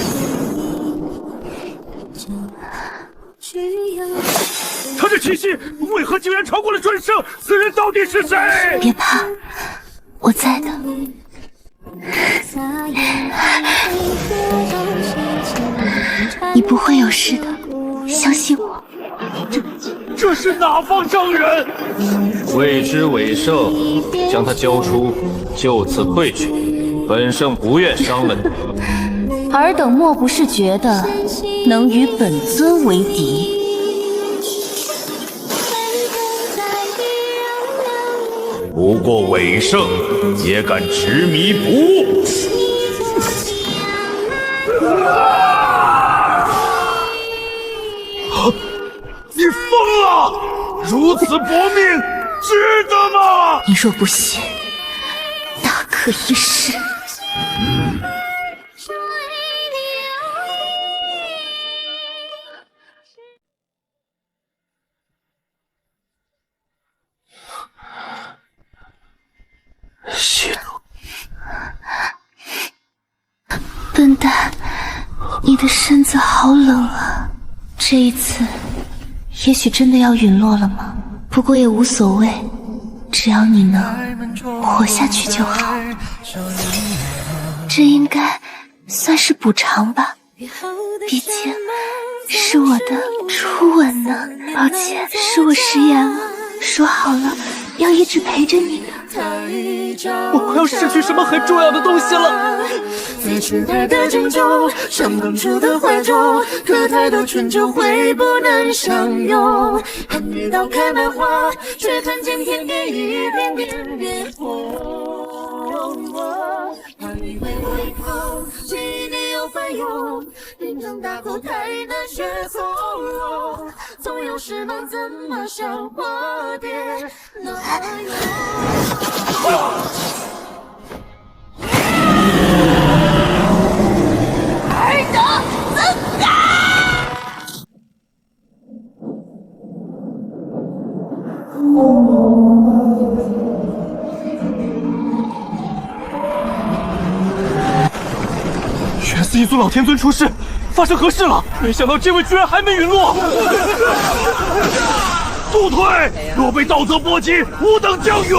他这气息为何竟然超过了准圣？此人到底是谁？别怕，我在的。你不会有事的，相信我。这是哪方圣人？未知伪圣，将他交出，就此退去。本圣不愿伤了你。尔等莫不是觉得能与本尊为敌？不过伪圣也敢执迷不悟！你疯了！如此搏命，值得吗？你若不信，大可一试。系统，笨蛋，你的身子好冷啊！这一次，也许真的要陨落了吗？不过也无所谓，只要你能活下去就好。这应该算是补偿吧，毕竟是我的初吻呢。抱歉，是我食言了，说好了要一直陪着你的。我快要失去什么很重要的东西了。在期待的拯救，像当初的怀旧，可太多春秋会不能相拥。还没到开满花，却看见天边一片片烈火。还以为我以后记忆里有翻涌，连长大后太难学从容，总有时能怎么像化蝶那样。尔等自干！原是一尊老天尊出世，发生何事了？没想到这位居然还没陨落！速退！若被道泽波及，吾等将远。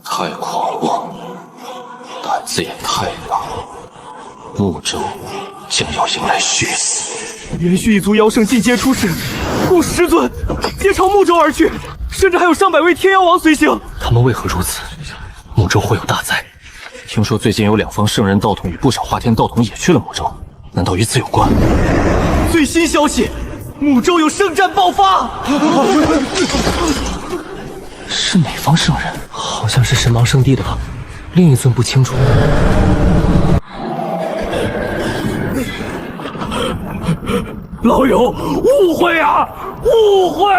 太狂妄，胆子也太大。睦州将要迎来血死。连续一族妖圣进阶出世，共10尊，皆朝睦州而去，甚至还有上百位天妖王随行。他们为何如此？睦州会有大灾。听说最近有2方圣人道统与不少化天道统也去了睦州，难道与此有关？最新消息，睦州有圣战爆发。是哪方圣人？好像是神芒圣地的吧，另一尊不清楚。老友，误会啊，误会！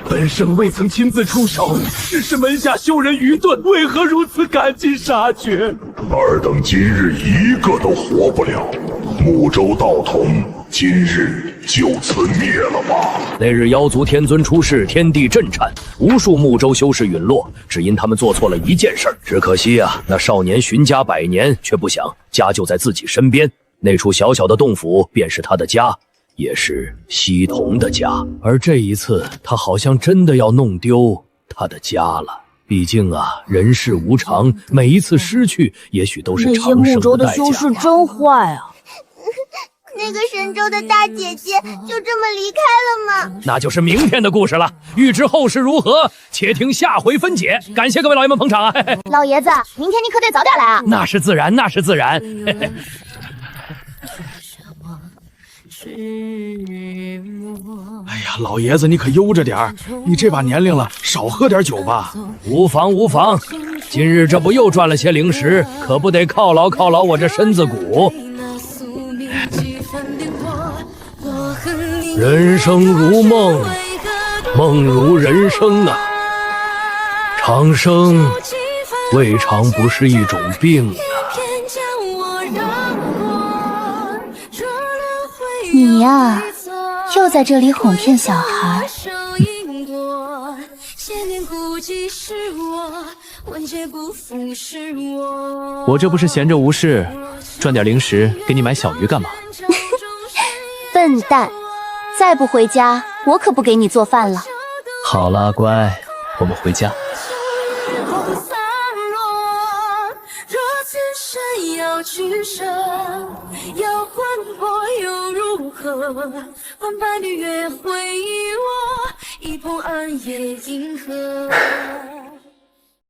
本圣未曾亲自出手，只是门下修人愚钝，为何如此赶尽杀绝？尔等今日一个都活不了，睦州道统今日就此灭了吧。那日妖族天尊出世，天地震颤，无数睦州修士陨落，只因他们做错了一件事。只可惜啊，那少年寻家百年，却不想家就在自己身边。那处小小的洞府便是他的家，也是西童的家。而这一次，他好像真的要弄丢他的家了。毕竟啊，人世无常，每一次失去，也许都是长生的代价。那些睦州的修士真坏啊！那个神州的大姐姐就这么离开了吗？那就是明天的故事了。欲知后事如何，且听下回分解。感谢各位老爷们捧场啊！嘿嘿老爷子，明天你可得早点来啊！那是自然，那是自然。嘿嘿哎呀，老爷子你可悠着点儿，你这把年龄了，少喝点酒吧。无妨无妨，今日这不又赚了些零食，可不得犒劳犒劳我这身子骨。人生如梦，梦如人生啊！长生未尝不是一种病啊！你呀，又在这里哄骗小孩。我这不是闲着无事，赚点零食给你买小鱼干嘛？笨蛋，再不回家，我可不给你做饭了。好了，乖，我们回家。要取舍，要魂魄又如何？换白女月回忆我，一捧暗夜银河。